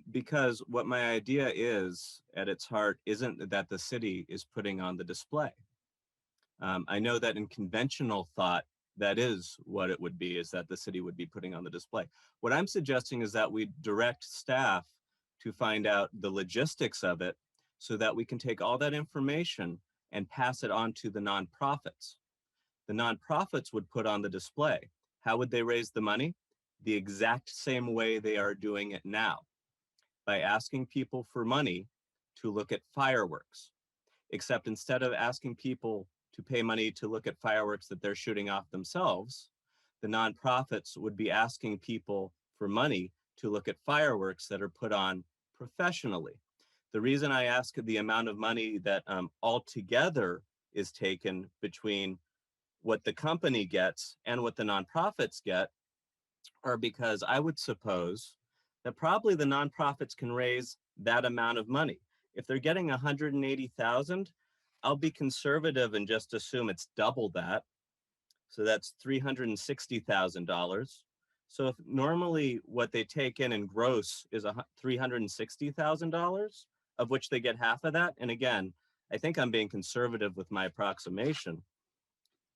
Because what my idea is at its heart isn't that the city is putting on the display. I know that in conventional thought, that is what it would be, is that the city would be putting on the display. What I'm suggesting is that we direct staff to find out the logistics of it so that we can take all that information and pass it on to the nonprofits. The nonprofits would put on the display. How would they raise the money? The exact same way they are doing it now, by asking people for money to look at fireworks. Except instead of asking people to pay money to look at fireworks that they're shooting off themselves, the nonprofits would be asking people for money to look at fireworks that are put on professionally. The reason I ask the amount of money that altogether is taken between what the company gets and what the nonprofits get are because I would suppose that probably the nonprofits can raise that amount of money. If they're getting 180,000, I'll be conservative and just assume it's double that. So that's $360,000. So if normally what they take in gross is $360,000, of which they get half of that, and again, I think I'm being conservative with my approximation,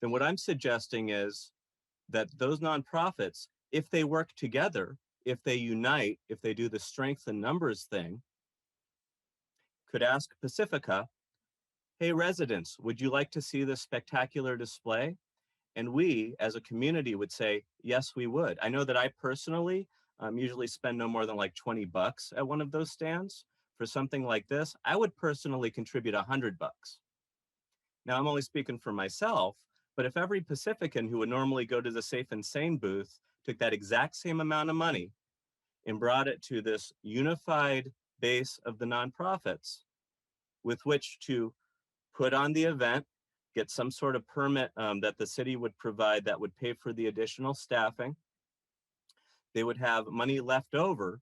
then what I'm suggesting is that those nonprofits, if they work together, if they unite, if they do the strength in numbers thing, could ask Pacifica, hey, residents, would you like to see this spectacular display? And we, as a community, would say, yes, we would. I know that I personally usually spend no more than like 20 bucks at one of those stands. For something like this, I would personally contribute 100 bucks. Now, I'm only speaking for myself, but if every Pacifican who would normally go to the Safe and Sane booth took that exact same amount of money and brought it to this unified base of the nonprofits with which to put on the event, get some sort of permit that the city would provide that would pay for the additional staffing. They would have money left over,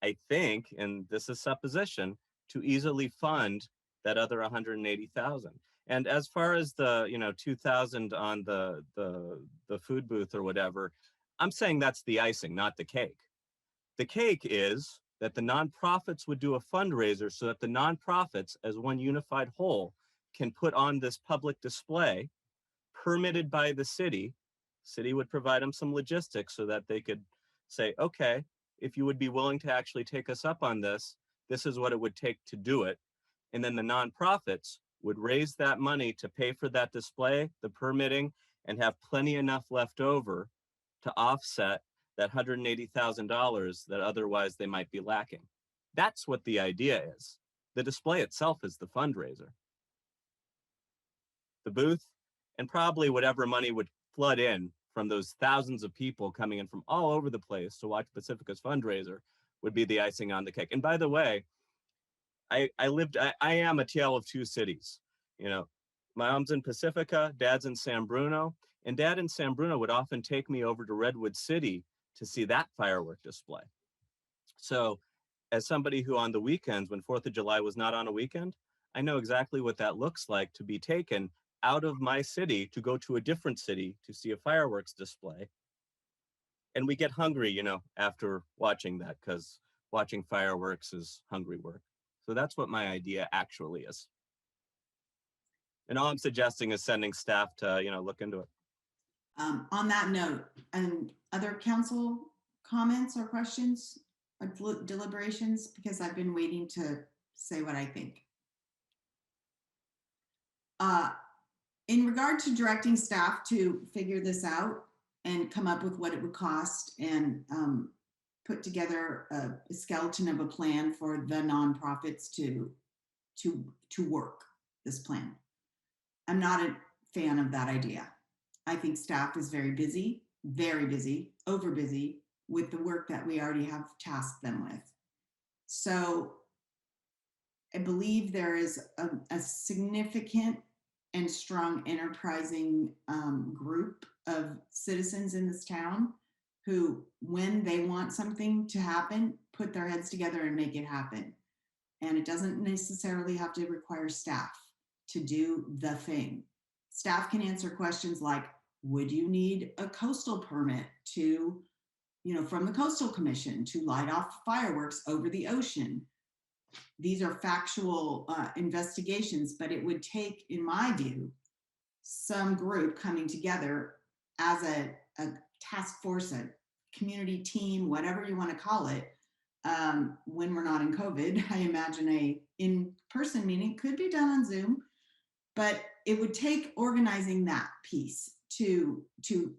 I think, and this is supposition, to easily fund that other 180,000. And as far as the 2,000 on the food booth or whatever, I'm saying that's the icing, not the cake. The cake is that the nonprofits would do a fundraiser so that the nonprofits, as one unified whole, can put on this public display permitted by the city. City would provide them some logistics so that they could say, okay, if you would be willing to actually take us up on this, this is what it would take to do it. And then the nonprofits would raise that money to pay for that display, the permitting, and have plenty enough left over to offset that $180,000 that otherwise they might be lacking. That's what the idea is. The display itself is the fundraiser. The booth, and probably whatever money would flood in from those thousands of people coming in from all over the place to watch Pacifica's fundraiser, would be the icing on the cake. And by the way, I am a tale of two cities. My mom's in Pacifica, dad's in San Bruno, and dad in San Bruno would often take me over to Redwood City to see that firework display. So as somebody who on the weekends, when 4th of July was not on a weekend, I know exactly what that looks like to be taken out of my city to go to a different city to see a fireworks display. And we get hungry, after watching that, because watching fireworks is hungry work. So that's what my idea actually is. And all I'm suggesting is sending staff to, look into it. On that note, and other council comments or questions or deliberations, because I've been waiting to say what I think. In regard to directing staff to figure this out and come up with what it would cost and put together a skeleton of a plan for the nonprofits to work this plan. I'm not a fan of that idea. I think staff is very busy, over busy with the work that we already have tasked them with. So I believe there is a significant and strong enterprising group of citizens in this town who, when they want something to happen, put their heads together and make it happen. And it doesn't necessarily have to require staff to do the thing. staff can answer questions like, would you need a coastal permit to, from the Coastal Commission to light off fireworks over the ocean? These are factual investigations, but it would take, in my view, some group coming together as a task force, a community team, whatever you want to call it. When we're not in COVID, I imagine a in-person meeting could be done on Zoom, but it would take organizing that piece to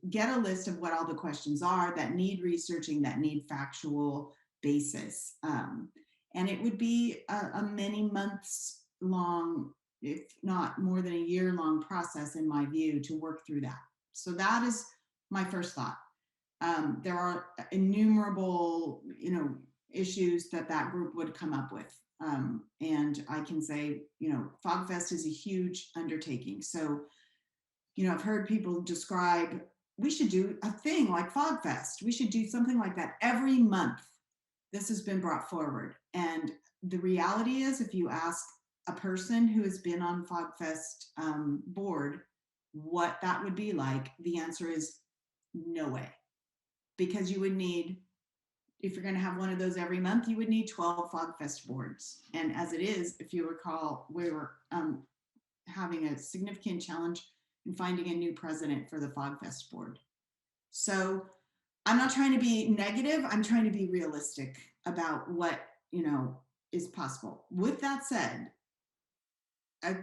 get a list of what all the questions are that need researching, that need factual basis. And it would be a many months long, if not more than a year long process, in my view, to work through that. So that is my first thought. There are innumerable, issues that group would come up with. And I can say, FogFest is a huge undertaking. So, I've heard people describe, we should do a thing like FogFest. We should do something like that every month. This has been brought forward. And the reality is, if you ask a person who has been on FogFest board what that would be like, the answer is no way. Because you would need, if you're going to have one of those every month, you would need 12 FogFest boards. And as it is, if you recall, we were having a significant challenge in finding a new president for the FogFest board. So I'm not trying to be negative. I'm trying to be realistic about what, is possible. With that said, a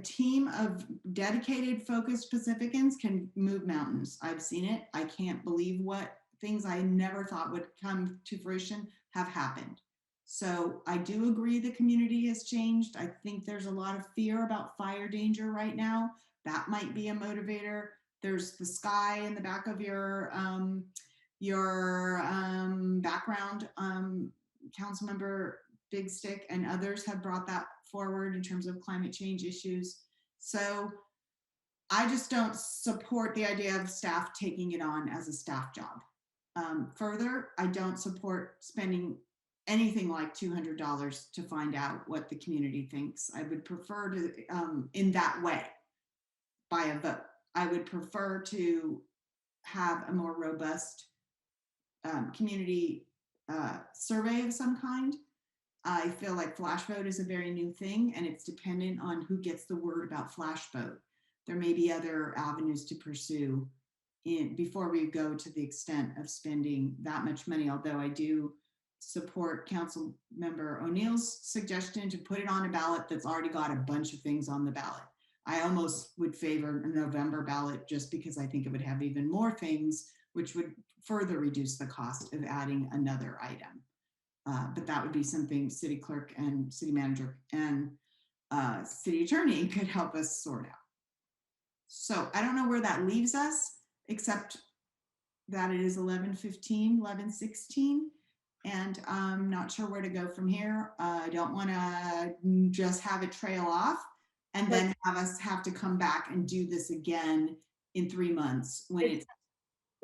team of dedicated, focused Pacificans can move mountains. I've seen it. I can't believe what things I never thought would come to fruition have happened. So I do agree the community has changed. I think there's a lot of fear about fire danger right now. That might be a motivator. There's the sky in the back of your background. Councilmember Big Stick and others have brought that forward in terms of climate change issues. So I just don't support the idea of staff taking it on as a staff job. Further, I don't support spending anything like $200 to find out what the community thinks. I would prefer to, in that way, by a vote. I would prefer to have a more robust community survey of some kind. I feel like flash vote is a very new thing, and it's dependent on who gets the word about flash vote. There may be other avenues to pursue before we go to the extent of spending that much money, although I do support Council Member O'Neill's suggestion to put it on a ballot that's already got a bunch of things on the ballot. I almost would favor a November ballot just because I think it would have even more things, which would further reduce the cost of adding another item. But that would be something city clerk and city manager and city attorney could help us sort out. So I don't know where that leaves us, except that it is 11:15, 11:16, and I'm not sure where to go from here. I don't want to just have it trail off and then have us have to come back and do this again in 3 months when It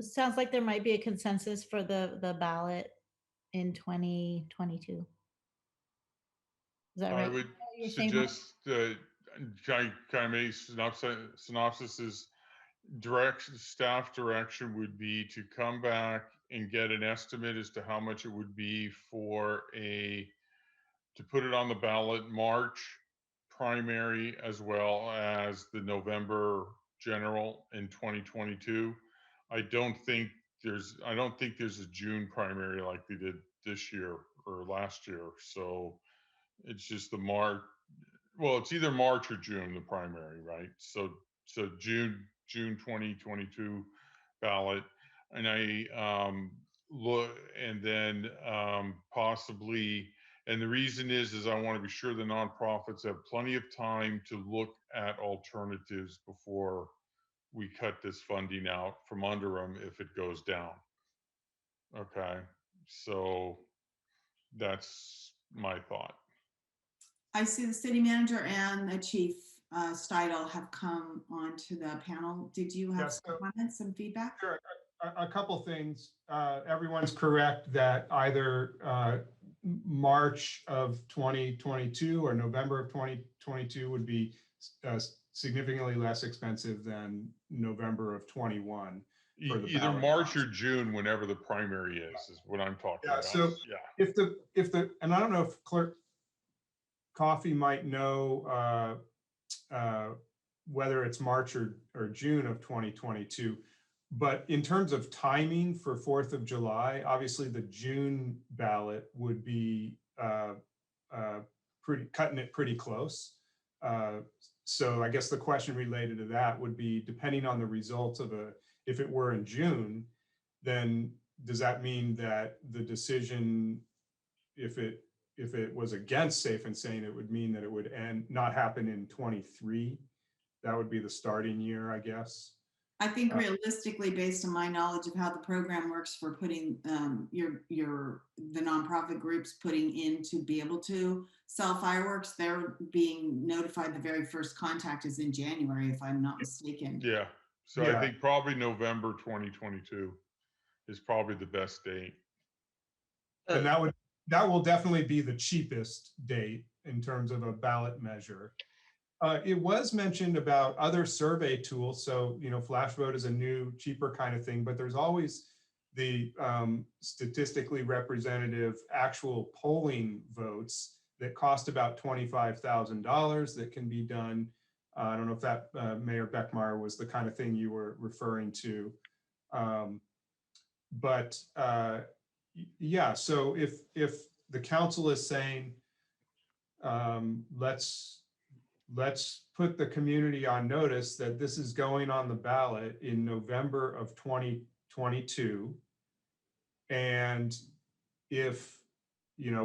sounds like there might be a consensus for the ballot in 2022. Is that right? I would suggest that kind of make synopsis is staff direction would be to come back and get an estimate as to how much it would be to put it on the ballot March primary as well as the November general in 2022. I don't think there's a June primary like they did this year or last year. So it's just the March. Well, it's either March or June, the primary, right? So June 2022 ballot. And I look, and then possibly, and the reason is I want to be sure the nonprofits have plenty of time to look at alternatives before we cut this funding out from under them if it goes down. Okay, so that's my thought. I see the city manager and the chief Steidel have come onto the panel. Did you have some comments, some feedback? Sure. A couple things. Everyone's correct that either March of 2022 or November of 2022 would be significantly less expensive than November of 21. For the Either ballot March box. or June, whenever the primary is what I'm talking Yeah, about. so Yeah. if the, and I don't know if Clerk Coffee might know whether it's March or June of 2022, but in terms of timing for 4th of July, obviously the June ballot would be cutting it pretty close. So I guess the question related to that would be, depending on the results of if it were in June, then does that mean that the decision, if it was against Safe and Sane, it would mean that it would not happen in 23? That would be the starting year, I guess. I think realistically, based on my knowledge of how the program works for putting the nonprofit groups putting in to be able to sell fireworks, they're being notified the very first contact is in January, if I'm not mistaken. Yeah. So I think probably November 2022 is probably the best date. And that will definitely be the cheapest date in terms of a ballot measure. It was mentioned about other survey tools. So, flash vote is a new, cheaper kind of thing, but there's always the statistically representative actual polling votes that cost about $25,000 that can be done. I don't know if that Mayor Beckmeyer was the kind of thing you were referring to. Yeah, so if the council is saying, let's put the community on notice that this is going on the ballot in November of 2022. And if,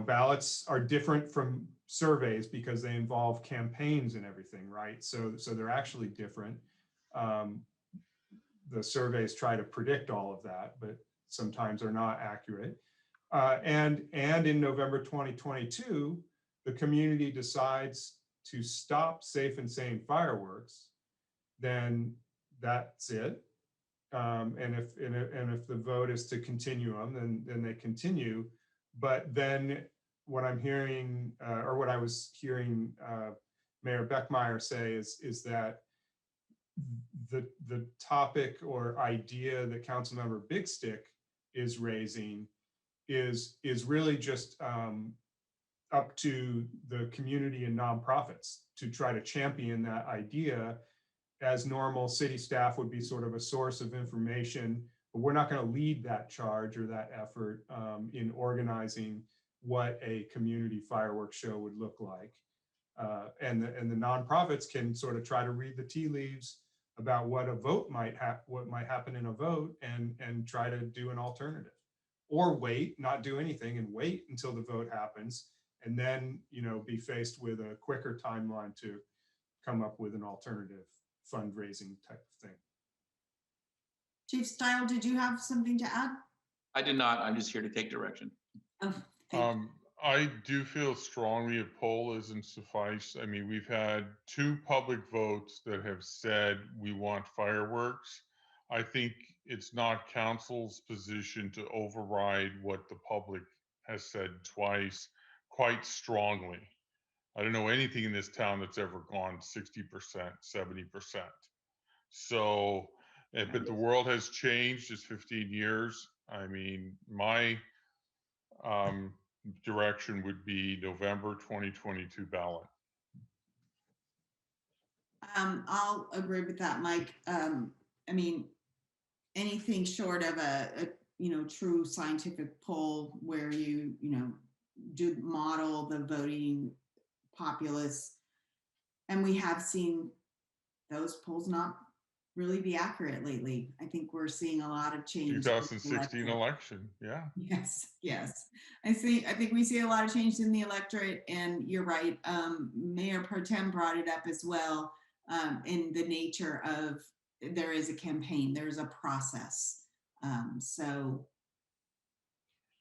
ballots are different from surveys because they involve campaigns and everything, right? So they're actually different. The surveys try to predict all of that, but sometimes they're not accurate. And in November 2022, the community decides to stop Safe and Sane fireworks, then that's it. And if the vote is to continue them, then they continue. But then what I'm hearing, or what I was hearing Mayor Beckmeyer say is that the topic or idea that Councilmember Big Stick is raising is really just up to the community and nonprofits to try to champion that idea, as normal city staff would be sort of a source of information, but we're not going to lead that charge or that effort in organizing what a community fireworks show would look like. And the nonprofits can sort of try to read the tea leaves about what might happen in a vote and try to do an alternative, or wait, not do anything and wait until the vote happens, and then be faced with a quicker timeline to come up with an alternative fundraising type of thing. Chief Style, did you have something to add? I did not. I'm just here to take direction. Oh, I do feel strongly a poll isn't suffice. I mean, we've had 2 public votes that have said we want fireworks. I think it's not council's position to override what the public has said twice quite strongly. I don't know anything in this town that's ever gone 60%, 70%. So, but the world has changed. It's 15 years. I mean, my direction would be November 2022 ballot. I'll agree with that, Mike. I mean, anything short of a true scientific poll where you do model the voting populace, and we have seen those polls not really be accurate lately. I think we're seeing a lot of change. 2016 election, yeah. Yes. I think we see a lot of change in the electorate, and you're right. Mayor Pro Tem brought it up as well, in the nature of there is a campaign, there's a process.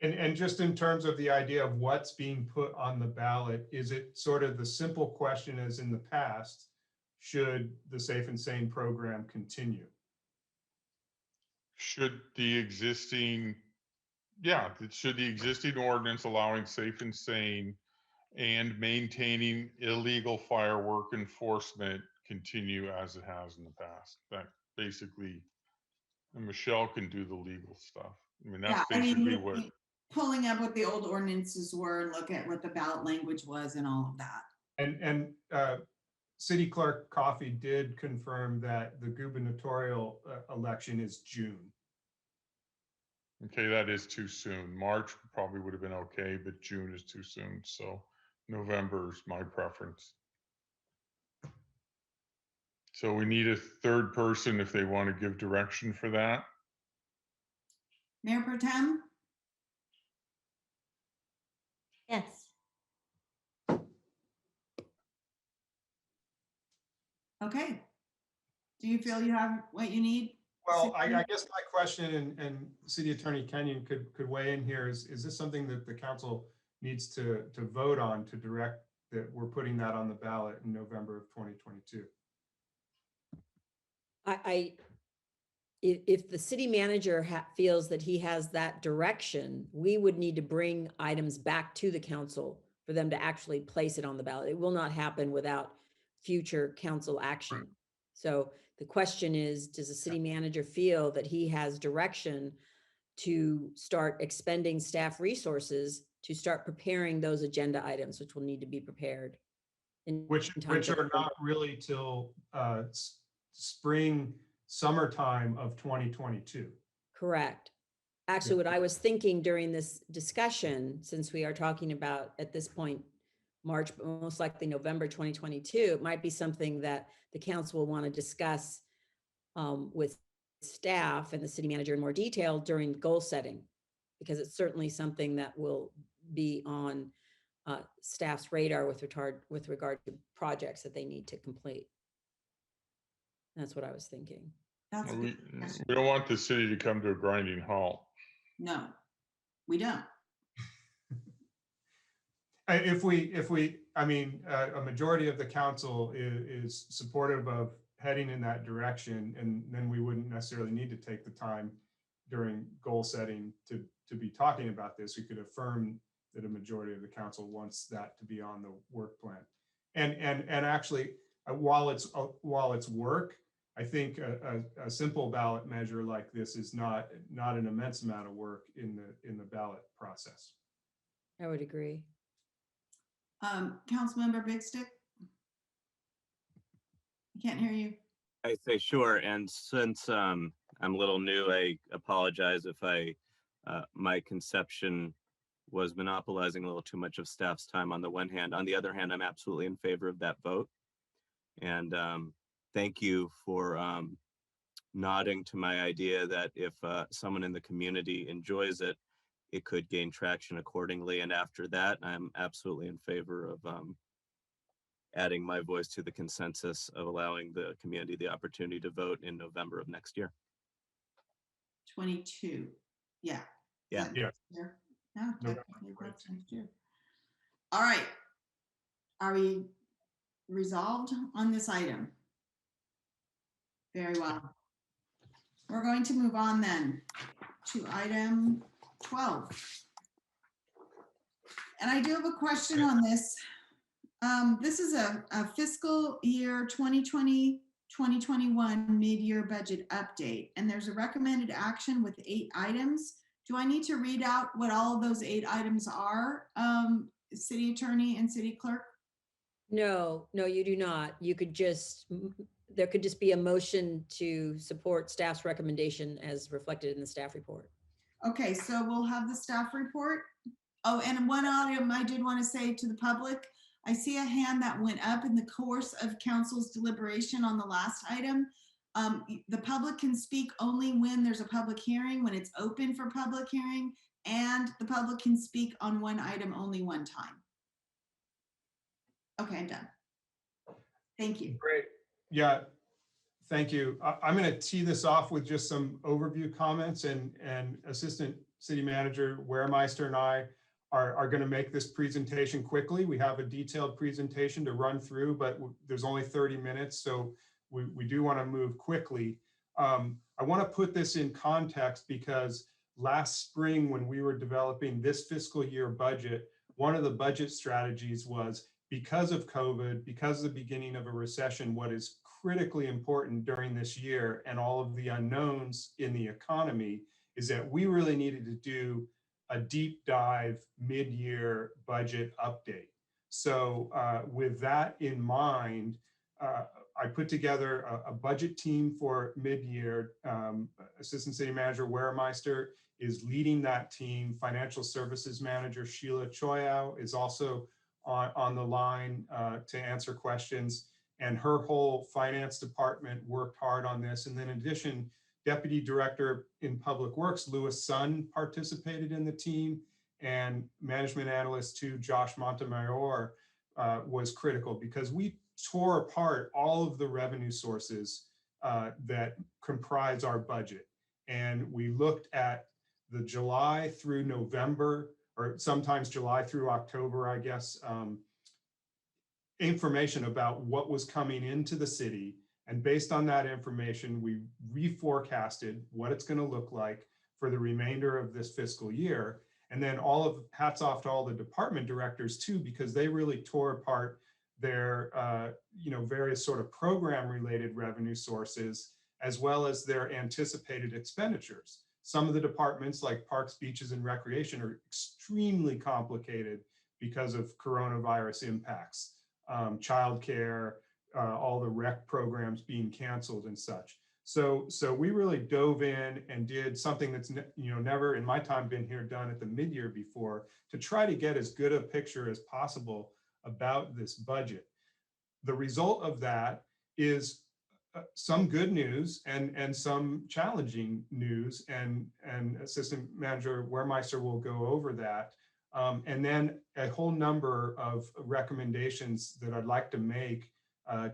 And just in terms of the idea of what's being put on the ballot, is it sort of the simple question as in the past, should the Safe and Sane program continue? Should the existing ordinance allowing Safe and Sane and maintaining illegal firework enforcement continue as it has in the past. That basically, and Michelle can do the legal stuff. I mean, that's Yeah, I mean, basically what, pulling up what the old ordinances were and look at what the ballot language was and all of that. And City Clerk Coffey did confirm that the gubernatorial election is June. okay, that is too soon. March probably would have been okay, but June is too soon. So November is my preference. So we need a third person if they want to give direction for that. Mayor Pro Tem? Yes. Okay. Do you feel you have what you need? Well, I guess my question, and City Attorney Kenyon could weigh in here, is this something that the council needs to vote on to direct that we're putting that on the ballot in November of 2022? If the city manager feels that he has that direction, we would need to bring items back to the council for them to actually place it on the ballot. It will not happen without future council action. So the question is, does the city manager feel that he has direction to start expending staff resources to start preparing those agenda items, which will need to be prepared? Which are not really till spring, summertime of 2022. Correct. Actually, what I was thinking during this discussion, since we are talking about at this point, March, but most likely November 2022, it might be something that the council will want to discuss with staff and the city manager in more detail during goal setting, because it's certainly something that will be on staff's radar with regard to projects that they need to complete. That's what I was thinking. We don't want the city to come to a grinding halt. No, we don't. I mean, a majority of the council is supportive of heading in that direction, and then we wouldn't necessarily need to take the time during goal setting to be talking about this. We could affirm that a majority of the council wants that to be on the work plan. And actually, while it's work, I think a simple ballot measure like this is not an immense amount of work in the ballot process. I would agree. Councilmember Big Stick? I can't hear you. I say sure, and since I'm a little new, I apologize if my conception was monopolizing a little too much of staff's time on the one hand. On the other hand, I'm absolutely in favor of that vote. And thank you for nodding to my idea that if someone in the community enjoys it, it could gain traction accordingly. And after that, I'm absolutely in favor of adding my voice to the consensus of allowing the community the opportunity to vote in November of next year. 22. Yeah. Yeah. Yeah. No, technically that's next year. All right. Are we resolved on this item? Very well. We're going to move on then to item 12. And I do have a question on this. This is a fiscal year 2020-2021 mid-year budget update, and there's a recommended action with 8 items. Do I need to read out what all of those 8 items are, City Attorney and City Clerk? No, you do not. You could there could just be a motion to support staff's recommendation as reflected in the staff report. Okay, so we'll have the staff report. Oh, and one item I did want to say to the public, I see a hand that went up in the course of council's deliberation on the last item. The public can speak only when there's a public hearing, when it's open for public hearing, and the public can speak on one item only one time. Okay, I'm done. Thank you. Great. Yeah, thank you. I'm going to tee this off with just some overview comments, and Assistant City Manager Waremeister and I are going to make this presentation quickly. We have a detailed presentation to run through, but there's only 30 minutes, so we do want to move quickly. I want to put this in context because last spring when we were developing this fiscal year budget, one of the budget strategies was because of COVID, because of the beginning of a recession, what is critically important during this year and all of the unknowns in the economy is that we really needed to do a deep dive mid-year budget update. So with that in mind, I put together a budget team for mid-year. Assistant City Manager Weremeister is leading that team. Financial Services Manager Sheila Choyao is also on the line to answer questions. And her whole finance department worked hard on this. And then in addition, Deputy Director in Public Works, Louis Sun, participated in the team. And Management Analyst 2, Josh Montemayor, was critical because we tore apart all of the revenue sources that comprise our budget. And we looked at the July through November, or sometimes July through October, I guess, information about what was coming into the city. And based on that information, we reforecasted what it's going to look like for the remainder of this fiscal year. And then hats off to all the department directors too, because they really tore apart their various sort of program related revenue sources, as well as their anticipated expenditures. Some of the departments like Parks, Beaches, and Recreation are extremely complicated because of coronavirus impacts, childcare, all the rec programs being canceled and such. So we really dove in and did something that's never in my time been here done at the mid-year before, to try to get as good a picture as possible about this budget. The result of that is some good news and some challenging news, and Assistant Manager Weremeister will go over that. And then a whole number of recommendations that I'd like to make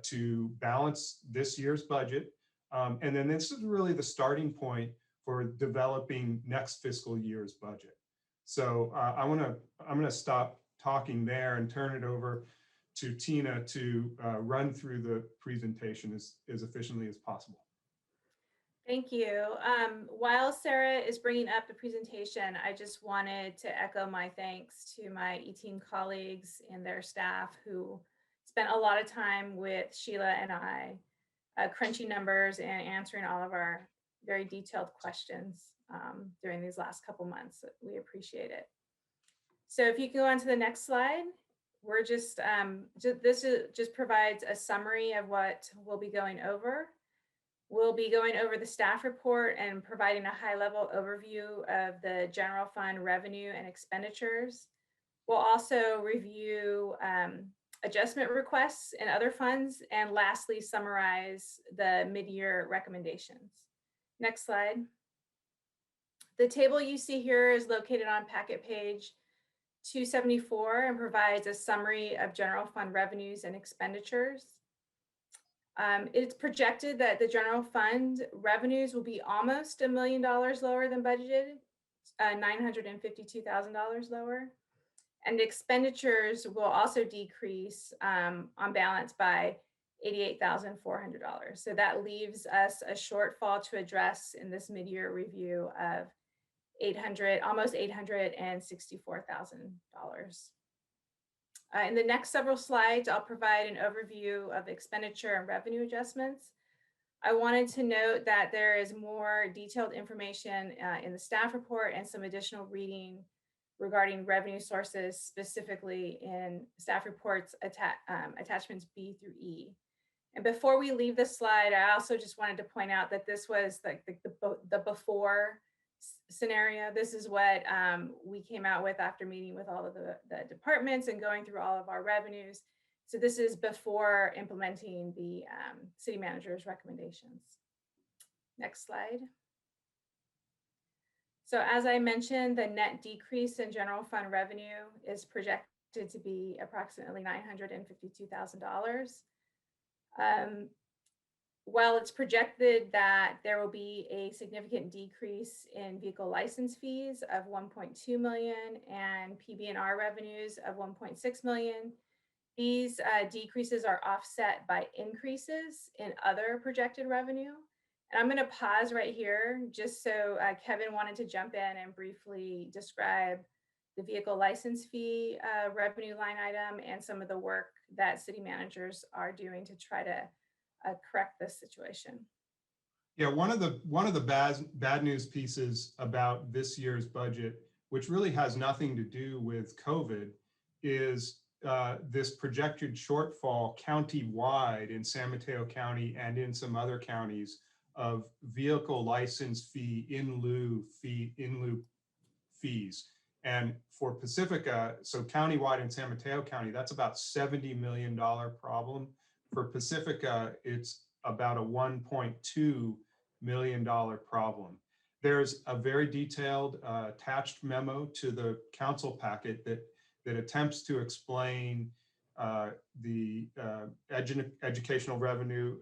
to balance this year's budget. And then this is really the starting point for developing next fiscal year's budget. So I'm gonna stop talking there and turn it over to Tina to run through the presentation as efficiently as possible. Thank you. While Sarah is bringing up the presentation, I just wanted to echo my thanks to my E-team colleagues and their staff who spent a lot of time with Sheila and I, crunching numbers and answering all of our very detailed questions during these last couple months. We appreciate it. So if you go on to the next slide, we're just provides a summary of what we'll be going over. We'll be going over the staff report and providing a high-level overview of the general fund revenue and expenditures. We'll also review adjustment requests in other funds, and lastly, summarize the mid-year recommendations. Next slide. The table you see here is located on packet page 274 and provides a summary of general fund revenues and expenditures. It's projected that the general fund revenues will be almost $1 million lower than budgeted, $952,000 lower. And expenditures will also decrease on balance by $88,400. So that leaves us a shortfall to address in this mid-year review of almost $864,000. In the next several slides, I'll provide an overview of expenditure and revenue adjustments. I wanted to note that there is more detailed information in the staff report and some additional reading regarding revenue sources, specifically in staff reports attachments B through E. And before we leave this slide, I also just wanted to point out that this was like the before scenario. This is what we came out with after meeting with all of the departments and going through all of our revenues. So this is before implementing the city manager's recommendations. Next slide. So as I mentioned, the net decrease in general fund revenue is projected to be approximately $952,000. While it's projected that there will be a significant decrease in vehicle license fees of 1.2 million and PB&R revenues of 1.6 million, these decreases are offset by increases in other projected revenue. And I'm going to pause right here just so Kevin wanted to jump in and briefly describe the vehicle license fee revenue line item, and some of the work that city managers are doing to try to correct this situation. Yeah, one of the bad news pieces about this year's budget, which really has nothing to do with COVID, is this projected shortfall county-wide in San Mateo County and in some other counties of vehicle license fee in lieu fees. And for Pacifica, so countywide in San Mateo County, that's about $70 million problem. For Pacifica, it's about a $1.2 million problem. There's a very detailed attached memo to the council packet that attempts to explain the educational revenue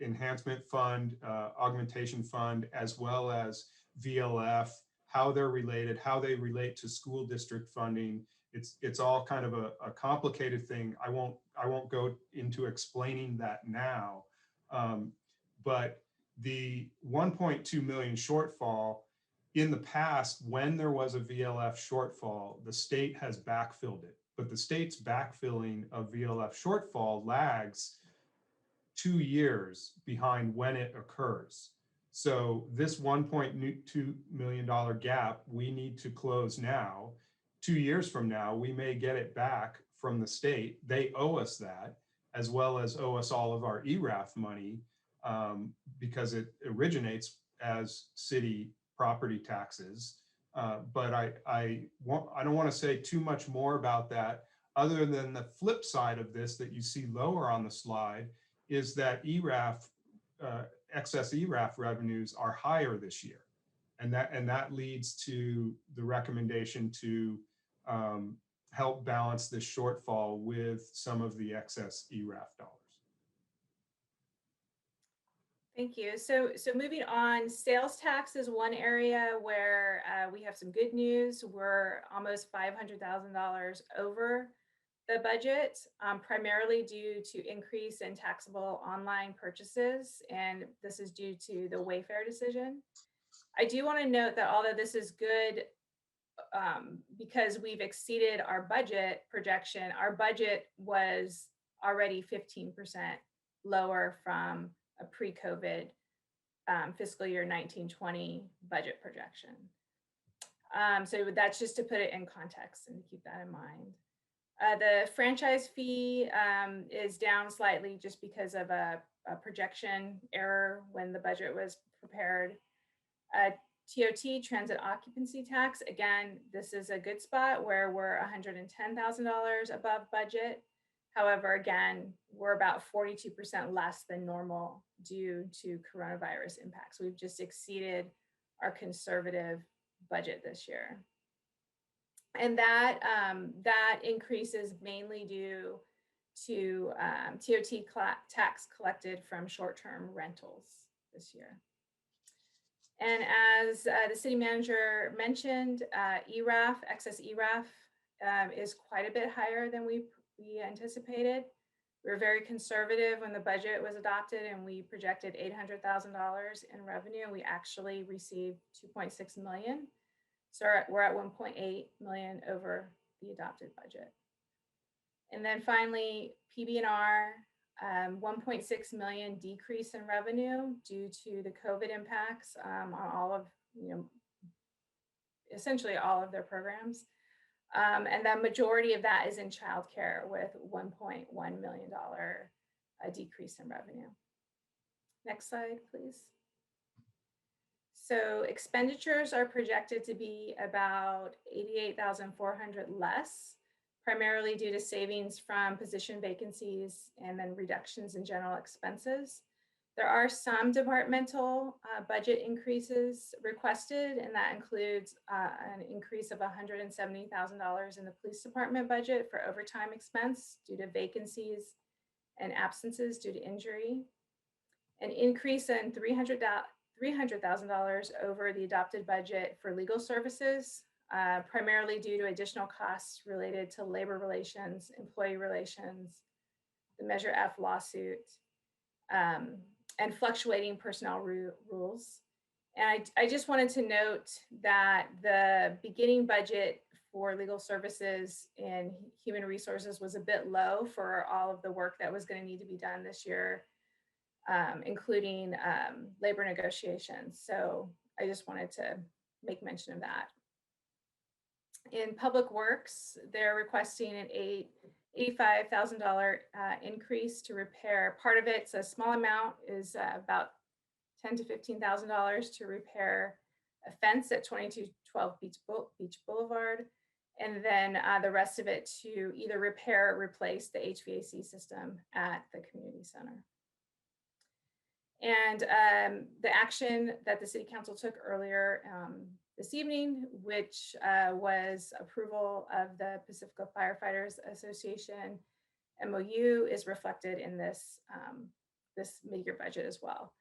enhancement fund, augmentation fund, as well as VLF, how they're related, how they relate to school district funding. It's all kind of a complicated thing. I won't go into explaining that now, but the 1.2 million shortfall, in the past, when there was a VLF shortfall, the state has backfilled it, but the state's backfilling of VLF shortfall lags 2 years behind when it occurs. So this $1.2 million gap, we need to close now. 2 years from now, we may get it back from the state. They owe us that, as well as owe us all of our ERAF money, because it originates as city property taxes. But I don't want to say too much more about that, other than the flip side of this that you see lower on the slide is that ERAF, excess ERAF revenues are higher this year. And that leads to the recommendation to help balance this shortfall with some of the excess ERAF dollars. Thank you. So moving on, sales tax is one area where we have some good news. We're almost $500,000 over the budget, primarily due to increase in taxable online purchases, and this is due to the Wayfair decision. I do want to note that although this is good, because we've exceeded our budget projection, our budget was already 15% lower from a pre-COVID fiscal year 19-20 budget projection. So that's just to put it in context and keep that in mind. The franchise fee is down slightly just because of a projection error when the budget was prepared. TOT, transit occupancy tax, again, this is a good spot where we're $110,000 above budget. However, again, we're about 42% less than normal due to coronavirus impacts. We've just exceeded our conservative budget this year. And that increase is mainly due to TOT tax collected from short-term rentals this year. And as the city manager mentioned, ERAF, excess ERAF is quite a bit higher than we anticipated. We were very conservative when the budget was adopted and we projected $800,000 in revenue. We actually received 2.6 million. So we're at 1.8 million over the adopted budget. And then finally, PB&R, 1.6 million decrease in revenue due to the COVID impacts on all of, essentially all of their programs. And the majority of that is in childcare with $1.1 million decrease in revenue. Next slide, please. So expenditures are projected to be about 88,400 less, primarily due to savings from position vacancies and then reductions in general expenses. There are some departmental budget increases requested, and that includes an increase of $170,000 in the police department budget for overtime expense due to vacancies and absences due to injury, an increase in $300,000 over the adopted budget for legal services, primarily due to additional costs related to labor relations, employee relations, the Measure F lawsuit, and fluctuating personnel rules. And I just wanted to note that the beginning budget for legal services in human resources was a bit low for all of the work that was going to need to be done this year, including labor negotiations. So I just wanted to make mention of that. In Public Works, they're requesting an $85,000 increase to repair. Part of it's a small amount, is about $10,000 to $15,000 to repair a fence at 2212 Beach Boulevard, and then the rest of it to either repair or replace the HVAC system at the community center. And the action that the City Council took earlier this evening, which was approval of the Pacifica Firefighters Association MOU, is reflected in this, this mid-year budget as well.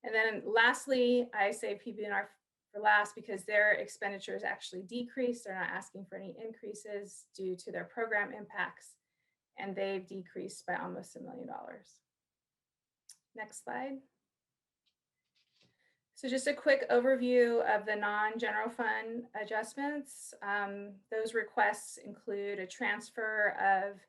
And then lastly, I say PBNR for last because their expenditures actually decreased. They're not asking for any increases due to their program impacts, and they've decreased by almost $1 million. Next slide. So just a quick overview of the non-general fund adjustments. Those requests include a transfer of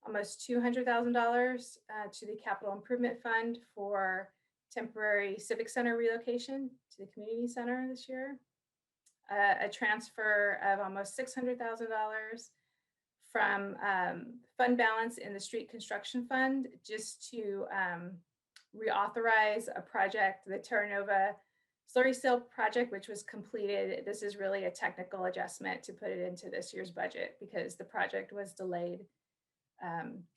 almost $200,000 to the Capital Improvement Fund for temporary Civic Center relocation to the community center this year. A transfer of almost $600,000 from fund balance in the Street Construction Fund just to reauthorize a project, the Terra Nova slurry seal project, which was completed. This is really a technical adjustment to put it into this year's budget because the project was delayed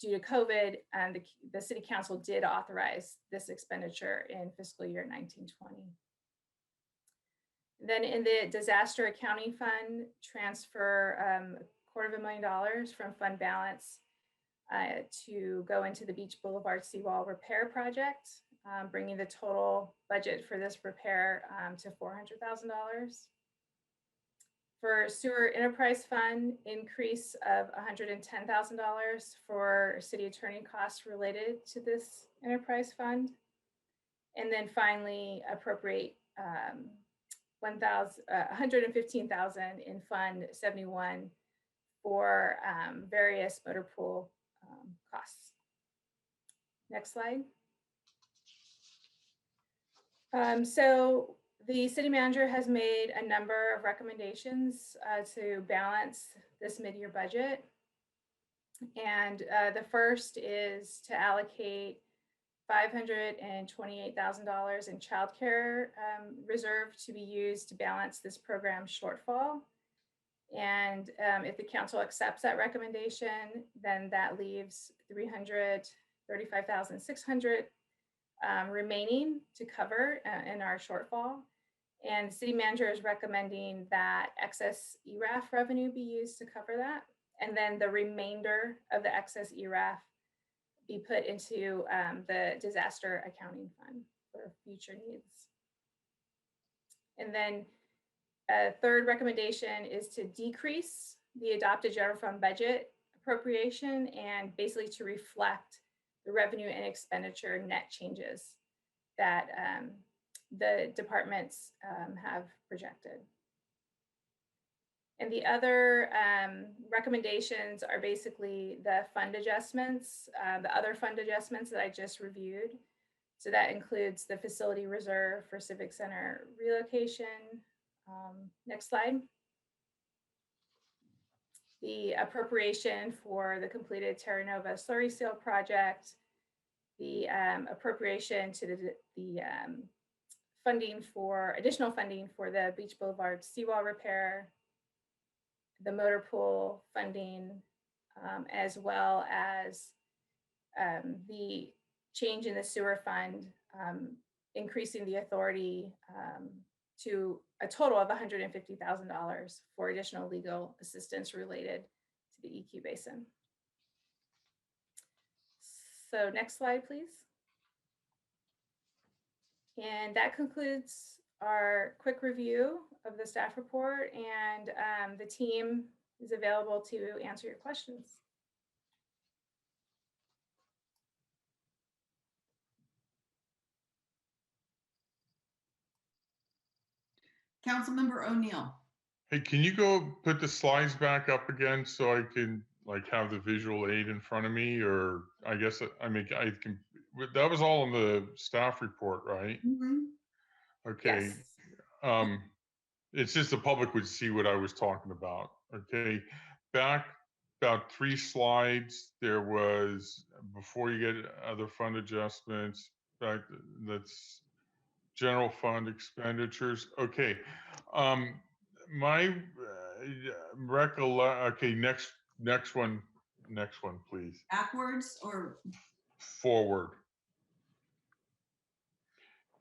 due to COVID, and the City Council did authorize this expenditure in fiscal year 1920. Then in the Disaster Accounting Fund, transfer $250,000 from fund balance to go into the Beach Boulevard seawall repair project, bringing the total budget for this repair to $400,000. For Sewer Enterprise Fund, increase of $110,000 for city attorney costs related to this enterprise fund. And then finally, appropriate $115,000 in Fund 71 for various motor pool costs. Next slide. So the city manager has made a number of recommendations to balance this mid-year budget. And the first is to allocate $528,000 in childcare reserve to be used to balance this program shortfall. And if the council accepts that recommendation, then that leaves $335,600 remaining to cover in our shortfall. And the city manager is recommending that excess ERAF revenue be used to cover that. And then the remainder of the excess ERAF be put into the disaster accounting fund for future needs. And then a third recommendation is to decrease the adopted general fund budget appropriation and basically to reflect the revenue and expenditure net changes that the departments have projected. And the other recommendations are basically the fund adjustments, the other fund adjustments that I just reviewed. So that includes the facility reserve for Civic Center relocation. Next slide. The appropriation for the completed Terra Nova slurry seal project, the appropriation to the funding for additional funding for the Beach Boulevard seawall repair, the motor pool funding, as well as the change in the sewer fund, increasing the authority to a total of $150,000 for additional legal assistance related to the EQ basin. So next slide, please. And that concludes our quick review of the staff report, and the team is available to answer your questions. Councilmember O'Neill. Hey, can you go put the slides back up again so I can like have the visual aid in front of me? Or I guess I mean, I can, that was all in the staff report, right? Okay. Yes. It's just the public would see what I was talking about. Okay. Back about 3 slides, there was, before you get other fund adjustments, back, that's general fund expenditures. Okay. My okay, next one, please. Backwards or Forward.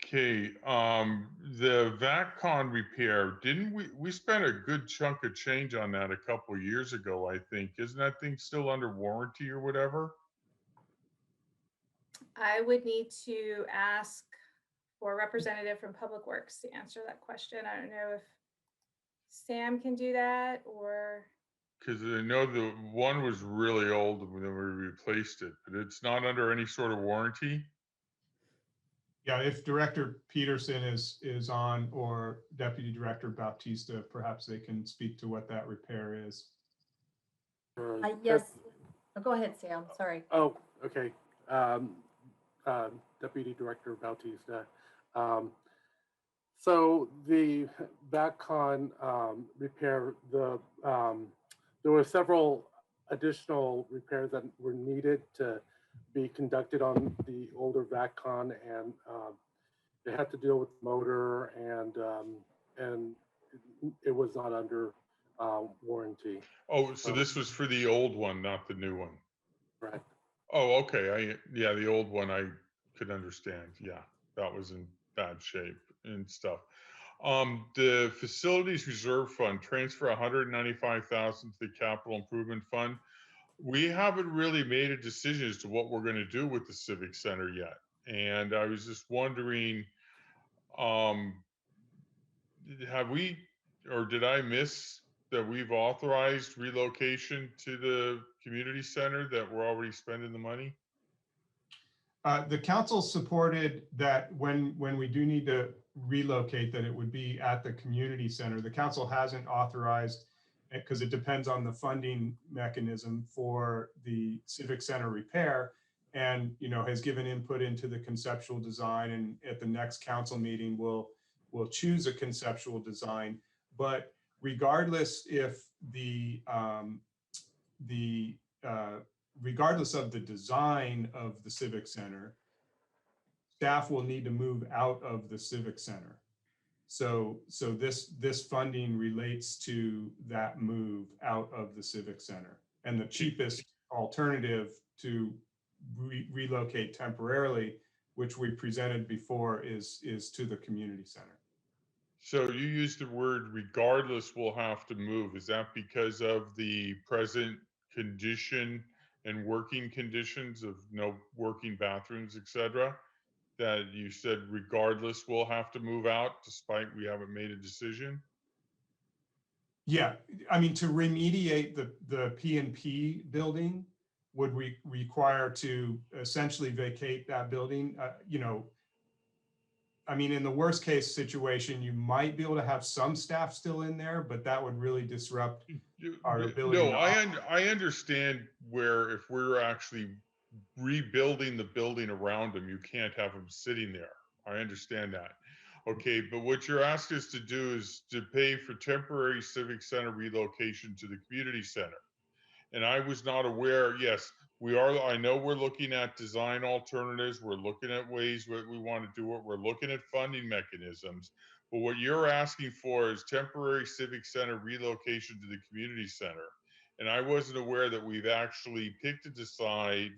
Okay, the VACCON repair, didn't we spent a good chunk of change on that a couple of years ago, I think. Isn't that thing still under warranty or whatever? I would need to ask for a representative from Public Works to answer that question. I don't know if Sam can do that or. Because I know the one was really old and then we replaced it, but it's not under any sort of warranty. Yeah, if Director Peterson is on, or Deputy Director Bautista, perhaps they can speak to what that repair is. Yes. Oh, go ahead, Sam. Sorry. Oh, okay. Deputy Director Bautista. So the VACCON repair, there were several additional repairs that were needed to be conducted on the older VACCON, and it had to deal with motor, and it was not under warranty. Oh, so this was for the old one, not the new one. Right. Oh, okay. Yeah, the old one I could understand. Yeah, that was in bad shape and stuff. The facilities reserve fund, transfer 195,000 to the capital improvement fund. We haven't really made a decision as to what we're going to do with the civic center yet. And I was just wondering, have we, or did I miss that we've authorized relocation to the community center, that we're already spending the money? The council supported that when we do need to relocate, that it would be at the community center. The council hasn't authorized, because it depends on the funding mechanism for the civic center repair, and has given input into the conceptual design, and at the next council meeting we'll choose a conceptual design. But regardless if regardless of the design of the civic center, staff will need to move out of the civic center. So this funding relates to that move out of the civic center. And the cheapest alternative to relocate temporarily, which we presented before, is to the community center. So you used the word regardless we'll have to move. Is that because of the present condition and working conditions of no working bathrooms, etc., that you said regardless we'll have to move out despite we haven't made a decision? Yeah, I mean, to remediate the P&P building would require to essentially vacate that building. I mean, in the worst case situation, you might be able to have some staff still in there, but that would really disrupt our ability. No, I understand where if we're actually rebuilding the building around them, you can't have them sitting there. I understand that. Okay, but what you're asking us to do is to pay for temporary civic center relocation to the community center. And I was not aware, yes, we are, I know we're looking at design alternatives, we're looking at ways that we want to do it, we're looking at funding mechanisms, but what you're asking for is temporary civic center relocation to the community center. And I wasn't aware that we've actually picked a decide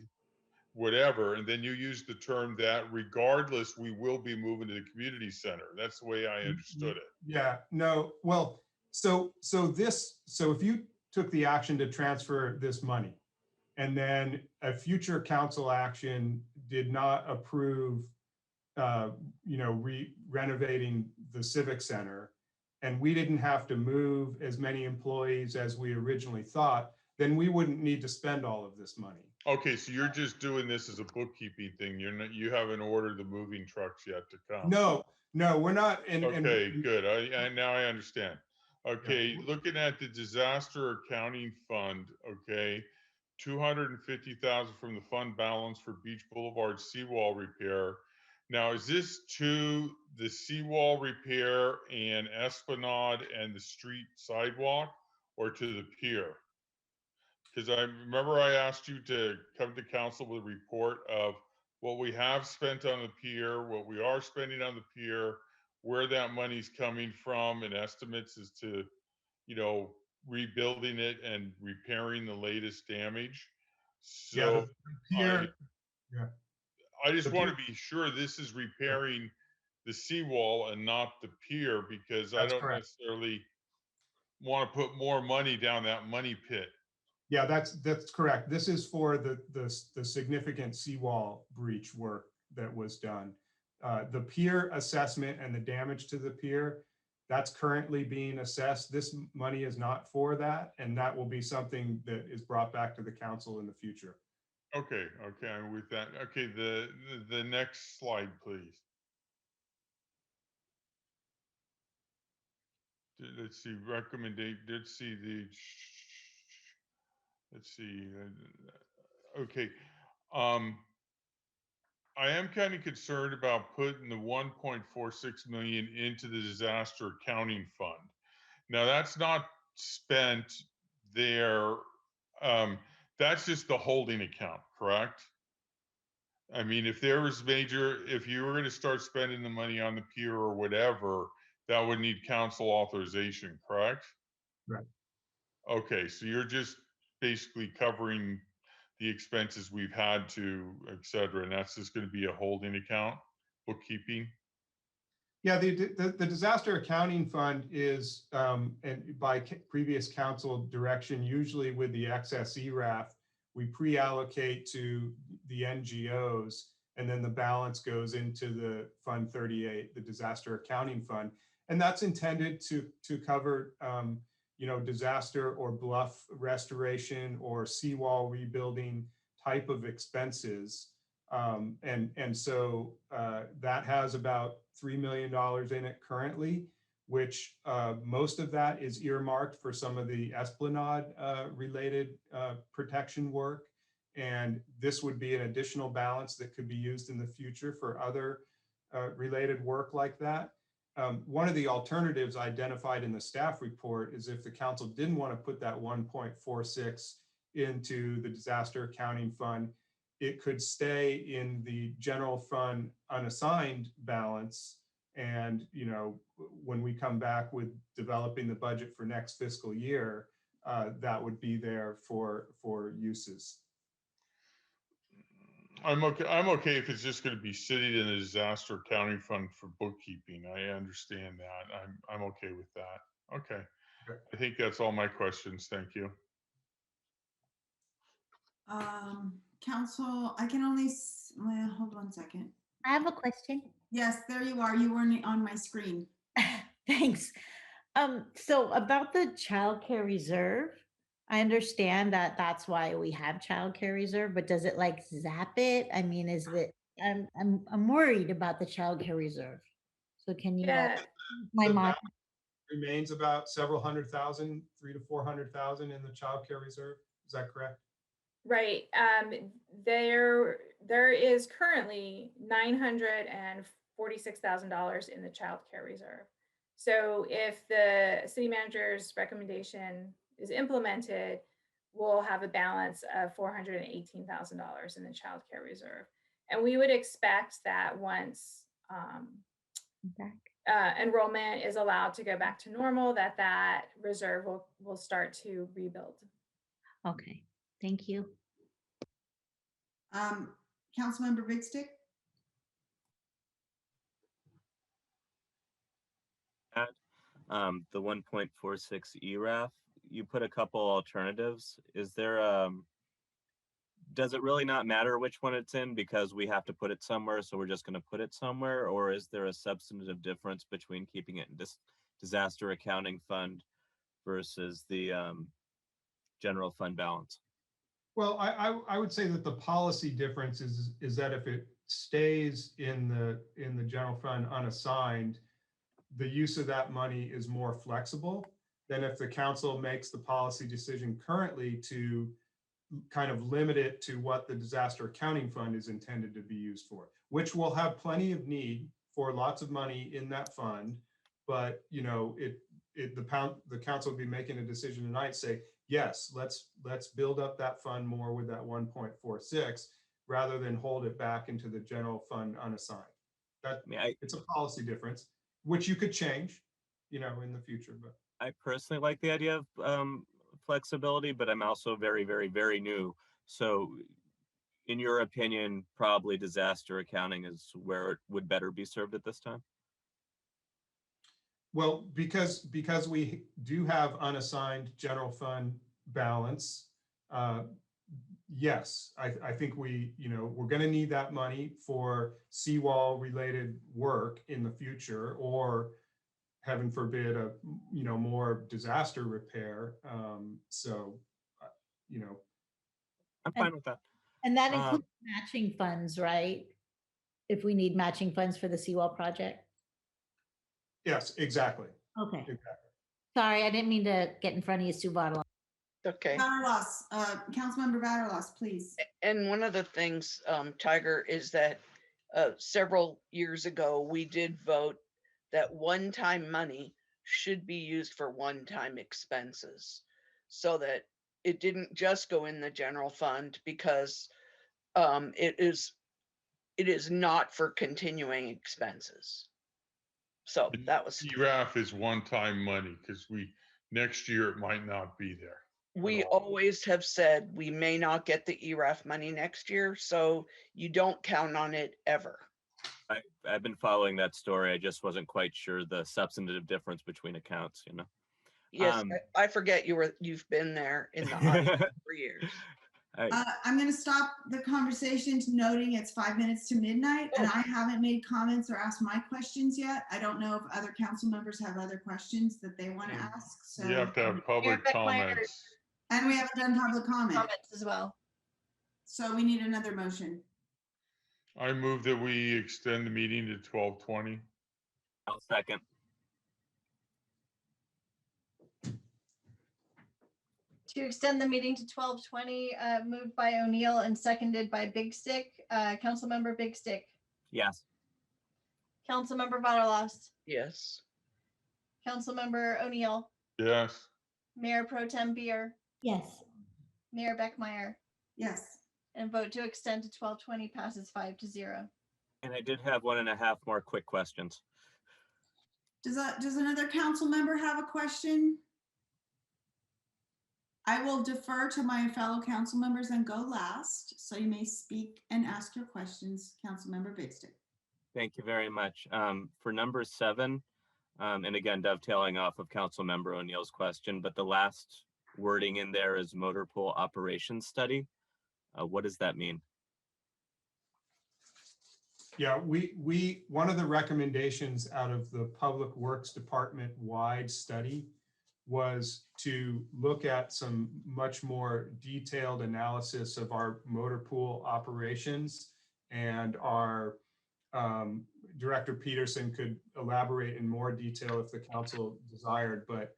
whatever, and then you use the term that regardless we will be moving to the community center. That's the way I understood it. Yeah, no, well, so if you took the action to transfer this money, and then a future council action did not approve renovating the civic center, and we didn't have to move as many employees as we originally thought, then we wouldn't need to spend all of this money. Okay, so you're just doing this as a bookkeeping thing. You haven't ordered the moving trucks yet to come. No, we're not. Okay, good. Now I understand. Okay, looking at the disaster accounting fund, okay, 250,000 from the fund balance for Beach Boulevard seawall repair. Now, is this to the seawall repair and Esplanade and the street sidewalk, or to the pier? Because I remember I asked you to come to council with a report of what we have spent on the pier, what we are spending on the pier, where that money's coming from, and estimates as to, you know, rebuilding it and repairing the latest damage. Yeah, So the pier, yeah. I just The want pier- to be sure this is repairing the seawall and not the pier, because I That's don't correct. necessarily want to put more money down that money pit. Yeah, that's correct. This is for the significant seawall breach work that was done. The pier assessment and the damage to the pier, that's currently being assessed. This money is not for that, and that will be something that is brought back to the council in the future. Okay, okay, I'm with that. Okay, the next slide, please. Let's see, recommendation, let's see the, let's see, okay. I am kind of concerned about putting the 1.46 million into the disaster accounting fund. Now, that's not spent there. That's just the holding account, correct? I mean, if there was if you were going to start spending the money on the pier or whatever, that would need council authorization, correct? Right. Okay, so you're just basically covering the expenses we've had to, et cetera, and that's just going to be a holding account, bookkeeping? Yeah, the disaster accounting fund is, and by previous council direction, usually with the excess ERAF, we pre-allocate to the NGOs, and then the balance goes into the Fund 38, the disaster accounting fund. And that's intended to cover, you know, disaster or bluff restoration or seawall rebuilding type of expenses. And so that has about $3 million in it currently, which most of that is earmarked for some of the Esplanade related protection work. And this would be an additional balance that could be used in the future for other related work like that. One of the alternatives identified in the staff report is if the council didn't want to put that 1.46 into the disaster accounting fund, it could stay in the general fund unassigned balance. And, you know, when we come back with developing the budget for next fiscal year, that would be there for uses. I'm okay if it's just going to be sitting in the disaster accounting fund for bookkeeping. I understand that. I'm okay with that. Okay. I think that's all my questions. Thank you. Council, I can only, well, hold 1 second. I have a question. Yes, there you are. You weren't on my screen. Thanks. So about the childcare reserve, I understand that that's why we have childcare reserve, but does it like zap it? I mean, is it, I'm worried about the childcare reserve. So can you, Yeah. my The mind, balance remains about several hundred thousand, 300,000 to 400,000 in the childcare reserve. Is that correct? Right. There is currently $946,000 in the child care reserve. So if the city manager's recommendation is implemented, we'll have a balance of $418,000 in the child care reserve. And we would expect that once enrollment is allowed to go back to normal, that reserve will start to rebuild. okay, thank you. Councilmember Big Stick? The 1.46 ERAF, you put a couple alternatives. Is there, does it really not matter which one it's in because we have to put it somewhere, so we're just going to put it somewhere? Or is there a substantive difference between keeping it in this disaster accounting fund versus the general fund balance? Well, I would say that the policy difference is that if it stays in the general fund unassigned, the use of that money is more flexible. than if the council makes the policy decision currently to kind of limit it to what the disaster accounting fund is intended to be used for, which will have plenty of need for lots of money in that fund. But, you know, the council will be making a decision tonight, say, yes, let's build up that fund more with that 1.46 rather than hold it back into the general fund unassigned. It's a policy difference, which you could change, you know, in the future. But I personally like the idea of flexibility, but I'm also very, very, very new. So in your opinion, probably disaster accounting is where it would better be served at this time? Well, because we do have unassigned general fund balance, yes, I think we're going to need that money for seawall related work in the future, or heaven forbid, more disaster repair. I'm fine with that. And that includes matching funds, right? If we need matching funds for the seawall project. Yes, exactly. Okay. Exactly. Sorry, I didn't mean to get in front of you, Sue Bartolo. Okay. Vaterlos, Councilmember Vaterlos, please. And one of the things, Tiger, is that several years ago, we did vote that one-time money should be used for one-time expenses, so that it didn't just go in the general fund, because it is not for continuing expenses. So that was. ERAF is one-time money because next year it might not be there. We always have said we may not get the ERAF money next year, so you don't count on it ever. I've been following that story. I just wasn't quite sure the substantive difference between accounts, you know? Yes, I forget you've been there in the audience for years. I'm going to stop the conversation to noting it's 5 minutes to midnight, and I haven't made comments or asked my questions yet. I don't know if other council members have other questions that they want to ask. So You have to have public comments. And we haven't done public comments as well. So we need another motion. I move that we extend the meeting to 12:20. I'll second. To extend the meeting to 12:20, moved by O'Neill and seconded by Big Stick. Councilmember Big Stick. Yes. Councilmember Vaterlos. Yes. Councilmember O'Neill. Yes. Mayor Pro Tem Beer. Yes. Mayor Beckmeyer. Yes. And vote to extend to 12:20 passes 5-0. And I did have 1.5 more quick questions. Does another council member have a question? I will defer to my fellow council members and go last. So you may speak and ask your questions, Councilmember Big Stick. Thank you very much. For number 7, and again, dovetailing off of Councilmember O'Neill's question, but the last wording in there is motor pool operations study. What does that mean? Yeah, one of the recommendations out of the Public Works Department wide study was to look at some much more detailed analysis of our motor pool operations, and our Director Peterson could elaborate in more detail if the council desired, but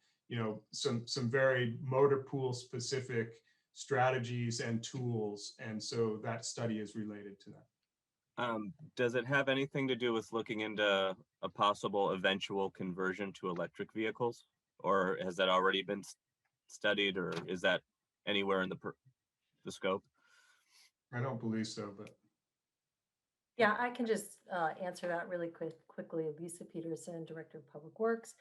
some very motor pool specific strategies and tools, and so that study is related to that. Does it have anything to do with looking into a possible eventual conversion to electric vehicles? Or has that already been studied, or is that anywhere in the scope? I don't believe so, but. Yeah, I can just answer that really quickly. Lisa Peterson, Director of Public Works.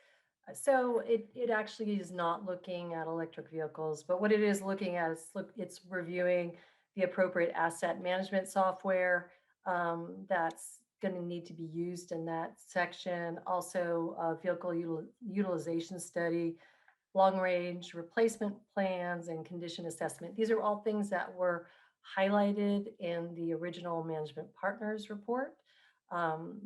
So it actually is not looking at electric vehicles, but what it is looking at is it's reviewing the appropriate asset management software that's going to need to be used in that section. Also, vehicle utilization study, long range replacement plans, and condition assessment. These are all things that were highlighted in the original management partners report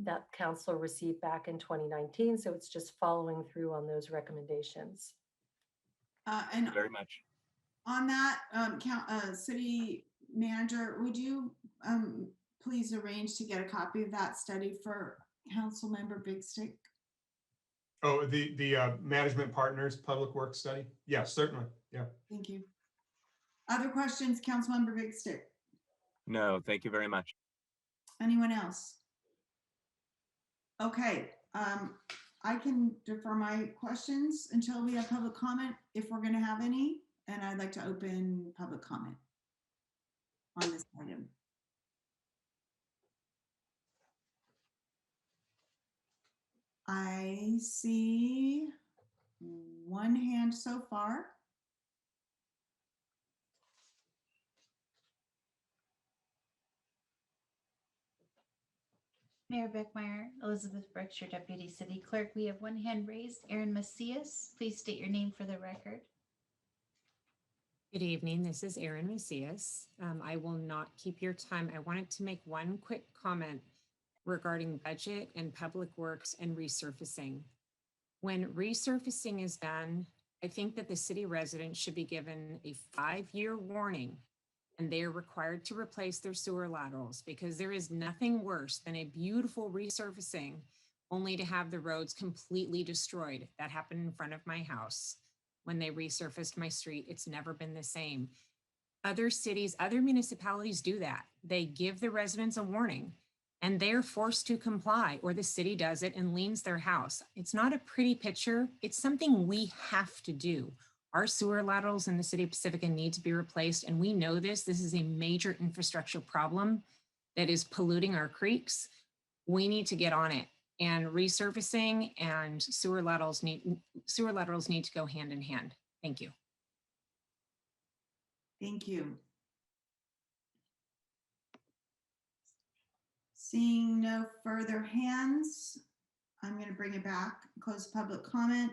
that council received back in 2019. So it's just following through on those recommendations. And Thank you very much. On that, City Manager, would you please arrange to get a copy of that study for Councilmember Big Stick? Oh, the management partners public works study? Yeah, certainly. Yeah. Thank you. Other questions, Councilmember Big Stick? No, thank you very much. Anyone else? Okay, I can defer my questions until we have public comment, if we're gonna have any, and I'd like to open public comment on this item. I see one hand so far. Mayor Beckmeyer, Elizabeth Brooks, your Deputy City Clerk. We have one hand raised. Aaron Macias, please state your name for the record. Good evening. This is Erin Macias. I will not keep your time. I wanted to make one quick comment regarding budget and public works and resurfacing. When resurfacing is done, I think that the city residents should be given a 5-year warning, and they are required to replace their sewer laterals, because there is nothing worse than a beautiful resurfacing only to have the roads completely destroyed. That happened in front of my house. When they resurfaced my street, it's never been the same. Other cities, other municipalities do that. They give the residents a warning and they're forced to comply, or the city does it and liens their house. It's not a pretty picture. It's something we have to do. Our sewer laterals in the city of Pacifica need to be replaced, and we know this. This is a major infrastructure problem that is polluting our creeks. We need to get on it, and resurfacing and sewer laterals need to go hand in hand. Thank you. Thank you. Seeing no further hands, I'm going to bring it back, close public comment.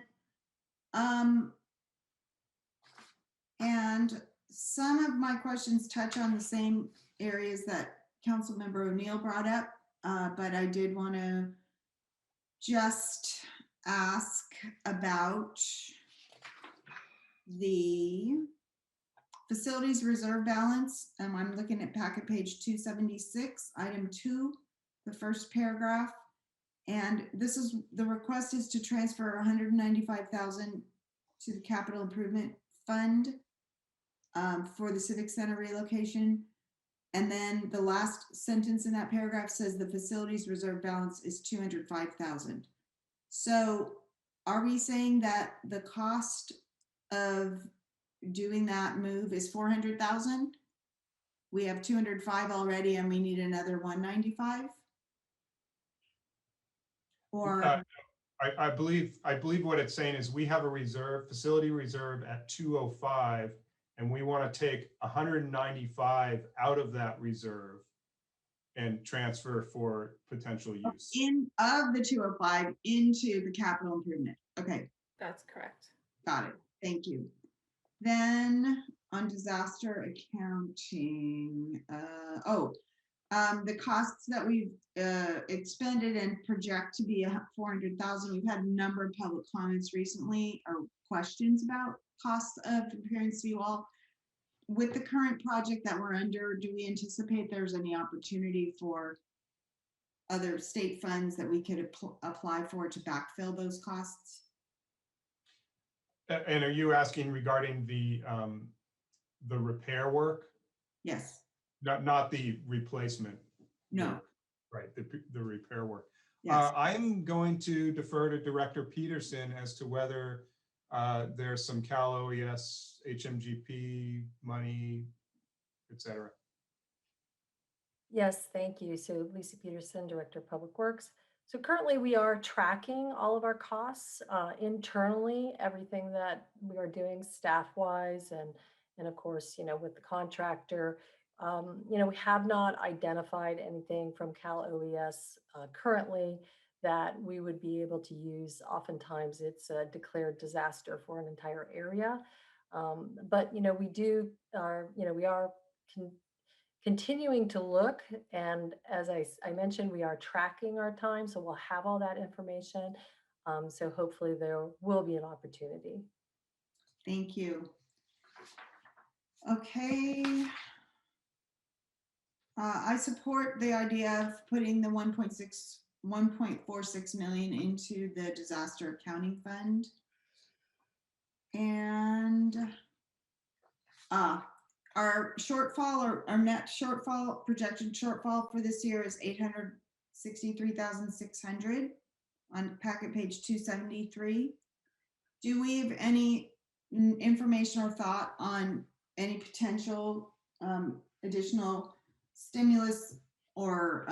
And some of my questions touch on the same areas that Councilmember O'Neill brought up, but I did want to just ask about the facilities reserve balance. I'm looking at packet page 276, item 2, the first paragraph. And this is, the request is to transfer $195,000 to the capital improvement fund for the Civic Center relocation. And then the last sentence in that paragraph says the facilities reserve balance is $205,000. So are we saying that the cost of doing that move is $400,000? We have 205 already and we need another 195? Or I believe what it's saying is we have a reserve, facility reserve at 205, and we want to take 195 out of that reserve and transfer for potential use. of the 205 into the capital improvement. Okay. That's correct. Got it. Thank you. Then on disaster accounting, the costs that we've expended and project to be 400,000. We've had a number of public comments recently or questions about costs of preparing seawall. With the current project that we're under, do we anticipate there's any opportunity for other state funds that we could apply for to backfill those costs? And are you asking regarding the repair work? Yes. Not the replacement? No. Right, the repair work. Yes. I'm going to defer to Director Peterson as to whether there's some Cal OES, HMGP money, et cetera. Yes, thank you. So Lisa Peterson, Director of Public Works. So currently we are tracking all of our costs internally, everything that we are doing staff-wise and of course, with the contractor. We have not identified anything from Cal OES currently that we would be able to use. Oftentimes it's a declared disaster for an entire area. But we are continuing to look, and as I mentioned, we are tracking our time, so we'll have all that information. So hopefully there will be an opportunity. Thank you. Okay. I support the idea of putting the 1.6 1.46 million into the disaster accounting fund. And our shortfall, or our net shortfall, projected shortfall for this year is 863,600 on packet page 273. Do we have any information or thought on any potential additional stimulus or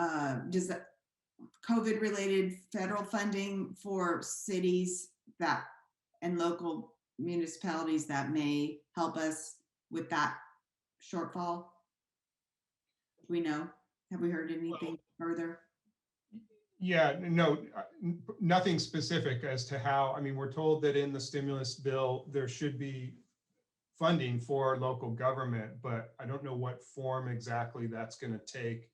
COVID-related federal funding for cities that and local municipalities that may help us with that shortfall? Do we know? Have we heard anything further? Yeah, no, nothing specific as to how. I mean, we're told that in the stimulus bill, there should be funding for local government, but I don't know what form exactly that's going to take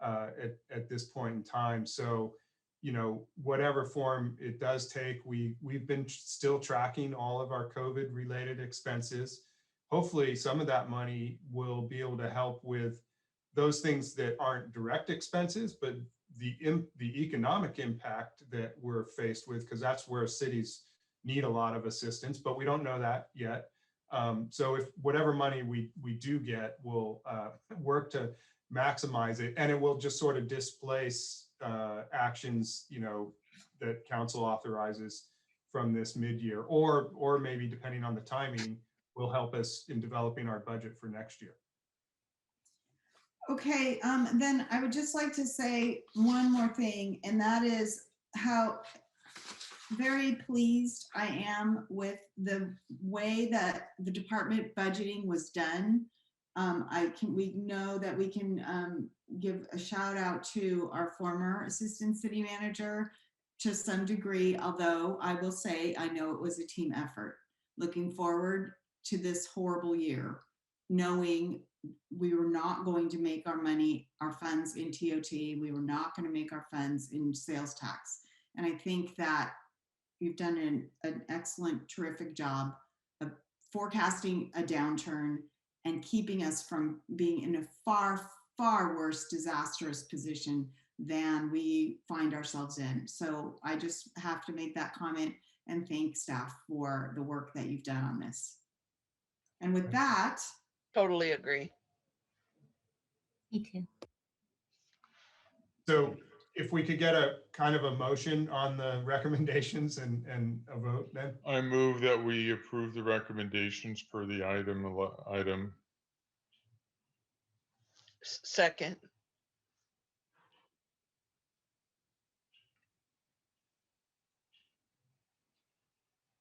at this point in time. So, you know, whatever form it does take, we've been still tracking all of our COVID related expenses. Hopefully some of that money will be able to help with those things that aren't direct expenses, but the economic impact that we're faced with, because that's where cities need a lot of assistance, but we don't know that yet. So if whatever money we do get, we'll work to maximize it, and it will just sort of displace actions, you know, that council authorizes from this mid-year, or maybe depending on the timing, will help us in developing our budget for next year. Okay, then I would just like to say one more thing, and that is how very pleased I am with the way that the department budgeting was done. We know that we can give a shout out to our former assistant city manager to some degree, although I will say I know it was a team effort. Looking forward to this horrible year, knowing we were not going to make our funds in TOT, we were not going to make our funds in sales tax. And I think that you've done an excellent, terrific job of forecasting a downturn and keeping us from being in a far, far worse disastrous position than we find ourselves in. So I just have to make that comment and thank staff for the work that you've done on this. And with that, Totally agree. Me too. So if we could get a kind of a motion on the recommendations and a vote then. I move that we approve the recommendations per the item. Second.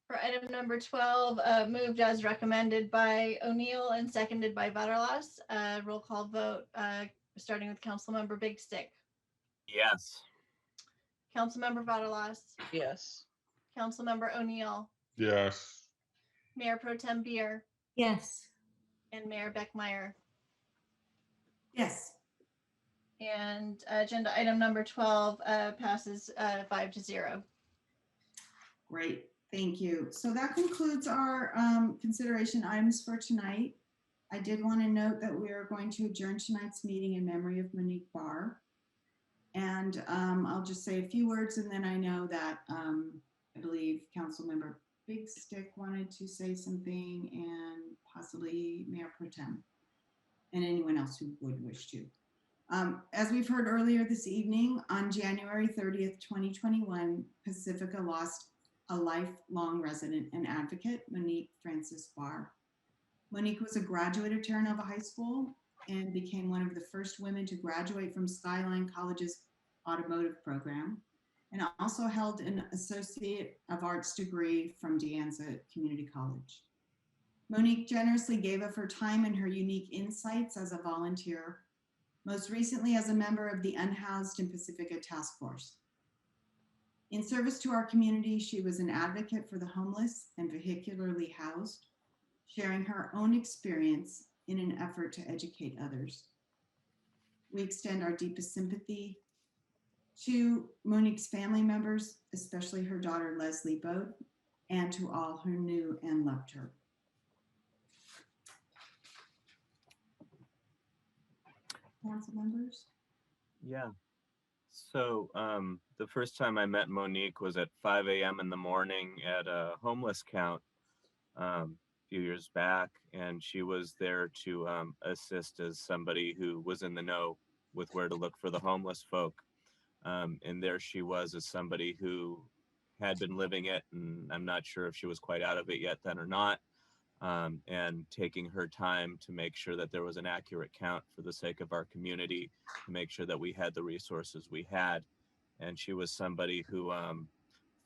For item number 12, moved as recommended by O'Neill and seconded by Vaterlas. Roll call vote, starting with Councilmember Big Stick. Yes. Councilmember Vaterlas. Yes. Councilmember O'Neill. Yes. Mayor Pro Tem Beer. Yes. And Mayor Beckmeyer. yes. And agenda item number 12 passes 5-0. Great, thank you. So that concludes our consideration items for tonight. I did want to note that we are going to adjourn tonight's meeting in memory of Monique Barr. And I'll just say a few words, and then I know that I believe Councilmember Big Stick wanted to say something, and possibly Mayor Pro Tem, and anyone else who would wish to. As we've heard earlier this evening, on January 30th, 2021, Pacifica lost a lifelong resident and advocate, Monique Francis Barr. Monique was a graduate of Terra Nova High School and became one of the first women to graduate from Skyline College's automotive program, and also held an Associate of Arts degree from De Anza Community College. Monique generously gave of her time and her unique insights as a volunteer, most recently as a member of the Unhoused in Pacifica Task Force. In service to our community, she was an advocate for the homeless and vehicularly housed, sharing her own experience in an effort to educate others. We extend our deepest sympathy to Monique's family members, especially her daughter, Leslie Bode, and to all who knew and loved her. Council members? Yeah. So the first time I met Monique was at 5 a.m. in the morning at a homeless count a few years back, and she was there to assist as somebody who was in the know with where to look for the homeless folk. And there she was as somebody who had been living it, and I'm not sure if she was quite out of it yet then or not, and taking her time to make sure that there was an accurate count for the sake of our community, to make sure that we had the resources we had. And she was somebody who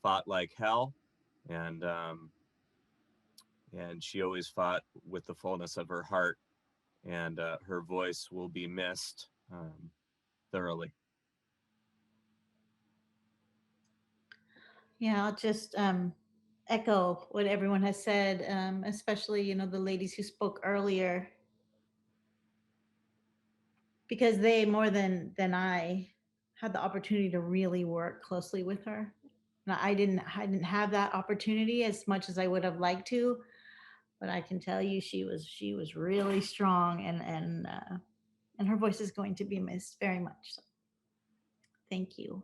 fought like hell, and she always fought with the fullness of her heart, and her voice will be missed thoroughly. Yeah, I'll just echo what everyone has said, especially, you know, the ladies who spoke earlier, because they, more than I, had the opportunity to really work closely with her. And I didn't have that opportunity as much as I would have liked to, but I can tell you she was really strong, and her voice is going to be missed very much. So thank you.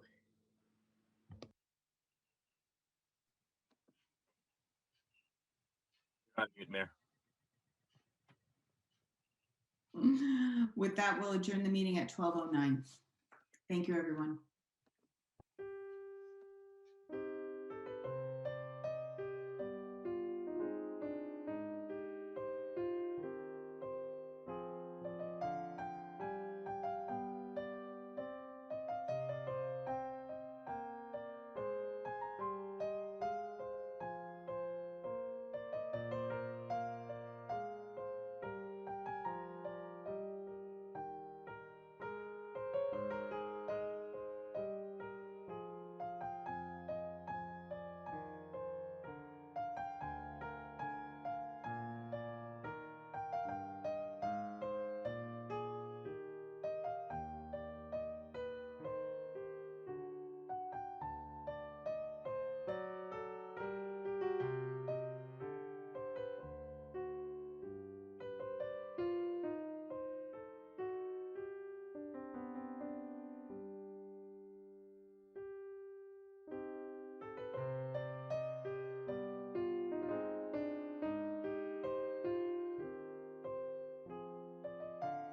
Unmute, Mayor. With that, we'll adjourn the meeting at 12:09. Thank you, everyone.